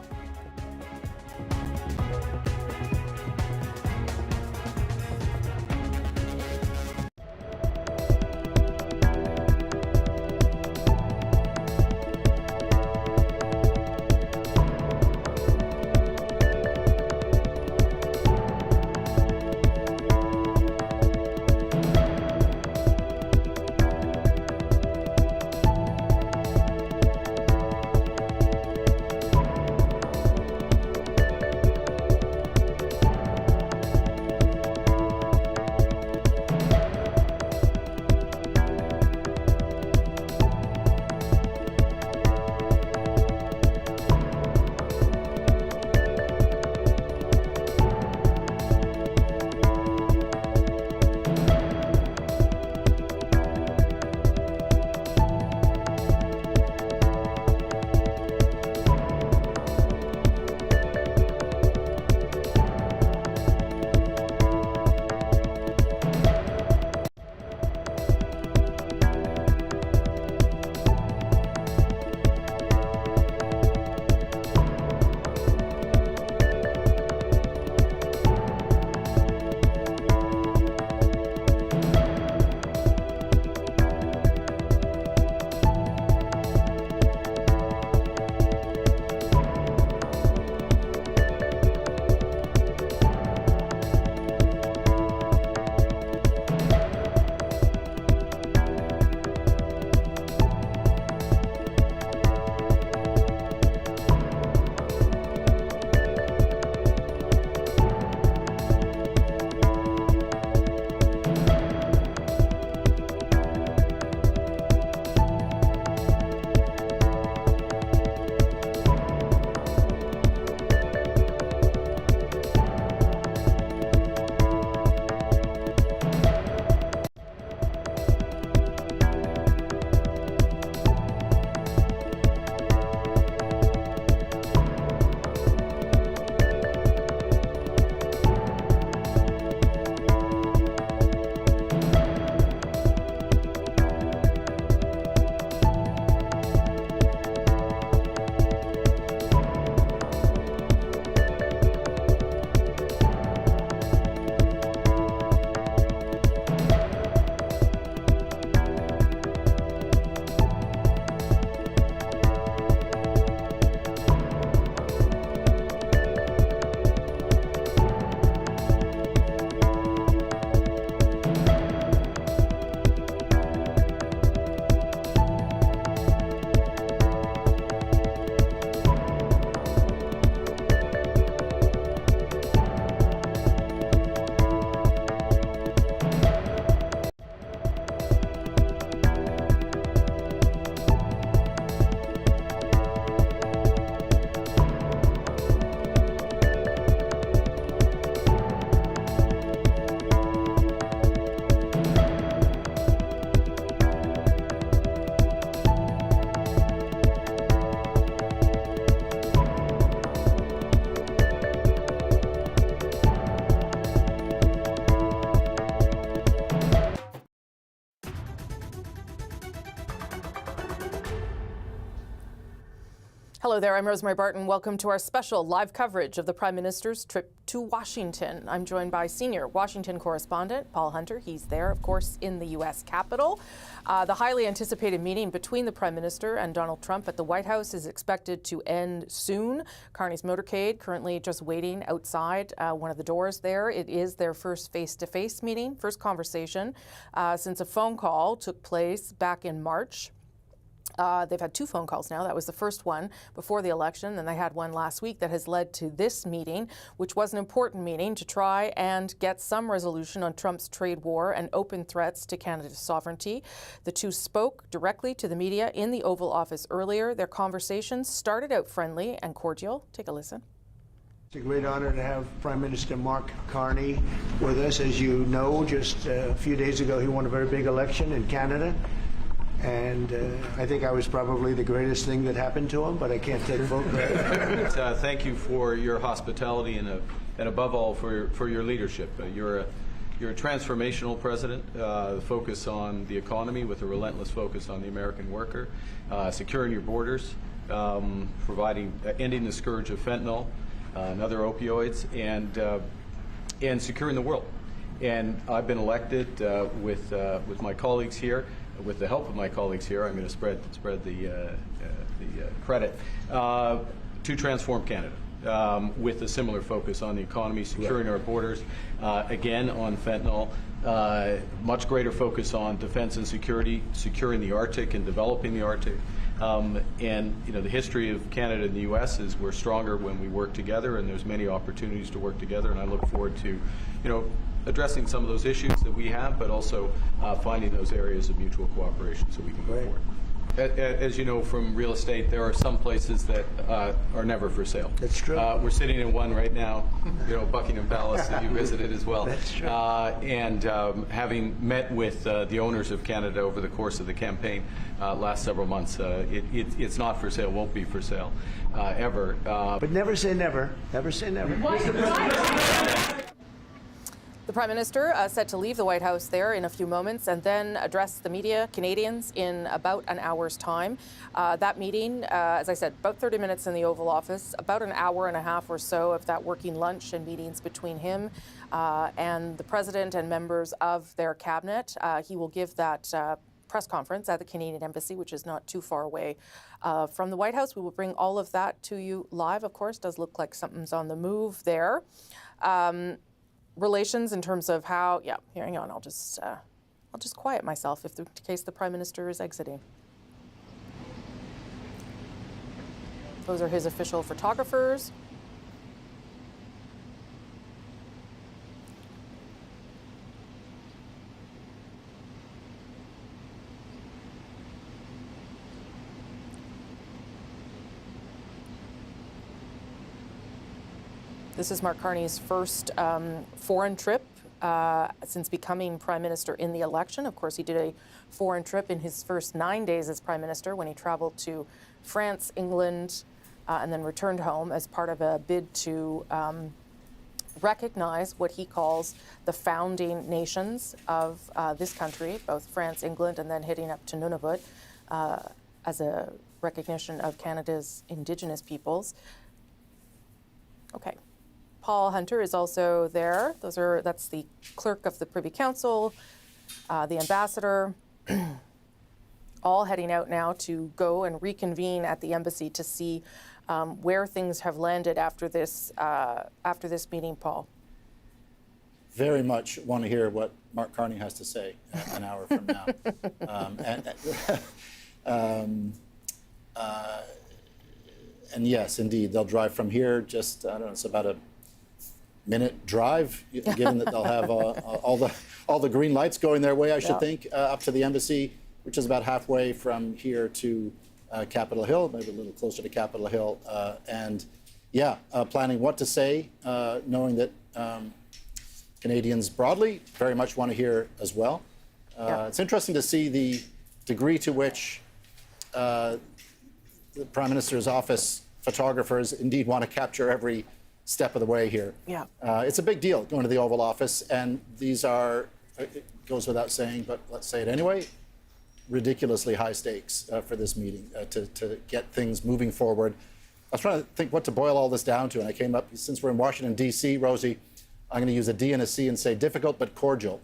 Hello there, I'm Rosemary Barton. Welcome to our special live coverage of the Prime Minister's trip to Washington. I'm joined by senior Washington correspondent Paul Hunter. He's there, of course, in the U.S. Capitol. The highly anticipated meeting between the Prime Minister and Donald Trump at the White House is expected to end soon. Carney's motorcade currently just waiting outside one of the doors there. It is their first face-to-face meeting, first conversation since a phone call took place back in March. They've had 2 phone calls now. That was the first one before the election, and they had one last week that has led to this meeting, which was an important meeting to try and get some resolution on Trump's trade war and open threats to Canada's sovereignty. The 2 spoke directly to the media in the Oval Office earlier. Their conversations started out friendly and cordial. Take a listen. It's a great honor to have Prime Minister Mark Carney with us. As you know, just a few days ago, he won a very big election in Canada. And I think I was probably the greatest thing that happened to him, but I can't take full credit. Thank you for your hospitality and above all for your leadership. You're a transformational president, focus on the economy with a relentless focus on the American worker, securing your borders, ending the scourge of fentanyl and other opioids, and securing the world. And I've been elected with my colleagues here. With the help of my colleagues here, I'm going to spread the credit to transform Canada with a similar focus on the economy, securing our borders, again on fentanyl, much greater focus on defense and security, securing the Arctic and developing the Arctic. And the history of Canada and the U.S. is we're stronger when we work together, and there's many opportunities to work together. And I look forward to, addressing some of those issues that we have, but also finding those areas of mutual cooperation so we can move forward. As you know from real estate, there are some places that are never for sale. That's true. We're sitting in one right now, Buckingham Palace that you visited as well. That's true. And having met with the owners of Canada over the course of the campaign last several months, it's not for sale, won't be for sale ever. But never say never. Never say never. The Prime Minister set to leave the White House there in a few moments and then address the media, Canadians, in about an hour's time. That meeting, as I said, about 30 minutes in the Oval Office, about an hour and a half or so of that working lunch and meetings between him and the President and members of their cabinet. He will give that press conference at the Canadian Embassy, which is not too far away from the White House. We will bring all of that to you live, of course. Does look like something's on the move there. Relations in terms of how, hang on, I'll just quiet myself in case the Prime Minister is exiting. Those are his official photographers. This is Mark Carney's first foreign trip since becoming Prime Minister in the election. Of course, he did a foreign trip in his first 9 days as Prime Minister when he traveled to France, England, and then returned home as part of a bid to recognize what he calls the founding nations of this country, both France, England, and then heading up to Nunavut as a recognition of Canada's Indigenous peoples. Okay. Paul Hunter is also there. That's the clerk of the Privy Council, the ambassador, all heading out now to go and reconvene at the embassy to see where things have landed after this meeting, Paul. Very much want to hear what Mark Carney has to say an hour from now. And yes, indeed, they'll drive from here just, I don't know, it's about a minute drive, given that they'll have all the green lights going their way, I should think, up to the embassy, which is about halfway from here to Capitol Hill, maybe a little closer to Capitol Hill. Planning what to say, knowing that Canadians broadly very much want to hear as well. It's interesting to see the degree to which the Prime Minister's office photographers indeed want to capture every step of the way here. It's a big deal going to the Oval Office, and these are, it goes without saying, but let's say it anyway, ridiculously high stakes for this meeting to get things moving forward was trying to think what to boil all this down to, and I came up, since we're in Washington, D.C., Rosie, I'm going to use a D and a C and say difficult but cordial.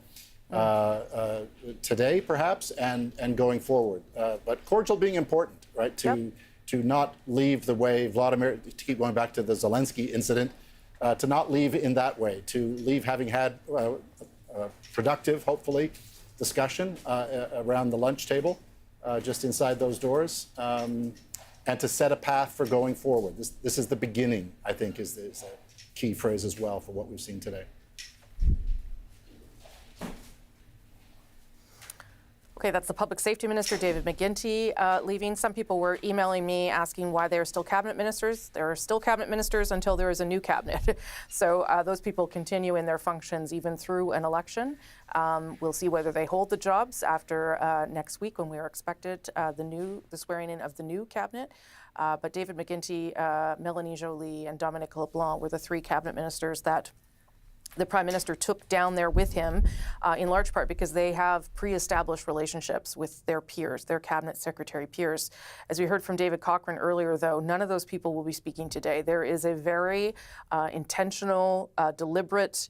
Today, perhaps, and going forward. But cordial being important, right? To not leave the way Vladimir, to keep going back to the Zelensky incident, to not leave in that way, to leave having had productive, hopefully, discussion around the lunch table, just inside those doors, and to set a path for going forward. This is the beginning, I think, is a key phrase as well for what we've seen today. Okay, that's the Public Safety Minister, David McGuinty, leaving. Some people were emailing me asking why they're still cabinet ministers. There are still cabinet ministers until there is a new cabinet. So those people continue in their functions even through an election. We'll see whether they hold the jobs after next week when we are expected the swearing in of the new cabinet. But David McGuinty, Mélanie Joly, and Dominic LeBlanc were the three cabinet ministers that the Prime Minister took down there with him, in large part because they have pre-established relationships with their peers, their cabinet secretary peers. As we heard from David Cochrane earlier, though, none of those people will be speaking today. There is a very intentional, deliberate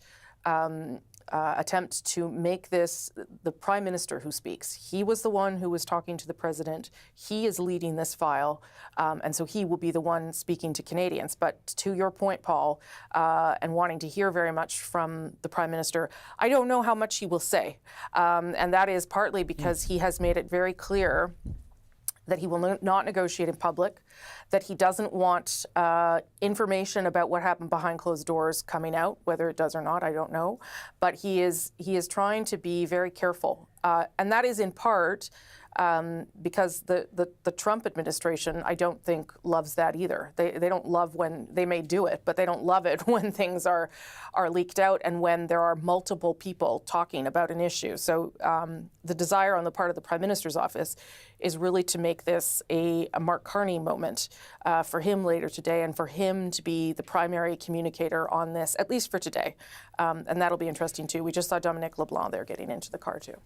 attempt to make this the Prime Minister who speaks. He was the one who was talking to the President. He is leading this file, and so he will be the one speaking to Canadians. But to your point, Paul, and wanting to hear very much from the Prime Minister, I don't know how much he will say. And that is partly because he has made it very clear that he will not negotiate in public, that he doesn't want information about what happened behind closed doors coming out, whether it does or not, I don't know. But he is trying to be very careful. And that is in part because the Trump administration, I don't think, loves that either. They don't love when they may do it, but they don't love it when things are leaked out and when there are multiple people talking about an issue. So the desire on the part of the Prime Minister's office is really to make this a Mark Carney moment for him later today, and for him to be the primary communicator on this, at least for today. And that'll be interesting too. We just saw Dominic LeBlanc there getting into the car too.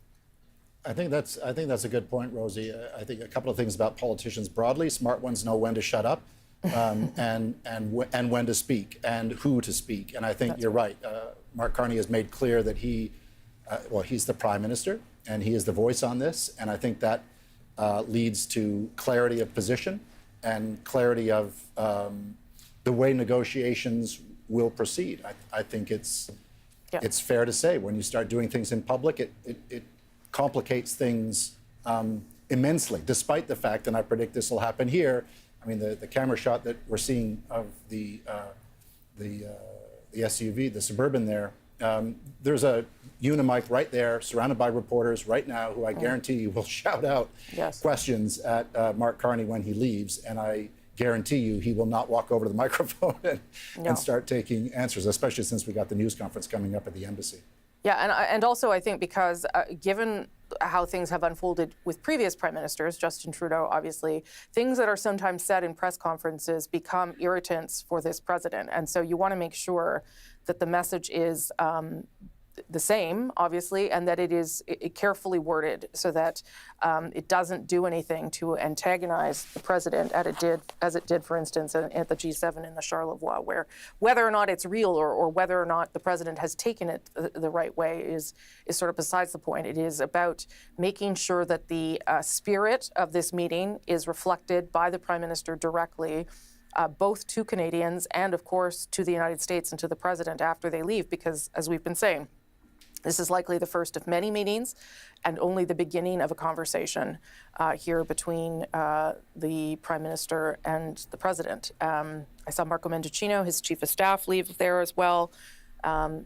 I think that's a good point, Rosie. I think a couple of things about politicians broadly. Smart ones know when to shut up, and when to speak, and who to speak. And I think you're right. Mark Carney has made clear that he's the Prime Minister, and he is the voice on this. And I think that leads to clarity of position and clarity of the way negotiations will proceed. I think it's fair to say when you start doing things in public, it complicates things immensely, despite the fact, and I predict this will happen here. I mean, the camera shot that we're seeing of the SUV, the Suburban there, there's a Unimic right there, surrounded by reporters right now, who I guarantee you will shout out questions at Mark Carney when he leaves, and I guarantee you he will not walk over to the microphone and start taking answers, especially since we got the news conference coming up at the embassy. Yeah, and also I think because given how things have unfolded with previous prime ministers, Justin Trudeau, obviously, things that are sometimes said in press conferences become irritants for this president. And so you want to make sure that the message is the same, obviously, and that it is carefully worded so that it doesn't do anything to antagonize the president as it did, for instance, at the G7 in the Charlevoix, where whether or not it's real or whether or not the president has taken it the right way is sort of besides the point. It is about making sure that the spirit of this meeting is reflected by the Prime Minister directly, both to Canadians and, of course, to the United States and to the president after they leave, because, as we've been saying, this is likely the first of many meetings and only the beginning of a conversation here between the Prime Minister and the President. I saw Marco Mendicino, his Chief of Staff, leave there as well. And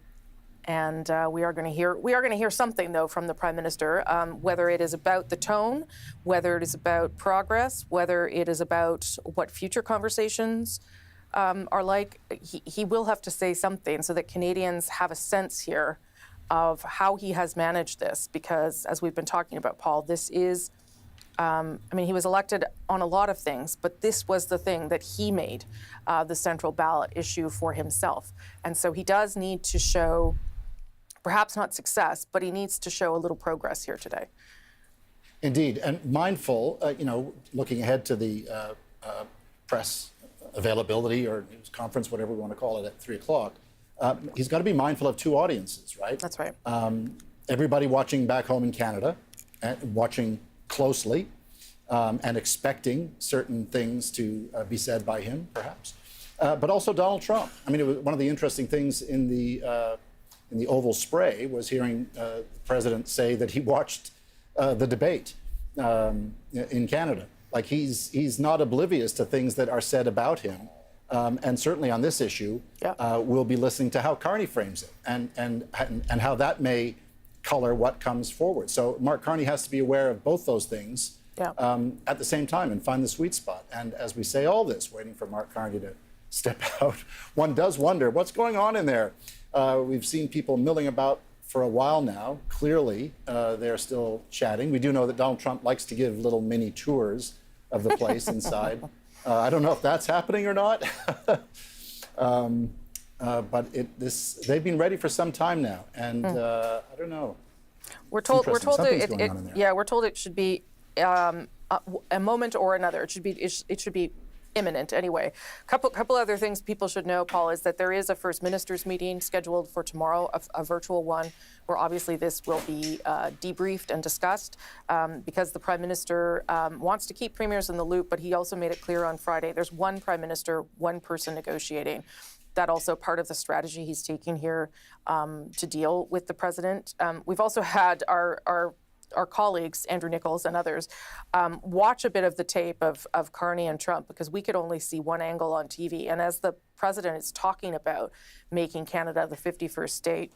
we are going to hear something, though, from the Prime Minister, whether it is about the tone, whether it is about progress, whether it is about what future conversations are like. He will have to say something so that Canadians have a sense here of how he has managed this, because as we've been talking about, Paul, this is, he was elected on a lot of things, but this was the thing that he made the central ballot issue for himself. And so he does need to show, perhaps not success, but he needs to show a little progress here today. Indeed, and mindful, looking ahead to the press availability or news conference, whatever we want to call it, at 3 o'clock, he's got to be mindful of two audiences, right? That's right. Everybody watching back home in Canada, and watching closely, and expecting certain things to be said by him, perhaps. But also Donald Trump. I mean, it was one of the interesting things in the Oval Spray was hearing the president say that he watched the debate in Canada. Like he's not oblivious to things that are said about him. And certainly on this issue, we'll be listening to how Carney frames it and how that may color what comes forward. So Mark Carney has to be aware of both those things at the same time and find the sweet spot. And as we say all this, waiting for Mark Carney to step out, one does wonder what's going on in there. We've seen people milling about for a while now. Clearly, they're still chatting. We do know that Donald Trump likes to give little mini tours of the place inside. I don't know if that's happening or not. But they've been ready for some time now, and I don't know. We're told it should be a moment or another. It should be imminent anyway. Couple other things people should know, Paul, is that there is a First Ministers meeting scheduled for tomorrow, a virtual one, where obviously this will be debriefed and discussed because the Prime Minister wants to keep premiers in the loop, but he also made it clear on Friday there's one Prime Minister, one person negotiating. That also part of the strategy he's taking here to deal with the president. We've also had our colleagues, Andrew Nichols and others, watch a bit of the tape of Carney and Trump because we could only see one angle on TV. And as the president is talking about making Canada the 51st state,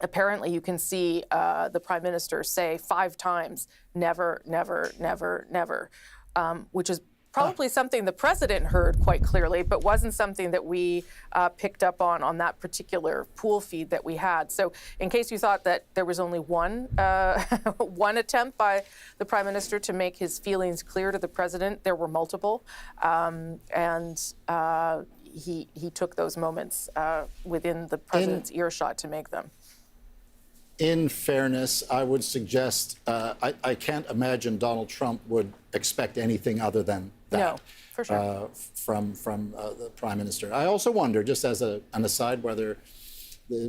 apparently you can see the Prime Minister say 5 times, never, never, never, never, which is probably something the president heard quite clearly, but wasn't something that we picked up on that particular pool feed that we had. So in case you thought that there was only one attempt by the Prime Minister to make his feelings clear to the president, there were multiple. He took those moments within the president's earshot to make them. In fairness, I would suggest I can't imagine Donald Trump would expect anything other than that. No, for sure. From the Prime Minister. I also wonder, just as an aside, whether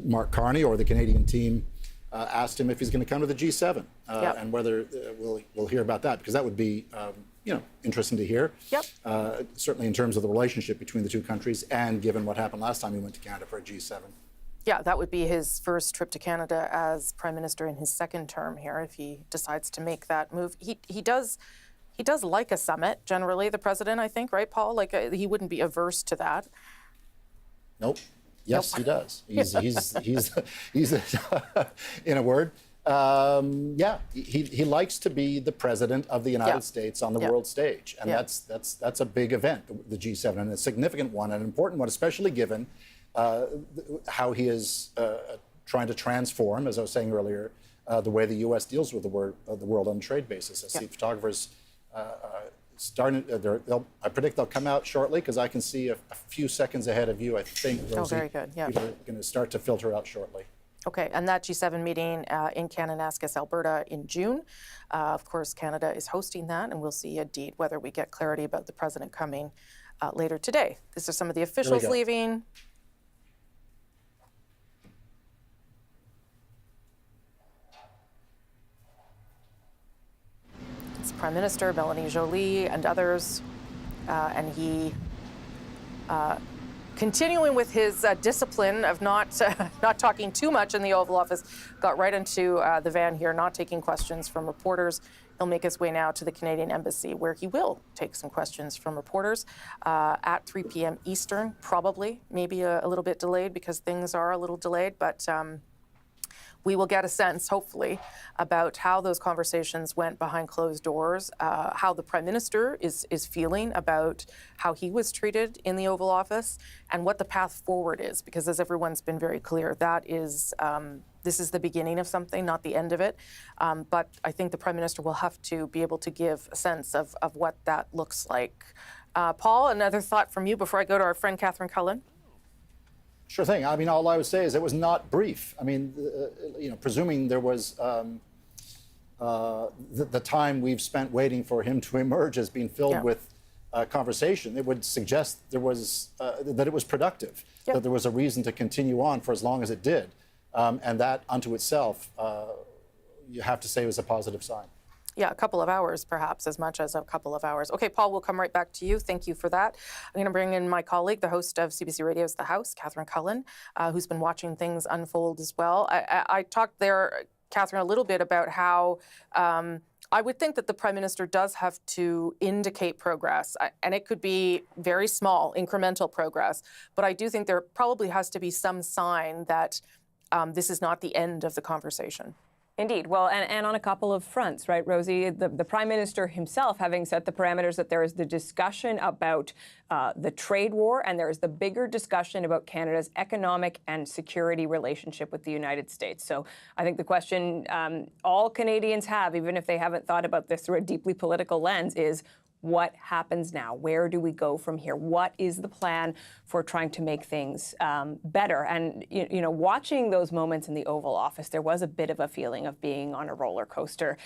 Mark Carney or the Canadian team asked him if he's going to come to the G7 and whether we'll hear about that, because that would be interesting to hear. Certainly in terms of the relationship between the two countries and given what happened last time he went to Canada for a G7. Yeah, that would be his first trip to Canada as Prime Minister in his second term here if he decides to make that move. He does like a summit, generally, the president, I think, right, Paul? Like he wouldn't be averse to that. Nope. Yes, he does. He's in a word. He likes to be the president of the United States on the world stage. And that's a big event, the G7, and a significant one, an important one, especially given how he is trying to transform, as I was saying earlier, the way the U.S. deals with the world on a trade basis. I see photographers starting. I predict they'll come out shortly because I can see a few seconds ahead of you. I think Rosie, very good. Yeah, people are going to start to filter out shortly. Okay, and that G7 meeting in Kananaskis, Alberta, in June. Of course, Canada is hosting that, and we'll see indeed whether we get clarity about the president coming later today. This is some of the officials leaving. Prime Minister Melanie Joly and others, and he continuing with his discipline of not talking too much in the Oval Office, got right into the van here, not taking questions from reporters. He'll make his way now to the Canadian Embassy, where he will take some questions from reporters at 3 p.m. Eastern, probably, maybe a little bit delayed because things are a little delayed, but we will get a sense, hopefully, about how those conversations went behind closed doors, how the Prime Minister is feeling about how he was treated in the Oval Office, and what the path forward is. Because as everyone's been very clear, that is this is the beginning of something, not the end of it. But I think the Prime Minister will have to be able to give a sense of what that looks like. Paul, another thought from you before I go to our friend Catherine Cullen. Sure thing. I mean, all I would say is it was not brief. I mean, presuming there was the time we've spent waiting for him to emerge has been filled with conversation, it would suggest there was that it was productive, that there was a reason to continue on for as long as it did. And that unto itself, you have to say was a positive sign. Yeah, a couple of hours, perhaps, as much as a couple of hours. Okay, Paul, we'll come right back to you. Thank you for that. I'm going to bring in my colleague, the host of CBC Radio's The House, Catherine Cullen, who's been watching things unfold as well. I talked there, Catherine, a little bit about how I would think that the Prime Minister does have to indicate progress, and it could be very small, incremental progress. But I do think there probably has to be some sign that this is not the end of the conversation. Indeed. Well, and on a couple of fronts, right, Rosie? The Prime Minister himself having set the parameters that there is the discussion about the trade war, and there is the bigger discussion about Canada's economic and security relationship with the United States. So I think the question all Canadians have, even if they haven't thought about this through a deeply political lens, is what happens now? Where do we go from here? What is the plan for trying to make things better? And, you know, watching those moments in the Oval Office, there was a bit of a feeling of being on a roller coaster,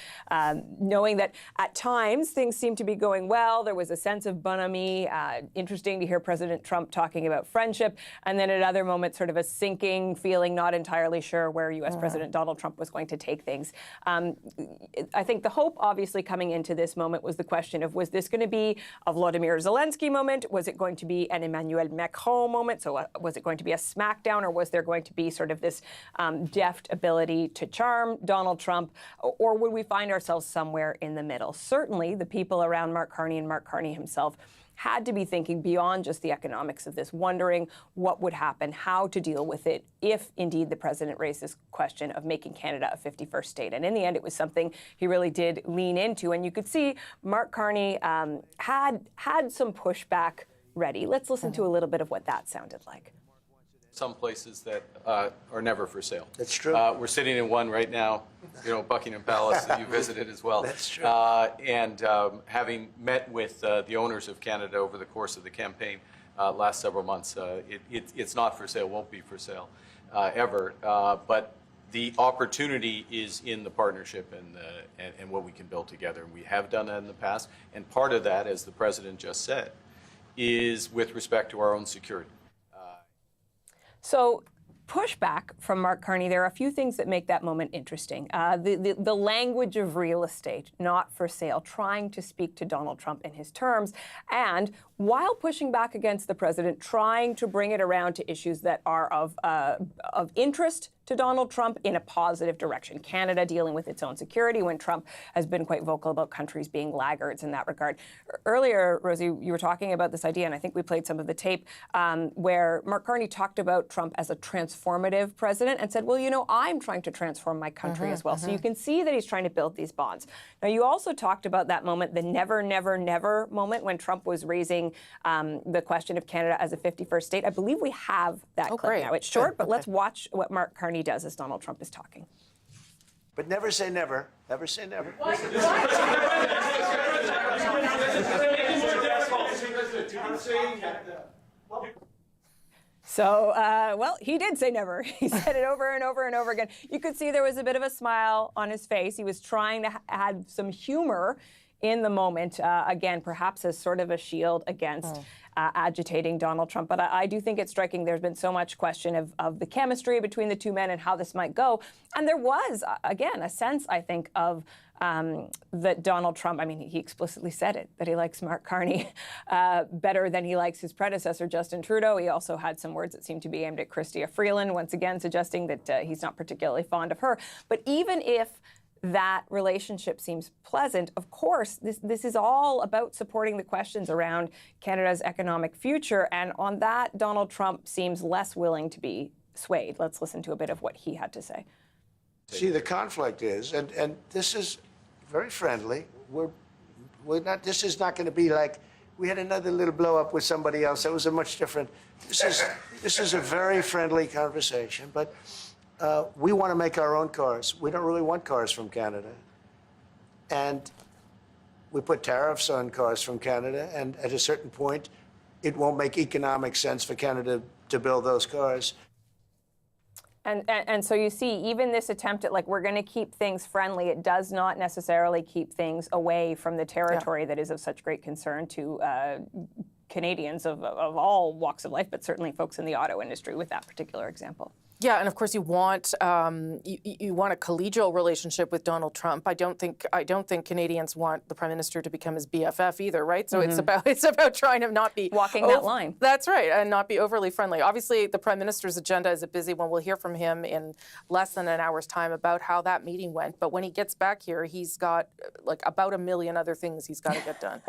knowing that at times things seemed to be going well. There was a sense of bonhomie. Interesting to hear President Trump talking about friendship. And then at other moments, sort of a sinking feeling, not entirely sure where U.S. President Donald Trump was going to take things. I think the hope, obviously, coming into this moment was the question of, was this going to be a Volodymyr Zelensky moment? Was it going to be an Emmanuel Macron moment? So was it going to be a smackdown, or was there going to be sort of this deft ability to charm Donald Trump? Or would we find ourselves somewhere in the middle? Certainly, the people around Mark Carney and Mark Carney himself had to be thinking beyond just the economics of this, wondering what would happen, how to deal with it if indeed the president raised this question of making Canada a 51st state. And in the end, it was something he really did lean into. And you could see Mark Carney had some pushback ready. Let's listen to a little bit of what that sounded like. Some places that are never for sale. That's true. We're sitting in one right now, you know, Buckingham Palace that you visited as well. That's true. And having met with the owners of Canada over the course of the campaign last several months, it's not for sale, won't be for sale ever. But the opportunity is in the partnership and what we can build together. And we have done that in the past. And part of that, as the president just said, is with respect to our own security. So pushback from Mark Carney, there are a few things that make that moment interesting. The language of real estate, not for sale, trying to speak to Donald Trump in his terms, and while pushing back against the president, trying to bring it around to issues that are of interest to Donald Trump in a positive direction. Canada dealing with its own security, when Trump has been quite vocal about countries being laggards in that regard. Earlier, Rosie, you were talking about this idea, and I think we played some of the tape where Mark Carney talked about Trump as a transformative president and said, well, you know, I'm trying to transform my country as well. So you can see that he's trying to build these bonds. Now, you also talked about that moment, the never, never, never moment when Trump was raising the question of Canada as a 51st state. I believe we have that clip great. now. It's short, but let's watch what Mark Carney does as Donald Trump is talking. But never say never. Never say never. So, well, he did say never. He said it over and over and over again. You could see there was a bit of a smile on his face. He was trying to add some humor in the moment, again, perhaps as sort of a shield against agitating Donald Trump. But I do think it's striking. There's been so much question of the chemistry between the two men and how this might go. And there was, again, a sense, I think, of that Donald Trump, I mean, he explicitly said it, that he likes Mark Carney better than he likes his predecessor, Justin Trudeau. He also had some words that seemed to be aimed at Chrystia Freeland, once again suggesting that he's not particularly fond of her. But even if that relationship seems pleasant, of course, this is all about supporting the questions around Canada's economic future. And on that, Donald Trump seems less willing to be swayed. Let's listen to a bit of what he had to say. See, the conflict is, and this is very friendly. We're not. This is not going to be like we had another little blow up with somebody else. That was a much different. This is a very friendly conversation, but. We want to make our own cars. We don't really want cars from Canada. And we put tariffs on cars from Canada, and at a certain point, it won't make economic sense for Canada to build those cars. And so you see, even this attempt at, like, we're going to keep things friendly, it does not necessarily keep things away from the territory that is of such great concern to Canadians of all walks of life, but certainly folks in the auto industry with that particular example. Yeah, and of course you want you want a collegial relationship with Donald Trump. I don't think Canadians want the Prime Minister to become his BFF either, right? So it's about trying to not be walking that line. That's right, and not be overly friendly. Obviously, the Prime Minister's agenda is a busy one. We'll hear from him in less than an hour's time about how that meeting went. But when he gets back here, he's got like about 1 million other things he's got to get done.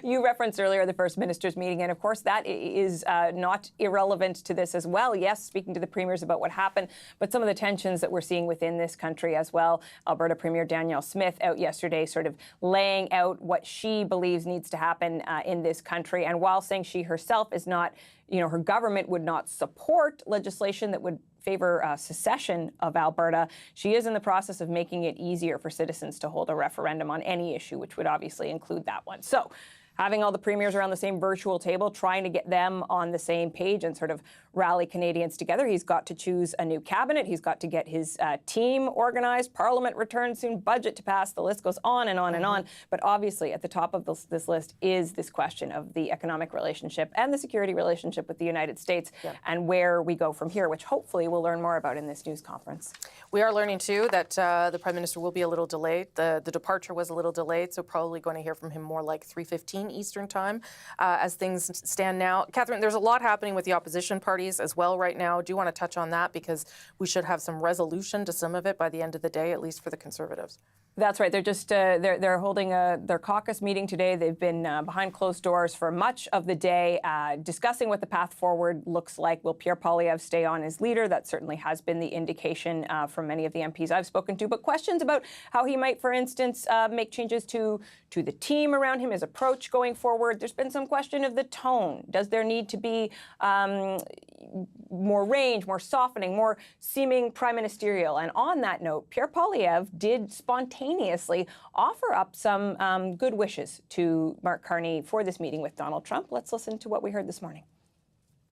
You referenced earlier the First Minister's meeting, and of course that is not irrelevant to this as well. Yes, speaking to the Premier about what happened, but some of the tensions that we're seeing within this country as well. Alberta Premier Danielle Smith out yesterday sort of laying out what she believes needs to happen in this country. And while saying she herself is not, her government would not support legislation that would favor secession of Alberta, she is in the process of making it easier for citizens to hold a referendum on any issue, which would obviously include that one. So having all the premiers around the same virtual table, trying to get them on the same page and sort of rally Canadians together. He's got to choose a new cabinet. He's got to get his team organized. Parliament returns soon, budget to pass. The list goes on and on and on. But obviously at the top of this list is this question of the economic relationship and the security relationship with the United States and where we go from here, which hopefully we'll learn more about in this news conference. We are learning, too, that the Prime Minister will be a little delayed. The departure was a little delayed, so probably going to hear from him more like 3:15 Eastern Time as things stand now. Catherine, there's a lot happening with the opposition parties as well right now. Do you want to touch on that? Because we should have some resolution to some of it by the end of the day, at least for the Conservatives. That's right. They're just they're holding their caucus meeting today. They've been behind closed doors for much of the day, discussing what the path forward looks like. Will Pierre Poilievre stay on as leader? That certainly has been the indication from many of the MPs I've spoken to. But questions about how he might, for instance, make changes to the team around him, his approach going forward. There's been some question of the tone. Does there need to be more range, more softening, more seeming prime ministerial? And on that note, Pierre Poilievre did spontaneously offer up some good wishes to Mark Carney for this meeting with Donald Trump. Let's listen to what we heard this morning.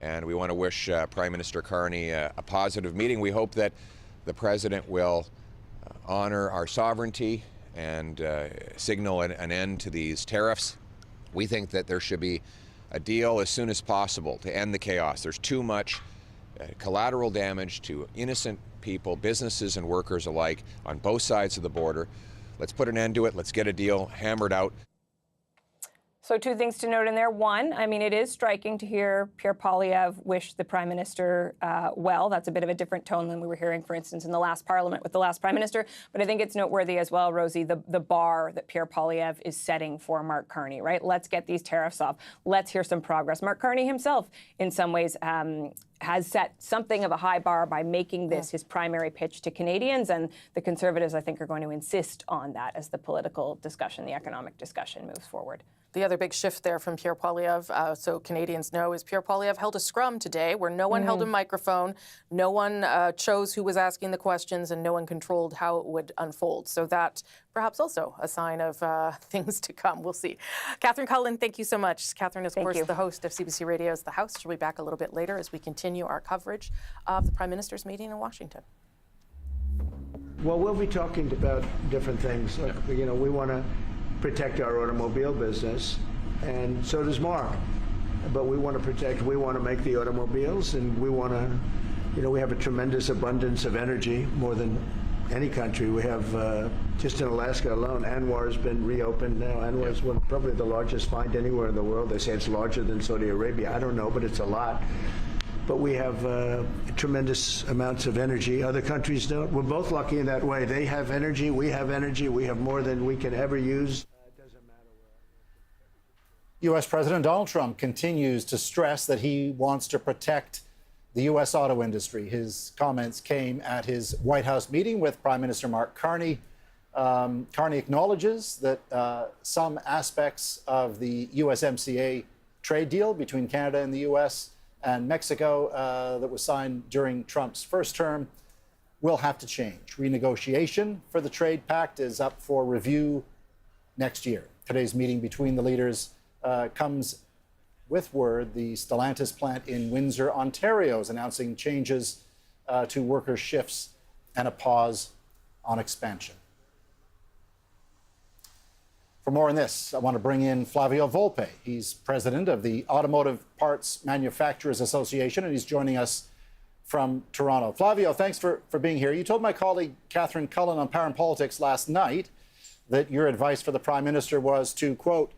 And we want to wish Prime Minister Carney a positive meeting. We hope that the President will honor our sovereignty and signal an end to these tariffs. We think that there should be a deal as soon as possible to end the chaos. There's too much collateral damage to innocent people, businesses and workers alike on both sides of the border. Let's put an end to it. Let's get a deal hammered out. So two things to note in there. One, I mean, it is striking to hear Pierre Poilievre wish the Prime Minister well. That's a bit of a different tone than we were hearing, for instance, in the last Parliament with the last Prime Minister. But I think it's noteworthy as well, Rosie, the bar that Pierre Poilievre is setting for Mark Carney, right? Let's get these tariffs off. Let's hear some progress. Mark Carney himself, in some ways, has set something of a high bar by making this his primary pitch to Canadians. And the Conservatives, I think, are going to insist on that as the political discussion, the economic discussion moves forward. The other big shift there from Pierre Poilievre, so Canadians know, is Pierre Poilievre held a scrum today where no one held a microphone, no one chose who was asking the questions, and no one controlled how it would unfold. So that perhaps also a sign of things to come. We'll see. Catherine Cullen, thank you so much. Catherine is, of course, the host of CBC Radio's The House. She'll be back a little bit later as we continue our coverage of the Prime Minister's meeting in Washington. Well, we'll be talking about different things. Like, we want to protect our automobile business, and so does Mark. But we want to make the automobiles, and we want to, we have a tremendous abundance of energy, more than any country. We have, just in Alaska alone, ANWR's been reopened now. ANWR's probably the largest find anywhere in the world. They say it's larger than Saudi Arabia. I don't know, but it's a lot. But we have tremendous amounts of energy. Other countries don't. We're both lucky in that way. They have energy, we have energy. We have more than we can ever use. U.S. President Donald Trump continues to stress that he wants to protect the U.S. auto industry. His comments came at his White House meeting with Prime Minister Mark Carney. Carney acknowledges that some aspects of the USMCA trade deal between Canada and the U.S. and Mexico that was signed during Trump's first term will have to change. Renegotiation for the trade pact is up for review next year. Today's meeting between the leaders comes with word the Stellantis plant in Windsor, Ontario, is announcing changes to worker shifts and a pause on expansion. For more on this, I want to bring in Flavio Volpe. He's president of the Automotive Parts Manufacturers Association, and he's joining us from Toronto. Flavio, thanks for being here. You told my colleague Catherine Cullen on Power and Politics last night that your advice for the Prime Minister was to, quote,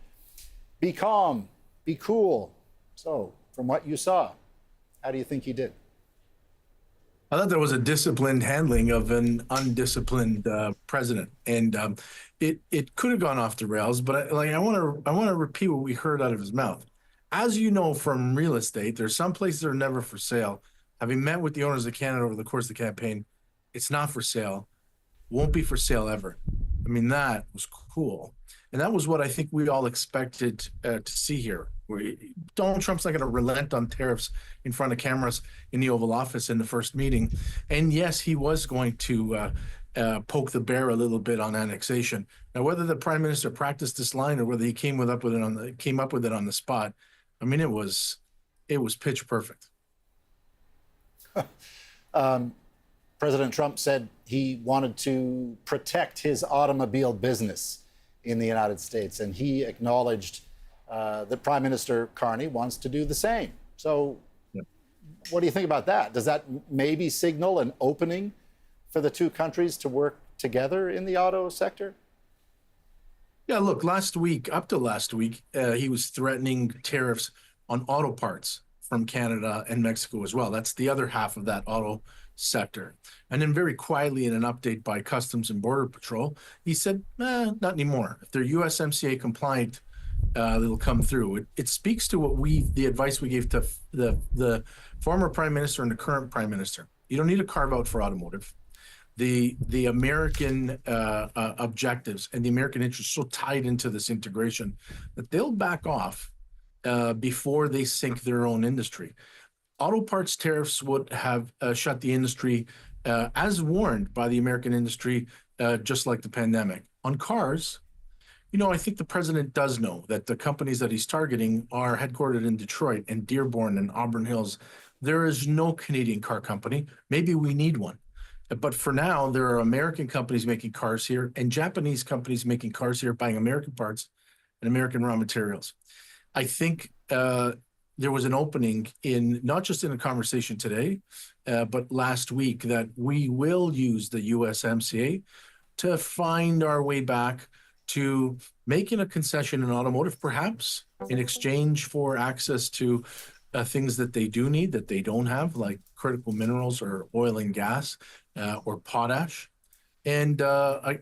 be calm, be cool. So, from what you saw, how do you think he did? I thought there was a disciplined handling of an undisciplined president, and it could have gone off the rails. But I want to repeat what we heard out of his mouth. As you know from real estate, there's some places that are never for sale. Having met with the owners of Canada over the course of the campaign, it's not for sale, won't be for sale ever. I mean, that was cool, and that was what I think we all expected to see here. Donald Trump's not going to relent on tariffs in front of cameras in the Oval Office in the first meeting. And yes, he was going to poke the bear a little bit on annexation. Now, whether the Prime Minister practiced this line or whether he came up with it on the spot, I mean, it was pitch perfect. President Trump said he wanted to protect his automobile business in the United States, and he acknowledged that Prime Minister Carney wants to do the same. So what do you think about that? Does that maybe signal an opening for the two countries to work together in the auto sector? Yeah, look, up to last week, he was threatening tariffs on auto parts from Canada and Mexico as well. That's the other half of that auto sector. And then very quietly in an update by Customs and Border Patrol, he said, not anymore. If they're USMCA compliant, it'll come through. It speaks to the advice we gave to the former Prime Minister and the current Prime Minister. You don't need a carve out for automotive. The American objectives and the American interests are so tied into this integration that they'll back off before they sink their own industry. Auto parts tariffs would have shut the industry, as warned by the American industry, just like the pandemic. On cars, I think the president does know that the companies that he's targeting are headquartered in Detroit and Dearborn and Auburn Hills. There is no Canadian car company. Maybe we need one. But for now, there are American companies making cars here and Japanese companies making cars here, buying American parts and American raw materials. I think there was an opening not just in a conversation today, but last week, that we will use the USMCA to find our way back to making a concession in automotive, perhaps in exchange for access to things that they do need that they don't have, like critical minerals or oil and gas or potash. And I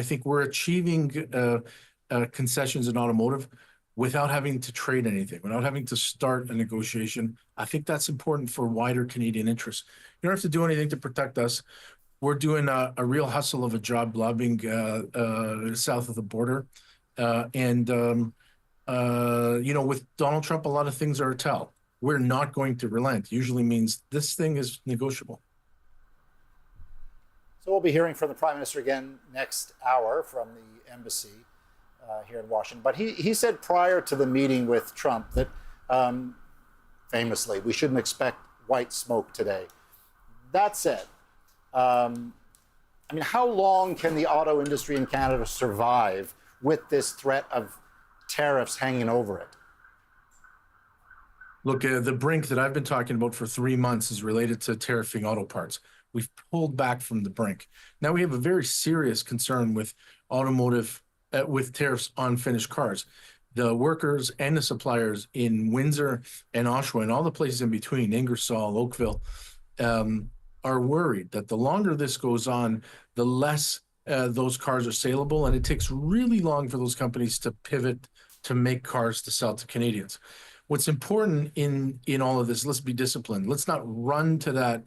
think we're achieving concessions in automotive without having to trade anything, without having to start a negotiation. I think that's important for wider Canadian interests. You don't have to do anything to protect us. We're doing a real hustle of a job lobbying south of the border. With Donald Trump, a lot of things are a tell. We're not going to relent. Usually means this thing is negotiable. So we'll be hearing from the Prime Minister again next hour from the embassy here in Washington. But he said prior to the meeting with Trump that, famously, we shouldn't expect white smoke today. That said, how long can the auto industry in Canada survive with this threat of tariffs hanging over it? Look, the brink that I've been talking about for 3 months is related to tariffing auto parts. We've pulled back from the brink. Now we have a very serious concern with automotive, with tariffs on finished cars. The workers and the suppliers in Windsor and Oshawa and all the places in between, Ingersoll, Oakville, are worried that the longer this goes on, the less those cars are saleable, and it takes really long for those companies to pivot to make cars to sell to Canadians. What's important in all of this, let's be disciplined. Let's not run to that,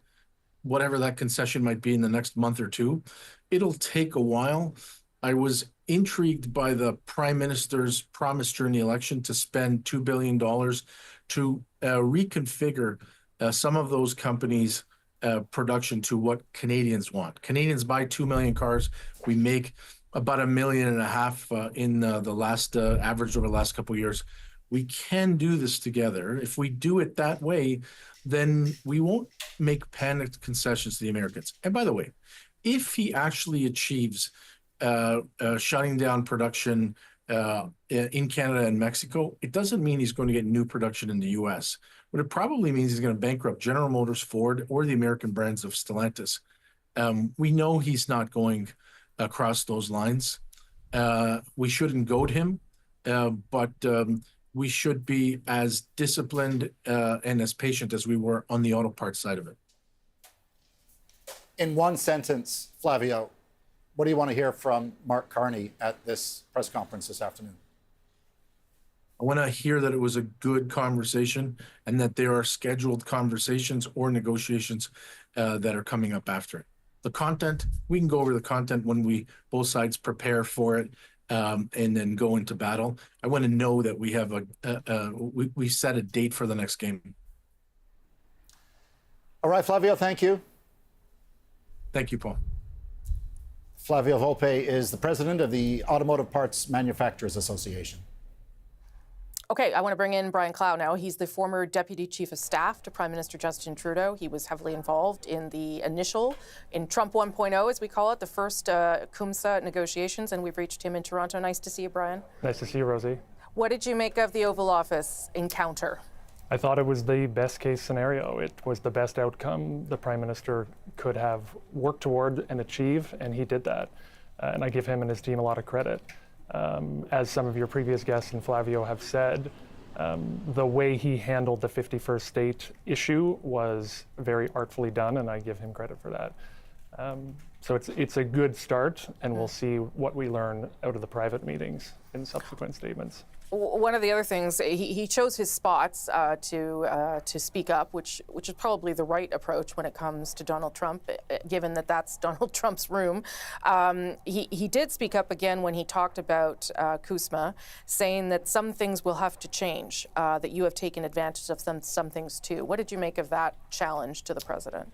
whatever that concession might be in the next month or two. It'll take a while. I was intrigued by the Prime Minister's promise during the election to spend $2 billion to reconfigure some of those companies' production to what Canadians want. Canadians buy 2 million cars. We make about 1.5 million in the last average over the last couple of years. We can do this together. If we do it that way, then we won't make panicked concessions to the Americans. And by the way, if he actually achieves shutting down production in Canada and Mexico, it doesn't mean he's going to get new production in the U.S. What it probably means he's going to bankrupt General Motors, Ford, or the American brands of Stellantis. We know he's not going across those lines. We shouldn't goad him, but we should be as disciplined and as patient as we were on the auto parts side of it. In one sentence, Flavio, what do you want to hear from Mark Carney at this press conference this afternoon? I want to hear that it was a good conversation and that there are scheduled conversations or negotiations that are coming up after it. The content, we can go over the content when both sides prepare for it and then go into battle. I want to know that we have we set a date for the next game. All right, Flavio, thank you. Thank you, Paul. Flavio Volpe is the president of the Automotive Parts Manufacturers Association. Okay, I want to bring in Brian Clow now. He's the former Deputy Chief of Staff to Prime Minister Justin Trudeau. He was heavily involved in the initial, in Trump 1.0, as we call it, the first CUMSA negotiations, and we've reached him in Toronto. Nice to see you, Brian. Nice to see you, Rosie. What did you make of the Oval Office encounter? I thought it was the best case scenario. It was the best outcome the Prime Minister could have worked toward and achieve, and he did that. And I give him and his team a lot of credit. As some of your previous guests and Flavio have said, the way he handled the 51st state issue was very artfully done, and I give him credit for that. So it's a good start, and we'll see what we learn out of the private meetings in subsequent statements. One of the other things, he chose his spots to speak up, which is probably the right approach when it comes to Donald Trump, given that that's Donald Trump's room. He did speak up again when he talked about CUSMA, saying that some things will have to change, that you have taken advantage of some things too. What did you make of that challenge to the president?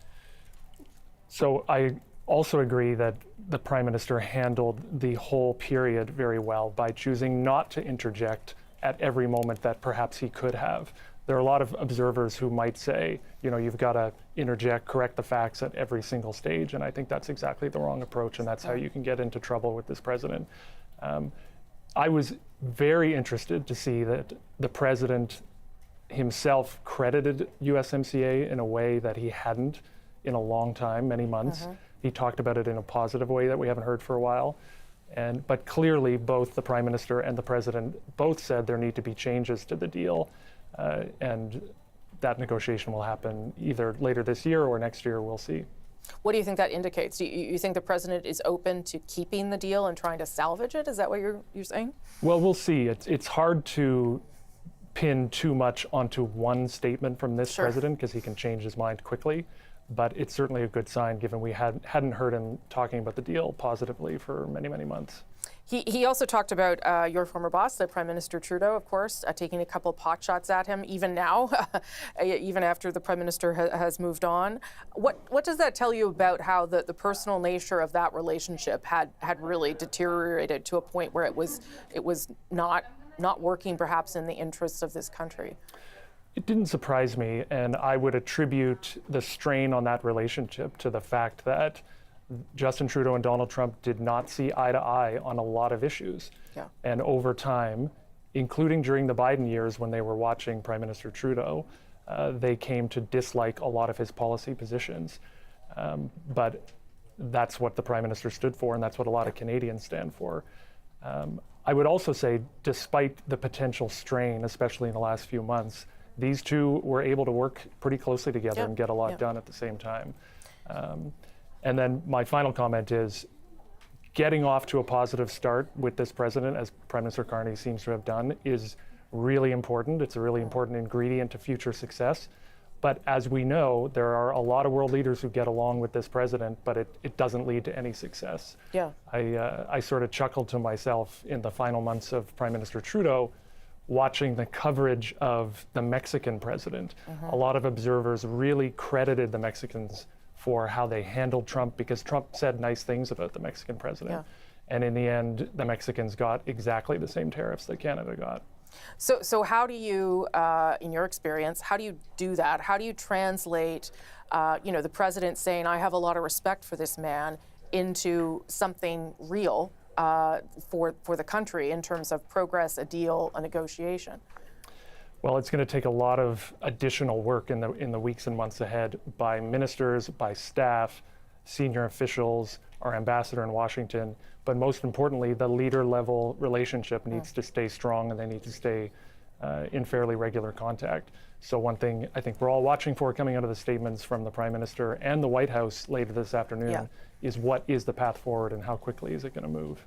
So I also agree that the Prime Minister handled the whole period very well by choosing not to interject at every moment that perhaps he could have. There are a lot of observers who might say, you've got to interject, correct the facts at every single stage, and I think that's exactly the wrong approach, and that's how you can get into trouble with this president. I was very interested to see that the president himself credited USMCA in a way that he hadn't in a long time, many months. He talked about it in a positive way that we haven't heard for a while. But clearly, both the Prime Minister and the President both said there need to be changes to the deal. And that negotiation will happen either later this year or next year, we'll see. What do you think that indicates? Do you think the President is open to keeping the deal and trying to salvage it? Is that what you're saying? Well, we'll see. It's hard to pin too much onto one statement from this president because he can change his mind quickly. But it's certainly a good sign, given we hadn't heard him talking about the deal positively for many, many months. He also talked about your former boss, the Prime Minister Trudeau, of course, taking a couple pot shots at him, even now, even after the Prime Minister has moved on. What does that tell you about how the personal nature of that relationship had really deteriorated to a point where it was not working, perhaps, in the interests of this country? It didn't surprise me, and I would attribute the strain on that relationship to the fact that Justin Trudeau and Donald Trump did not see eye to eye on a lot of issues. Yeah. And over time, including during the Biden years when they were watching Prime Minister Trudeau, they came to dislike a lot of his policy positions. But that's what the Prime Minister stood for, and that's what a lot of Canadians stand for. I would also say, despite the potential strain, especially in the last few months, these two were able to work pretty closely together and get a lot done at the same time. And then my final comment is getting off to a positive start with this president, as Prime Minister Carney seems to have done, is really important. It's a really important ingredient to future success. But as we know, there are a lot of world leaders who get along with this president, but it doesn't lead to any success. Yeah. I sort of chuckled to myself in the final months of Prime Minister Trudeau, watching the coverage of the Mexican president. A lot of observers really credited the Mexicans for how they handled Trump because Trump said nice things about the Mexican president. And in the end, the Mexicans got exactly the same tariffs that Canada got. So how do you, in your experience, how do you do that? How do you translate, the president saying, I have a lot of respect for this man, into something real for the country in terms of progress, a deal, a negotiation? Well, it's going to take a lot of additional work in the weeks and months ahead by ministers, by staff, senior officials, our ambassador in Washington, but most importantly, the leader-level relationship needs to stay strong, and they need to stay in fairly regular contact. So one thing I think we're all watching for coming out of the statements from the Prime Minister and the White House later this afternoon is what is the path forward and how quickly is it going to move?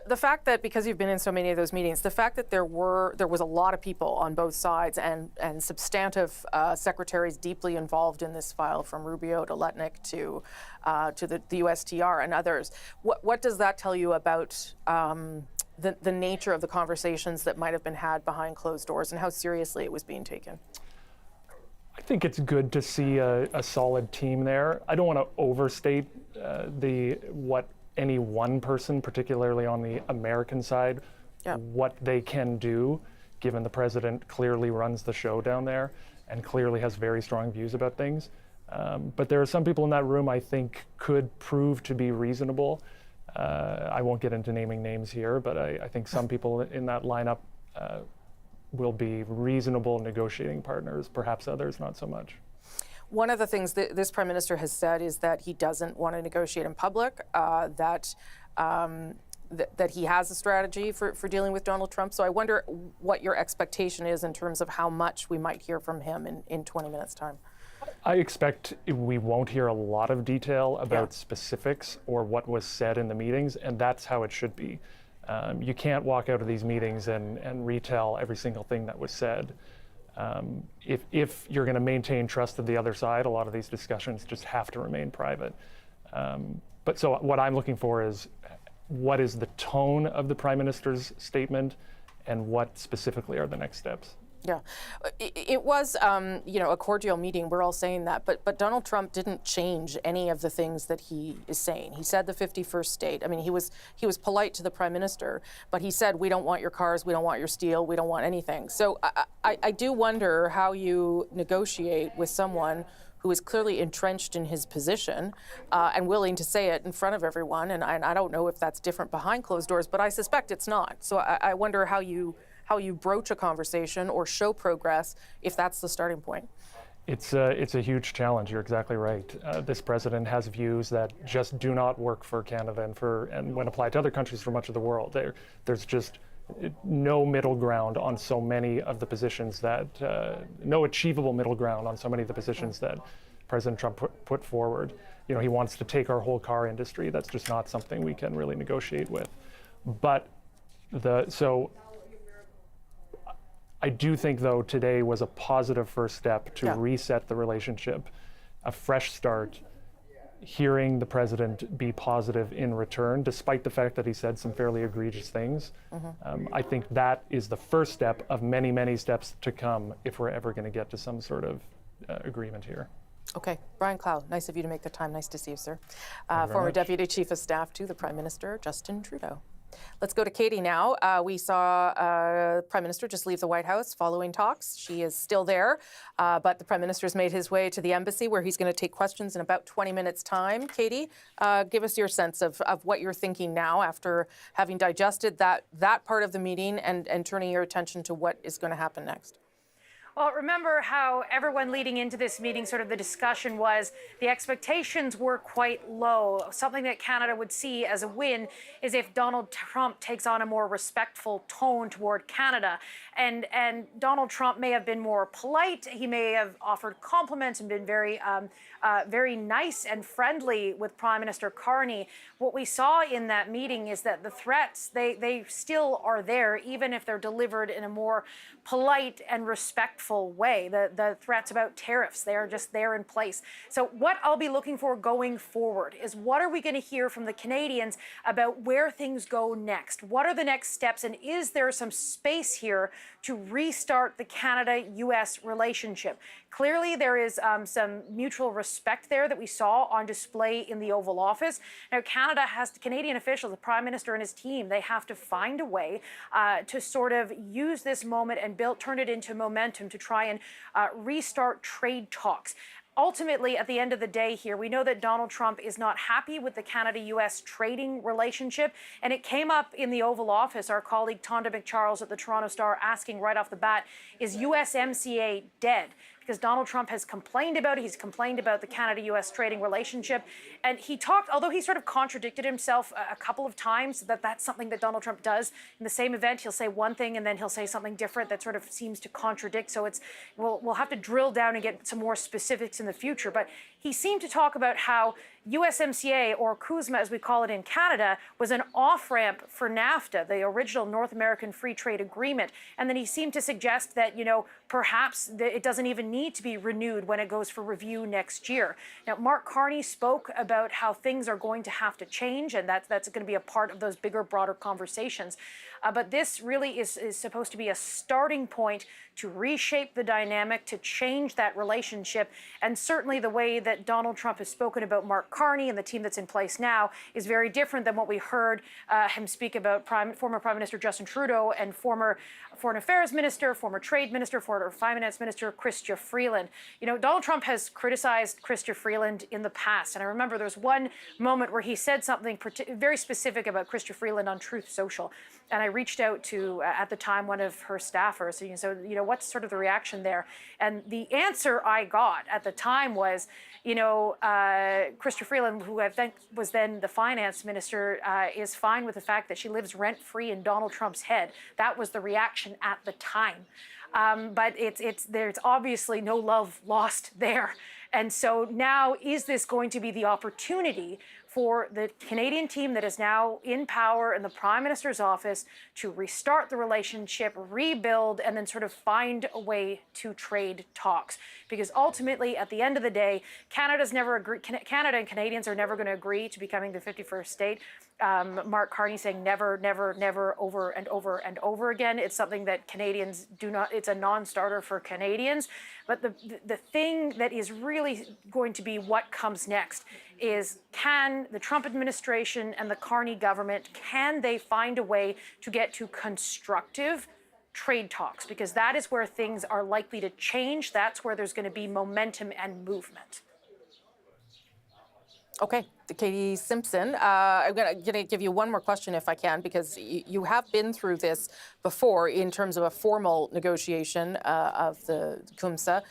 The fact that, because you've been in so many of those meetings, the fact that there was a lot of people on both sides and substantive secretaries deeply involved in this file, from Rubio to Letnick to the USTR and others, what does that tell you about the nature of the conversations that might have been had behind closed doors and how seriously it was being taken? I think it's good to see a solid team there. I don't want to overstate what any one person, particularly on the American side, what they can do, given the president clearly runs the show down there and clearly has very strong views about things. But there are some people in that room I think could prove to be reasonable. I won't get into naming names here, but I think some people in that lineup will be reasonable negotiating partners, perhaps others not so much. One of the things that this Prime Minister has said is that he doesn't want to negotiate in public, that he has a strategy for dealing with Donald Trump. So I wonder what your expectation is in terms of how much we might hear from him in 20 minutes' time. I expect we won't hear a lot of detail about specifics or what was said in the meetings, and that's how it should be. You can't walk out of these meetings and retell every single thing that was said. If you're going to maintain trust of the other side, a lot of these discussions just have to remain private. But so what I'm looking for is what is the tone of the Prime Minister's statement and what specifically are the next steps? Yeah, it was, a cordial meeting. We're all saying that, but Donald Trump didn't change any of the things that he is saying. He said the 51st state. I mean, he was polite to the Prime Minister, but he said, we don't want your cars, we don't want your steel, we don't want anything. So I do wonder how you negotiate with someone who is clearly entrenched in his position and willing to say it in front of everyone. And I don't know if that's different behind closed doors, but I suspect it's not. So I wonder how you broach a conversation or show progress if that's the starting point. It's a huge challenge. You're exactly right. This president has views that just do not work for Canada and when applied to other countries for much of the world. There's just no middle ground on so many of the positions that, no achievable middle ground on so many of the positions that President Trump put forward. He wants to take our whole car industry. That's just not something we can really negotiate with. But I do think, though, today was a positive first step to reset the relationship, a fresh start, hearing the president be positive in return, despite the fact that he said some fairly egregious things. I think that is the first step of many, many steps to come if we're ever going to get to some sort of agreement here. Okay. Brian Clow, nice of you to make the time. Nice to see you, sir. Former Deputy Chief of Staff to the Prime Minister, Justin Trudeau. Let's go to Katie now. We saw Prime Minister just leave the White House following talks. She is still there, but the Prime Minister's made his way to the embassy where he's going to take questions in about 20 minutes' time. Katie, give us your sense of what you're thinking now after having digested that part of the meeting and turning your attention to what is going to happen next. Well, remember how everyone leading into this meeting, sort of the discussion was the expectations were quite low. Something that Canada would see as a win is if Donald Trump takes on a more respectful tone toward Canada. And Donald Trump may have been more polite. He may have offered compliments and been very nice and friendly with Prime Minister Carney. What we saw in that meeting is that the threats, they still are there, even if they're delivered in a more polite and respectful respectful way. The threats about tariffs, they are just there in place. So what I'll be looking for going forward is, what are we going to hear from the Canadians about where things go next? What are the next steps? And is there some space here to restart the Canada-U.S. relationship? Clearly, there is some mutual respect there that we saw on display in the Oval Office. Now, Canada has the Canadian officials, the Prime Minister and his team, they have to find a way to sort of use this moment and turn it into momentum to try and restart trade talks. Ultimately, at the end of the day here, we know that Donald Trump is not happy with the Canada-U.S. trading relationship, and it came up in the Oval Office. Our colleague Tonda McCharles at the Toronto Star asking right off the bat, is USMCA dead? Because Donald Trump has complained about it. He's complained about the Canada-U.S. trading relationship. And he talked, although he sort of contradicted himself a couple of times, that's something that Donald Trump does. In the same event, he'll say one thing and then he'll say something different that sort of seems to contradict. So we'll have to drill down and get some more specifics in the future. But he seemed to talk about how USMCA, or CUSMA as we call it in Canada, was an off-ramp for NAFTA, the original North American Free Trade Agreement. And then he seemed to suggest that, perhaps it doesn't even need to be renewed when it goes for review next year. Now, Mark Carney spoke about how things are going to have to change, and that's going to be a part of those bigger, broader conversations. But this really is supposed to be a starting point to reshape the dynamic, to change that relationship. And certainly the way that Donald Trump has spoken about Mark Carney and the team that's in place now is very different than what we heard him speak about former Prime Minister Justin Trudeau and former Foreign Affairs Minister, former Trade Minister, former Finance Minister Chrystia Freeland. Donald Trump has criticized Chrystia Freeland in the past. And I remember there was one moment where he said something very specific about Chrystia Freeland on Truth Social. And I reached out to, at the time, one of her staffers. So, what's sort of the reaction there? And the answer I got at the time was, Chrystia Freeland, who I think was then the finance minister, is fine with the fact that she lives rent-free in Donald Trump's head. That was the reaction at the time. But there's obviously no love lost there. And so now, is this going to be the opportunity for the Canadian team that is now in power in the Prime Minister's office to restart the relationship, rebuild, and then sort of find a way to trade talks? Because ultimately, at the end of the day, Canada and Canadians are never going to agree to becoming the 51st state. Mark Carney saying never, never, never, over and over and over again. It's something that Canadians do not, it's a non-starter for Canadians. But the thing that is really going to be what comes next is, can the Trump administration and the Carney government, can they find a way to get to constructive trade talks? Because that is where things are likely to change. That's where there's going to be momentum and movement. Okay, Katie Simpson, I'm going to give you one more question if I can, because you have been through this before in terms of a formal negotiation of the CUMSA.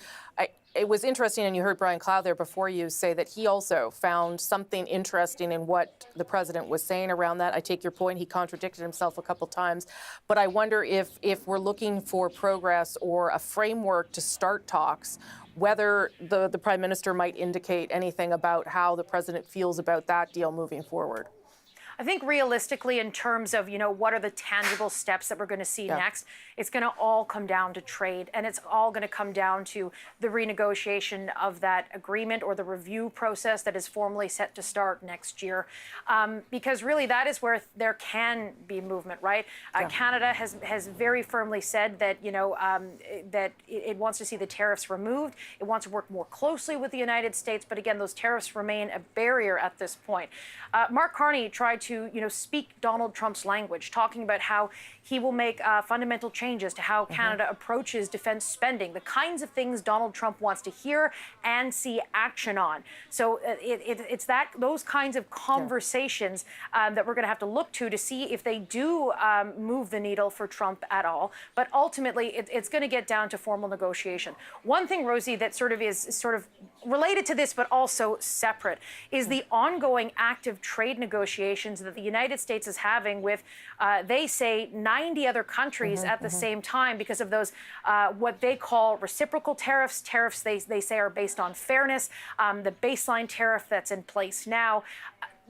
It was interesting, and you heard Brian Clow there before you say that he also found something interesting in what the president was saying around that. I take your point. He contradicted himself a couple times. But I wonder if we're looking for progress or a framework to start talks, whether the Prime Minister might indicate anything about how the president feels about that deal moving forward. I think realistically, in terms of, what are the tangible steps that we're going to see next, it's going to all come down to trade, and it's all going to come down to the renegotiation of that agreement or the review process that is formally set to start next year. Because really that is where there can be movement, right? Canada has very firmly said that, that it wants to see the tariffs removed. It wants to work more closely with the United States. But again, those tariffs remain a barrier at this point. Mark Carney tried to, speak Donald Trump's language, talking about how he will make fundamental changes to how Canada approaches defense spending, the kinds of things Donald Trump wants to hear and see action on. So it's those kinds of conversations that we're going to have to look to see if they do move the needle for Trump at all. But ultimately, it's going to get down to formal negotiation. One thing, Rosie, that is related to this but also separate is the ongoing active trade negotiations that the United States is having with, they say, 90 other countries at the same time because of those, what they call reciprocal tariffs. Tariffs they say are based on fairness, the baseline tariff that's in place now.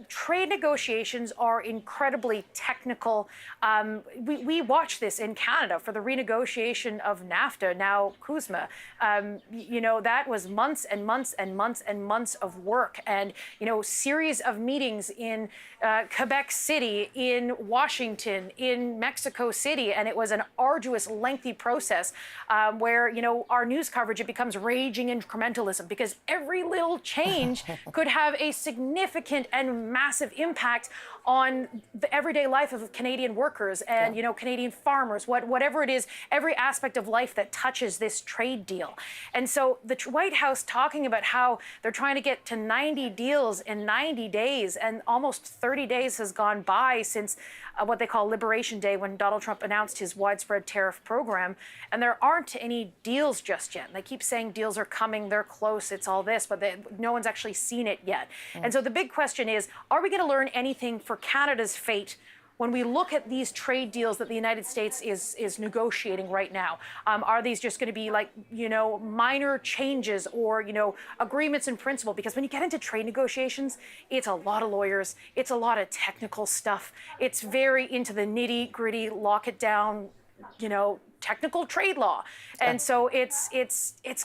trade negotiations are incredibly technical. We watched this in Canada for the renegotiation of NAFTA, now CUSMA. That was months and months and months and months of work, and series of meetings in Quebec City, in Washington, in Mexico City, and it was an arduous, lengthy process where our news coverage, it becomes raging incrementalism, because every little change could have a significant and massive impact on the everyday life of Canadian workers and Canadian farmers, whatever it is, every aspect of life that touches this trade deal. And so the White House talking about how they're trying to get to 90 deals in 90 days, and almost 30 days has gone by since what they call Liberation Day, when Donald Trump announced his widespread tariff program, and there aren't any deals just yet. They keep saying deals are coming, they're close, it's all this, but no one's actually seen it yet. And so the big question is, are we going to learn anything for Canada's fate when we look at these trade deals that the United States is negotiating right now? Are these just going to be like, minor changes or, agreements in principle? Because when you get into trade negotiations, it's a lot of lawyers, it's a lot of technical stuff. It's very into the nitty gritty, lock it down, technical trade law. And so it's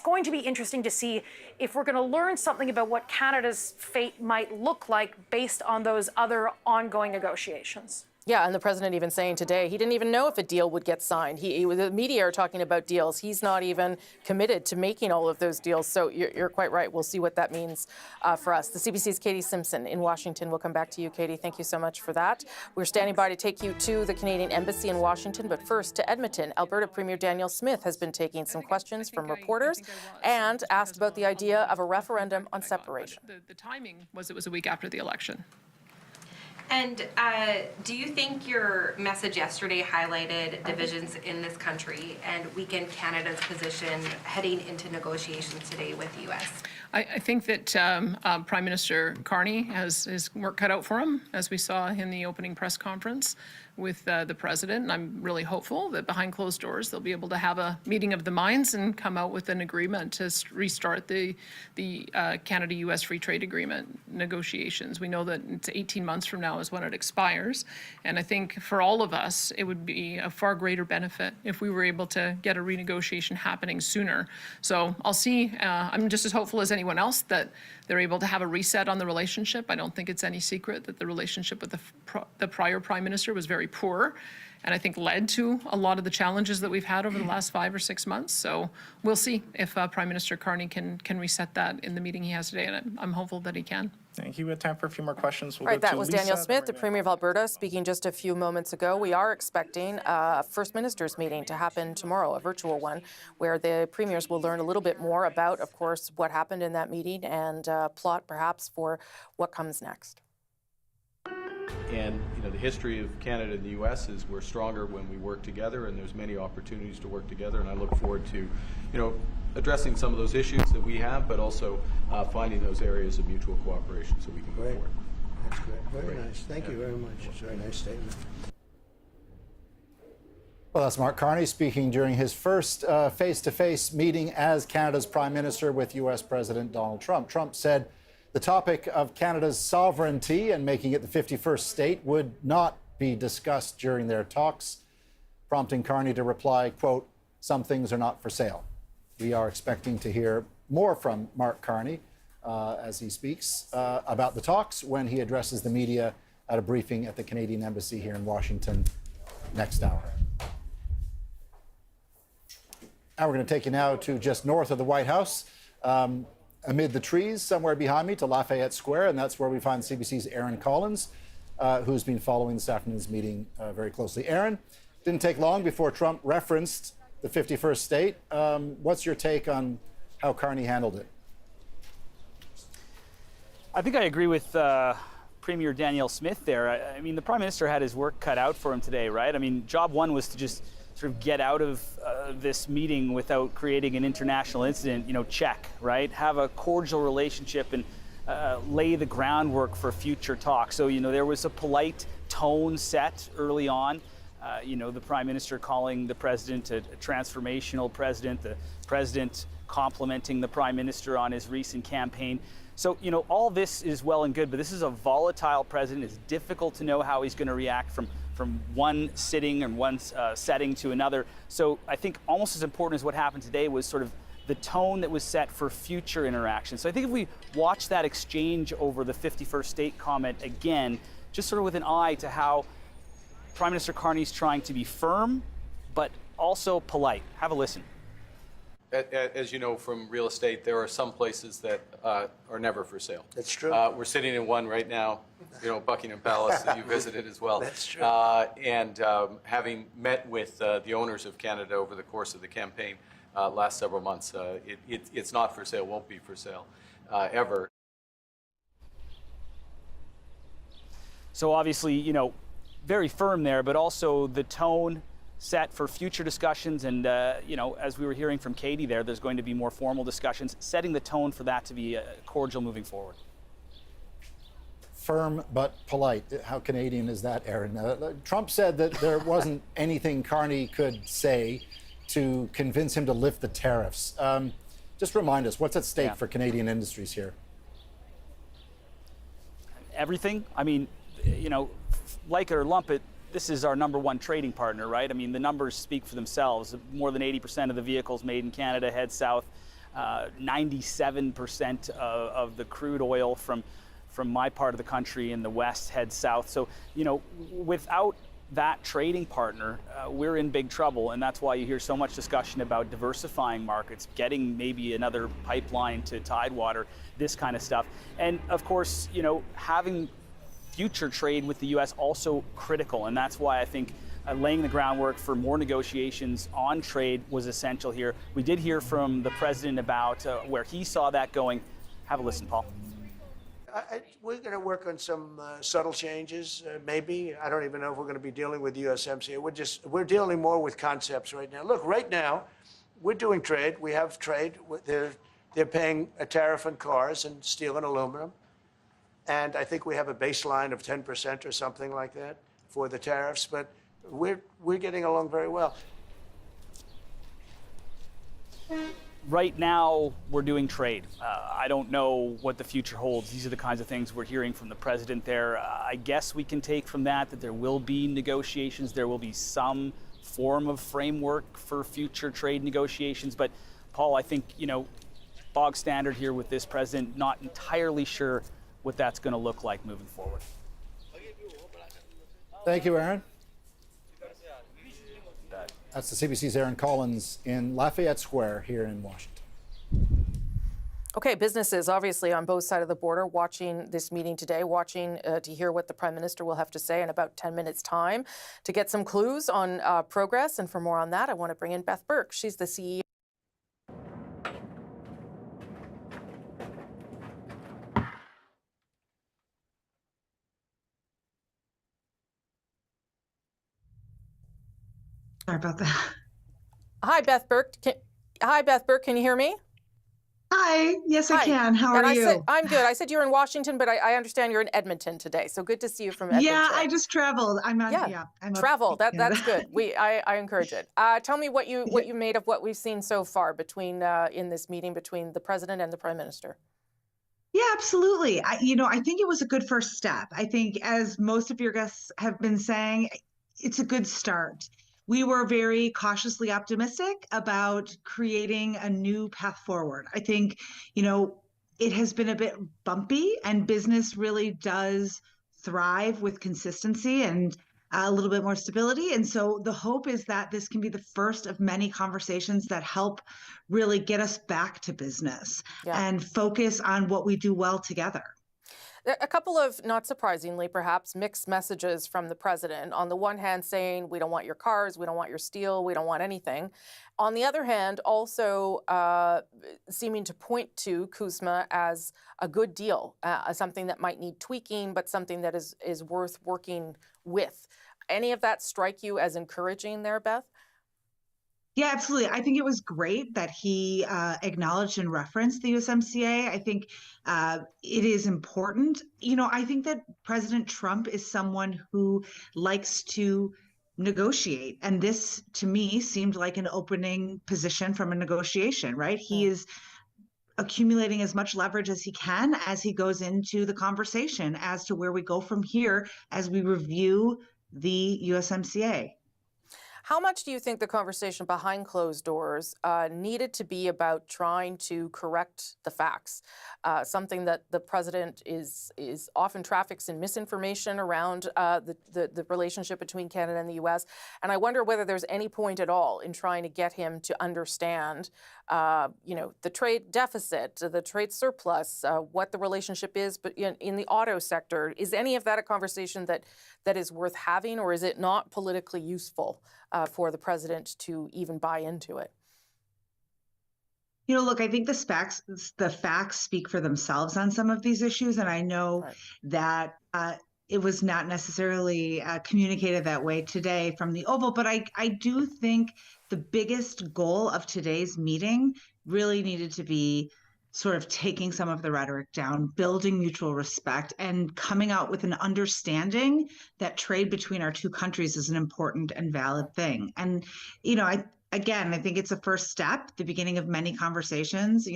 going to be interesting to see if we're going to learn something about what Canada's fate might look like based on those other ongoing negotiations. Yeah, and the president even saying today he didn't even know if a deal would get signed. The media are talking about deals. He's not even committed to making all of those deals. So you're quite right. We'll see what that means for us. The CBC's Katie Simpson in Washington. We'll come back to you, Katie. Thank you so much for that. We're standing by to take you to the Canadian Embassy in Washington. But first to Edmonton, Alberta Premier Danielle Smith has been taking some questions from reporters and asked about the idea of a referendum on separation. The timing was it was a week after the election. And do you think your message yesterday highlighted divisions in this country and weakened Canada's position heading into negotiations today with the U.S.? I think that Prime Minister Carney has his work cut out for him, as we saw in the opening press conference with the president. And I'm really hopeful that behind closed doors they'll be able to have a meeting of the minds and come out with an agreement to restart the Canada-U.S. Free Trade Agreement negotiations. We know that it's 18 months from now is when it expires. And I think for all of us, it would be a far greater benefit if we were able to get a renegotiation happening sooner. So I'll see. I'm just as hopeful as anyone else that they're able to have a reset on the relationship. I don't think it's any secret that the relationship with the prior Prime Minister was very poor, and I think led to a lot of the challenges that we've had over the last 5 or 6 months. So we'll see if Prime Minister Carney can reset that in the meeting he has today, and I'm hopeful that he can. Thank you. We have time for a few more questions. All right, that was Danielle Smith, the Premier of Alberta, speaking just a few moments ago. We are expecting a First Minister's meeting to happen tomorrow, a virtual one, where the premiers will learn a little bit more about, of course, what happened in that meeting and plot perhaps for what comes next. And the history of Canada and the U.S. is we're stronger when we work together, and there's many opportunities to work together. And I look forward to, addressing some of those issues that we have, but also finding those areas of mutual cooperation so we can move forward. That's great. Very nice. Thank you very much. It's a very nice statement. Well, that's Mark Carney speaking during his first face-to-face meeting as Canada's Prime Minister with U.S. President Donald Trump. Trump said the topic of Canada's sovereignty and making it the 51st state would not be discussed during their talks, prompting Carney to reply, quote, "Some things are not for sale." We are expecting to hear more from Mark Carney as he speaks about the talks when he addresses the media at a briefing at the Canadian Embassy here in Washington next hour. Now we're going to take you now to just north of the White House, amid the trees somewhere behind me to Lafayette Square, and that's where we find CBC's Aaron Collins, who's been following this afternoon's meeting very closely. Aaron, didn't take long before Trump referenced the 51st state. What's your take on how Carney handled it? I think I agree with Premier Danielle Smith there. I mean, the Prime Minister had his work cut out for him today, right? I mean, job one was to just sort of get out of this meeting without creating an international incident, check, right? Have a cordial relationship and lay the groundwork for future talks. So, there was a polite tone set early on. The Prime Minister calling the President a transformational president, the President complimenting the Prime Minister on his recent campaign. So, all this is well and good, but this is a volatile president. It's difficult to know how he's going to react from one sitting and one setting to another. So I think almost as important as what happened today was sort of the tone that was set for future interactions. So I think if we watch that exchange over the 51st state comment again, just sort of with an eye to how Prime Minister Carney's trying to be firm, but also polite. Have a listen. As you know from real estate, there are some places that are never for sale. That's true. We're sitting in one right now, Buckingham Palace that you visited as well. That's true. And having met with the owners of Canada over the course of the campaign last several months, it's not for sale, won't be for sale ever. So obviously, very firm there, but also the tone set for future discussions. And, as we were hearing from Katie there's going to be more formal discussions, setting the tone for that to be cordial moving forward. Firm but polite. How Canadian is that, Aaron? Trump said that there wasn't anything Carney could say to convince him to lift the tariffs. Just remind us, what's at stake for Canadian industries here? Everything. I mean, like it or lump it, this is our #1 trading partner, right? I mean, the numbers speak for themselves. More than 80% of the vehicles made in Canada head south. 97% of the crude oil from my part of the country in the west heads south. So, without that trading partner, we're in big trouble. And that's why you hear so much discussion about diversifying markets, getting maybe another pipeline to Tidewater, this kind of stuff. And of course, having future trade with the U.S. also critical, and that's why I think laying the groundwork for more negotiations on trade was essential here. We did hear from the president about where he saw that going. Have a listen, Paul. We're going to work on some subtle changes, maybe. I don't even know if we're going to be dealing with USMCA. We're dealing more with concepts right now. Look, right now, we're doing trade. We have trade. They're paying a tariff on cars and steel and aluminum. And I think we have a baseline of 10% or something like that for the tariffs, but we're getting along very well. Right now, we're doing trade. I don't know what the future holds. These are the kinds of things we're hearing from the president there. I guess we can take from that there will be negotiations. There will be some form of framework for future trade negotiations. But, Paul, I think, bog standard here with this president, not entirely sure what that's going to look like moving forward. Thank you, Aaron. That's the CBC's Aaron Collins in Lafayette Square here in Washington. Okay, businesses obviously on both sides of the border watching this meeting today, watching to hear what the Prime Minister will have to say in about 10 minutes' time to get some clues on progress. And for more on that, I want to bring in Beth Burke. She's the CEO. Sorry about that. Hi, Beth Burke. Hi, Beth Burke. Can you hear me? Hi. Yes, I can. How are you? I'm good. I said you're in Washington, but I understand you're in Edmonton today. So good to see you from Edmonton. Yeah, I just traveled. I'm travel. That's good. I encourage it. Tell me what you made of what we've seen so far between in this meeting between the president and the Prime Minister. Yeah, absolutely. I think it was a good first step. I think, as most of your guests have been saying, it's a good start. We were very cautiously optimistic about creating a new path forward. I think, it has been a bit bumpy, and business really does thrive with consistency and a little bit more stability. And so the hope is that this can be the first of many conversations that help really get us back to business and focus on what we do well together. A couple of, not surprisingly, perhaps, mixed messages from the president. On the one hand, saying, we don't want your cars, we don't want your steel, we don't want anything. On the other hand, also seeming to point to CUSMA as a good deal, something that might need tweaking, but something that is worth working with. Any of that strike you as encouraging there, Beth? Yeah, absolutely. I think it was great that he acknowledged and referenced the USMCA. I think it is important. I think that President Trump is someone who likes to negotiate. And this, to me, seemed like an opening position from a negotiation, right? He is accumulating as much leverage as he can as he goes into the conversation as to where we go from here as we review the USMCA. How much do you think the conversation behind closed doors needed to be about trying to correct the facts? Something that the president is often traffics in misinformation around the relationship between Canada and the U.S. And I wonder whether there's any point at all in trying to get him to understand, the trade deficit, the trade surplus, what the relationship is, but in the auto sector. Is any of that a conversation that is worth having, or is it not politically useful for the president to even buy into it? Look, I think the facts speak for themselves on some of these issues. And I know that it was not necessarily communicated that way today from the Oval, but I do think the biggest goal of today's meeting really needed to be sort of taking some of the rhetoric down, building mutual respect, and coming out with an understanding that trade between our two countries is an important and valid thing. And, I think it's a first step, the beginning of many conversations.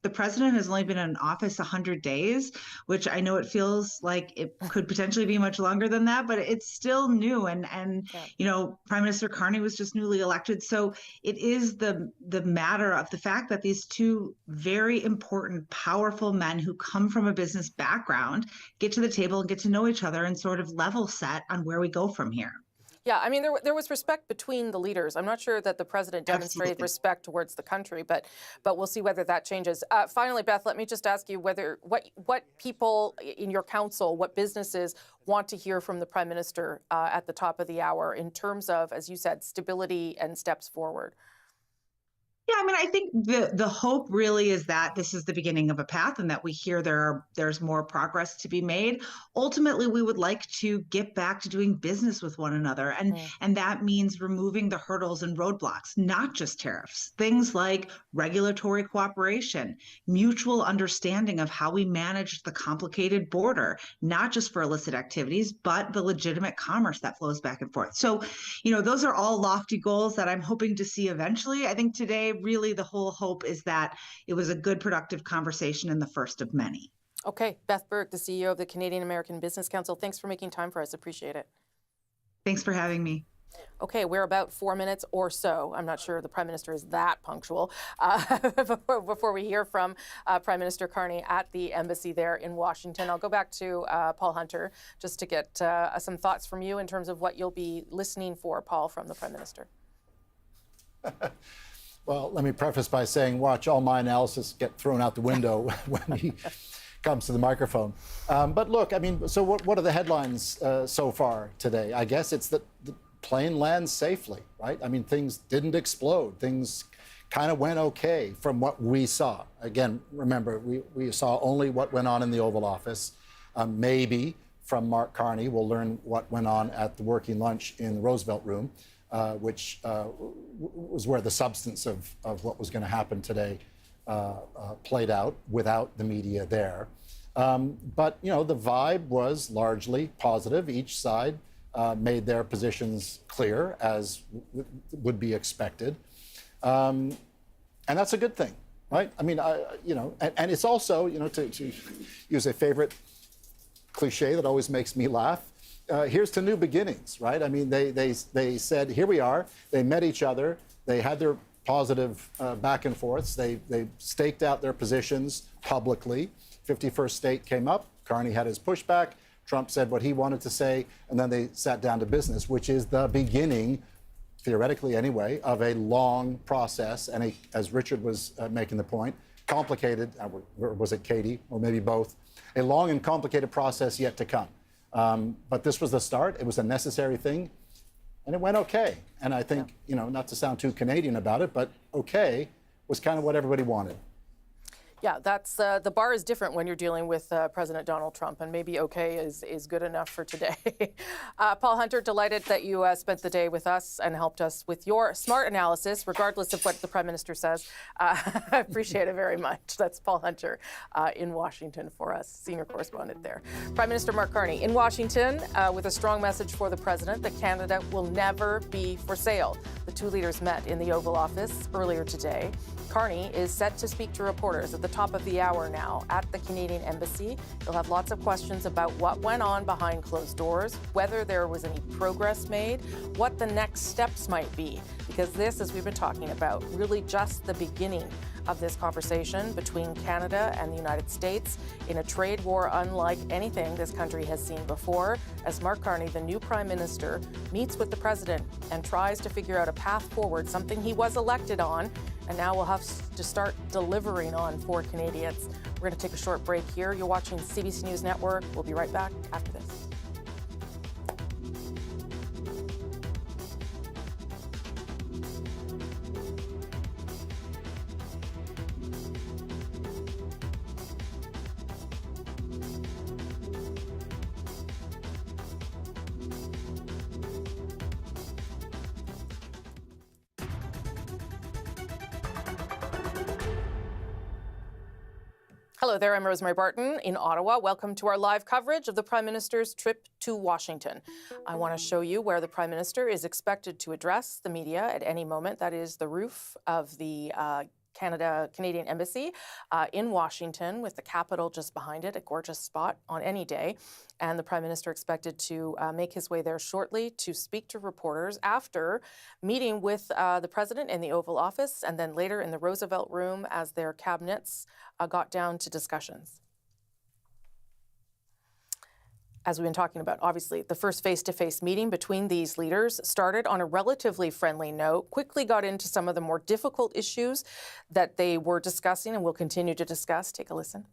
The president has only been in office 100 days, which I know it feels like it could potentially be much longer than that, but it's still new. And Prime Minister Carney was just newly elected. So it is the matter of the fact that these two very important, powerful men who come from a business background get to the table and get to know each other and sort of level set on where we go from here. Yeah, I mean, there was respect between the leaders. I'm not sure that the president demonstrated respect towards the country, but we'll see whether that changes. Finally, Beth, let me just ask you what people in your council, what businesses want to hear from the Prime Minister at the top of the hour in terms of, as you said, stability and steps forward. Yeah, I mean, I think the hope really is that this is the beginning of a path and that we hear there's more progress to be made. Ultimately, we would like to get back to doing business with one another. And that means removing the hurdles and roadblocks, not just tariffs, things like regulatory cooperation, mutual understanding of how we manage the complicated border, not just for illicit activities, but the legitimate commerce that flows back and forth. So, those are all lofty goals that I'm hoping to see eventually. I think today, really the whole hope is that it was a good, productive conversation and the first of many. Okay, Beth Burke, the CEO of the Canadian American Business Council. Thanks for making time for us. Appreciate it. Thanks for having me. Okay, we're about 4 minutes or so. I'm not sure the Prime Minister is that punctual before we hear from Prime Minister Carney at the embassy there in Washington. I'll go back to Paul Hunter just to get some thoughts from you in terms of what you'll be listening for, Paul, from the Prime Minister. Well, let me preface by saying, watch all my analysis get thrown out the window when he comes to the microphone. But look, I mean, so what are the headlines so far today? I guess it's that the plane lands safely, right? I mean, things didn't explode. Things kind of went okay from what we saw. Again, remember, we saw only what went on in the Oval Office. Maybe from Mark Carney, we'll learn what went on at the working lunch in the Roosevelt Room. Which was where the substance of what was going to happen today played out without the media there. But, the vibe was largely positive. Each side made their positions clear, as would be expected. And that's a good thing, right? I mean, and it's also, to use a favorite cliche that always makes me laugh, here's to new beginnings, right? I mean, they said, here we are. They met each other. They had their positive back and forths. They staked out their positions publicly. 51st State came up. Carney had his pushback. Trump said what he wanted to say, and then they sat down to business, which is the beginning, theoretically anyway, of a long process and, as Richard was making the point, complicated, or was it Katie, or maybe both, a long and complicated process yet to come. But this was the start. It was a necessary thing, and it went okay. And I think, not to sound too Canadian about it, but okay was kind of what everybody wanted. Yeah, that's the bar is different when you're dealing with President Donald Trump, and maybe okay is good enough for today. Paul Hunter, delighted that you spent the day with us and helped us with your smart analysis, regardless of what the Prime Minister says. I appreciate it very much. That's Paul Hunter in Washington for us, senior correspondent there. Prime Minister Mark Carney in Washington with a strong message for the President that Canada will never be for sale. The two leaders met in the Oval Office earlier today. Carney is set to speak to reporters at the top of the hour now at the Canadian Embassy. He'll have lots of questions about what went on behind closed doors, whether there was any progress made, what the next steps might be, because this, as we've been talking about, really just the beginning of this conversation between Canada and the United States in a trade war unlike anything this country has seen before, as Mark Carney, the new Prime Minister, meets with the President and tries to figure out a path forward, something he was elected on, and now we'll have to start delivering on for Canadians. We're going to take a short break here. You're watching CBC News Network. We'll be right back after this. Hello there, I'm Rosemary Barton in Ottawa. Welcome to our live coverage of the Prime Minister's trip to Washington. I want to show you where the Prime Minister is expected to address the media at any moment. That is the roof of the Canadian Embassy in Washington, with the Capitol just behind it, a gorgeous spot on any day. And the Prime Minister expected to make his way there shortly to speak to reporters after meeting with the President in the Oval Office and then later in the Roosevelt Room as their cabinets got down to discussions. As we've been talking about, obviously, the first face-to-face meeting between these leaders started on a relatively friendly note, quickly got into some of the more difficult issues that they were discussing and will continue to discuss. Take a listen.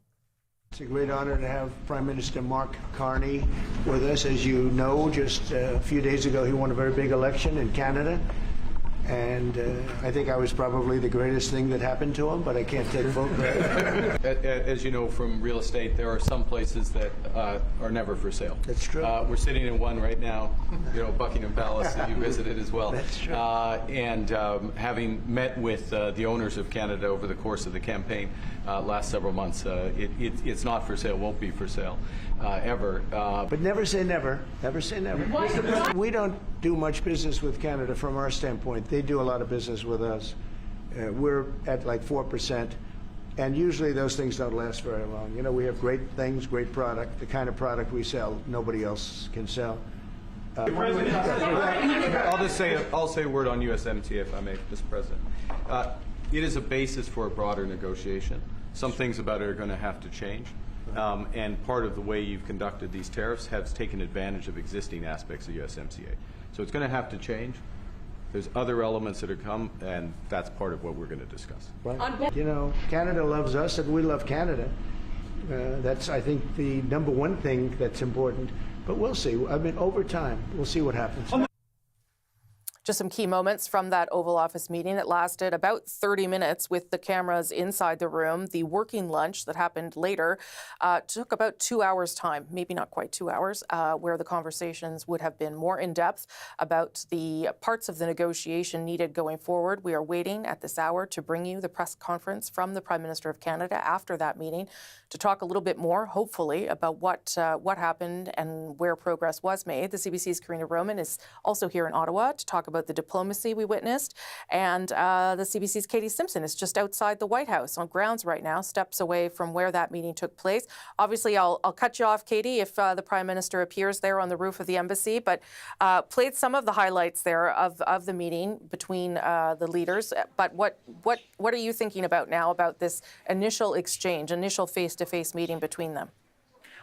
It's a great honor to have Prime Minister Mark Carney with us. As you know, just a few days ago, he won a very big election in Canada. And I think I was probably the greatest thing that happened to him, but I can't take full credit. As you know from real estate, there are some places that are never for sale. That's true. We're sitting in one right now, Buckingham Palace, that you visited as well. That's true. And having met with the owners of Canada over the course of the campaign last several months, it's not for sale, won't be for sale ever. But never say never. Never say never. We don't do much business with Canada from our standpoint. They do a lot of business with us. We're at like 4%, and usually those things don't last very long. We have great things, great product, the kind of product we sell, nobody else can sell. I'll say a word on USMCA, if I may, Mr. President. It is a basis for a broader negotiation. Some things about it are going to have to change. And part of the way you've conducted these tariffs has taken advantage of existing aspects of USMCA. So it's going to have to change. There's other elements that are come, and that's part of what we're going to discuss. Right. Canada loves us, and we love Canada. That's, I think, the number one thing that's important. But we'll see. Over time, we'll see what happens. Just some key moments from that Oval Office meeting that lasted about 30 minutes with the cameras inside the room. The working lunch that happened later took about 2 hours' time, maybe not quite 2 hours, where the conversations would have been more in depth about the parts of the negotiation needed going forward. We are waiting at this hour to bring you the press conference from the Prime Minister of Canada after that meeting to talk a little bit more, hopefully, about what happened and where progress was made. The CBC's Karina Roman is also here in Ottawa to talk about the diplomacy we witnessed. And the CBC's Katie Simpson is just outside the White House on grounds right now, steps away from where that meeting took place. Obviously, I'll cut you off, Katie, if the Prime Minister appears there on the roof of the embassy, but played some of the highlights there of the meeting between the leaders. But what are you thinking about now about this initial exchange, initial face-to-face meeting between them?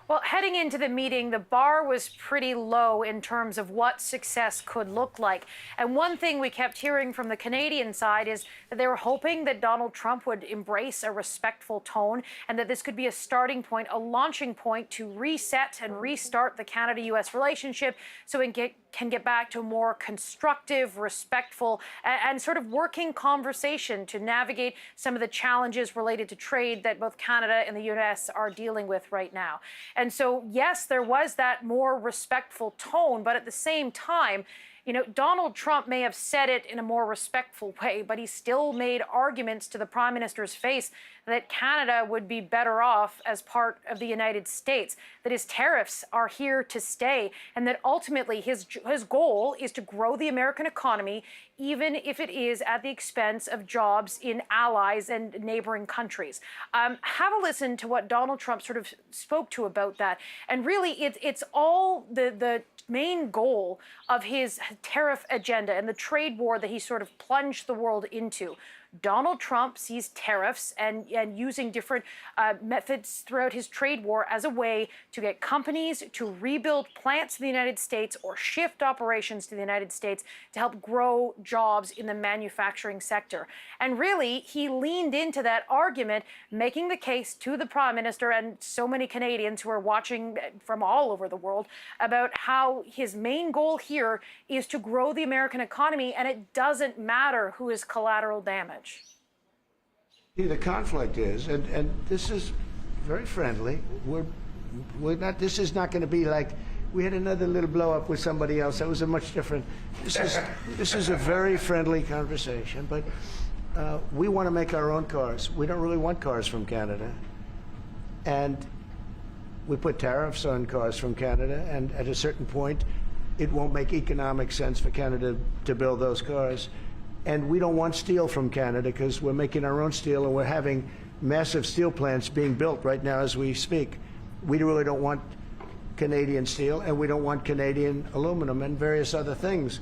Well, heading into the meeting, the bar was pretty low in terms of what success could look like. And one thing we kept hearing from the Canadian side is that they were hoping that Donald Trump would embrace a respectful tone and that this could be a starting point, a launching point to reset and restart the Canada-U.S. relationship so it can get back to a more constructive, respectful, and sort of working conversation to navigate some of the challenges related to trade that both Canada and the U.S. are dealing with right now. And so, yes, there was that more respectful tone, but at the same time, you know, Donald Trump may have said it in a more respectful way, but he still made arguments to the Prime Minister's face that Canada would be better off as part of the United States, that his tariffs are here to stay, and that ultimately his goal is to grow the American economy, even if it is at the expense of jobs in allies and neighboring countries. Have a listen to what Donald Trump sort of spoke to about that. And really, it's all the main goal of his tariff agenda and the trade war that he sort of plunged the world into. Donald Trump sees tariffs and using different methods throughout his trade war as a way to get companies to rebuild plants in the United States or shift operations to the United States to help grow jobs in the manufacturing sector. And really, he leaned into that argument, making the case to the Prime Minister and so many Canadians who are watching from all over the world about how his main goal here is to grow the American economy, and it doesn't matter who is collateral damage. See, the conflict is, and this is very friendly. We're not. This is not going to be like we had another little blow up with somebody else. That was a much different. This is a very friendly conversation. But we want to make our own cars. We don't really want cars from Canada, and we put tariffs on cars from Canada. And at a certain point, it won't make economic sense for Canada to build those cars. And we don't want steel from Canada because we're making our own steel, and we're having massive steel plants being built right now as we speak. We really don't want Canadian steel, and we don't want Canadian aluminum and various other things.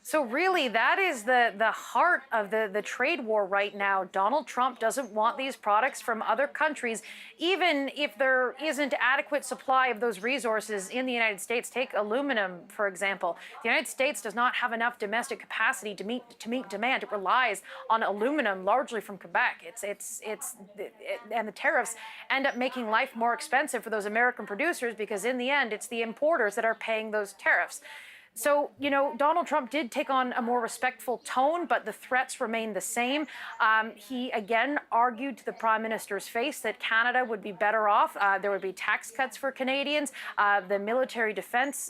So really, that is the heart of the trade war right now. Donald Trump doesn't want these products from other countries, even if there isn't adequate supply of those resources in the United States. Take aluminum, for example. The United States does not have enough domestic capacity to meet demand. It relies on aluminum largely from Quebec. And the tariffs end up making life more expensive for those American producers because in the end, it's the importers that are paying those tariffs. So, you know, Donald Trump did take on a more respectful tone, but the threats remain the same. He, again, argued to the Prime Minister's face that Canada would be better off. There would be tax cuts for Canadians. The military defense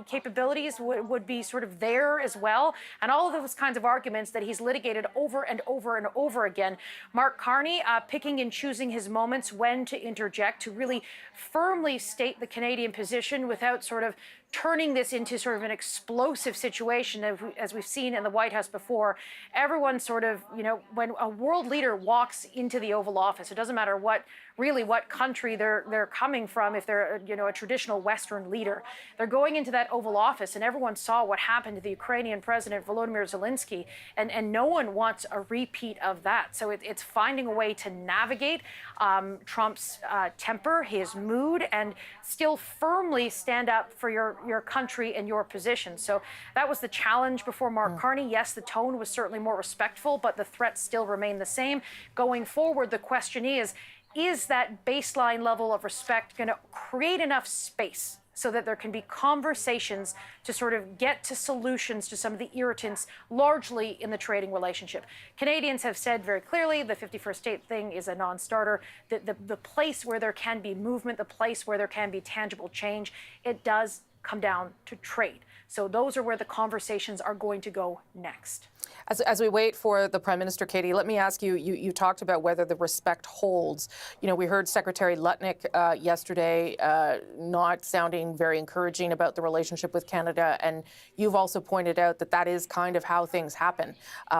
capabilities would be sort of there as well. And all of those kinds of arguments that he's litigated over and over and over again. Mark Carney picking and choosing his moments when to interject to really firmly state the Canadian position without sort of turning this into sort of an explosive situation as we've seen in the White House before. Everyone sort of, you know, when a world leader walks into the Oval Office, it doesn't matter what country they're coming from, if they're, you know, a traditional Western leader. They're going into that Oval Office, and everyone saw what happened to the Ukrainian President Volodymyr Zelensky, and no one wants a repeat of that. So it's finding a way to navigate Trump's temper, his mood, and still firmly stand up for your country and your position. So that was the challenge before Mark Carney. Yes, the tone was certainly more respectful, but the threats still remain the same. Going forward, the question is that baseline level of respect going to create enough space so that there can be conversations to sort of get to solutions to some of the irritants, largely in the trading relationship? Canadians have said very clearly the 51st state thing is a non-starter. The place where there can be movement, the place where there can be tangible change, it does come down to trade. So those are where the conversations are going to go next. As we wait for the Prime Minister, Katie, let me ask you, you talked about whether the respect holds. You know, we heard Secretary Lutnick yesterday not sounding very encouraging about the relationship with Canada, and you've also pointed out that that is kind of how things happen.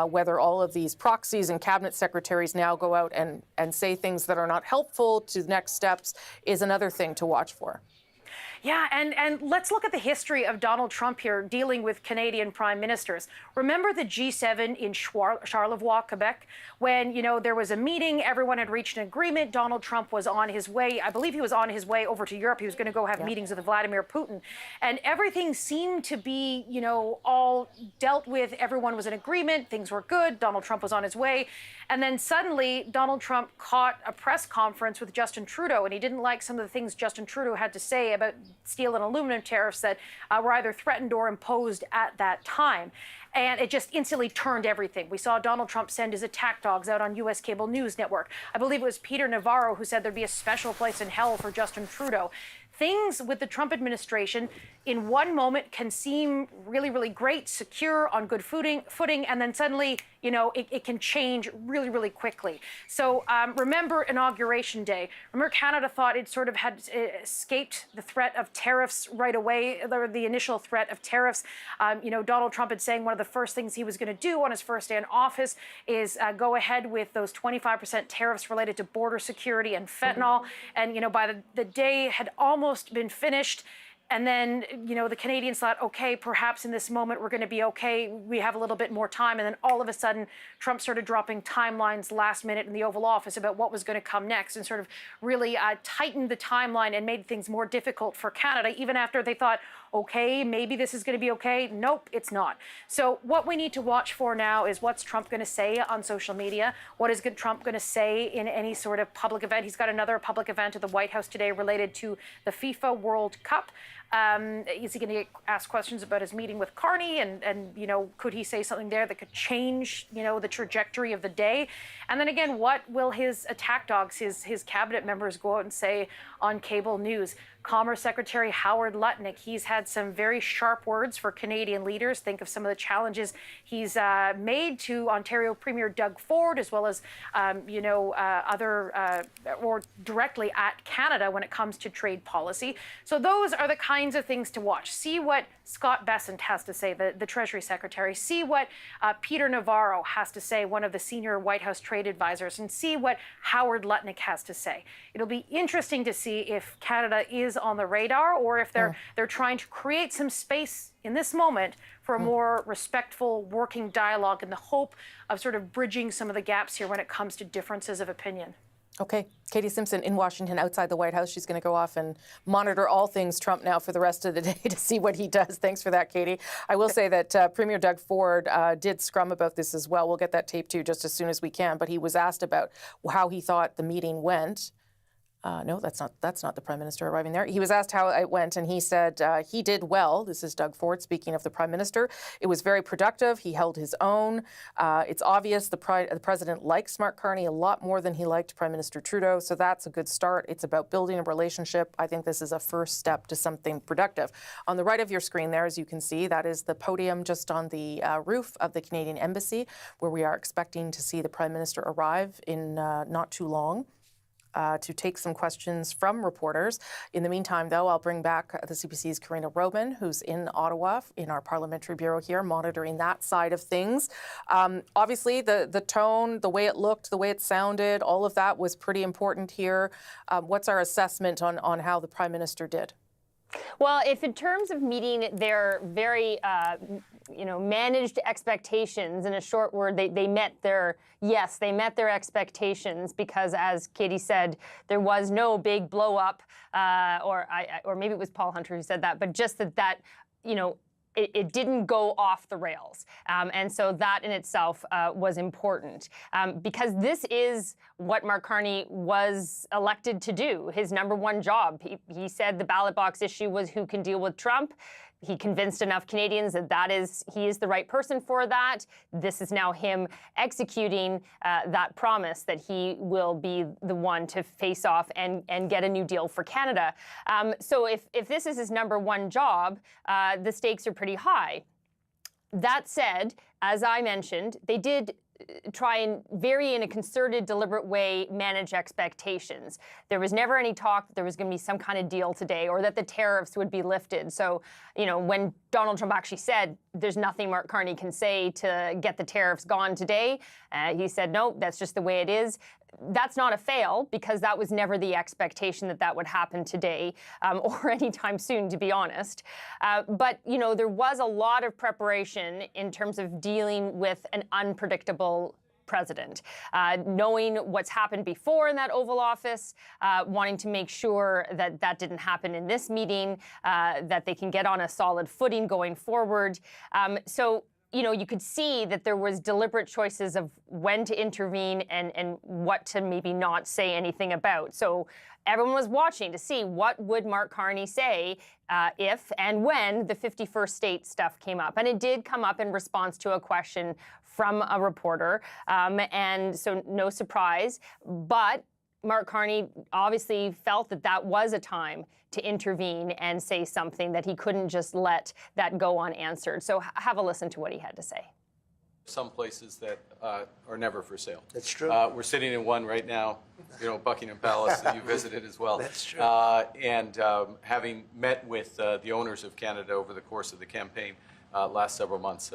Whether all of these proxies and cabinet secretaries now go out and say things that are not helpful to the next steps is another thing to watch for. Yeah, and let's look at the history of Donald Trump here dealing with Canadian prime ministers. Remember the G7 in Charlevoix, Quebec, when, there was a meeting, everyone had reached an agreement, Donald Trump was on his way, I believe he was on his way over to Europe, he was going to go have meetings with Vladimir Putin, and everything seemed to be, all dealt with, everyone was in agreement, things were good, Donald Trump was on his way, and then suddenly Donald Trump caught a press conference with Justin Trudeau, and he didn't like some of the things Justin Trudeau had to say about steel and aluminum tariffs that were either threatened or imposed at that time. And it just instantly turned everything. We saw Donald Trump send his attack dogs out on U.S. Cable News Network. I believe it was Peter Navarro who said there'd be a special place in hell for Justin Trudeau. Things with the Trump administration in one moment can seem really, really great, secure, on good footing, and then suddenly, it can change really, really quickly. So remember Inauguration Day. Remember Canada thought it sort of had escaped the threat of tariffs right away, the initial threat of tariffs. Donald Trump had saying one of the first things he was going to do on his first day in office is go ahead with those 25% tariffs related to border security and fentanyl. And, by the day had almost been finished. And then, the Canadians thought, okay, perhaps in this moment we're going to be okay. We have a little bit more time. And then all of a sudden, Trump started dropping timelines last minute in the Oval Office about what was going to come next and sort of really tightened the timeline and made things more difficult for Canada, even after they thought, okay, maybe this is going to be okay. Nope, it's not. So what we need to watch for now is what's Trump going to say on social media? What is Trump going to say in any sort of public event? He's got another public event at the White House today related to the FIFA World Cup. Is he going to ask questions about his meeting with Carney and could he say something there that could change, the trajectory of the day? And then again, what will his attack dogs, his cabinet members go out and say on cable news? Commerce Secretary Howard Lutnick, he's had some very sharp words for Canadian leaders. Think of some of the challenges he's made to Ontario Premier Doug Ford, as well as, or directly at Canada when it comes to trade policy. So those are the kinds of things to watch. See what Scott Bessent has to say, the Treasury Secretary. See what Peter Navarro has to say, one of the senior White House trade advisors, and see what Howard Lutnick has to say. It'll be interesting to see if Canada is on the radar or if they're trying to create some space in this moment for a more respectful working dialogue in the hope of sort of bridging some of the gaps here when it comes to differences of opinion. Okay. Katie Simpson in Washington outside the White House. She's going to go off and monitor all things Trump now for the rest of the day to see what he does. Thanks for that, Katie. I will say that Premier Doug Ford did scrum about this as well. We'll get that tape to you just as soon as we can. But he was asked about how he thought the meeting went. No, that's not the Prime Minister arriving there. He was asked how it went, and he said he did well. This is Doug Ford speaking of the Prime Minister. It was very productive. He held his own. It's obvious the President likes Mark Carney a lot more than he liked Prime Minister Trudeau, so that's a good start. It's about building a relationship. I think this is a first step to something productive. On the right of your screen there, as you can see, that is the podium just on the roof of the Canadian Embassy, where we are expecting to see the Prime Minister arrive in not too long. To take some questions from reporters. In the meantime, though, I'll bring back the CBC's Karina Roman, who's in Ottawa in our parliamentary bureau here, monitoring that side of things. Obviously, the tone, the way it looked, the way it sounded, all of that was pretty important here. What's our assessment on how the Prime Minister did? Well, if in terms of meeting their very, managed expectations, in a short word, they met their expectations because, as Katie said, there was no big blow up, or maybe it was Paul Hunter who said that, but just that it didn't go off the rails. And so that in itself was important because this is what Mark Carney was elected to do, his number one job. He said the ballot box issue was who can deal with Trump. He convinced enough Canadians that he is the right person for that. This is now him executing that promise that he will be the one to face off and get a new deal for Canada. So if this is his number one job, the stakes are pretty high. That said, as I mentioned, they did try and very in a concerted, deliberate way manage expectations. There was never any talk that there was going to be some kind of deal today or that the tariffs would be lifted. So, when Donald Trump actually said there's nothing Mark Carney can say to get the tariffs gone today, he said, no, that's just the way it is. That's not a fail, because that was never the expectation that that would happen today or anytime soon, to be honest. But, you know, there was a lot of preparation in terms of dealing with an unpredictable president, knowing what's happened before in that Oval Office, wanting to make sure that that didn't happen in this meeting, that they can get on a solid footing going forward. So, you know, you could see that there was deliberate choices of when to intervene and what to maybe not say anything about. So everyone was watching to see what would Mark Carney say if and when the 51st state stuff came up. And it did come up in response to a question from a reporter. And so no surprise. But Mark Carney obviously felt that that was a time to intervene and say something, that he couldn't just let that go unanswered. So have a listen to what he had to say. Some places that are never for sale. That's true. We're sitting in one right now, you know, Buckingham Palace that you visited as well. That's true. And having met with the owners of Canada over the course of the campaign last several months,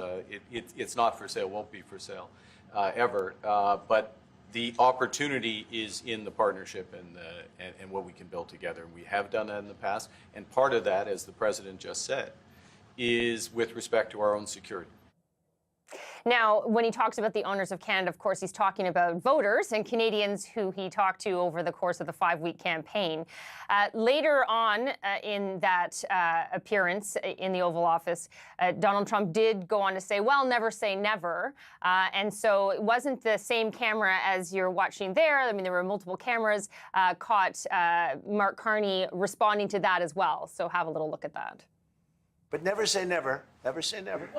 it's not for sale, won't be for sale ever. But the opportunity is in the partnership and what we can build together. And we have done that in the past. And part of that, as the president just said, is with respect to our own security. Now, when he talks about the owners of Canada, of course, he's talking about voters and Canadians who he talked to over the course of the 5-week campaign. Later on in that appearance in the Oval Office, Donald Trump did go on to say, well, never say never. And so it wasn't the same camera as you're watching there. I mean, there were multiple cameras caught Mark Carney responding to that as well. So have a little look at that. But never say never. Never say never.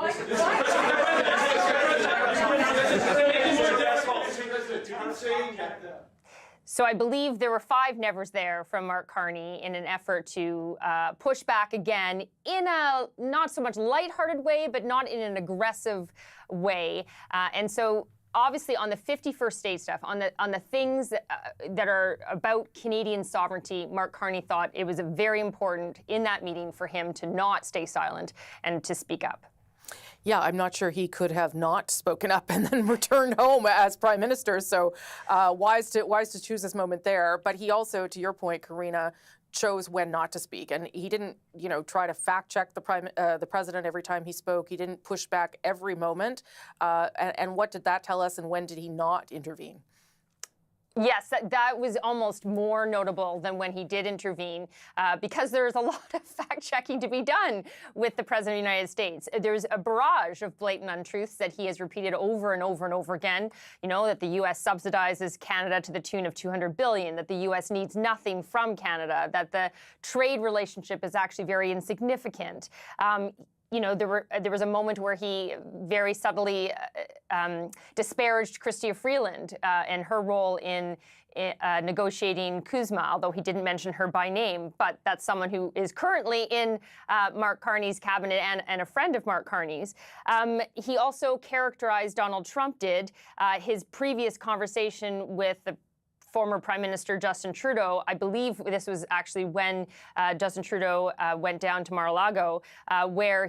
So I believe there were 5 nevers there from Mark Carney in an effort to push back again in a not so much lighthearted way, but not in an aggressive way. And so obviously on the 51st state stuff, on the things that are about Canadian sovereignty, Mark Carney thought it was very important in that meeting for him to not stay silent and to speak up. Yeah, I'm not sure he could have not spoken up and then returned home as Prime Minister. So wise to choose this moment there. But he also, to your point, Karina, chose when not to speak, and he didn't, you know, try to fact check the president every time he spoke. He didn't push back every moment. And what did that tell us? And when did he not intervene? Yes, that was almost more notable than when he did intervene, because there's a lot of fact-checking to be done with the President of the United States. There's a barrage of blatant untruths that he has repeated over and over and over again. You know, that the U.S. subsidizes Canada to the tune of $200 billion, that the U.S. needs nothing from Canada, that the trade relationship is actually very insignificant. You know, there was a moment where he very subtly disparaged Chrystia Freeland and her role in negotiating CUSMA, although he didn't mention her by name. But that's someone who is currently in Mark Carney's cabinet and a friend of Mark Carney's. He also characterized, Donald Trump did, his previous conversation with the former Prime Minister Justin Trudeau. I believe this was actually when Justin Trudeau went down to Mar-a-Lago, where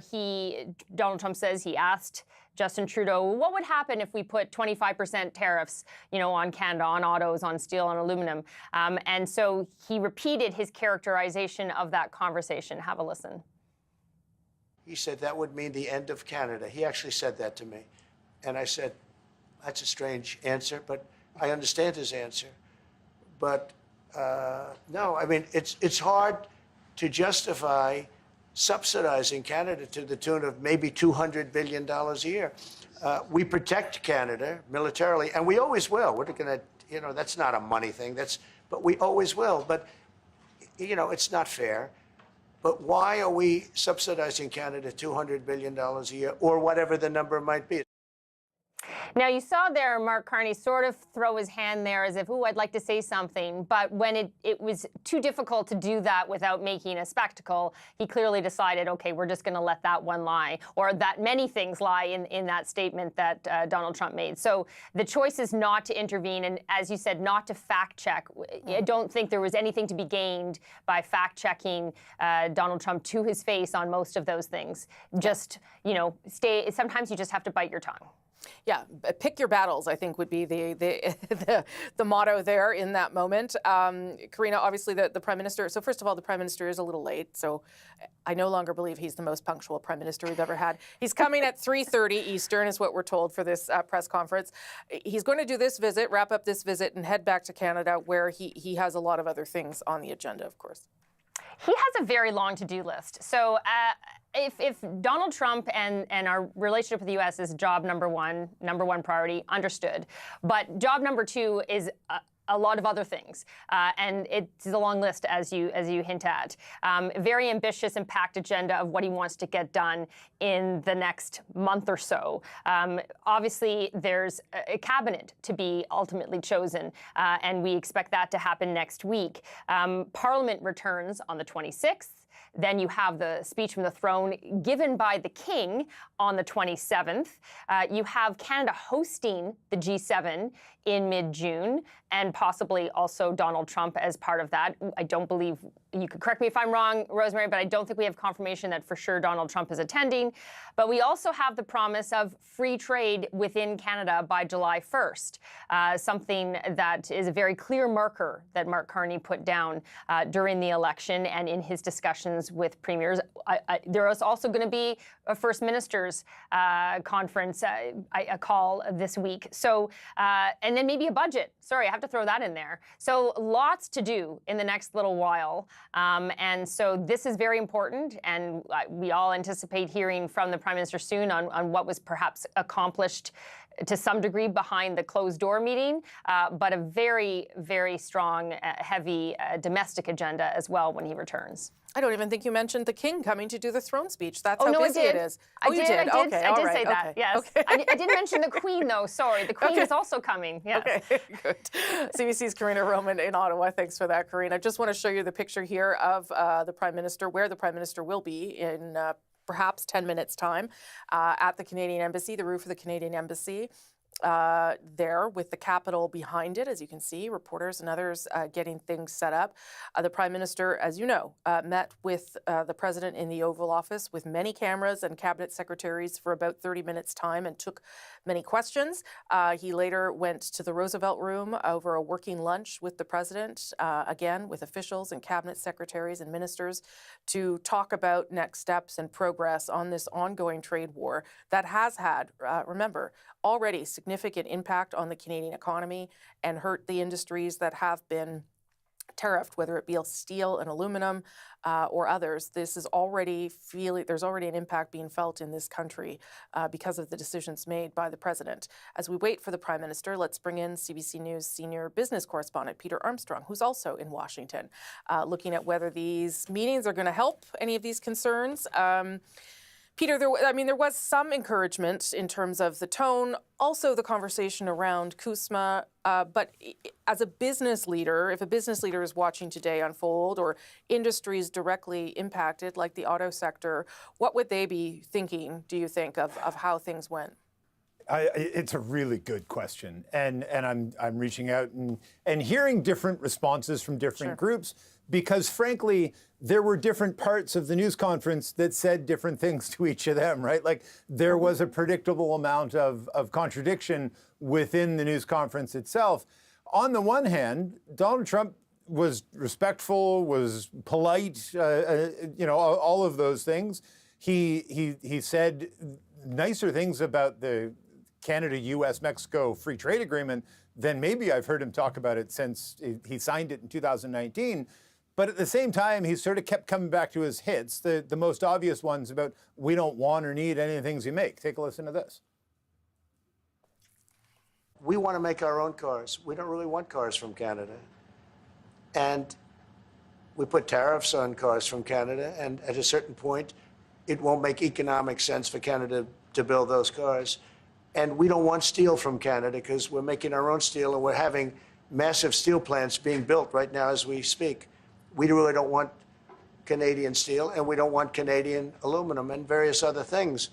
Donald Trump says he asked Justin Trudeau, what would happen if we put 25% tariffs, you know, on Canada, on autos, on steel, on aluminum? And so he repeated his characterization of that conversation. Have a listen. He said that would mean the end of Canada. He actually said that to me. And I said, that's a strange answer, but I understand his answer. But no, I mean, it's hard to justify subsidizing Canada to the tune of maybe $200 billion a year. We protect Canada militarily, and we always will. We're going to, you know, that's not a money thing. But we always will. But, you know, it's not fair. But why are we subsidizing Canada $200 billion a year, or whatever the number might be? Now, you saw there Mark Carney sort of throw his hand there as if, ooh, I'd like to say something. But when it was too difficult to do that without making a spectacle, he clearly decided, OK, we're just going to let that one lie, or that many things lie in that statement that Donald Trump made. So the choice is not to intervene. And as you said, not to fact check. I don't think there was anything to be gained by fact checking Donald Trump to his face on most of those things. Just, you know, sometimes you just have to bite your tongue. Yeah, pick your battles, I think, would be the motto there in that moment. Karina, obviously the Prime Minister, so first of all, the Prime Minister is a little late, so I no longer believe he's the most punctual Prime Minister we've ever had. He's coming at 3:30 Eastern is what we're told for this press conference. He's going to do this visit, wrap up this visit, and head back to Canada, where he has a lot of other things on the agenda, of course. He has a very long to-do list. So if Donald Trump and our relationship with the U.S. is job number one priority, understood. But job number two is a lot of other things, and it's a long list, as you hint at. Very ambitious and packed agenda of what he wants to get done in the next month or so. Obviously, there's a cabinet to be ultimately chosen, and we expect that to happen next week. Parliament returns on the 26th. Then you have the speech from the throne given by the King on the 27th. You have Canada hosting the G7 in mid-June, and possibly also Donald Trump as part of that. I don't believe, you could correct me if I'm wrong, Rosemary, but I don't think we have confirmation that for sure Donald Trump is attending. But we also have the promise of free trade within Canada by July 1st, something that is a very clear marker that Mark Carney put down during the election and in his discussions with premiers. There is also going to be a First Minister's conference, a call this week. So, and then maybe a budget. Sorry, I have to throw that in there. So lots to do in the next little while. And so this is very important. And we all anticipate hearing from the Prime Minister soon on what was perhaps accomplished to some degree behind the closed door meeting, but a very, very strong, heavy domestic agenda as well when he returns. I don't even think you mentioned the King coming to do the throne speech. That's how no, busy it is. Oh, you did? Okay, I all did right, say that, okay, yes. okay. I didn't mention the Queen, though, sorry. The Queen is also coming, yes. Okay, good. CBC's Karina Roman in Ottawa. Thanks for that, Karina. I just want to show you the picture here of the Prime Minister, where the Prime Minister will be in perhaps 10 minutes' time at the Canadian Embassy, the roof of the Canadian Embassy. There with the Capitol behind it, as you can see, reporters and others getting things set up. The Prime Minister, as you know, met with the President in the Oval Office with many cameras and cabinet secretaries for about 30 minutes' time and took many questions. He later went to the Roosevelt Room over a working lunch with the President, again with officials and cabinet secretaries and ministers, to talk about next steps and progress on this ongoing trade war that has had, remember, already significant impact on the Canadian economy and hurt the industries that have been tariffed, whether it be steel and aluminum or others. This is already there's already an impact being felt in this country because of the decisions made by the President. As we wait for the Prime Minister, let's bring in CBC News senior business correspondent Peter Armstrong, who's also in Washington, looking at whether these meetings are going to help any of these concerns. Peter, there was some encouragement in terms of the tone, also the conversation around CUSMA, but as a business leader, if a business leader is watching today unfold or industries directly impacted, like the auto sector, what would they be thinking, do you think, of how things went? It's a really good question, and I'm reaching out and hearing different responses from different groups, because frankly, there were different parts of the news conference that said different things to each of them, right? Like there was a predictable amount of contradiction within the news conference itself. On the one hand, Donald Trump was respectful, was polite, all of those things. He said nicer things about the Canada, U.S., Mexico free trade agreement than maybe I've heard him talk about it since he signed it in 2019. But at the same time, he sort of kept coming back to his hits, the most obvious ones about we don't want or need any of the things we make. Take a listen to this. We want to make our own cars. We don't really want cars from Canada. And we put tariffs on cars from Canada, and at a certain point, it won't make economic sense for Canada to build those cars. And we don't want steel from Canada because we're making our own steel, and we're having massive steel plants being built right now as we speak. We really don't want Canadian steel, and we don't want Canadian aluminum and various other things.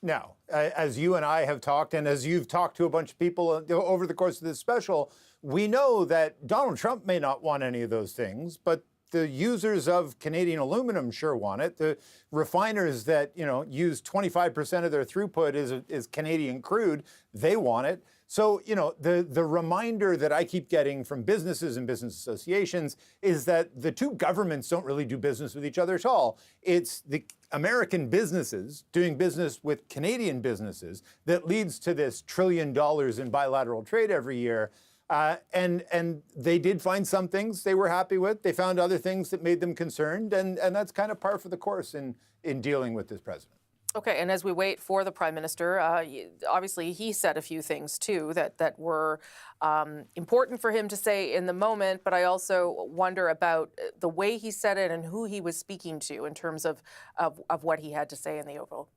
Now, as you and I have talked, and as you've talked to a bunch of people over the course of this special, we know that Donald Trump may not want any of those things, but the users of Canadian aluminum sure want it. The refiners that, use 25% of their throughput is Canadian crude, they want it. So, the reminder that I keep getting from businesses and business associations is that the two governments don't really do business with each other at all. It's the American businesses doing business with Canadian businesses that leads to this $1 trillion in bilateral trade every year. And they did find some things they were happy with. They found other things that made them concerned. And that's kind of par for the course in dealing with this president. Okay, and as we wait for the Prime Minister, obviously he said a few things too that were important for him to say in the moment, but I also wonder about the way he said it and who he was speaking to in terms of what he had to say in the Oval.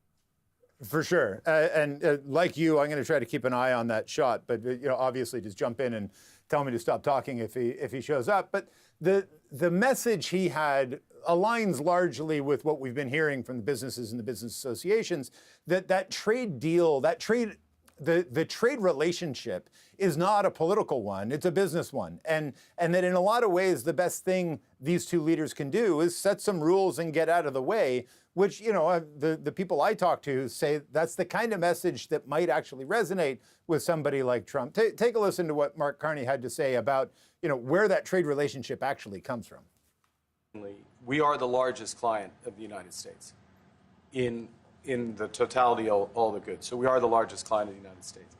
For sure. And like you, I'm going to try to keep an eye on that shot, but obviously just jump in and tell me to stop talking if he shows up. But the message he had aligns largely with what we've been hearing from the businesses and the business associations, that trade deal, the trade relationship is not a political one, it's a business one. And that in a lot of ways, the best thing these two leaders can do is set some rules and get out of the way, which, the people I talk to say that's the kind of message that might actually resonate with somebody like Trump. Take a listen to what Mark Carney had to say about, where that trade relationship actually comes from. We are the largest client of the United States in the totality of all the goods. So we are the largest client of the United States.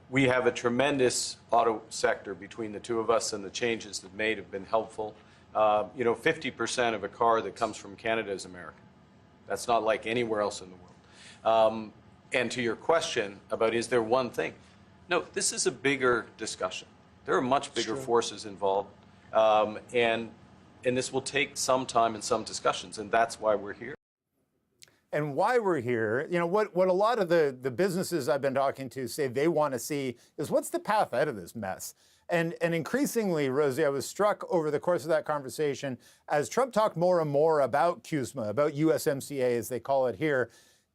We have a tremendous auto sector between the two of us, and the changes that made have been helpful. 50% of a car that comes from Canada is American. That's not like anywhere else in the world. And to your question about is there one thing? No, this is a bigger discussion. There are much bigger forces involved. And this will take some time and some discussions, and that's why we're here. And why we're here, what a lot of the businesses I've been talking to say they want to see is what's the path out of this mess? And increasingly, Rosie, I was struck over the course of that conversation as Trump talked more and more about CUSMA, about USMCA as they call it here.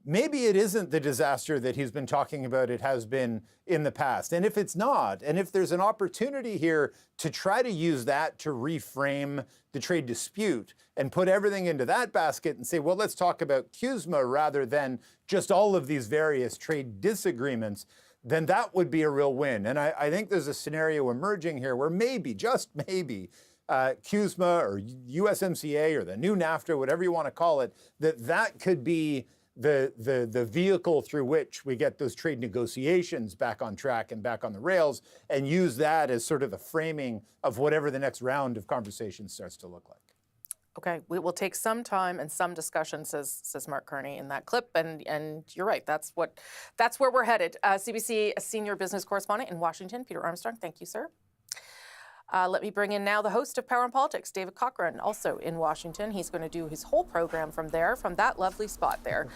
Maybe it isn't the disaster that he's been talking about it has been in the past. And if it's not, and if there's an opportunity here to try to use that to reframe the trade dispute and put everything into that basket and say, well, let's talk about CUSMA rather than just all of these various trade disagreements, then that would be a real win. And I think there's a scenario emerging here where maybe, just maybe, CUSMA or USMCA or the new NAFTA, whatever you want to call it, that could be the vehicle through which we get those trade negotiations back on track and back on the rails, and use that as sort of the framing of whatever the next round of conversation starts to look like. Okay, we will take some time and some discussion, says Mark Carney in that clip, and you're right. That's where we're headed. CBC senior business correspondent in Washington, Peter Armstrong. Thank you, sir. Let me bring in now the host of Power and Politics, David Cochran, also in Washington. He's going to do his whole program from that lovely spot there,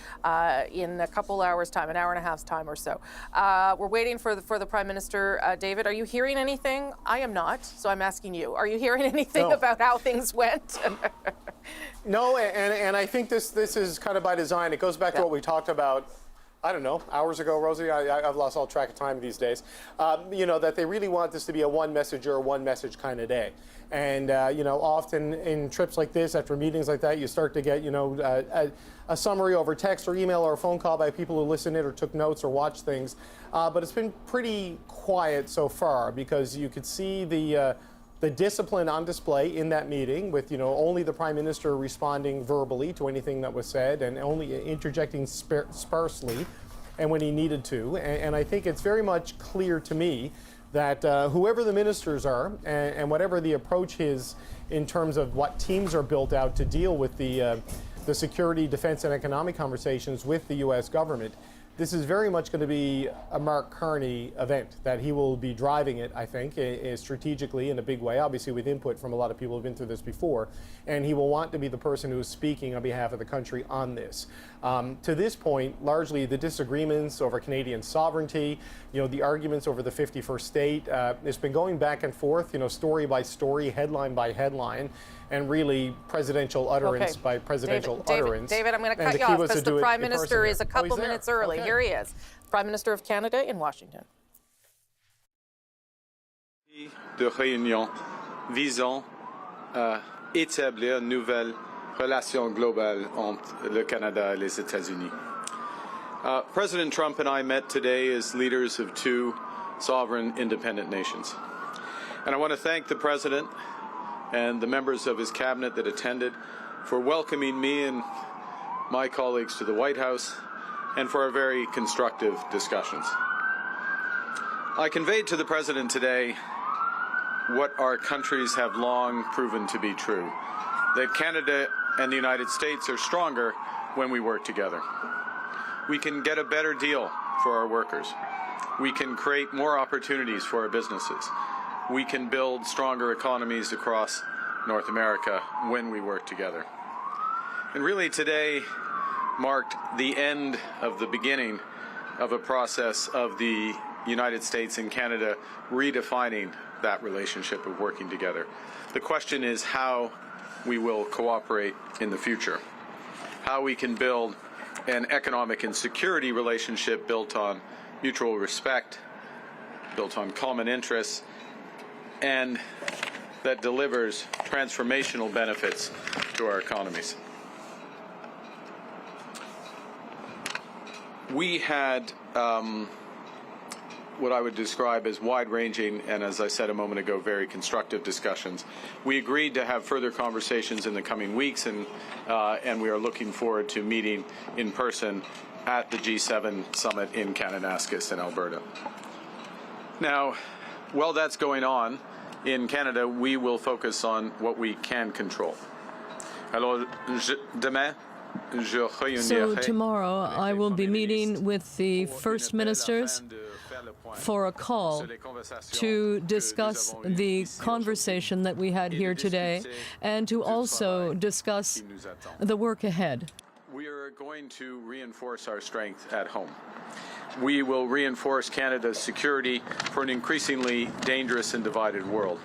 in a couple hours' time, an hour and a half's time or so. We're waiting for the Prime Minister. David, are you hearing anything? I am not, so I'm asking you. Are you hearing anything about how things went? No, and I think this is kind of by design. It goes back to what we talked about, I don't know, hours ago, Rosie. I've lost all track of time these days. That they really want this to be a one message or a one message kind of day. And, often in trips like this, after meetings like that, you start to get, a summary over text or email or a phone call by people who listened in or took notes or watched things. But it's been pretty quiet so far because you could see the discipline on display in that meeting with, only the Prime Minister responding verbally to anything that was said and only interjecting sparsely and when he needed to. And I think it's very much clear to me that whoever the ministers are and whatever the approach is in terms of what teams are built out to deal with the security, defense, and economic conversations with the U.S. government, this is very much going to be a Mark Carney event, that he will be driving it, I think, strategically in a big way, obviously with input from a lot of people who've been through this before, and he will want to be the person who is speaking on behalf of the country on this. To this point, largely the disagreements over Canadian sovereignty, the arguments over the 51st state, it's been going back and forth, story by story, headline by headline, and really presidential utterance by presidential utterance. David, I'm going to cut you off because the Prime Minister is a couple minutes early. Okay. Here he is, Prime Minister of Canada in Washington. De réunion visant à établir une nouvelle relation globale entre le Canada et les États-Unis. President Trump and I met today as leaders of two sovereign independent nations. And I want to thank the President and the members of his cabinet that attended for welcoming me and my colleagues to the White House and for our very constructive discussions. I conveyed to the President today what our countries have long proven to be true, that Canada and the United States are stronger when we work together. We can get a better deal for our workers. We can create more opportunities for our businesses. We can build stronger economies across North America when we work together. And really today marked the end of the beginning of a process of the United States and Canada redefining that relationship of working together. The question is how we will cooperate in the future, how we can build an economic and security relationship built on mutual respect, built on common interests, and that delivers transformational benefits to our economies. We had what I would describe as wide-ranging and, as I said a moment ago, very constructive discussions. We agreed to have further conversations in the coming weeks, and we are looking forward to meeting in person at the G7 summit in Kananaskis in Alberta. Now, while that's going on, in Canada, we will focus on what we can control. Alors, demain, so tomorrow I will be meeting with the First Ministers for a call to discuss the conversation that we had here today and to also discuss the work ahead. We are going to reinforce our strength at home. We will reinforce Canada's security for an increasingly dangerous and divided world.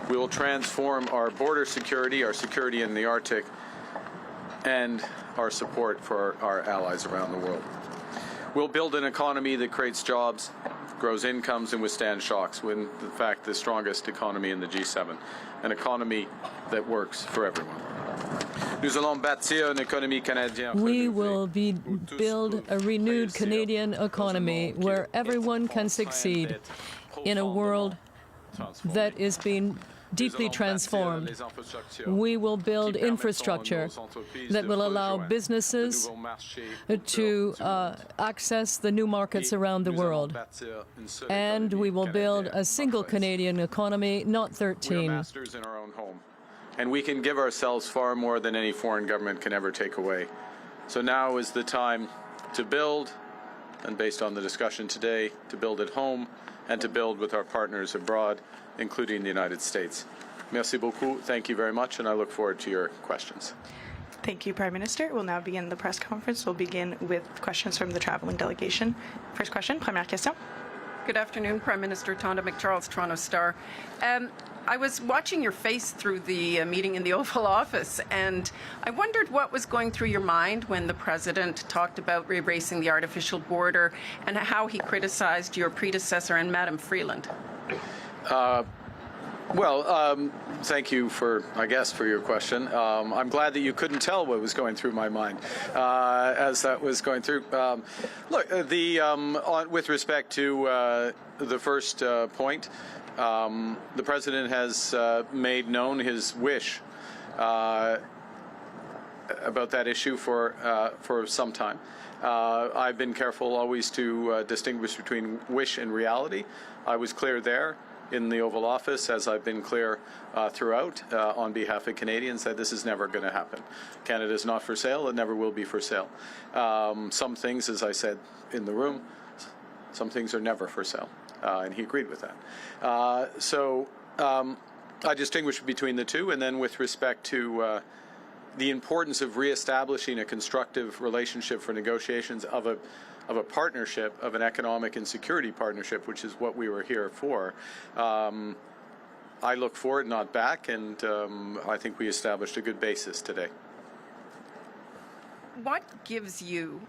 We will transform our border security, our security in the Arctic, and our support for our allies around the world. We'll build an economy that creates jobs, grows incomes, and withstands shocks, when, in fact, the strongest economy in the G7, an economy that works for everyone. We will build a renewed Canadian economy where everyone can succeed in a world that is being deeply transformed. We will build infrastructure that will allow businesses to access the new markets around the world. And we will build a single Canadian economy, not 13. We are masters in our own home. And we can give ourselves far more than any foreign government can ever take away. So now is the time to build, and based on the discussion today, to build at home and to build with our partners abroad, including the United States. Merci beaucoup. Thank you very much, and I look forward to your questions. Thank you, Prime Minister. We'll now begin the press conference. We'll begin with questions from the traveling delegation. First question, première question. Good afternoon, Prime Minister. Tonda McCharles, Toronto Star. I was watching your face through the meeting in the Oval Office, and I wondered what was going through your mind when the President talked about erasing the artificial border and how he criticized your predecessor and Madam Freeland. Thank you for your question. I'm glad that you couldn't tell what was going through my mind as that was going through. With respect to the first point, the President has made known his wish about that issue for some time. I've been careful always to distinguish between wish and reality. I was clear there in the Oval Office, as I've been clear throughout on behalf of Canadians, that this is never going to happen. Canada is not for sale. It never will be for sale. Some things, as I said in the room, some things are never for sale. And he agreed with that. I distinguish between the two. And then with respect to the importance of reestablishing a constructive relationship for negotiations of a partnership, of an economic and security partnership, which is what we were here for, I look forward, not back, and I think we established a good basis today. What gives you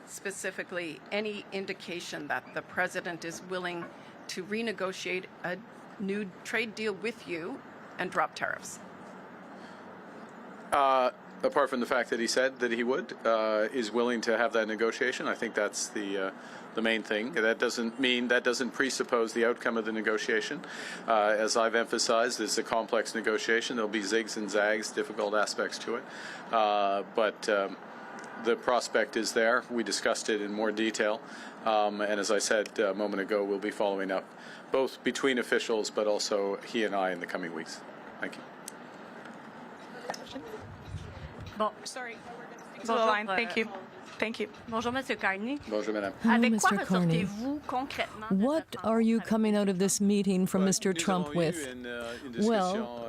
specifically any indication that the President is willing to renegotiate a new trade deal with you and drop tariffs? Apart from the fact that he said that he would, is willing to have that negotiation, I think that's the main thing. That doesn't presuppose the outcome of the negotiation. As I've emphasized, it's a complex negotiation. There'll be zigs and zags, difficult aspects to it, but the prospect is there. We discussed it in more detail, and as I said a moment ago, we'll be following up both between officials, but also he and I in the coming weeks. Thank you. Bon, sorry. Line. Thank you. Thank you. Bonjour, Monsieur Carney. Bonjour, Madame. Avec quoi Mr. Carney. ressortez-vous concrètement? What are you coming out of this meeting from Mr. Trump with? Well,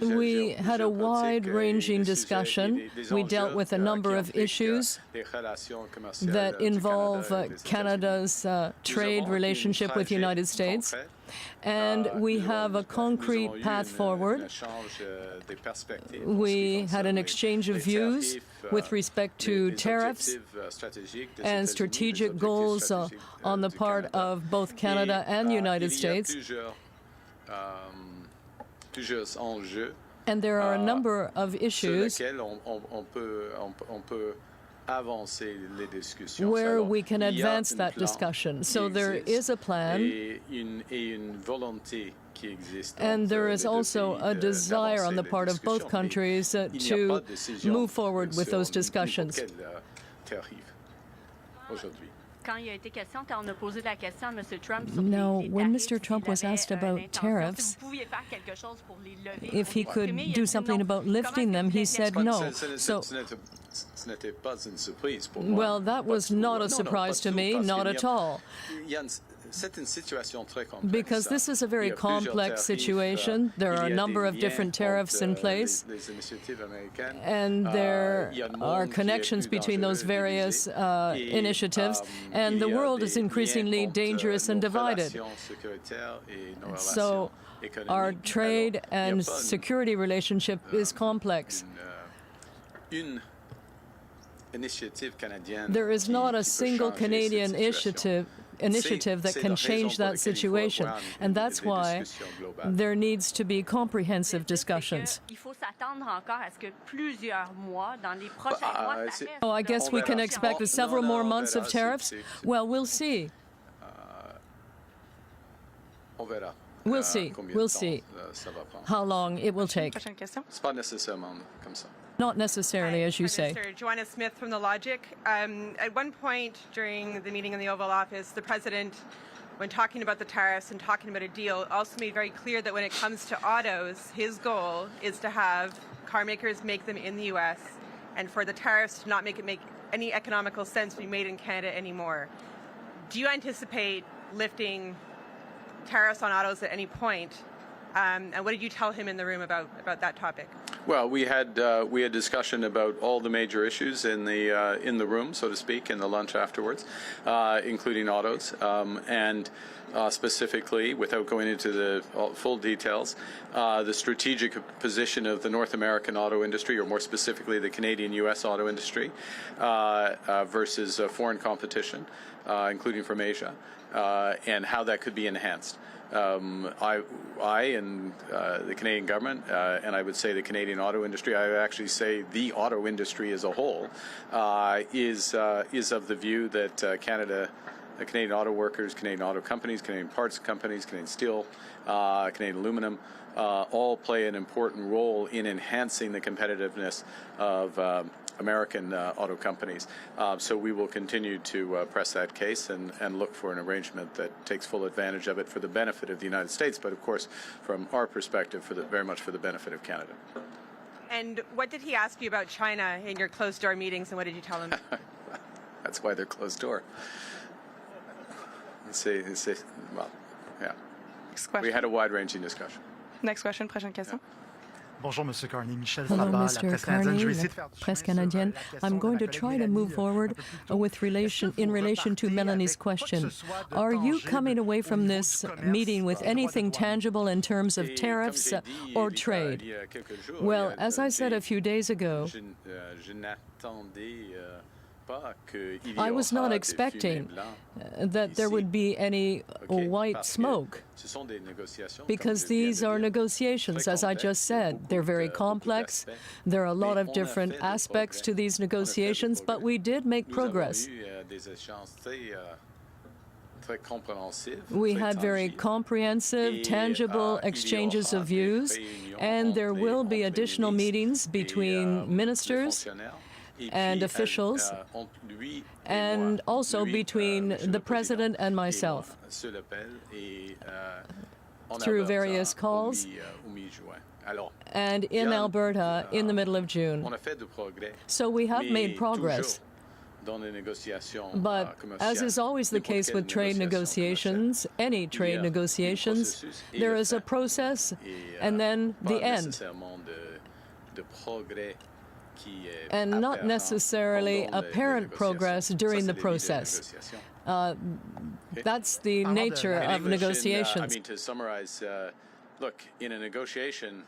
we had a wide-ranging discussion. We dealt with a number of issues that involve Canada's trade relationship with the United States. And we have a concrete path forward. We had an exchange of views with respect to tariffs and strategic goals on the part of both Canada and the United States. And there are a number of issues where we can advance that discussion. So there is a plan, and there is also a desire on the part of both countries to move forward with those discussions. Now, when Mr. Trump was asked about tariffs, if he could do something about lifting them, he said no. So, well, that was not a surprise to me, not at all. Because this is a very complex situation. There are a number of different tariffs in place, and there are connections between those various initiatives, and the world is increasingly dangerous and divided. So our trade and security relationship is complex. There is not a single Canadian initiative that can change that situation, and that's why there needs to be comprehensive discussions. Oh, I guess we can expect several more months of tariffs? Well, we'll see. We'll see. We'll see how long it will take. Not necessarily, as you say. Minister Joanna Smith from The Logic. At one point during the meeting in the Oval Office, the President, when talking about the tariffs and talking about a deal, also made very clear that when it comes to autos, his goal is to have car makers make them in the U.S. and for the tariffs to not make any economical sense to be made in Canada anymore. Do you anticipate lifting tariffs on autos at any point? And what did you tell him in the room about that topic? Well, we had discussion about all the major issues in the room, so to speak, in the lunch afterwards, including autos, and specifically, without going into the full details, the strategic position of the North American auto industry, or more specifically the Canadian-U.S. auto industry, versus foreign competition, including from Asia, and how that could be enhanced. I and the Canadian government, and I would say the Canadian auto industry, I would actually say the auto industry as a whole, is of the view that Canadian auto workers, Canadian auto companies, Canadian parts companies, Canadian steel, Canadian aluminum, all play an important role in enhancing the competitiveness of American auto companies. So we will continue to press that case and look for an arrangement that takes full advantage of it for the benefit of the United States, but of course, from our perspective, very much for the benefit of Canada. And what did he ask you about China in your closed-door meetings, and what did you tell him? That's why they're closed door. Well, yeah. Next question. We had a wide-ranging discussion. Next question, prochaine question. Bonjour, Monsieur Carney. Michel Hello, Sabat, la Mr. presse canadienne. Je vais essayer Carney, de faire du presse chemin sur canadienne. la question I'm going de to ma try collègue to move Mélanie forward in relation to Melanie's question. Are you coming away from this meeting with anything tangible in terms of tariffs or trade? Well, as I said a few days ago, I was not expecting that there would be any white smoke, because these are negotiations, as I just said. They're very complex. There are a lot of different aspects to these negotiations, but we did make progress. We had very comprehensive, tangible exchanges of views, and there will be additional meetings between ministers and officials, and also between the President and myself through various calls, and in Alberta in the middle of June. So we have made progress. But as is always the case with trade negotiations, any trade negotiations, there is a process and then the end. And not necessarily apparent progress during the process. That's the nature of negotiations. I mean, to summarize, look, in a negotiation,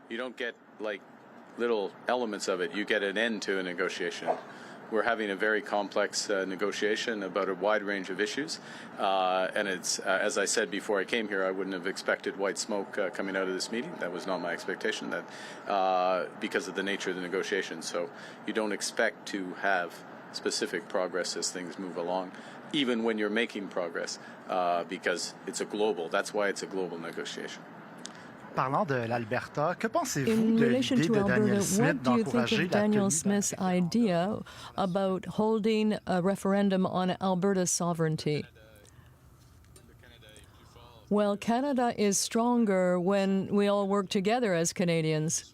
you don't get like little elements of it. You get an end to a negotiation. We're having a very complex negotiation about a wide range of issues, and it's, as I said before I came here, I wouldn't have expected white smoke coming out of this meeting. That was not my expectation, that because of the nature of the negotiation. So you don't expect to have specific progress as things move along, even when you're making progress, because it's a global. That's why it's a global negotiation. Parlant de l'Alberta, que pensez-vous In de relation l'idée to de Daniel Alberta, Smith what do you think d'encourager of Daniel la Smith's idea about holding a referendum on Alberta's sovereignty? Well, Canada is stronger when we all work together as Canadians,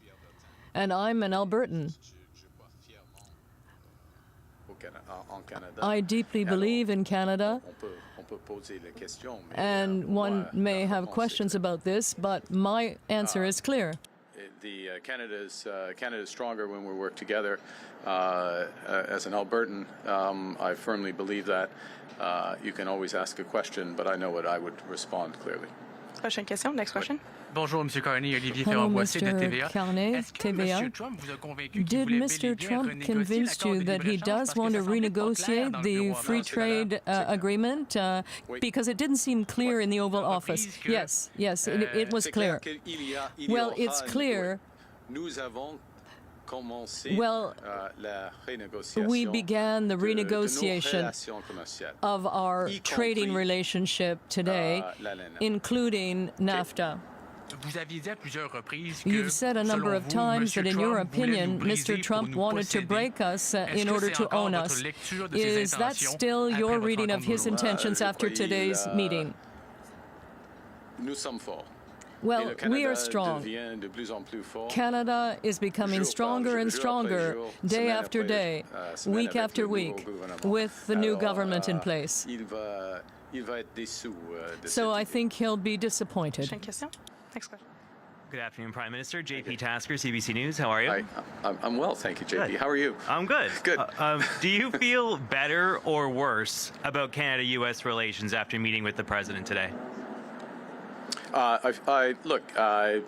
and I'm an Albertan. I deeply believe in Canada, and one may have questions about this, but my answer is clear. Canada is stronger when we work together. As an Albertan, I firmly believe that. You can always ask a question, but I know what I would respond clearly. Prochaine question. Next question. Bonjour, M. Carney. Olivier Hello, Ferrand-Boissé de Mr. TVA. Carney, TVA. Did Mr. Trump convince you that he does want to renegotiate the free trade agreement? Because it didn't seem clear in the Oval Office. Yes, it was clear. Well, it's clear. Well, we began the renegotiation of our trading relationship today, including NAFTA. You've said a number of times that, in your opinion, Mr. Trump wanted to break us in order to own us. Is that still your reading of his intentions after today's meeting? Well, we are strong. Canada is becoming stronger and stronger day after day, week after week, with the new government in place. So I think he'll be disappointed. Next question. Good afternoon, Prime Minister. JP Tasker, CBC News. How are you? Hi, I'm well, thank you, JP. Good. How are you? I'm good. Good. Do you feel better or worse about Canada-U.S. relations after meeting with the President today? Look,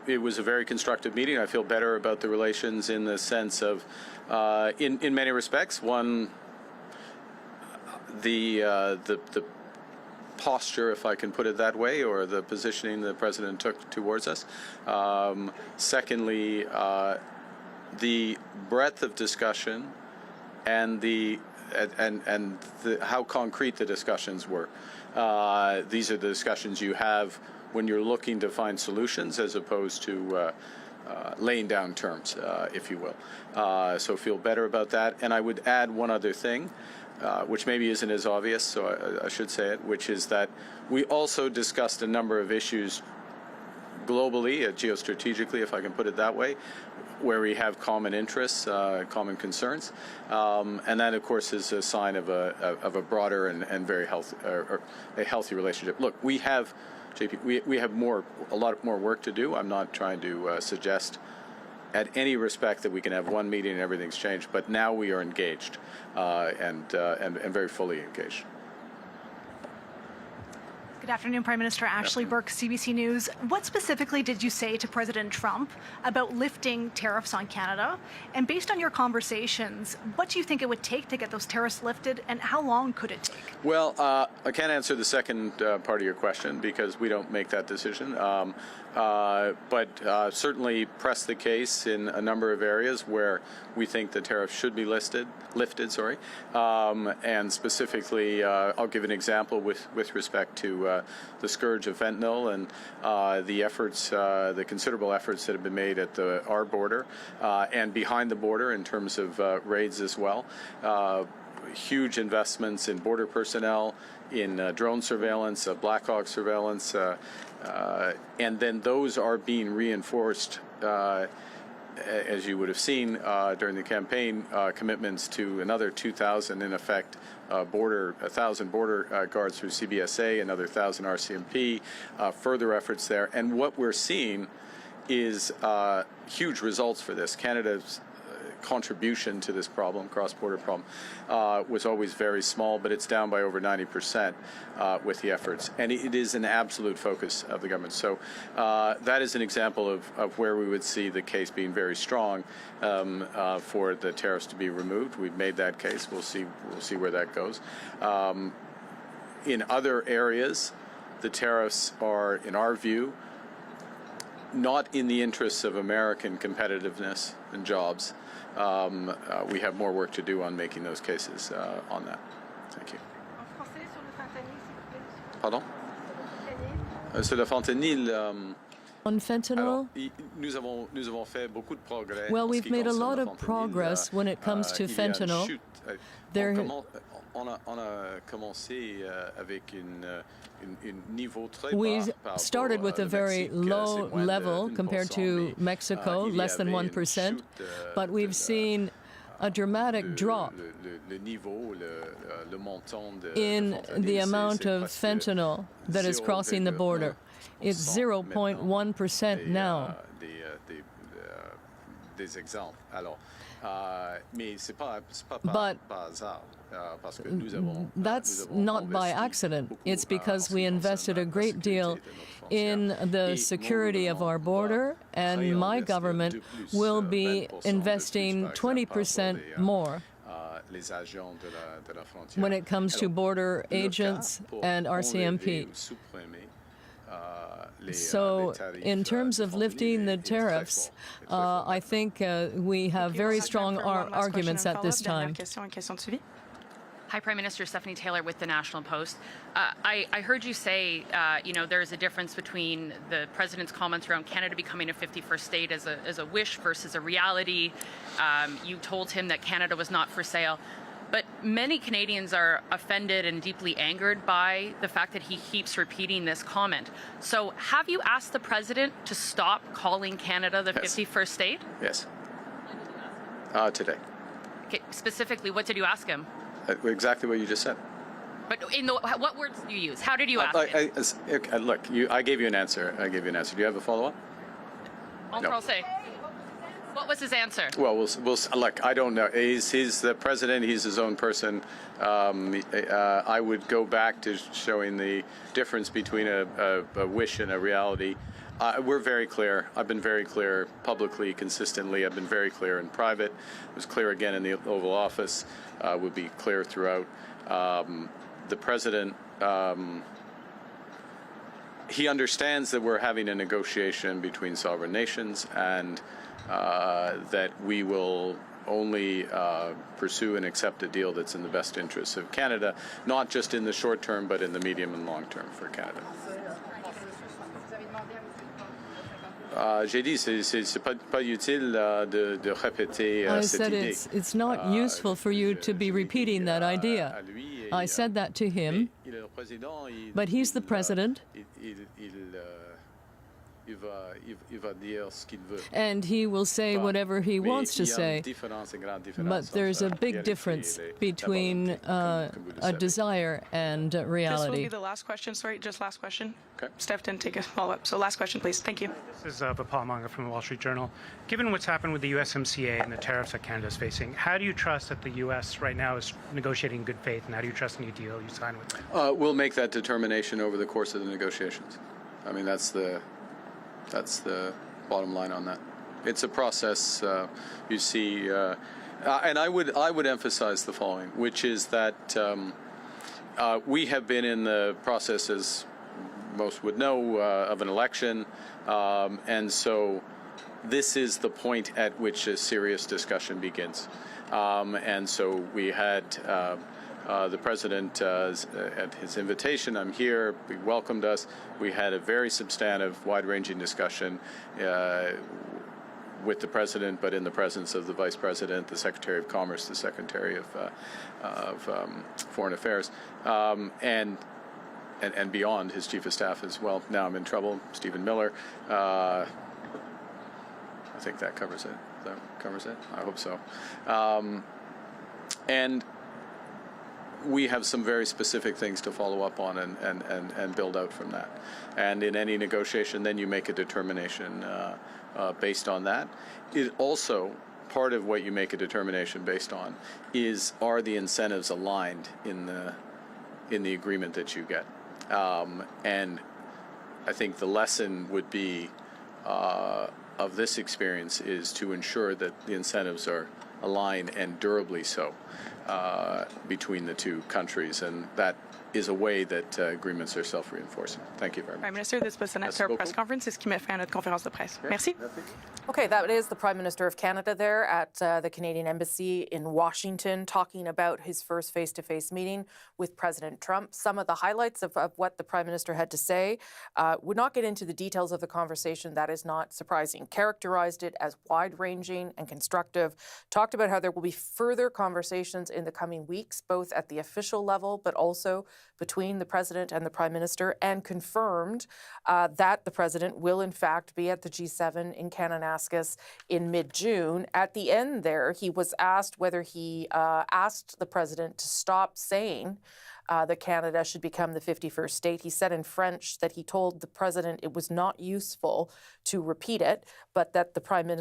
it was a very constructive meeting. I feel better about the relations in the sense of, in many respects, one, the posture, if I can put it that way, or the positioning the President took towards us. Secondly, the breadth of discussion and how concrete the discussions were. These are the discussions you have when you're looking to find solutions, as opposed to laying down terms, if you will. So feel better about that. And I would add one other thing, which maybe isn't as obvious, so I should say it, which is that we also discussed a number of issues globally, geostrategically, if I can put it that way, where we have common interests, common concerns, and that, of course, is a sign of a broader and very healthy, a healthy relationship. Look, we have, JP, we have a lot more work to do. I'm not trying to suggest at any respect that we can have one meeting and everything's changed, but now we are engaged and very fully engaged. Good afternoon, Prime Minister. Ashley Burke, CBC News. What specifically did you say to President Trump about lifting tariffs on Canada? And based on your conversations, what do you think it would take to get those tariffs lifted, and how long could it take? Well, I can't answer the second part of your question because we don't make that decision. But certainly press the case in a number of areas where we think the tariffs should be lifted. And specifically, I'll give an example with respect to the scourge of fentanyl and the considerable efforts that have been made at our border and behind the border in terms of raids as well. Huge investments in border personnel, in drone surveillance, Black Hawk surveillance, and then those are being reinforced, as you would have seen during the campaign, commitments to another 2,000, in effect, 1,000 border guards through CBSA, another 1,000 RCMP, further efforts there. And what we're seeing is huge results for this. Canada's contribution to this problem, cross-border problem, was always very small, but it's down by over 90% with the efforts. And it is an absolute focus of the government. So that is an example of where we would see the case being very strong for the tariffs to be removed. We've made that case. We'll see where that goes. In other areas, the tariffs are, in our view, not in the interests of American competitiveness and jobs. We have more work to do on making those cases on that. Thank you. Pardon? Sur le fentanyl. On fentanyl, well, we've made a lot of progress when it comes to fentanyl. We started with a very low level compared to Mexico, less than 1%, but we've seen a dramatic drop in the amount of fentanyl that is crossing the border. It's 0.1% now. But that's not by accident. It's because we invested a great deal in the security of our border, and my government will be investing 20% more when it comes to border agents and RCMP. So in terms of lifting the tariffs, I think we have very strong arguments at this time. Hi, Prime Minister. Stephanie Taylor with the National Post. I heard you say, there's a difference between the President's comments around Canada becoming a 51st state as a wish versus a reality. You told him that Canada was not for sale. But many Canadians are offended and deeply angered by the fact that he keeps repeating this comment. So have you asked the President to stop calling Canada the 51st state? Yes. Today. Okay, specifically, what did you ask him? Exactly what you just said. But what words did you use? How did you ask him? Look, I gave you an answer. Do you have a follow-up? En français. What was his answer? Well, we'll look. I don't know. He's the president. He's his own person. I would go back to showing the difference between a wish and a reality. We're very clear. I've been very clear publicly, consistently. I've been very clear in private. I was clear again in the Oval Office. Would be clear throughout. The president. He understands that we're having a negotiation between sovereign nations, and that we will only pursue and accept a deal that's in the best interests of Canada, not just in the short term, but in the medium and long term for Canada. J'ai dit, c'est pas utile de répéter cette idée. I said it's not useful for you to be repeating that idea. I said that to him, but he's the president. And he will say whatever he wants to say. But there's a big difference between a desire and reality. This will be the last question. Sorry, just last question. Okay. Steph didn't take a follow-up. So last question, please. Thank you. This is Vipal Manga from the Wall Street Journal. Given what's happened with the USMCA and the tariffs that Canada is facing, how do you trust that the U.S. right now is negotiating in good faith, and how do you trust any deal you sign with them? We'll make that determination over the course of the negotiations. I mean, that's the bottom line on that. It's a process. You see, and I would emphasize the following, which is that we have been in the process, as most would know, of an election, and so this is the point at which a serious discussion begins. And so we had the president at his invitation. I'm here. He welcomed us. We had a very substantive, wide-ranging discussion with the president, but in the presence of the vice president, the secretary of commerce, the secretary of foreign affairs, and beyond, his chief of staff as well. Now I'm in trouble. Stephen Miller. I think that covers it. That covers it. I hope so. And we have some very specific things to follow up on and build out from that. And in any negotiation, then you make a determination based on that. It also, part of what you make a determination based on is, are the incentives aligned in the agreement that you get? And I think the lesson would be of this experience is to ensure that the incentives are aligned and durably so between the two countries, and that is a way that agreements are self-reinforcing. Thank you very much. Prime Minister, this was the next press conference. C'est ce qui met fin à notre conférence de presse. Merci. Okay, that is the Prime Minister of Canada there at the Canadian Embassy in Washington, talking about his first face-to-face meeting with President Trump. Some of the highlights of what the Prime Minister had to say. Would not get into the details of the conversation. That is not surprising. Characterized it as wide-ranging and constructive. Talked about how there will be further conversations in the coming weeks, both at the official level, but also between the President and the Prime Minister, and confirmed that the President will in fact be at the G7 in Kananaskis in mid-June. At the end there, he was asked whether he asked the President to stop saying that Canada should become the 51st state. He said in French that he told the President it was not useful to repeat it, but that the President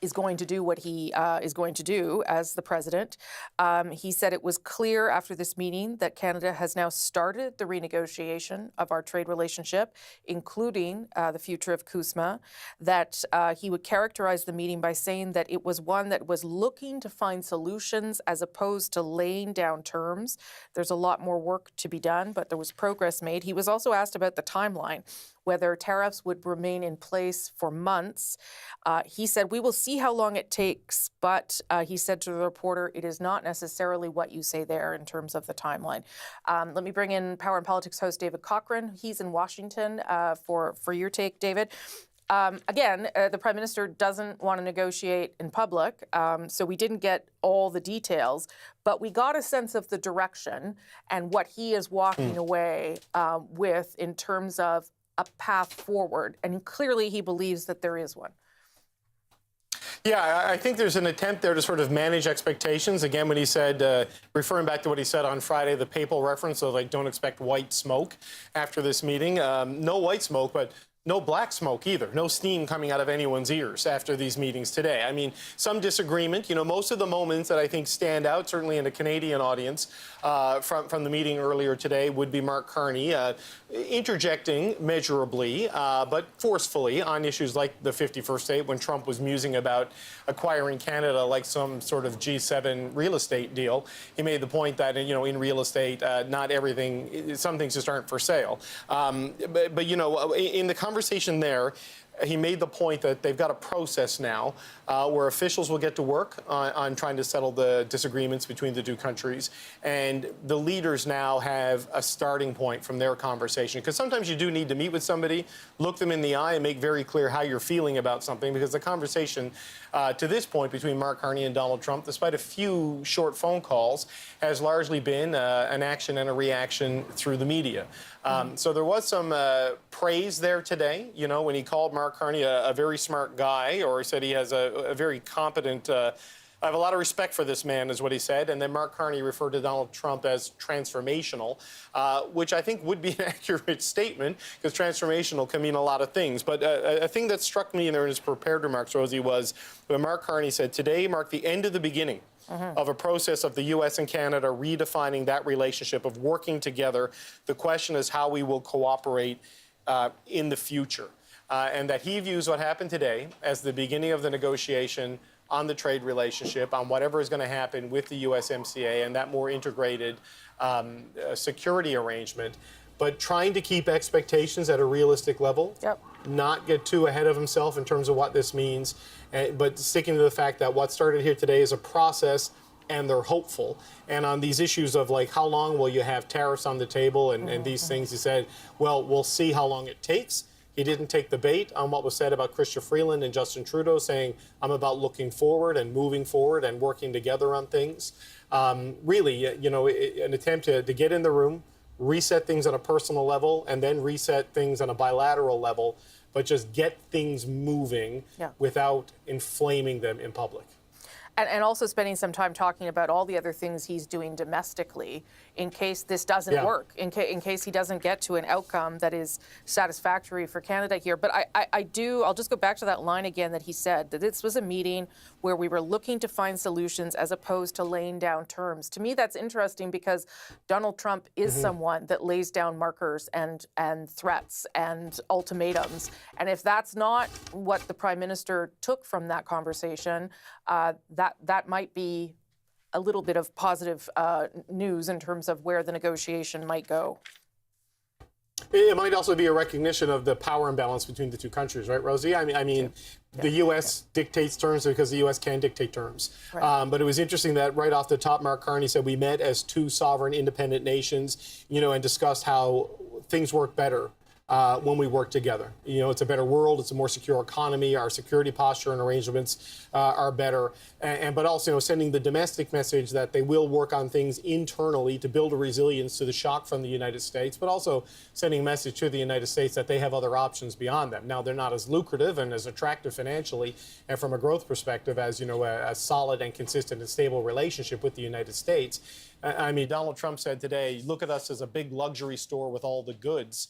is going to do what he is going to do as the president. He said it was clear after this meeting that Canada has now started the renegotiation of our trade relationship, including the future of CUSMA, that he would characterize the meeting by saying that it was one that was looking to find solutions as opposed to laying down terms. There's a lot more work to be done, but there was progress made. He was also asked about the timeline, whether tariffs would remain in place for months. He said, we will see how long it takes, but he said to the reporter, it is not necessarily what you say there in terms of the timeline. Let me bring in Power and Politics host David Cochrane. He's in Washington for your take, David. Again, the Prime Minister doesn't want to negotiate in public, so we didn't get all the details, but we got a sense of the direction and what he is walking away with in terms of a path forward, and clearly he believes that there is one. Yeah, I think there's an attempt there to sort of manage expectations. Again, when he said, referring back to what he said on Friday, the papal reference of like, don't expect white smoke after this meeting. No white smoke, but no black smoke either. No steam coming out of anyone's ears after these meetings today. I mean, some disagreement. You know, most of the moments that I think stand out, certainly in a Canadian audience, from the meeting earlier today would be Mark Carney interjecting measurably, but forcefully on issues like the 51st state, when Trump was musing about acquiring Canada like some sort of G7 real estate deal. He made the point that, you know, in real estate, not everything, some things just aren't for sale. But you know, in the conversation there, he made the point that they've got a process now where officials will get to work on trying to settle the disagreements between the two countries. And the leaders now have a starting point from their conversation. Because sometimes you do need to meet with somebody, look them in the eye, and make very clear how you're feeling about something. Because the conversation to this point between Mark Carney and Donald Trump, despite a few short phone calls, has largely been an action and a reaction through the media. So there was some praise there today, you know, when he called Mark Carney a very smart guy, or he said he has a very competent, I have a lot of respect for this man, is what he said. And then Mark Carney referred to Donald Trump as transformational, which I think would be an accurate statement, because transformational can mean a lot of things. But a thing that struck me in his prepared remarks, Rosie, was when Mark Carney said, today marked the end of the beginning of a process of the U.S. and Canada redefining that relationship, of working together. The question is how we will cooperate in the future. And that he views what happened today as the beginning of the negotiation on the trade relationship, on whatever is going to happen with the USMCA and that more integrated security arrangement, but trying to keep expectations at a realistic level, not get too ahead of himself in terms of what this means, but sticking to the fact that what started here today is a process, and they're hopeful. And on these issues of, like, how long will you have tariffs on the table and these things, he said, well, we'll see how long it takes. He didn't take the bait on what was said about Chrystia Freeland and Justin Trudeau, saying, I'm about looking forward and moving forward and working together on things. Really, you know, an attempt to get in the room, reset things on a personal level, and then reset things on a bilateral level, but just get things moving without inflaming them in public. And also spending some time talking about all the other things he's doing domestically in case this doesn't work, in case he doesn't get to an outcome that is satisfactory for Canada here. But I'll just go back to that line again that he said, that this was a meeting where we were looking to find solutions as opposed to laying down terms. To me, that's interesting, because Donald Trump is someone that lays down markers and threats and ultimatums. And if that's not what the Prime Minister took from that conversation, that might be a little bit of positive news in terms of where the negotiation might go. It might also be a recognition of the power imbalance between the two countries, right, Rosie? I mean, the U.S. dictates terms because the U.S. can dictate terms. Right. But it was interesting that right off the top, Mark Carney said we met as two sovereign, independent nations, you know, and discussed how things work better when we work together. You know, it's a better world, it's a more secure economy, our security posture and arrangements are better, but also, you know, sending the domestic message that they will work on things internally to build a resilience to the shock from the United States, but also sending a message to the United States that they have other options beyond them. Now, they're not as lucrative and as attractive financially and from a growth perspective as, you know, a solid and consistent and stable relationship with the United States. I mean, Donald Trump said today, look at us as a big luxury store with all the goods.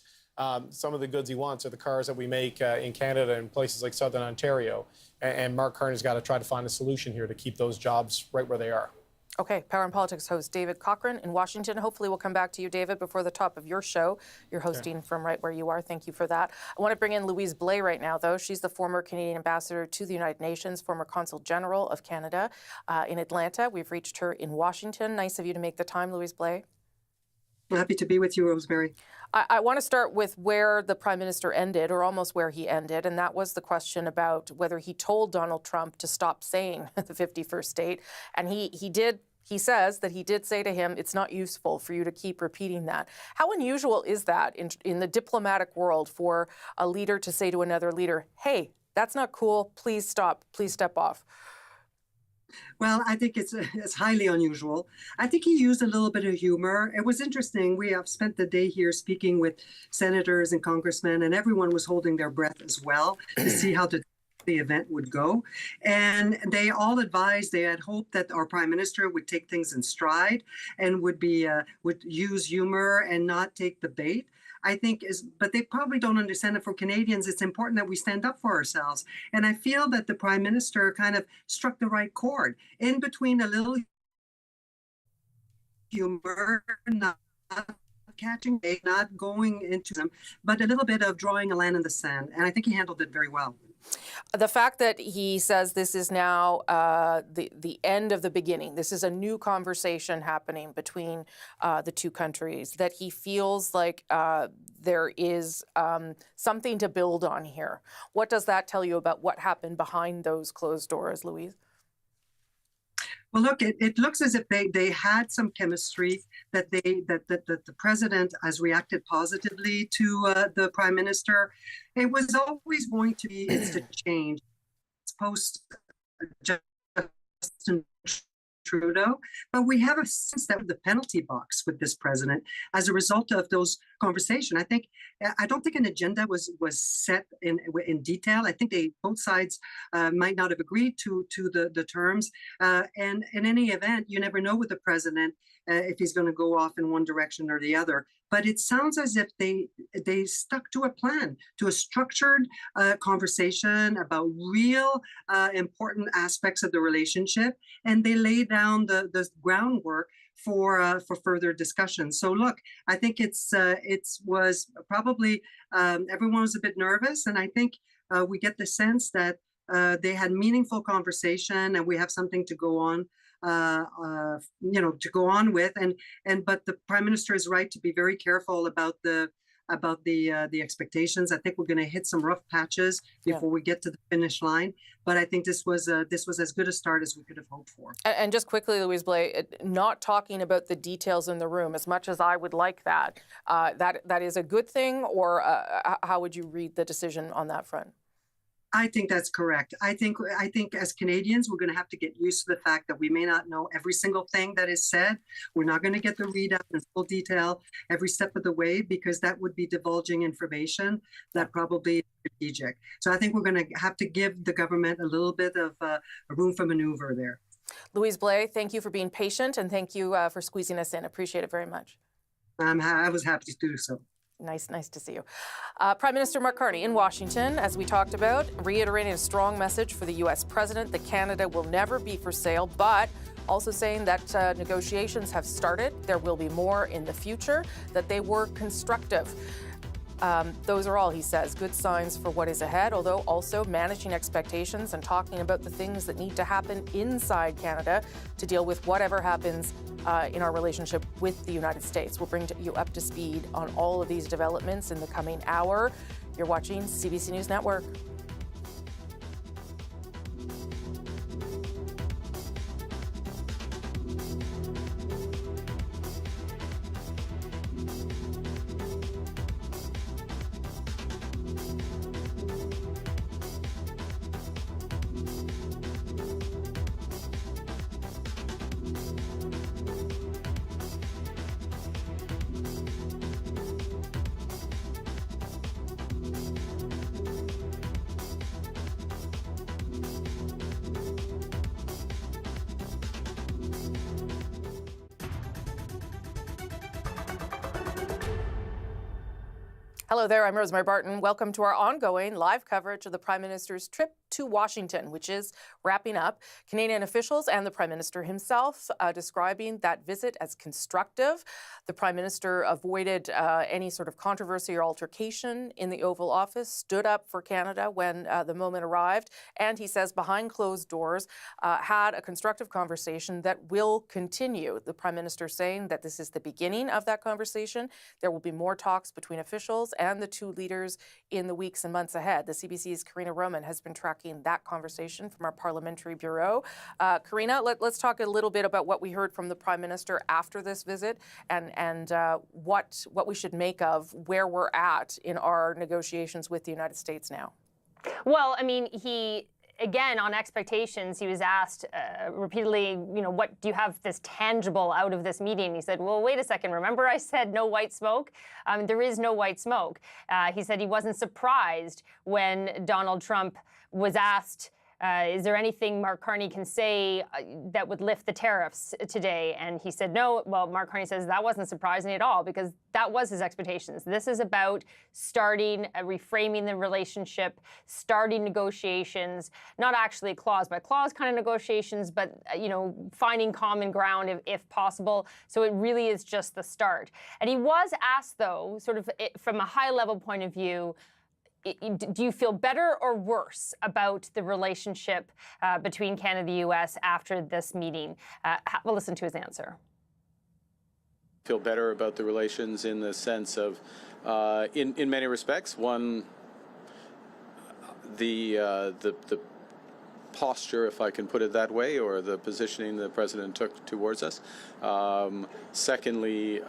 Some of the goods he wants are the cars that we make in Canada and places like Southern Ontario. And Mark Carney's got to try to find a solution here to keep those jobs right where they are. Okay, Power and Politics host David Cochrane in Washington. Hopefully we'll come back to you, David, before the top of your show. You're hosting from right where you are. Thank you for that. I want to bring in Louise Blais right now, though. She's the former Canadian ambassador to the United Nations, former Consul General of Canada in Atlanta. We've reached her in Washington. Nice of you to make the time, Louise Blais. Happy to be with you, Rosemary. I want to start with where the Prime Minister ended, or almost where he ended, and that was the question about whether he told Donald Trump to stop saying the 51st state. And he says that he did say to him, it's not useful for you to keep repeating that. How unusual is that in the diplomatic world for a leader to say to another leader, hey, that's not cool, please stop, please step off? Well, I think it's highly unusual. I think he used a little bit of humor. It was interesting. We have spent the day here speaking with senators and congressmen, and everyone was holding their breath as well to see how the event would go. And they all advised, they had hoped that our Prime Minister would take things in stride and would use humor and not take the bait. I think but they probably don't understand that for Canadians, it's important that we stand up for ourselves. And I feel that the Prime Minister kind of struck the right chord in between a little humor, not catching bait, not going into them, but a little bit of drawing a line in the sand. And I think he handled it very well. The fact that he says this is now the end of the beginning, this is a new conversation happening between the two countries, that he feels like there is something to build on here. What does that tell you about what happened behind those closed doors, Louise? Well, look, it looks as if they had some chemistry, that the president has reacted positively to the prime minister. It was always going to be instant change. It's post Justin Trudeau, but we have a sense that the penalty box with this president as a result of those conversations. I don't think an agenda was set in detail. I think both sides might not have agreed to the terms. And in any event, you never know with the president if he's going to go off in one direction or the other. But it sounds as if they stuck to a plan, to a structured conversation about real important aspects of the relationship, and they laid down the groundwork for further discussion. So look, I think it was probably everyone was a bit nervous, and I think we get the sense that they had meaningful conversation, and we have something to go on. To go on with, but the prime minister is right to be very careful about the expectations. I think we're going to hit some rough patches before we get to the finish line. But I think this was as good a start as we could have hoped for. And just quickly, Louise Blais, not talking about the details in the room as much as I would like that. That is a good thing, or how would you read the decision on that front? I think that's correct. I think as Canadians, we're going to have to get used to the fact that we may not know every single thing that is said. We're not going to get the readout in full detail every step of the way, because that would be divulging information that probably is strategic. So I think we're going to have to give the government a little bit of room for maneuver there. Louise Blais, thank you for being patient, and thank you for squeezing us in. Appreciate it very much. I was happy to do so. Nice to see you. Prime Minister Mark Carney in Washington, as we talked about, reiterating a strong message for the U.S. president that Canada will never be for sale, but also saying that negotiations have started. There will be more in the future, that they were constructive. Those are all, he says, good signs for what is ahead, although also managing expectations and talking about the things that need to happen inside Canada to deal with whatever happens in our relationship with the United States. We'll bring you up to speed on all of these developments in the coming hour. You're watching CBC News Network. Hello there, I'm Rosemary Barton. Welcome to our ongoing live coverage of the Prime Minister's trip to Washington, which is wrapping up. Canadian officials and the Prime Minister himself describing that visit as constructive. The Prime Minister avoided any sort of controversy or altercation in the Oval Office, stood up for Canada when the moment arrived, and he says behind closed doors had a constructive conversation that will continue. The Prime Minister saying that this is the beginning of that conversation. There will be more talks between officials and the two leaders in the weeks and months ahead. The CBC's Karina Roman has been tracking that conversation from our parliamentary bureau. Karina, let's talk a little bit about what we heard from the Prime Minister after this visit and what we should make of where we're at in our negotiations with the United States now. Well, I mean, again, on expectations, he was asked repeatedly, what do you have this tangible out of this meeting? He said, well, wait a second. Remember I said no white smoke? There is no white smoke. He said he wasn't surprised when Donald Trump was asked, is there anything Mark Carney can say that would lift the tariffs today? And he said no. Well, Mark Carney says that wasn't surprising at all because that was his expectations. This is about starting, reframing the relationship, starting negotiations, not actually clause by clause kind of negotiations, but, finding common ground if possible. So it really is just the start. And he was asked, though, sort of from a high level point of view, do you feel better or worse about the relationship between Canada and the U.S. after this meeting? We'll listen to his answer. Feel better about the relations in the sense of, in many respects, one, the posture, if I can put it that way, or the positioning the president took towards us. Secondly,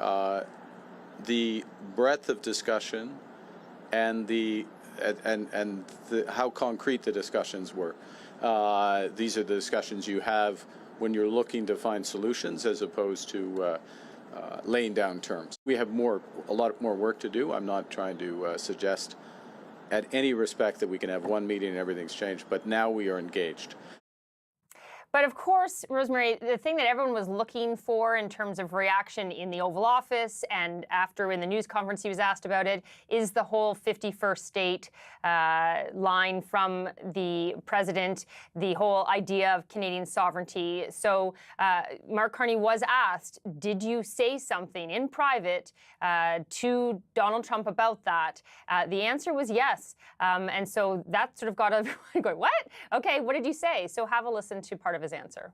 the breadth of discussion and how concrete the discussions were. These are the discussions you have when you're looking to find solutions, as opposed to laying down terms. We have a lot more work to do. I'm not trying to suggest at any respect that we can have one meeting and everything's changed, but now we are engaged. But of course, Rosemary, the thing that everyone was looking for in terms of reaction in the Oval Office and after in the news conference he was asked about it is the whole 51st state line from the president, the whole idea of Canadian sovereignty. So Mark Carney was asked, did you say something in private to Donald Trump about that? The answer was yes. And so that sort of got everyone going, what? Okay, what did you say? So have a listen to part of his answer.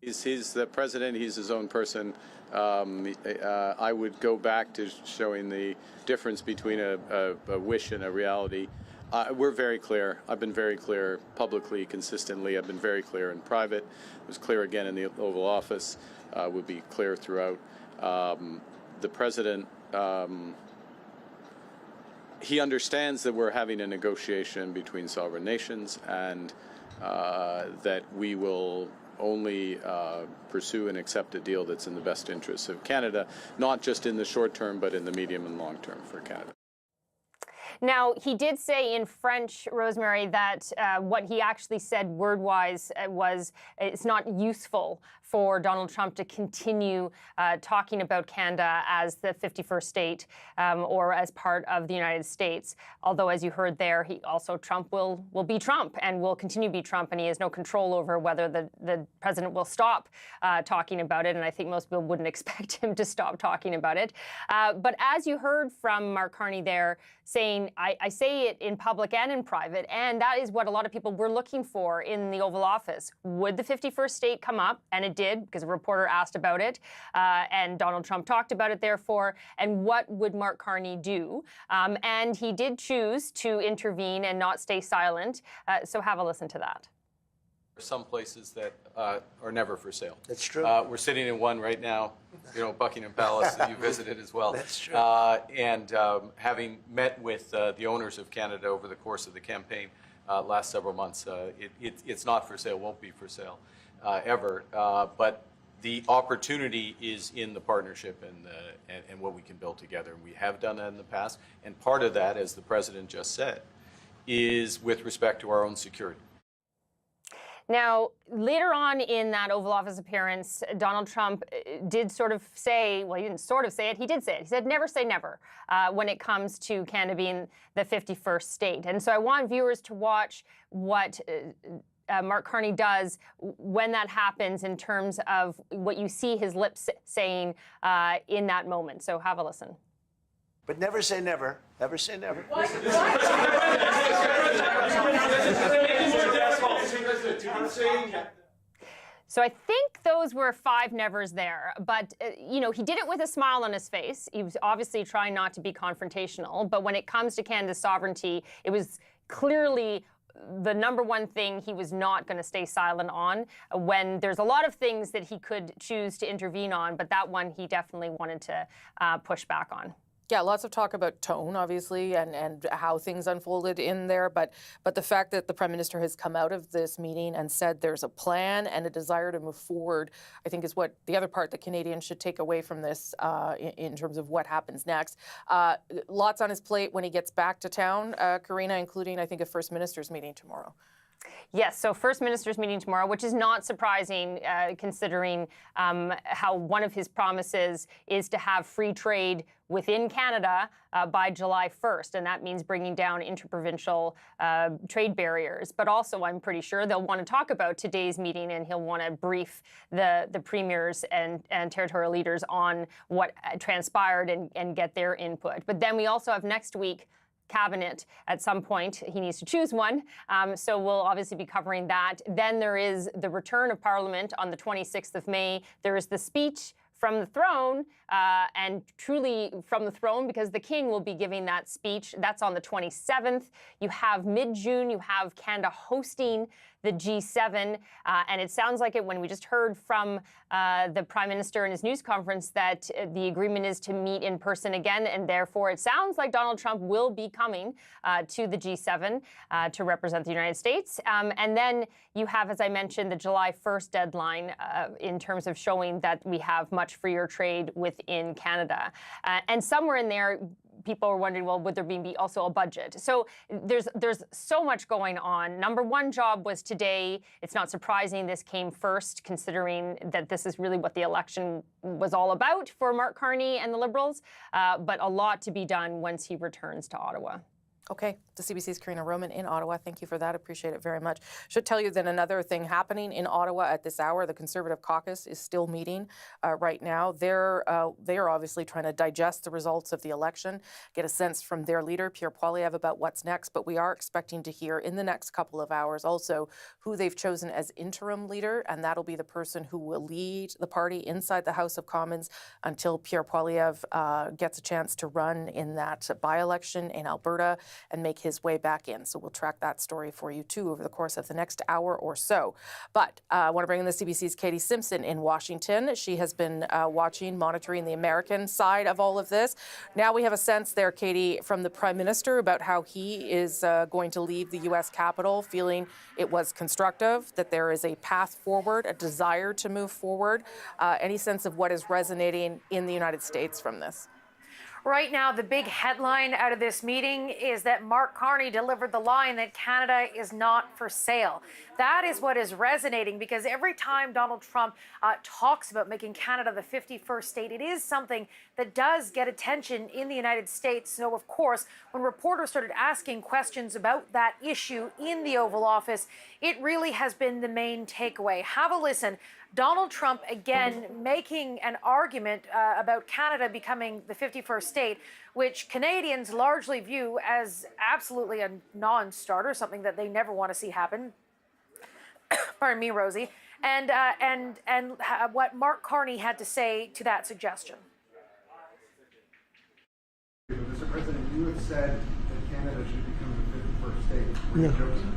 He's the president. He's his own person. I would go back to showing the difference between a wish and a reality. We're very clear. I've been very clear publicly, consistently. I've been very clear in private. I was clear again in the Oval Office. Would be clear throughout. The president, he understands that we're having a negotiation between sovereign nations, and that we will only pursue and accept a deal that's in the best interests of Canada, not just in the short term, but in the medium and long term for Canada. Now, he did say in French, Rosemary, that what he actually said word-wise was it's not useful for Donald Trump to continue talking about Canada as the 51st state or as part of the United States. Although, as you heard there, Trump will be Trump and will continue to be Trump, and he has no control over whether the president will stop talking about it. And I think most people wouldn't expect him to stop talking about it. But as you heard from Mark Carney there, saying, I say it in public and in private, and that is what a lot of people were looking for in the Oval Office. Would the 51st state come up? And it did, because a reporter asked about it, and Donald Trump talked about it, therefore, and what would Mark Carney do? And he did choose to intervene and not stay silent, so have a listen to that. Some places that are never for sale. That's true. We're sitting in one right now, Buckingham Palace that you visited as well. That's true. And having met with the owners of Canada over the course of the campaign last several months, it's not for sale, won't be for sale ever. But the opportunity is in the partnership and what we can build together. And we have done that in the past. And part of that, as the president just said, is with respect to our own security. Now, later on in that Oval Office appearance, Donald Trump did sort of say, well, he didn't sort of say it, he did say it. He said, never say never when it comes to Canada being the 51st state. And so I want viewers to watch what Mark Carney does when that happens in terms of what you see his lips saying in that moment. So have a listen. But never say never. Never say never. So I think those were 5 nevers there, but he did it with a smile on his face. He was obviously trying not to be confrontational, but when it comes to Canada's sovereignty, it was clearly the number one thing he was not going to stay silent on, when there's a lot of things that he could choose to intervene on, but that one he definitely wanted to push back on. Yeah, lots of talk about tone, obviously, and how things unfolded in there. But the fact that the Prime Minister has come out of this meeting and said there's a plan and a desire to move forward, I think is what the other part that Canadians should take away from this in terms of what happens next. Lots on his plate when he gets back to town, Karina, including, I think, a First Minister's meeting tomorrow. Yes, so First Minister's meeting tomorrow, which is not surprising considering how one of his promises is to have free trade within Canada by July 1st, and that means bringing down interprovincial trade barriers. But also, I'm pretty sure they'll want to talk about today's meeting, and he'll want to brief the premiers and territorial leaders on what transpired and get their input. But then we also have next week cabinet at some point. He needs to choose one. So we'll obviously be covering that. Then there is the return of Parliament on the 26th of May. There is the speech from the throne, and truly from the throne, because the King will be giving that speech. That's on the 27th. You have mid-June, you have Canada hosting the G7, and it sounds like it when we just heard from the Prime Minister in his news conference that the agreement is to meet in person again, and therefore it sounds like Donald Trump will be coming to the G7 to represent the United States. And then you have, as I mentioned, the July 1st deadline in terms of showing that we have much freer trade within Canada. And somewhere in there, people are wondering, well, would there be also a budget? So there's so much going on. Number one job was today. It's not surprising this came first, considering that this is really what the election was all about for Mark Carney and the Liberals, but a lot to be done once he returns to Ottawa. Okay, the CBC's Karina Roman in Ottawa. Thank you for that. Appreciate it very much. Should tell you that another thing happening in Ottawa at this hour, the Conservative caucus is still meeting right now. They are obviously trying to digest the results of the election, get a sense from their leader, Pierre Poilievre, about what's next. But we are expecting to hear in the next couple of hours also who they've chosen as interim leader, and that'll be the person who will lead the party inside the House of Commons until Pierre Poilievre gets a chance to run in that by-election in Alberta and make his way back in. So we'll track that story for you too over the course of the next hour or so. But I want to bring in the CBC's Katie Simpson in Washington. She has been monitoring the American side of all of this. Now we have a sense there, Katie, from the Prime Minister about how he is going to leave the U.S. Capitol, feeling it was constructive, that there is a path forward, a desire to move forward. Any sense of what is resonating in the United States from this? Right now, the big headline out of this meeting is that Mark Carney delivered the line that Canada is not for sale. That is what is resonating, because every time Donald Trump talks about making Canada the 51st state, it is something that does get attention in the United States. So, of course, when reporters started asking questions about that issue in the Oval Office, it really has been the main takeaway. Have a listen. Donald Trump, again, making an argument about Canada becoming the 51st state, which Canadians largely view as absolutely a non-starter, something that they never want to see happen. Pardon me, Rosie. And what Mark Carney had to say to that suggestion. Mr. President, you have said that Canada should become the 51st state. Were you joking?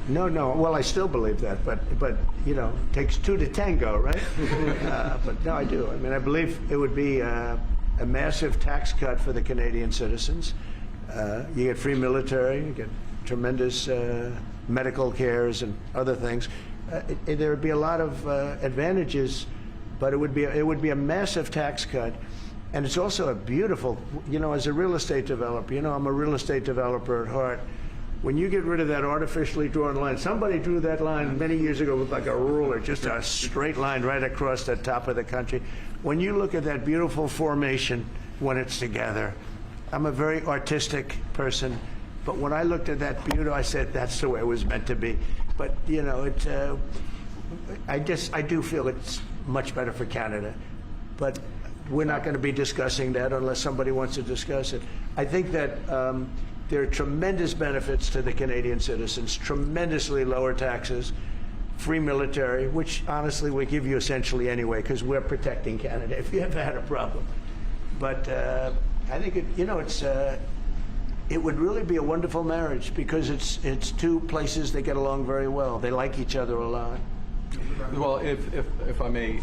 No. Well, I still believe that, but you know, it takes two to tango, right? But no, I do. I mean, I believe it would be a massive tax cut for the Canadian citizens. You get free military, you get tremendous medical cares and other things. There would be a lot of advantages, but it would be a massive tax cut. And it's also a beautiful, you know, as a real estate developer, you know, I'm a real estate developer at heart. When you get rid of that artificially drawn line, somebody drew that line many years ago with like a ruler, just a straight line right across the top of the country. When you look at that beautiful formation when it's together, I'm a very artistic person, but when I looked at that beauty, I said, that's the way it was meant to be. But, you know, I do feel it's much better for Canada. But we're not going to be discussing that unless somebody wants to discuss it. I think that there are tremendous benefits to the Canadian citizens, tremendously lower taxes, free military, which honestly we give you essentially anyway because we're protecting Canada if you ever had a problem. But I think it would really be a wonderful marriage because it's two places that get along very well. They like each other a lot. Well, if I may,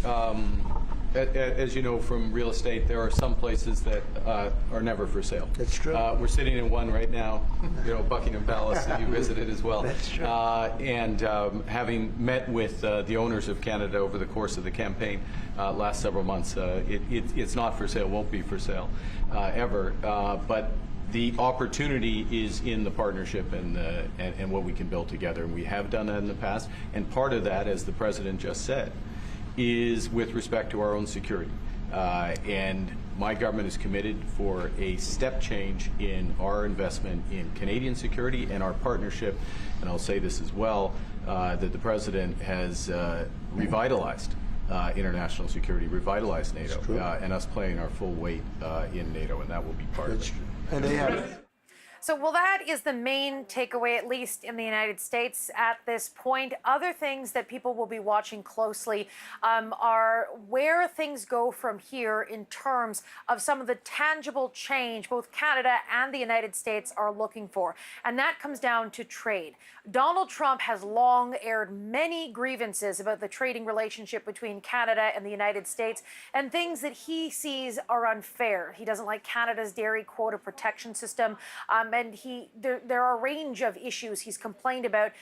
as you know from real estate, there are some places that are never for sale. That's true. We're sitting in one right now, you know, Buckingham Palace, that you visited as well. That's true. And having met with the owners of Canada over the course of the campaign last several months, it's not for sale, won't be for sale ever. But the opportunity is in the partnership and what we can build together. And we have done that in the past. And part of that, as the President just said, is with respect to our own security. And my government is committed for a step change in our investment in Canadian security and our partnership. And I'll say this as well, that the President has revitalized international security, revitalized NATO, and us playing our full weight in NATO, and that will be part of it. And they have. So, well, that is the main takeaway, at least in the United States at this point. Other things that people will be watching closely are where things go from here in terms of some of the tangible change both Canada and the United States are looking for. And that comes down to trade. Donald Trump has long aired many grievances about the trading relationship between Canada and the United States and things that he sees are unfair. He doesn't like Canada's dairy quota protection system. And there are a range of issues he's complained about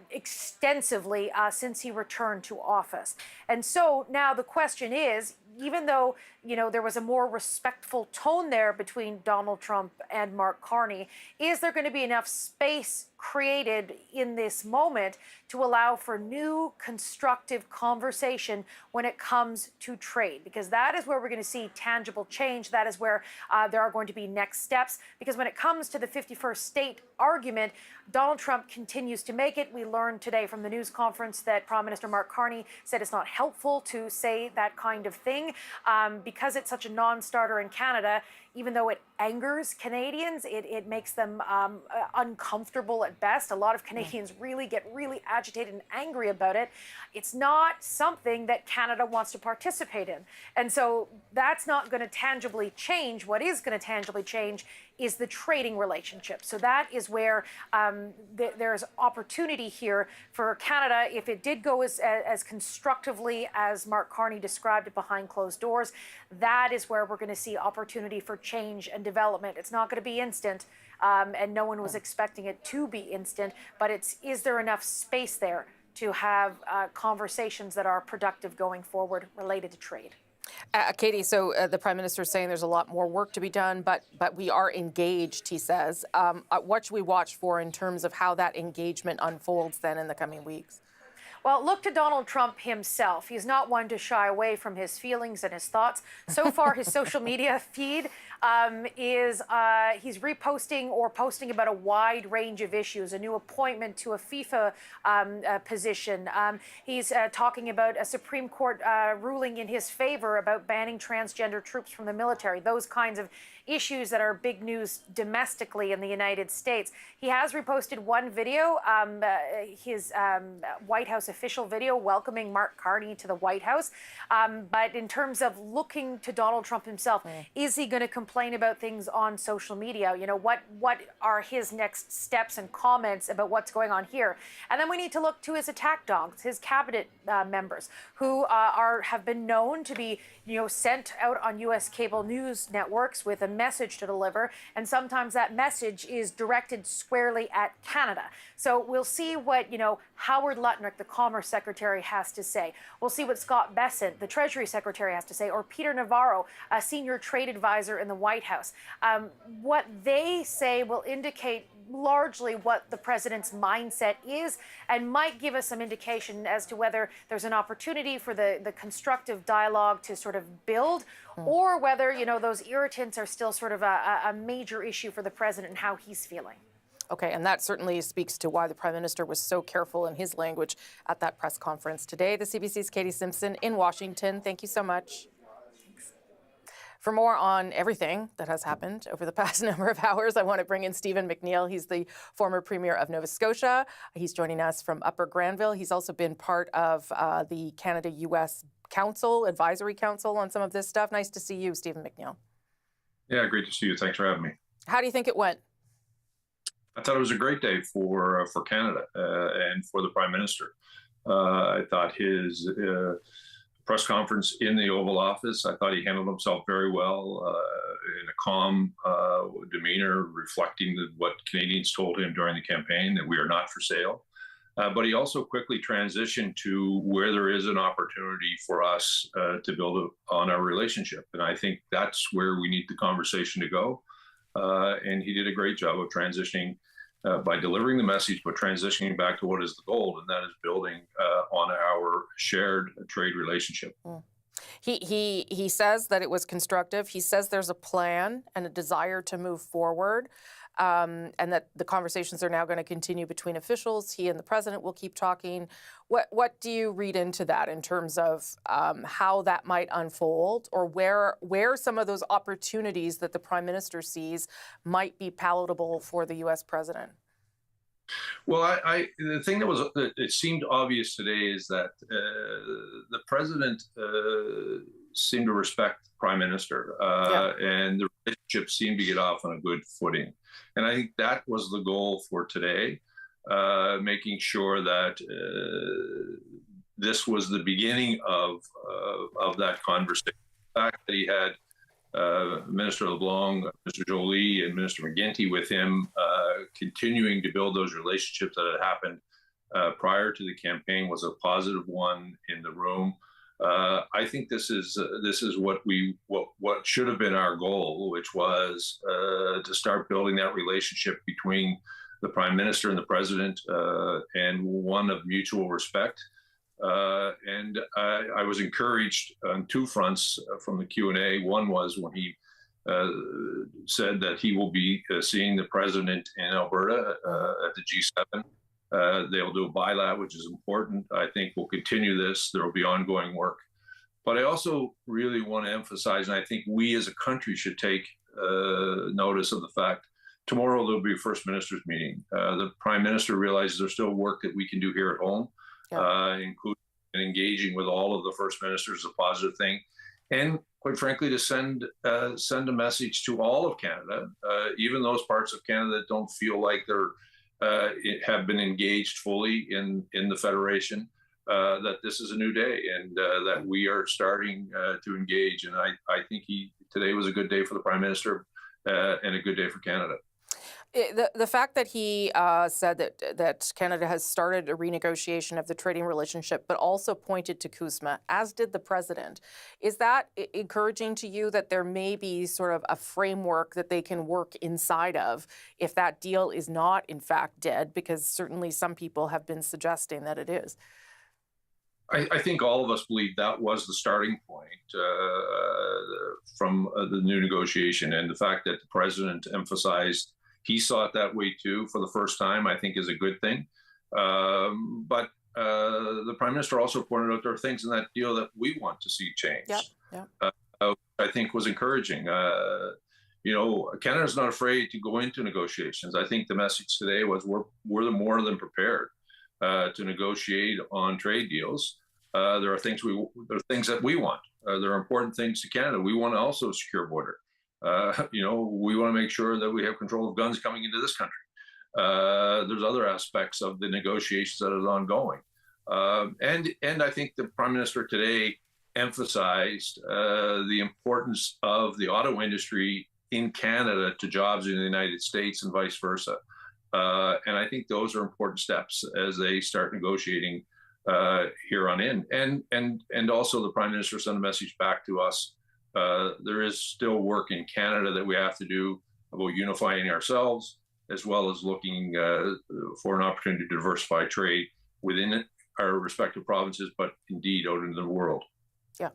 extensively since he returned to office. And so now the question is, even though, there was a more respectful tone there between Donald Trump and Mark Carney, is there going to be enough space created in this moment to allow for new constructive conversation when it comes to trade? Because that is where we're going to see tangible change. That is where there are going to be next steps. Because when it comes to the 51st state argument, Donald Trump continues to make it. We learned today from the news conference that Prime Minister Mark Carney said it's not helpful to say that kind of thing because it's such a non-starter in Canada. Even though it angers Canadians, it makes them uncomfortable at best. A lot of Canadians get really agitated and angry about it. It's not something that Canada wants to participate in. And so that's not going to tangibly change. What is going to tangibly change is the trading relationship. So that is where there's opportunity here for Canada. If it did go as constructively as Mark Carney described it behind closed doors, that is where we're going to see opportunity for change and development. It's not going to be instant, and no one was expecting it to be instant, but is there enough space there to have conversations that are productive going forward related to trade? Katie, so the Prime Minister is saying there's a lot more work to be done, but we are engaged, he says. What should we watch for in terms of how that engagement unfolds then in the coming weeks? Well, look to Donald Trump himself. He's not one to shy away from his feelings and his thoughts. So far, his social media feed is he's reposting or posting about a wide range of issues, a new appointment to a FIFA position. He's talking about a Supreme Court ruling in his favor about banning transgender troops from the military, those kinds of issues that are big news domestically in the United States. He has reposted one video, his White House official video welcoming Mark Carney to the White House. But in terms of looking to Donald Trump himself, is he going to complain about things on social media? What are his next steps and comments about what's going on here? And then we need to look to his attack dogs, his cabinet members, who have been known to be sent out on U.S. cable news networks with a message to deliver, and sometimes that message is directed squarely at Canada. So we'll see what Howard Lutnick, the Commerce Secretary, has to say. We'll see what Scott Bessent, the Treasury Secretary, has to say, or Peter Navarro, a senior trade advisor in the White House. What they say will indicate largely what the president's mindset is and might give us some indication as to whether there's an opportunity for the constructive dialogue to sort of build or whether, those irritants are still sort of a major issue for the president and how he's feeling. Okay, and that certainly speaks to why the Prime Minister was so careful in his language at that press conference today. The CBC's Katie Simpson in Washington. Thank you so much. For more on everything that has happened over the past number of hours, I want to bring in Stephen McNeill. He's the former Premier of Nova Scotia. He's joining us from Upper Granville. He's also been part of the Canada-U.S. Council, Advisory Council on some of this stuff. Nice to see you, Stephen McNeill. Yeah, great to see you. Thanks for having me. How do you think it went? I thought it was a great day for Canada and for the Prime Minister. I thought his press conference in the Oval Office, I thought he handled himself very well in a calm demeanor, reflecting what Canadians told him during the campaign, that we are not for sale. But he also quickly transitioned to where there is an opportunity for us to build on our relationship. And I think that's where we need the conversation to go. And he did a great job of transitioning by delivering the message, but transitioning back to what is the goal, and that is building on our shared trade relationship. He says that it was constructive. He says there's a plan and a desire to move forward. and that the conversations are now going to continue between officials. He and the president will keep talking. What do you read into that in terms of how that might unfold, or where some of those opportunities that the Prime Minister sees might be palatable for the U.S. president? Well, the thing that it seemed obvious today is that the president seemed to respect the Prime Minister, and the relationship seemed to get off on a good footing. And I think that was the goal for today, making sure that this was the beginning of that conversation. The fact that he had Minister LeBlanc, Mr. Joly, and Minister McGuinty with him, continuing to build those relationships that had happened prior to the campaign was a positive one in the room. I think this is what should have been our goal, which was to start building that relationship between the Prime Minister and the President, and one of mutual respect. And I was encouraged on two fronts from the Q&A. One was when he said that he will be seeing the President in Alberta at the G7. They'll do a bilat, which is important. I think we'll continue this. There will be ongoing work. But I also really want to emphasize, and I think we as a country should take notice of the fact, tomorrow there'll be a First Minister's meeting. The Prime Minister realizes there's still work that we can do here at home, including engaging with all of the First Ministers is a positive thing. And quite frankly, to send a message to all of Canada, even those parts of Canada that don't feel like they're have been engaged fully in the Federation, that this is a new day and that we are starting to engage. And I think today was a good day for the Prime Minister and a good day for Canada. The fact that he said that Canada has started a renegotiation of the trading relationship, but also pointed to CUSMA, as did the president, is that encouraging to you that there may be sort of a framework that they can work inside of if that deal is not, in fact, dead? Because certainly some people have been suggesting that it is. I think all of us believe that was the starting point from the new negotiation, and the fact that the president emphasized he saw it that way too for the first time, I think is a good thing. But the Prime Minister also pointed out there are things in that deal that we want to see change. I think was encouraging. Canada's not afraid to go into negotiations. I think the message today was we're more than prepared to negotiate on trade deals. There are things that we want. There are important things to Canada. We want to also a secure border. We want to make sure that we have control of guns coming into this country. There's other aspects of the negotiations that are ongoing. And I think the Prime Minister today emphasized the importance of the auto industry in Canada to jobs in the United States and vice versa. And I think those are important steps as they start negotiating here on in. And also the Prime Minister sent a message back to us. There is still work in Canada that we have to do about unifying ourselves, as well as looking for an opportunity to diversify trade within our respective provinces, but indeed out into the world. Yeah.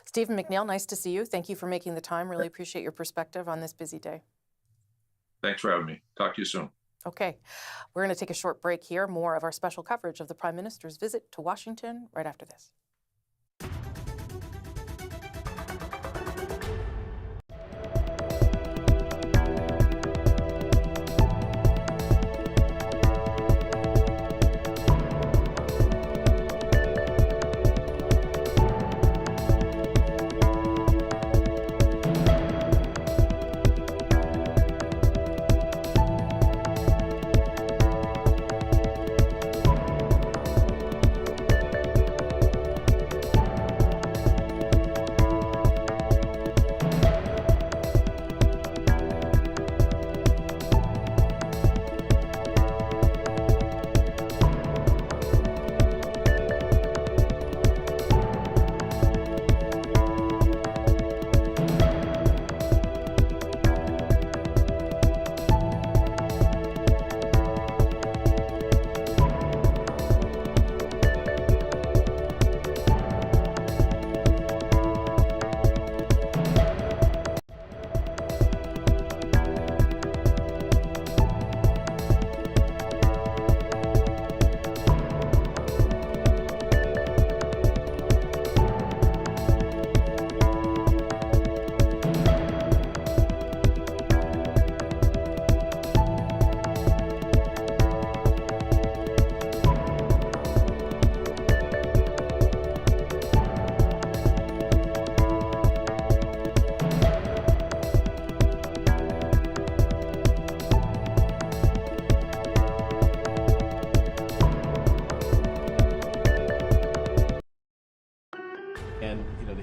Stephen McNeill, nice to see you. Thank you for making the time. Really appreciate your perspective on this busy day. Thanks for having me. Talk to you soon. Okay. We're going to take a short break here. More of our special coverage of the Prime Minister's visit to Washington right after this.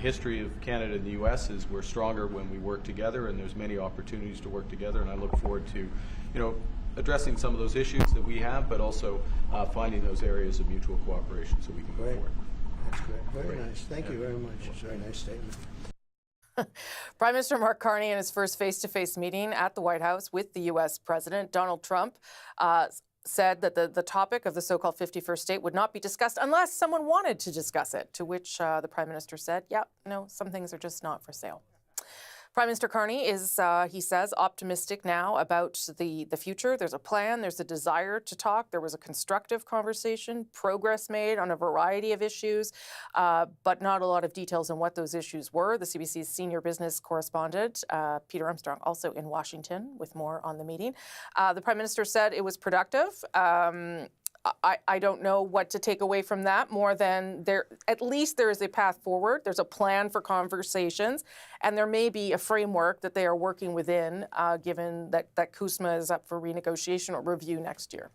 history of Canada and the U.S. is we're stronger when we work together, and there's many opportunities to work together. And I look forward to, addressing some of those issues that we have, but also finding those areas of mutual cooperation so we can move forward. That's great. Very nice. Thank you very much. It's a very nice statement. Prime Minister Mark Carney, in his first face-to-face meeting at the White House with the U.S. President Donald Trump, said that the topic of the so-called 51st state would not be discussed unless someone wanted to discuss it, to which the Prime Minister said, yeah, no, some things are just not for sale. Prime Minister Carney is, he says, optimistic now about the future. There's a plan. There's a desire to talk. There was a constructive conversation, progress made on a variety of issues, but not a lot of details on what those issues were. The CBC's senior business correspondent, Peter Armstrong, also in Washington with more on the meeting. The Prime Minister said it was productive. I don't know what to take away from that more than at least there is a path forward. There's a plan for conversations, and there may be a framework that they are working within, given that CUSMA is up for renegotiation or review next year.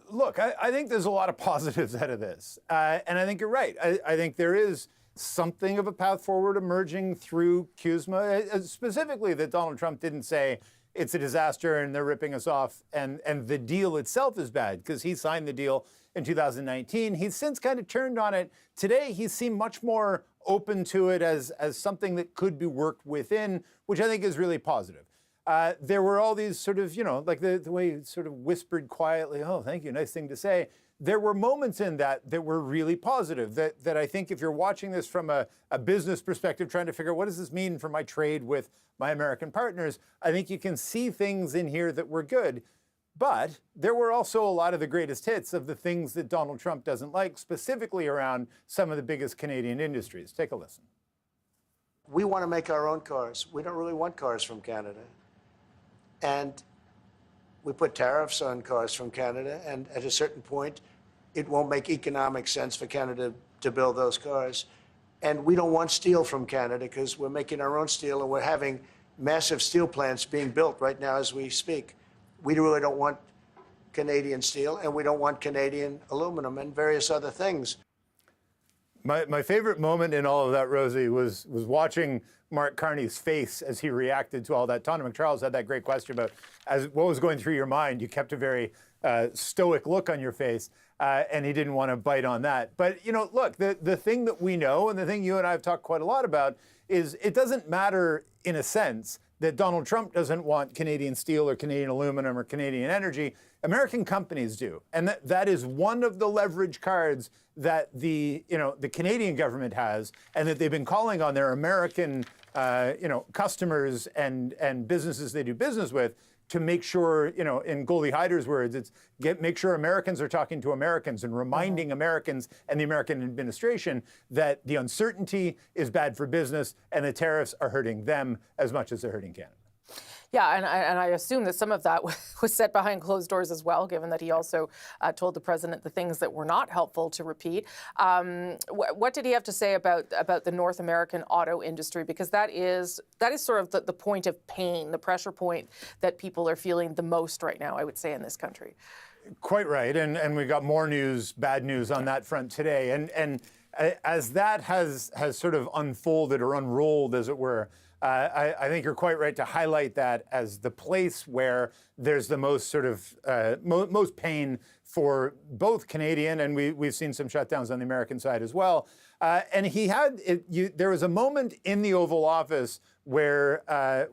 Look, I think there's a lot of positives out of this, and I think you're right. I think there is something of a path forward emerging through CUSMA, specifically that Donald Trump didn't say, it's a disaster and they're ripping us off, and the deal itself is bad because he signed the deal in 2019. He's since kind of turned on it. Today, he seemed much more open to it as something that could be worked within, which I think is really positive. There were all these sort of, like the way he sort of whispered quietly, oh, thank you, nice thing to say. There were moments in that were really positive, that I think if you're watching this from a business perspective, trying to figure out what does this mean for my trade with my American partners, I think you can see things in here that were good. But there were also a lot of the greatest hits of the things that Donald Trump doesn't like, specifically around some of the biggest Canadian industries. Take a listen. We want to make our own cars. We don't really want cars from Canada. And we put tariffs on cars from Canada, and at a certain point, it won't make economic sense for Canada to build those cars. And we don't want steel from Canada because we're making our own steel, and we're having massive steel plants being built right now as we speak. We really don't want Canadian steel, and we don't want Canadian aluminum and various other things. My favorite moment in all of that, Rosie, was watching Mark Carney's face as he reacted to all that. Tana McCharles had that great question about what was going through your mind. You kept a very stoic look on your face, and he didn't want to bite on that. But, look, the thing that we know, and the thing you and I have talked quite a lot about, is it doesn't matter, in a sense, that Donald Trump doesn't want Canadian steel or Canadian aluminum or Canadian energy. American companies do. And that is one of the leverage cards that the Canadian government has, and that they've been calling on their American customers and businesses they do business with to make sure, in Goldie Hyder's words, make sure Americans are talking to Americans and reminding Americans and the American administration that the uncertainty is bad for business and the tariffs are hurting them as much as they're hurting Canada. Yeah, and I assume that some of that was said behind closed doors as well, given that he also told the president the things that were not helpful to repeat. What did he have to say about the North American auto industry? Because that is sort of the point of pain, the pressure point that people are feeling the most right now, I would say, in this country. Quite right, and we got more news, bad news on that front today. And as that has sort of unfolded or unrolled, as it were, I think you're quite right to highlight that as the place where there's the most sort of most pain for both Canadian, and we've seen some shutdowns on the American side as well. And there was a moment in the Oval Office where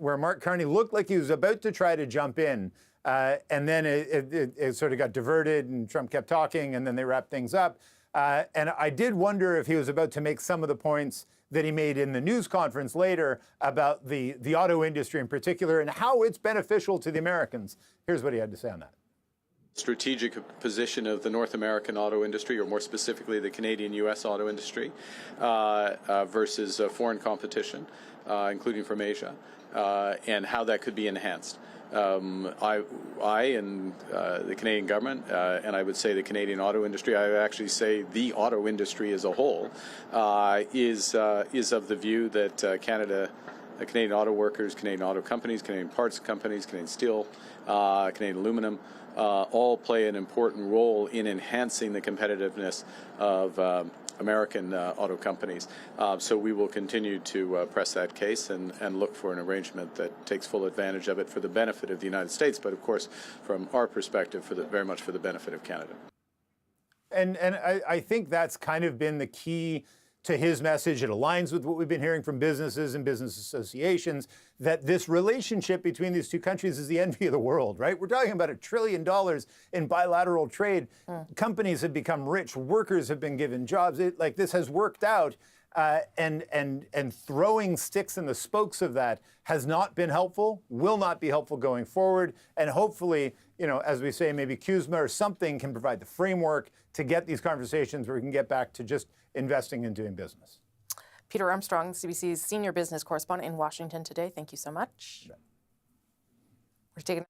Mark Carney looked like he was about to try to jump in, and then it sort of got diverted, and Trump kept talking, and then they wrapped things up. And I did wonder if he was about to make some of the points that he made in the news conference later about the auto industry in particular and how it's beneficial to the Americans. Here's what he had to say on that. Strategic position of the North American auto industry, or more specifically the Canadian-U.S. auto industry, versus foreign competition, including from Asia, and how that could be enhanced. I and the Canadian government, and I would say the Canadian auto industry, I would actually say the auto industry as a whole, is of the view that Canadian auto workers, Canadian auto companies, Canadian parts companies, Canadian steel, Canadian aluminum, all play an important role in enhancing the competitiveness of American auto companies. So we will continue to press that case and look for an arrangement that takes full advantage of it for the benefit of the United States, but of course, from our perspective, very much for the benefit of Canada. And I think that's kind of been the key to his message. It aligns with what we've been hearing from businesses and business associations, that this relationship between these two countries is the envy of the world, right? We're talking about $1 trillion in bilateral trade. Companies have become rich. Workers have been given jobs. This has worked out. And throwing sticks in the spokes of that has not been helpful, will not be helpful going forward. And hopefully, as we say, maybe CUSMA or something can provide the framework to get these conversations where we can get back to just investing and doing business. Peter Armstrong, CBC's senior business correspondent in Washington today. Thank you so much. We're taking.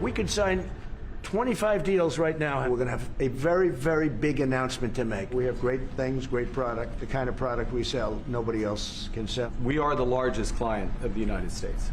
We could sign 25 deals right now. We're going to have a very, very big announcement to make. We have great things, great product, the kind of product we sell nobody else can sell. We are the largest client of the United States.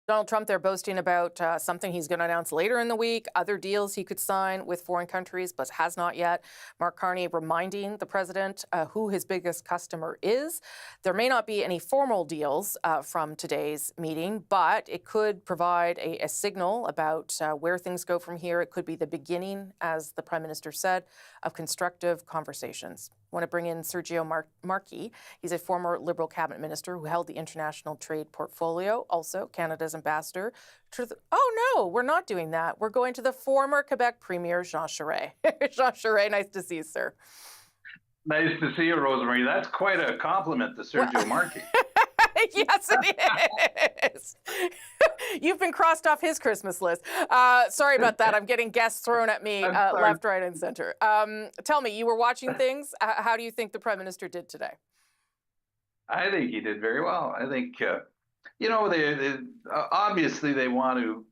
Donald Trump, they're boasting about something he's going to announce later in the week, other deals he could sign with foreign countries, but has not yet. Mark Carney reminding the president who his biggest customer is. There may not be any formal deals from today's meeting, but it could provide a signal about where things go from here. It could be the beginning, as the Prime Minister said, of constructive conversations. I want to bring in Sergio Marchi. He's a former Liberal cabinet minister who held the international trade portfolio, also Canada's ambassador to the... Oh, no, we're not doing that. We're going to the former Quebec Premier, Jean Charest. Jean Charest, nice to see you, sir. Nice to see you, Rosemary. That's quite a compliment to Sergio Marchi. Yes, it is. You've been crossed off his Christmas list. Sorry about that. I'm getting guests thrown at me left, right, and center. Tell me, you were watching things. How do you think the Prime Minister did today? I think he did very well. I think, they obviously they want to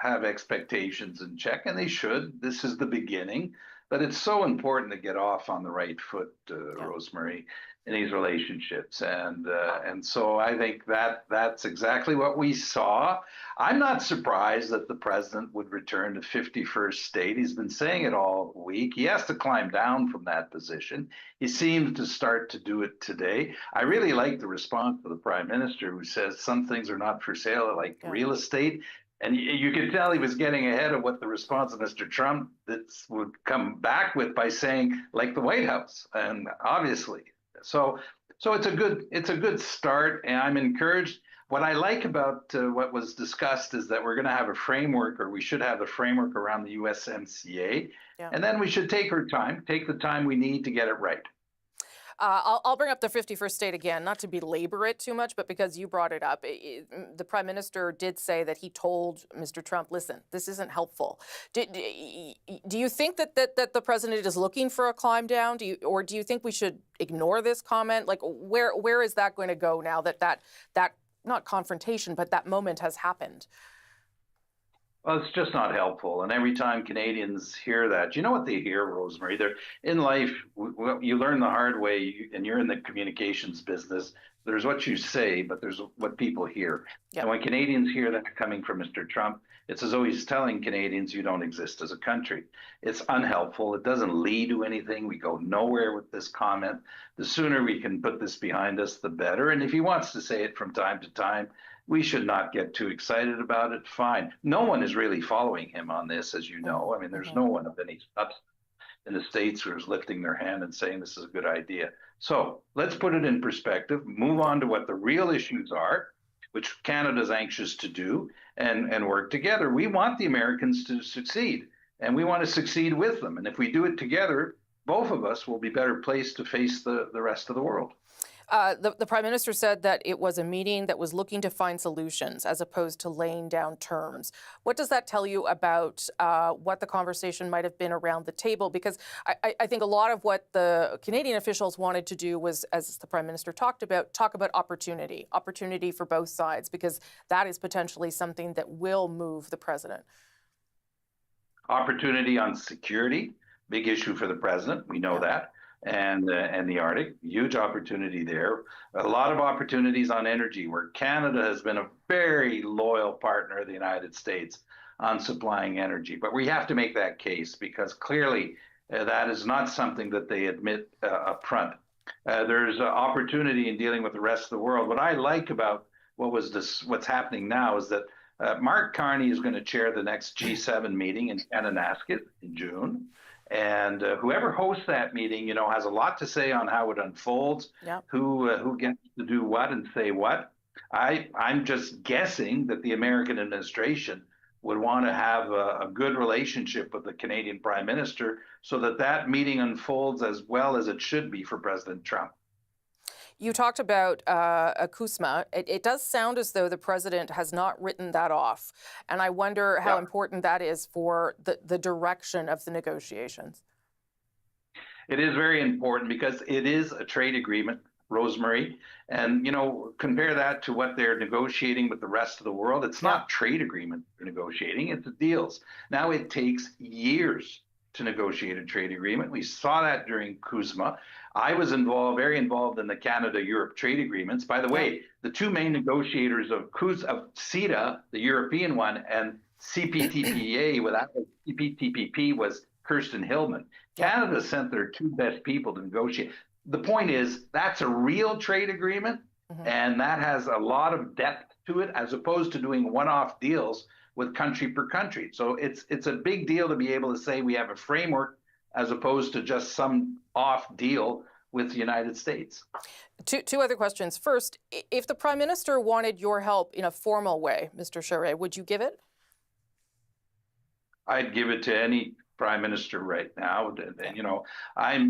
have expectations in check, and they should. This is the beginning. But it's so important to get off on the right foot, Rosemary, in these relationships. And so I think that's exactly what we saw. I'm not surprised that the president would return to 51st state. He's been saying it all week. He has to climb down from that position. He seems to start to do it today. I really like the response of the Prime Minister, who says some things are not for sale, like real estate. And you could tell he was getting ahead of what the response of Mr. Trump would come back with by saying, like the White House, and obviously. So it's a good start, and I'm encouraged. What I like about what was discussed is that we're going to have a framework, or we should have a framework around the USMCA, and then we should take the time we need to get it right. I'll bring up the 51st state again, not to belabor it too much, but because you brought it up. The Prime Minister did say that he told Mr. Trump, listen, this isn't helpful. Do you think that the president is looking for a climb down? Or do you think we should ignore this comment? Like, where is that going to go now that not confrontation, but that moment has happened? Well, it's just not helpful. And every time Canadians hear that, you know what they hear, Rosemary? They're in life, you learn the hard way, and you're in the communications business. There's what you say, but there's what people hear. Yep. And when Canadians hear that coming from Mr. Trump, it's as though he's telling Canadians you don't exist as a country. It's unhelpful. It doesn't lead to anything. We go nowhere with this comment. The sooner we can put this behind us, the better. And if he wants to say it from time to time, we should not get too excited about it. Fine. No one is really following him on this, as you know. I mean, there's no one of any substance in the States who is lifting their hand and saying this is a good idea. So let's put it in perspective, move on to what the real issues are, which Canada's anxious to do, and work together. We want the Americans to succeed, and we want to succeed with them. And if we do it together, both of us will be better placed to face the rest of the world. The Prime Minister said that it was a meeting that was looking to find solutions as opposed to laying down terms. What does that tell you about what the conversation might have been around the table? Because I think a lot of what the Canadian officials wanted to do was, as the Prime Minister talk about opportunity for both sides, because that is potentially something that will move the president. Opportunity on security, big issue for the president. We know that. And the Arctic, huge opportunity there. A lot of opportunities on energy, where Canada has been a very loyal partner of the United States on supplying energy. But we have to make that case, because clearly that is not something that they admit up front. There's opportunity in dealing with the rest of the world. What I like about what's happening now is that Mark Carney is going to chair the next G7 meeting in Kananaskis in June. And whoever hosts that meeting, has a lot to say on how it unfolds, who gets to do what and say what. I'm just guessing that the American administration would want to have a good relationship with the Canadian Prime Minister so that meeting unfolds as well as it should be for President Trump. You talked about CUSMA. It does sound as though the president has not written that off. And I wonder how important that is for the direction of the negotiations. It is very important because it is a trade agreement, Rosemary. And, compare that to what they're negotiating with the rest of the world. It's not trade agreement they're negotiating, it's deals. Now it takes years to negotiate a trade agreement. We saw that during CUSMA. I was very involved in the Canada-Europe trade agreements. By the way, the two main negotiators of CETA, the European one, and CPTPP, CPTPP was Kirsten Hillman. Canada sent their two best people to negotiate. The point is, that's a real trade agreement, and that has a lot of depth to it, as opposed to doing one-off deals with country per country. So it's a big deal to be able to say we have a framework as opposed to just some off deal with the United States. Two other questions. First, if the Prime Minister wanted your help in a formal way, Mr. Charest, would you give it? I'd give it to any prime minister right now. And, you know, I'm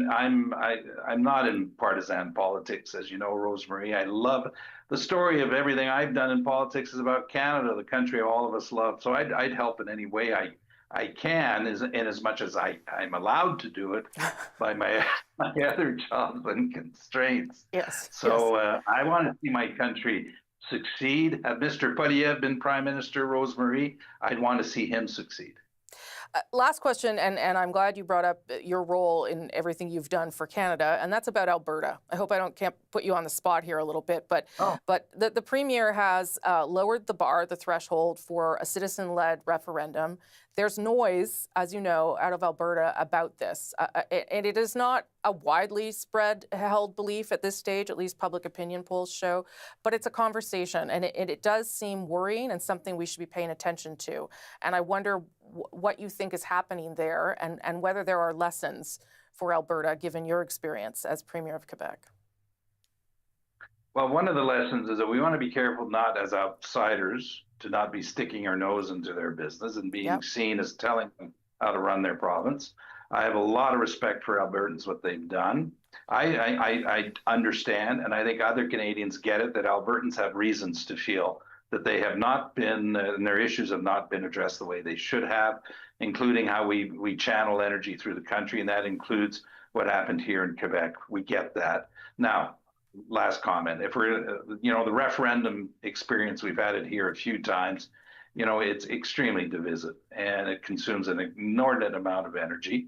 not in partisan politics, as you know, Rosemary. I love the story of everything I've done in politics is about Canada, the country all of us love. So I'd help in any way I can, in as much as I'm allowed to do it by my other jobs and constraints. Yes. So I want to see my country succeed. Had Mr. Poilievre been Prime Minister, Rosemary, I'd want to see him succeed. Last question, and I'm glad you brought up your role in everything you've done for Canada, and that's about Alberta. I hope I can't put you on the spot here a little bit, but the Premier has lowered the bar, the threshold for a citizen-led referendum. There's noise, as you know, out of Alberta about this, and it is not a widely held belief at this stage, at least public opinion polls show, but it's a conversation, and it does seem worrying and something we should be paying attention to. And I wonder what you think is happening there and whether there are lessons for Alberta, given your experience as Premier of Quebec. Well, one of the lessons is that we want to be careful not as outsiders to not be sticking our nose into their business and being seen as telling them how to run their province. I have a lot of respect for Albertans, what they've done. I understand, and I think other Canadians get it, that Albertans have reasons to feel that they have not been, and their issues have not been addressed the way they should have, including how we channel energy through the country, and that includes what happened here in Quebec. We get that. Now, last comment, if we're, you know, the referendum experience, we've had it here a few times, you know, it's extremely divisive and it consumes an inordinate amount of energy.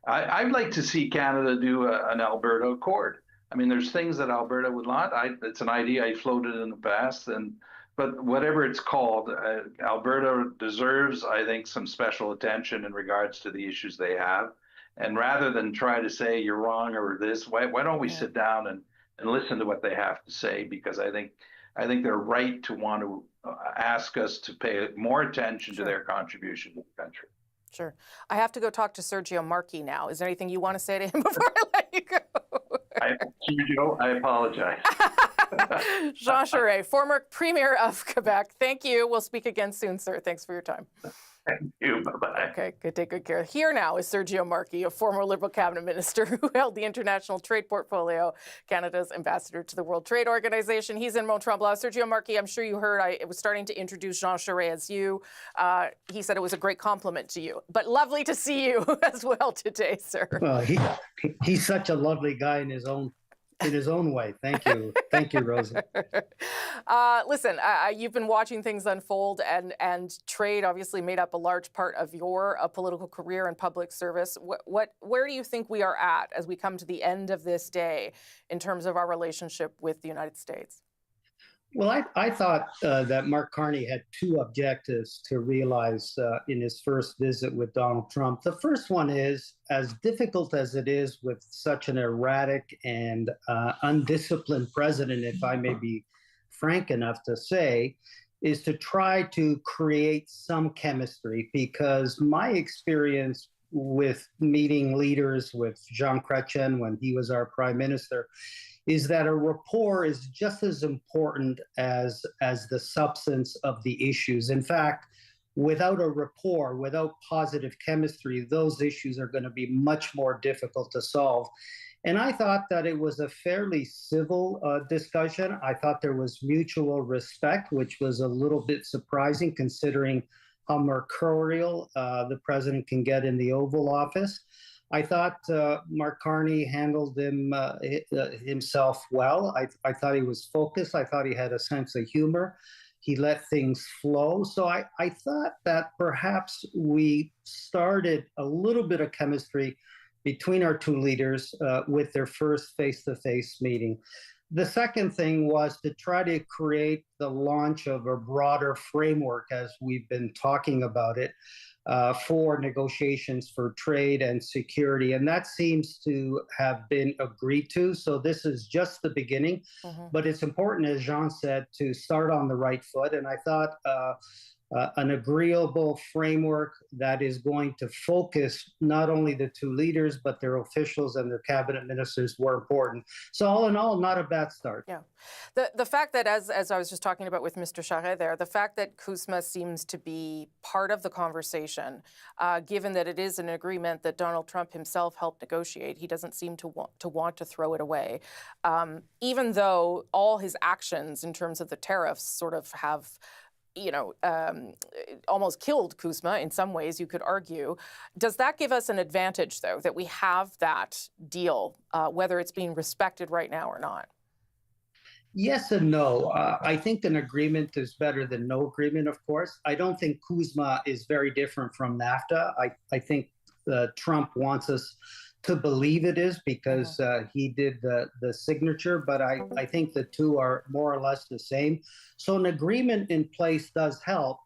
I'd like to see Canada do an Alberta Accord. I mean, there's things that Alberta would not. It's an idea I floated in the past, but whatever it's called, Alberta deserves, I think, some special attention in regards to the issues they have. And rather than try to say you're wrong or this, why don't we sit down and listen to what they have to say? Because I think they're right to want to ask us to pay more attention to their contribution to the country. Sure. I have to go talk to Sergio Marchi now. Is there anything you want to say to him before I let you go? Sergio, I apologize. Jean Charest, former Premier of Quebec. Thank you. We'll speak again soon, sir. Thanks for your time. Thank you. Bye-bye. Okay, good day, good care. Here now is Sergio Marchi, a former Liberal cabinet minister who held the international trade portfolio, Canada's ambassador to the World Trade Organization. He's in Mont-Tremblant. Sergio Marchi, I'm sure you heard I was starting to introduce Jean Charest as you. He said it was a great compliment to you, but lovely to see you as well today, sir. Well, he's such a lovely guy in his own way. Thank you. Thank you, Rosie. Listen, you've been watching things unfold, and trade obviously made up a large part of your political career and public service. Where do you think we are at as we come to the end of this day in terms of our relationship with the United States? Well, I thought that Mark Carney had two objectives to realize in his first visit with Donald Trump. The first one is, as difficult as it is with such an erratic and undisciplined president, if I may be frank enough to say, is to try to create some chemistry, because my experience with meeting leaders with Jean Chrétien when he was our prime minister is that a rapport is just as important as the substance of the issues. In fact, without a rapport, without positive chemistry, those issues are going to be much more difficult to solve. And I thought that it was a fairly civil discussion. I thought there was mutual respect, which was a little bit surprising considering how mercurial the president can get in the Oval Office. I thought Mark Carney handled himself well. I thought he was focused. I thought he had a sense of humor. He let things flow. So I thought that perhaps we started a little bit of chemistry between our two leaders with their first face-to-face meeting. The second thing was to try to create the launch of a broader framework, as we've been talking about it, for negotiations for trade and security. And that seems to have been agreed to. So this is just the beginning. But it's important, as Jean said, to start on the right foot. And I thought an agreeable framework that is going to focus not only the two leaders, but their officials and their cabinet ministers were important. So all in all, not a bad start. Yeah. The fact that, as I was just talking about with Mr. Charest there, the fact that CUSMA seems to be part of the conversation, given that it is an agreement that Donald Trump himself helped negotiate, he doesn't seem to want to throw it away, even though all his actions in terms of the tariffs sort of have almost killed CUSMA in some ways, you could argue. Does that give us an advantage, though, that we have that deal, whether it's being respected right now or not? Yes and no. I think an agreement is better than no agreement, of course. I don't think CUSMA is very different from NAFTA. I think Trump wants us to believe it is because he did the signature, but I think the two are more or less the same. So an agreement in place does help,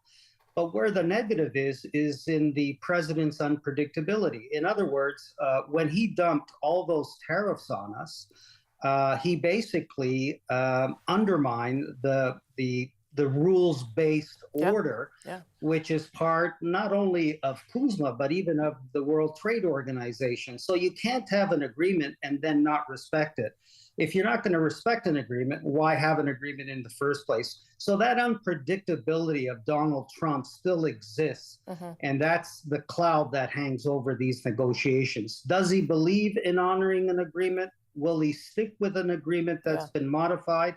but where the negative is in the president's unpredictability. In other words, when he dumped all those tariffs on us, he basically undermined the rules-based order, which is part not only of CUSMA, but even of the World Trade Organization. So you can't have an agreement and then not respect it. If you're not going to respect an agreement, why have an agreement in the first place? So that unpredictability of Donald Trump still exists, and that's the cloud that hangs over these negotiations. Does he believe in honoring an agreement? Will he stick with an agreement that's been modified?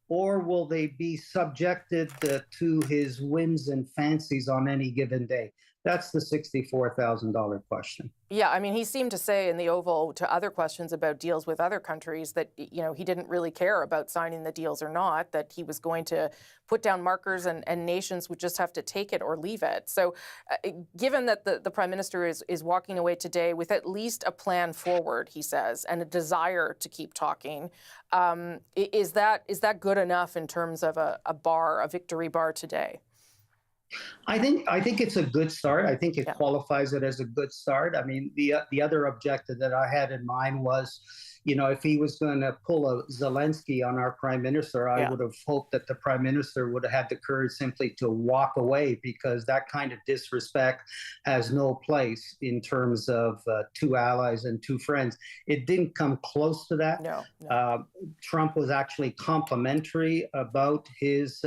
Or will they be subjected to his whims and fancies on any given day? That's the $64,000 question. Yeah, I mean, he seemed to say in the Oval to other questions about deals with other countries that, he didn't really care about signing the deals or not, that he was going to put down markers and nations would just have to take it or leave it. So given that the Prime Minister is walking away today with at least a plan forward, he says, and a desire to keep talking, is that good enough in terms of a victory bar today? I think it's a good start. I think it qualifies it as a good start. I mean, the other objective that I had in mind was, if he was going to pull a Zelensky on our prime minister, I would have hoped that the prime minister would have had the courage simply to walk away, because that kind of disrespect has no place in terms of two allies and two friends. It didn't come close to that. No. Trump was actually complimentary about his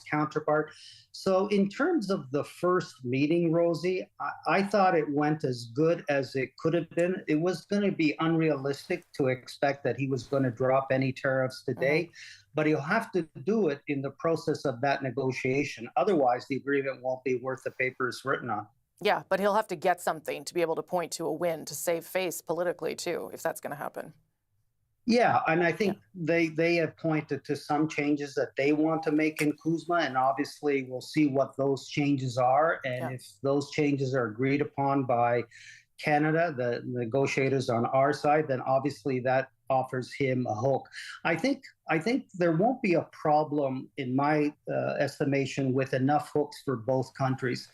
counterpart. So in terms of the first meeting, Rosie, I thought it went as good as it could have been. It was going to be unrealistic to expect that he was going to drop any tariffs today, but he'll have to do it in the process of that negotiation. Otherwise, the agreement won't be worth the paper it's written on. Yeah, but he'll have to get something to be able to point to a win to save face politically, too, if that's going to happen. Yeah, and I think they have pointed to some changes that they want to make in CUSMA, and obviously we'll see what those changes are. And if those changes are agreed upon by Canada, the negotiators on our side, then obviously that offers him a hook. I think there won't be a problem, in my estimation, with enough hooks for both countries.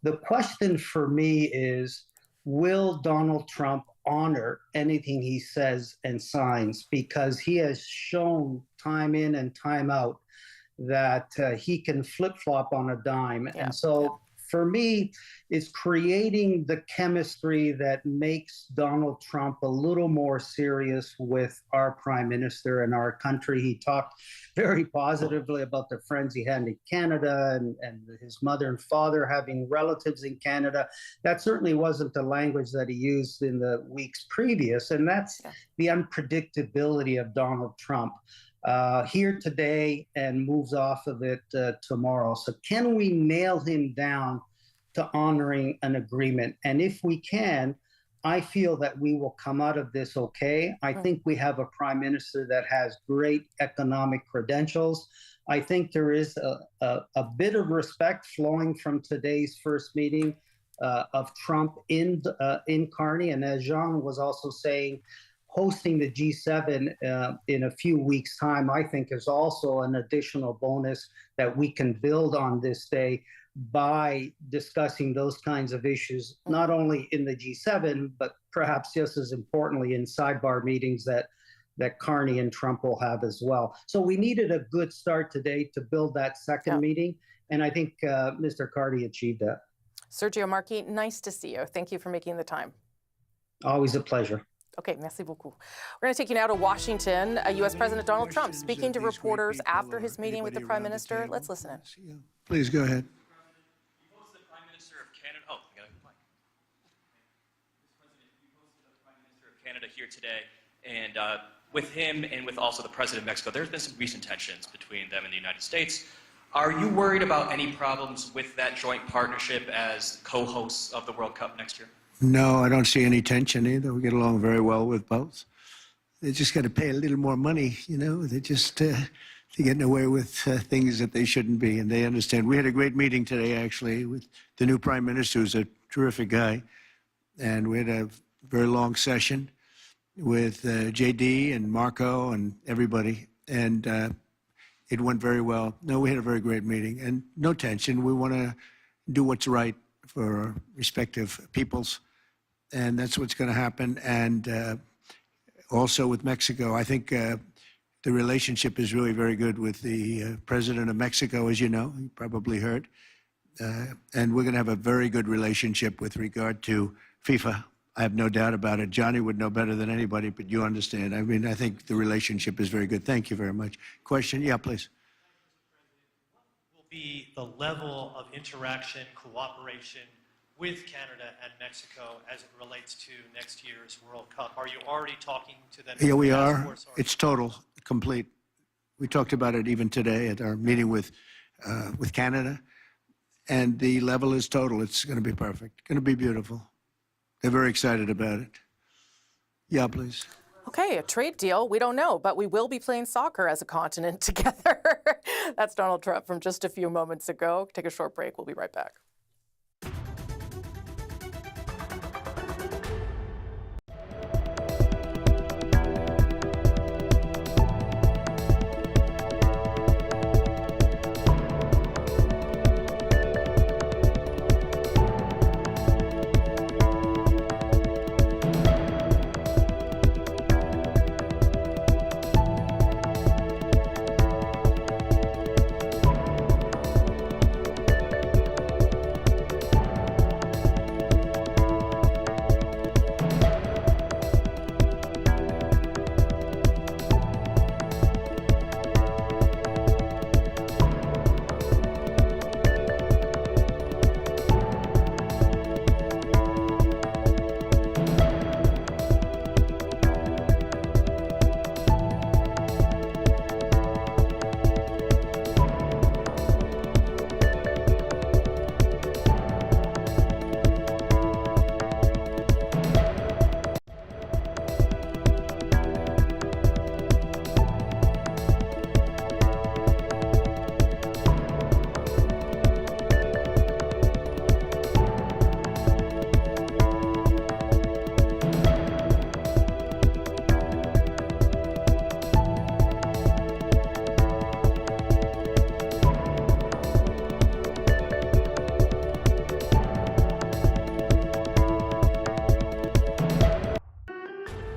The question for me is, will Donald Trump honor anything he says and signs? Because he has shown time in and time out that he can flip-flop on a dime. And so for me, it's creating the chemistry that makes Donald Trump a little more serious with our prime minister and our country. He talked very positively about the friends he had in Canada and his mother and father having relatives in Canada. That certainly wasn't the language that he used in the weeks previous. And that's the unpredictability of Donald Trump. Here today and moves off of it tomorrow. So can we nail him down to honoring an agreement? And if we can, I feel that we will come out of this okay. I think we have a prime minister that has great economic credentials. I think there is a bit of respect flowing from today's first meeting of Trump in Carney. And as Jean was also saying, hosting the G7 in a few weeks' time, I think, is also an additional bonus that we can build on this day by discussing those kinds of issues, not only in the G7, but perhaps just as importantly in sidebar meetings that Carney and Trump will have as well. So we needed a good start today to build that second meeting. And I think Mr. Carney achieved that. Sergio Marchi, nice to see you. Thank you for making the time. Always a pleasure. Okay, merci beaucoup. We're going to take you now to Washington. U.S. President Donald Trump speaking to reporters after his meeting with the Prime Minister. Let's listen in. Please go ahead. You hosted the Prime Minister of Canada. Oh, I got a mic. Mr. President, you hosted the Prime Minister of Canada here today, and with him and with also the President of Mexico, there's been some recent tensions between them and the United States. Are you worried about any problems with that joint partnership as co-hosts of the World Cup next year? No, I don't see any tension either. We get along very well with both. They just got to pay a little more money, you know. They're just they're getting away with things that they shouldn't be, and they understand. We had a great meeting today, actually, with the new Prime Minister, who's a terrific guy, and we had a very long session with JD and Marco and everybody, and it went very well. No, we had a very great meeting, and no tension. We want to do what's right for our respective peoples, and that's what's going to happen. And also with Mexico, I think the relationship is really very good with the president of Mexico, as you know, you probably heard. And we're going to have a very good relationship with regard to FIFA. I have no doubt about it. Johnny would know better than anybody, but you understand. I mean, I think the relationship is very good. Thank you very much. Question? Yeah, please. Will be the level of interaction, cooperation with Canada and Mexico as it relates to next year's World Cup? Are you already talking to them? Yeah, we are. It's total, complete. We talked about it even today at our meeting with Canada, and the level is total. It's going to be perfect. Going to be beautiful. They're very excited about it. Yeah, please. Okay, a trade deal, we don't know, but we will be playing soccer as a continent together. That's Donald Trump from just a few moments ago. Take a short break. We'll be right back.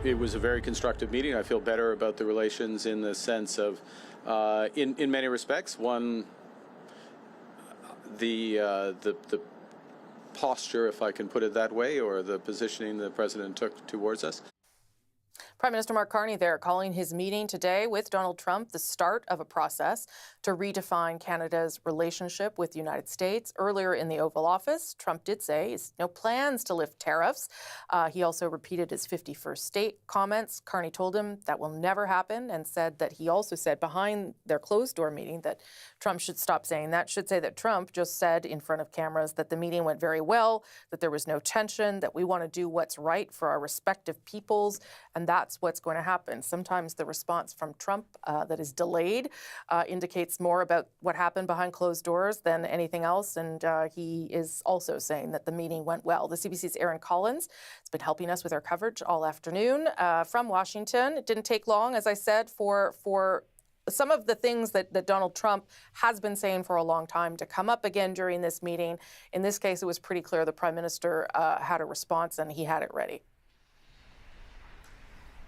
It was a very constructive meeting. I feel better about the relations in the sense of, in many respects, one, the posture, if I can put it that way, or the positioning the president took towards us. Prime Minister Mark Carney there calling his meeting today with Donald Trump the start of a process to redefine Canada's relationship with the United States. Earlier in the Oval Office, Trump did say he's no plans to lift tariffs. He also repeated his 51st state comments. Carney told him that will never happen and said that he also said behind their closed-door meeting that Trump should stop saying that, should say that Trump just said in front of cameras that the meeting went very well, that there was no tension, that we want to do what's right for our respective peoples, and that's what's going to happen. Sometimes the response from Trump that is delayed indicates more about what happened behind closed doors than anything else, and he is also saying that the meeting went well. The CBC's Aaron Collins has been helping us with our coverage all afternoon from Washington. It didn't take long, as I said, for some of the things that Donald Trump has been saying for a long time to come up again during this meeting. In this case, it was pretty clear the Prime Minister had a response and he had it ready.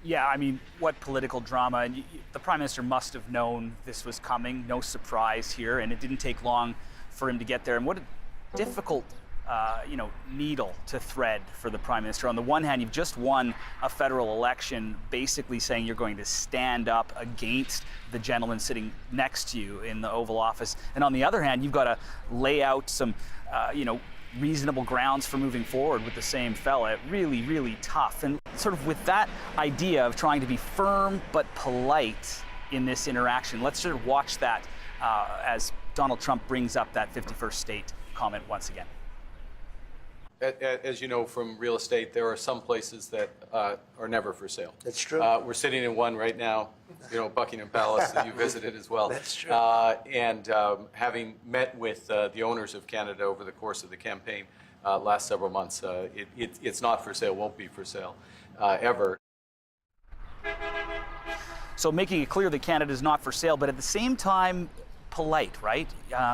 Yeah, I mean, what political drama? And the Prime Minister must have known this was coming. No surprise here. And it didn't take long for him to get there, and what a difficult needle to thread for the Prime Minister. On the one hand, you've just won a federal election, basically saying you're going to stand up against the gentleman sitting next to you in the Oval Office. And on the other hand, you've got to lay out some, reasonable grounds for moving forward with the same fella. Really, really tough. And sort of with that idea of trying to be firm but polite in this interaction, let's sort of watch that as Donald Trump brings up that 51st state comment once again. As you know from real estate, there are some places that are never for sale. That's true. We're sitting in one right now, Buckingham Palace that you visited as well. That's true. And having met with the owners of Canada over the course of the campaign last several months, it's not for sale, won't be for sale ever. So making it clear that Canada is not for sale, but at the same time, polite, right?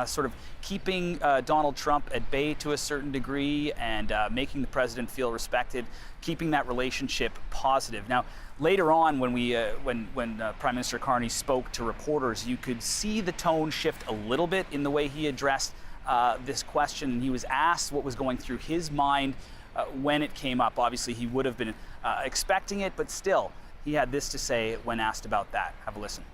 Sort of keeping Donald Trump at bay to a certain degree and making the president feel respected, keeping that relationship positive. Now, later on, when Prime Minister Carney spoke to reporters, you could see the tone shift a little bit in the way he addressed this question. He was asked what was going through his mind when it came up. Obviously, he would have been expecting it, but still, he had this to say when asked about that. Have a listen.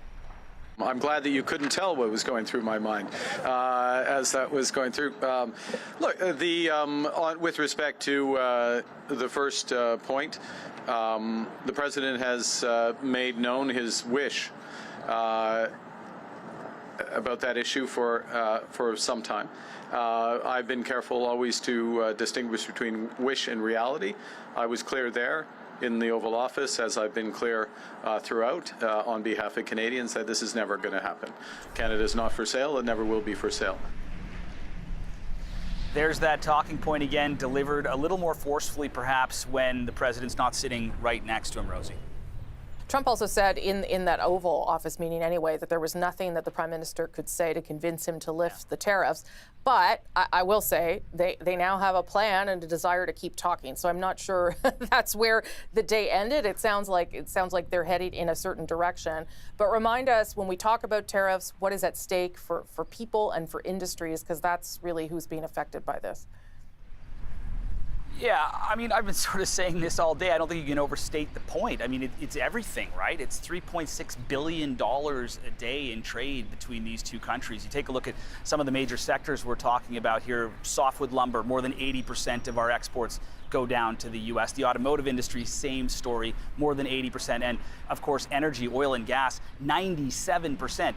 I'm glad that you couldn't tell what was going through my mind as that was going through. Look, with respect to the first point, the president has made known his wish about that issue for some time. I've been careful always to distinguish between wish and reality. I was clear there in the Oval Office, as I've been clear throughout on behalf of Canadians, that this is never going to happen. Canada is not for sale. It never will be for sale. There's that talking point again, delivered a little more forcefully perhaps when the president's not sitting right next to him, Rosie. Trump also said in that Oval Office meeting anyway that there was nothing that the Prime Minister could say to convince him to lift the tariffs. But I will say they now have a plan and a desire to keep talking. So I'm not sure that's where the day ended. It sounds like they're headed in a certain direction. But remind us, when we talk about tariffs, what is at stake for people and for industries, because that's really who's being affected by this. Yeah, I mean, I've been sort of saying this all day. I don't think you can overstate the point. I mean, it's everything, right? It's $3.6 billion a day in trade between these two countries. You take a look at some of the major sectors we're talking about here. Softwood lumber, more than 80% of our exports go down to the U.S. The automotive industry, same story, more than 80%. And of course, energy, oil and gas, 97%,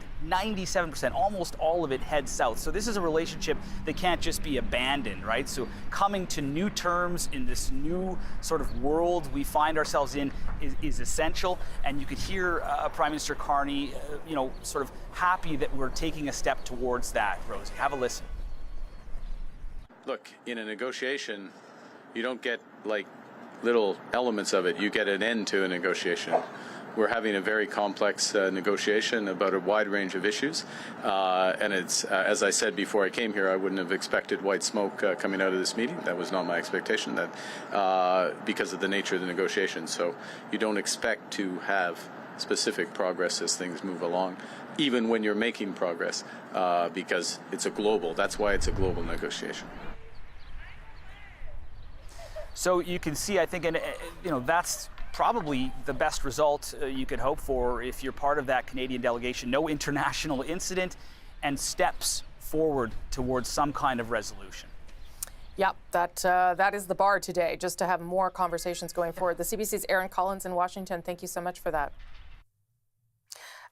almost all of it heads south. So this is a relationship that can't just be abandoned, right? So coming to new terms in this new sort of world we find ourselves in is essential. And you could hear Prime Minister Carney, sort of happy that we're taking a step towards that, Rosie. Have a listen. Look, in a negotiation, you don't get like little elements of it. You get an end to a negotiation. We're having a very complex negotiation about a wide range of issues. And it's, as I said before I came here, I wouldn't have expected white smoke coming out of this meeting. That was not my expectation, because of the nature of the negotiation. So you don't expect to have specific progress as things move along, even when you're making progress, because that's why it's a global negotiation. So you can see, I think, that's probably the best result you could hope for if you're part of that Canadian delegation. No international incident and steps forward towards some kind of resolution. Yep, that is the bar today, just to have more conversations going forward. The CBC's Aaron Collins in Washington, thank you so much for that.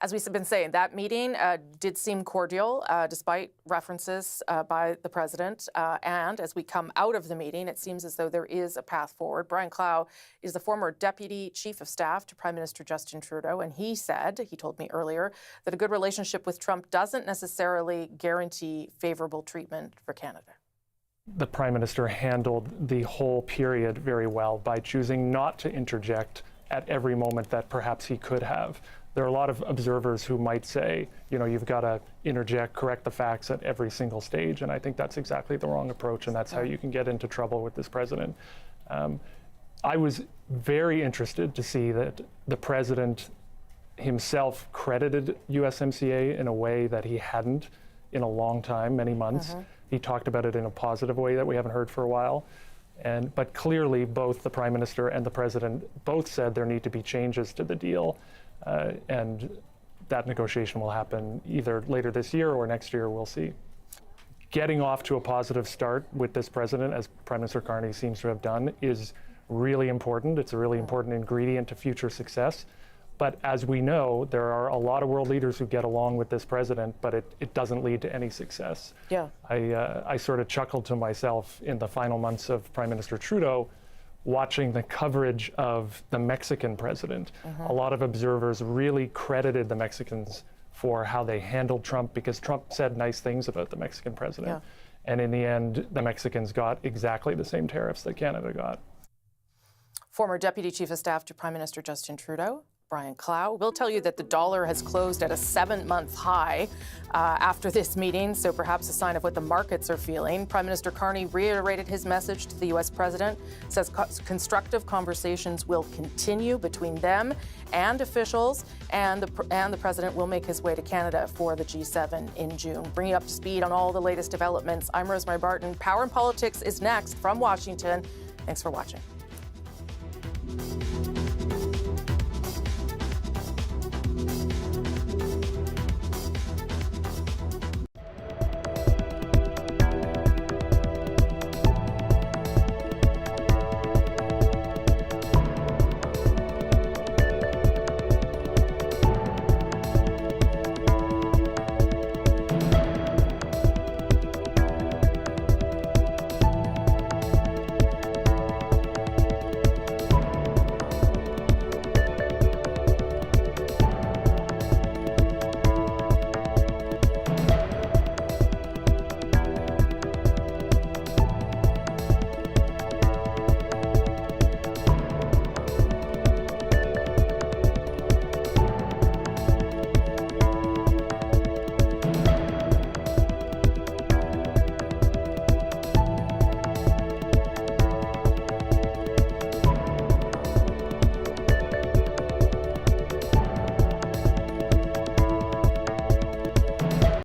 As we've been saying, that meeting did seem cordial, despite references by the president. And as we come out of the meeting, it seems as though there is a path forward. Brian Clow is the former Deputy Chief of Staff to Prime Minister Justin Trudeau, and he told me earlier, that a good relationship with Trump doesn't necessarily guarantee favorable treatment for Canada. The Prime Minister handled the whole period very well by choosing not to interject at every moment that perhaps he could have. There are a lot of observers who might say, you've got to interject, correct the facts at every single stage, and I think that's exactly the wrong approach, and that's how you can get into trouble with this president. I was very interested to see that the president himself credited USMCA in a way that he hadn't in a long time, many months. He talked about it in a positive way that we haven't heard for a while. But clearly, both the Prime Minister and the President both said there need to be changes to the deal. And that negotiation will happen either later this year or next year, we'll see. Getting off to a positive start with this president, as Prime Minister Carney seems to have done, is really important. It's a really important ingredient to future success. But as we know, there are a lot of world leaders who get along with this president, but it doesn't lead to any success. Yeah. I sort of chuckled to myself in the final months of Prime Minister Trudeau, watching the coverage of the Mexican president. A lot of observers really credited the Mexicans for how they handled Trump, because Trump said nice things about the Mexican president. And in the end, the Mexicans got exactly the same tariffs that Canada got. Former Deputy Chief of Staff to Prime Minister Justin Trudeau, Brian Clow, will tell you that the dollar has closed at a 7-month high after this meeting, so perhaps a sign of what the markets are feeling. Prime Minister Carney reiterated his message to the U.S. president, says constructive conversations will continue between them and officials, and the president will make his way to Canada for the G7 in June. Bringing you up to speed on all the latest developments, I'm Rosemary Barton. Power and Politics is next from Washington. Thanks for watching.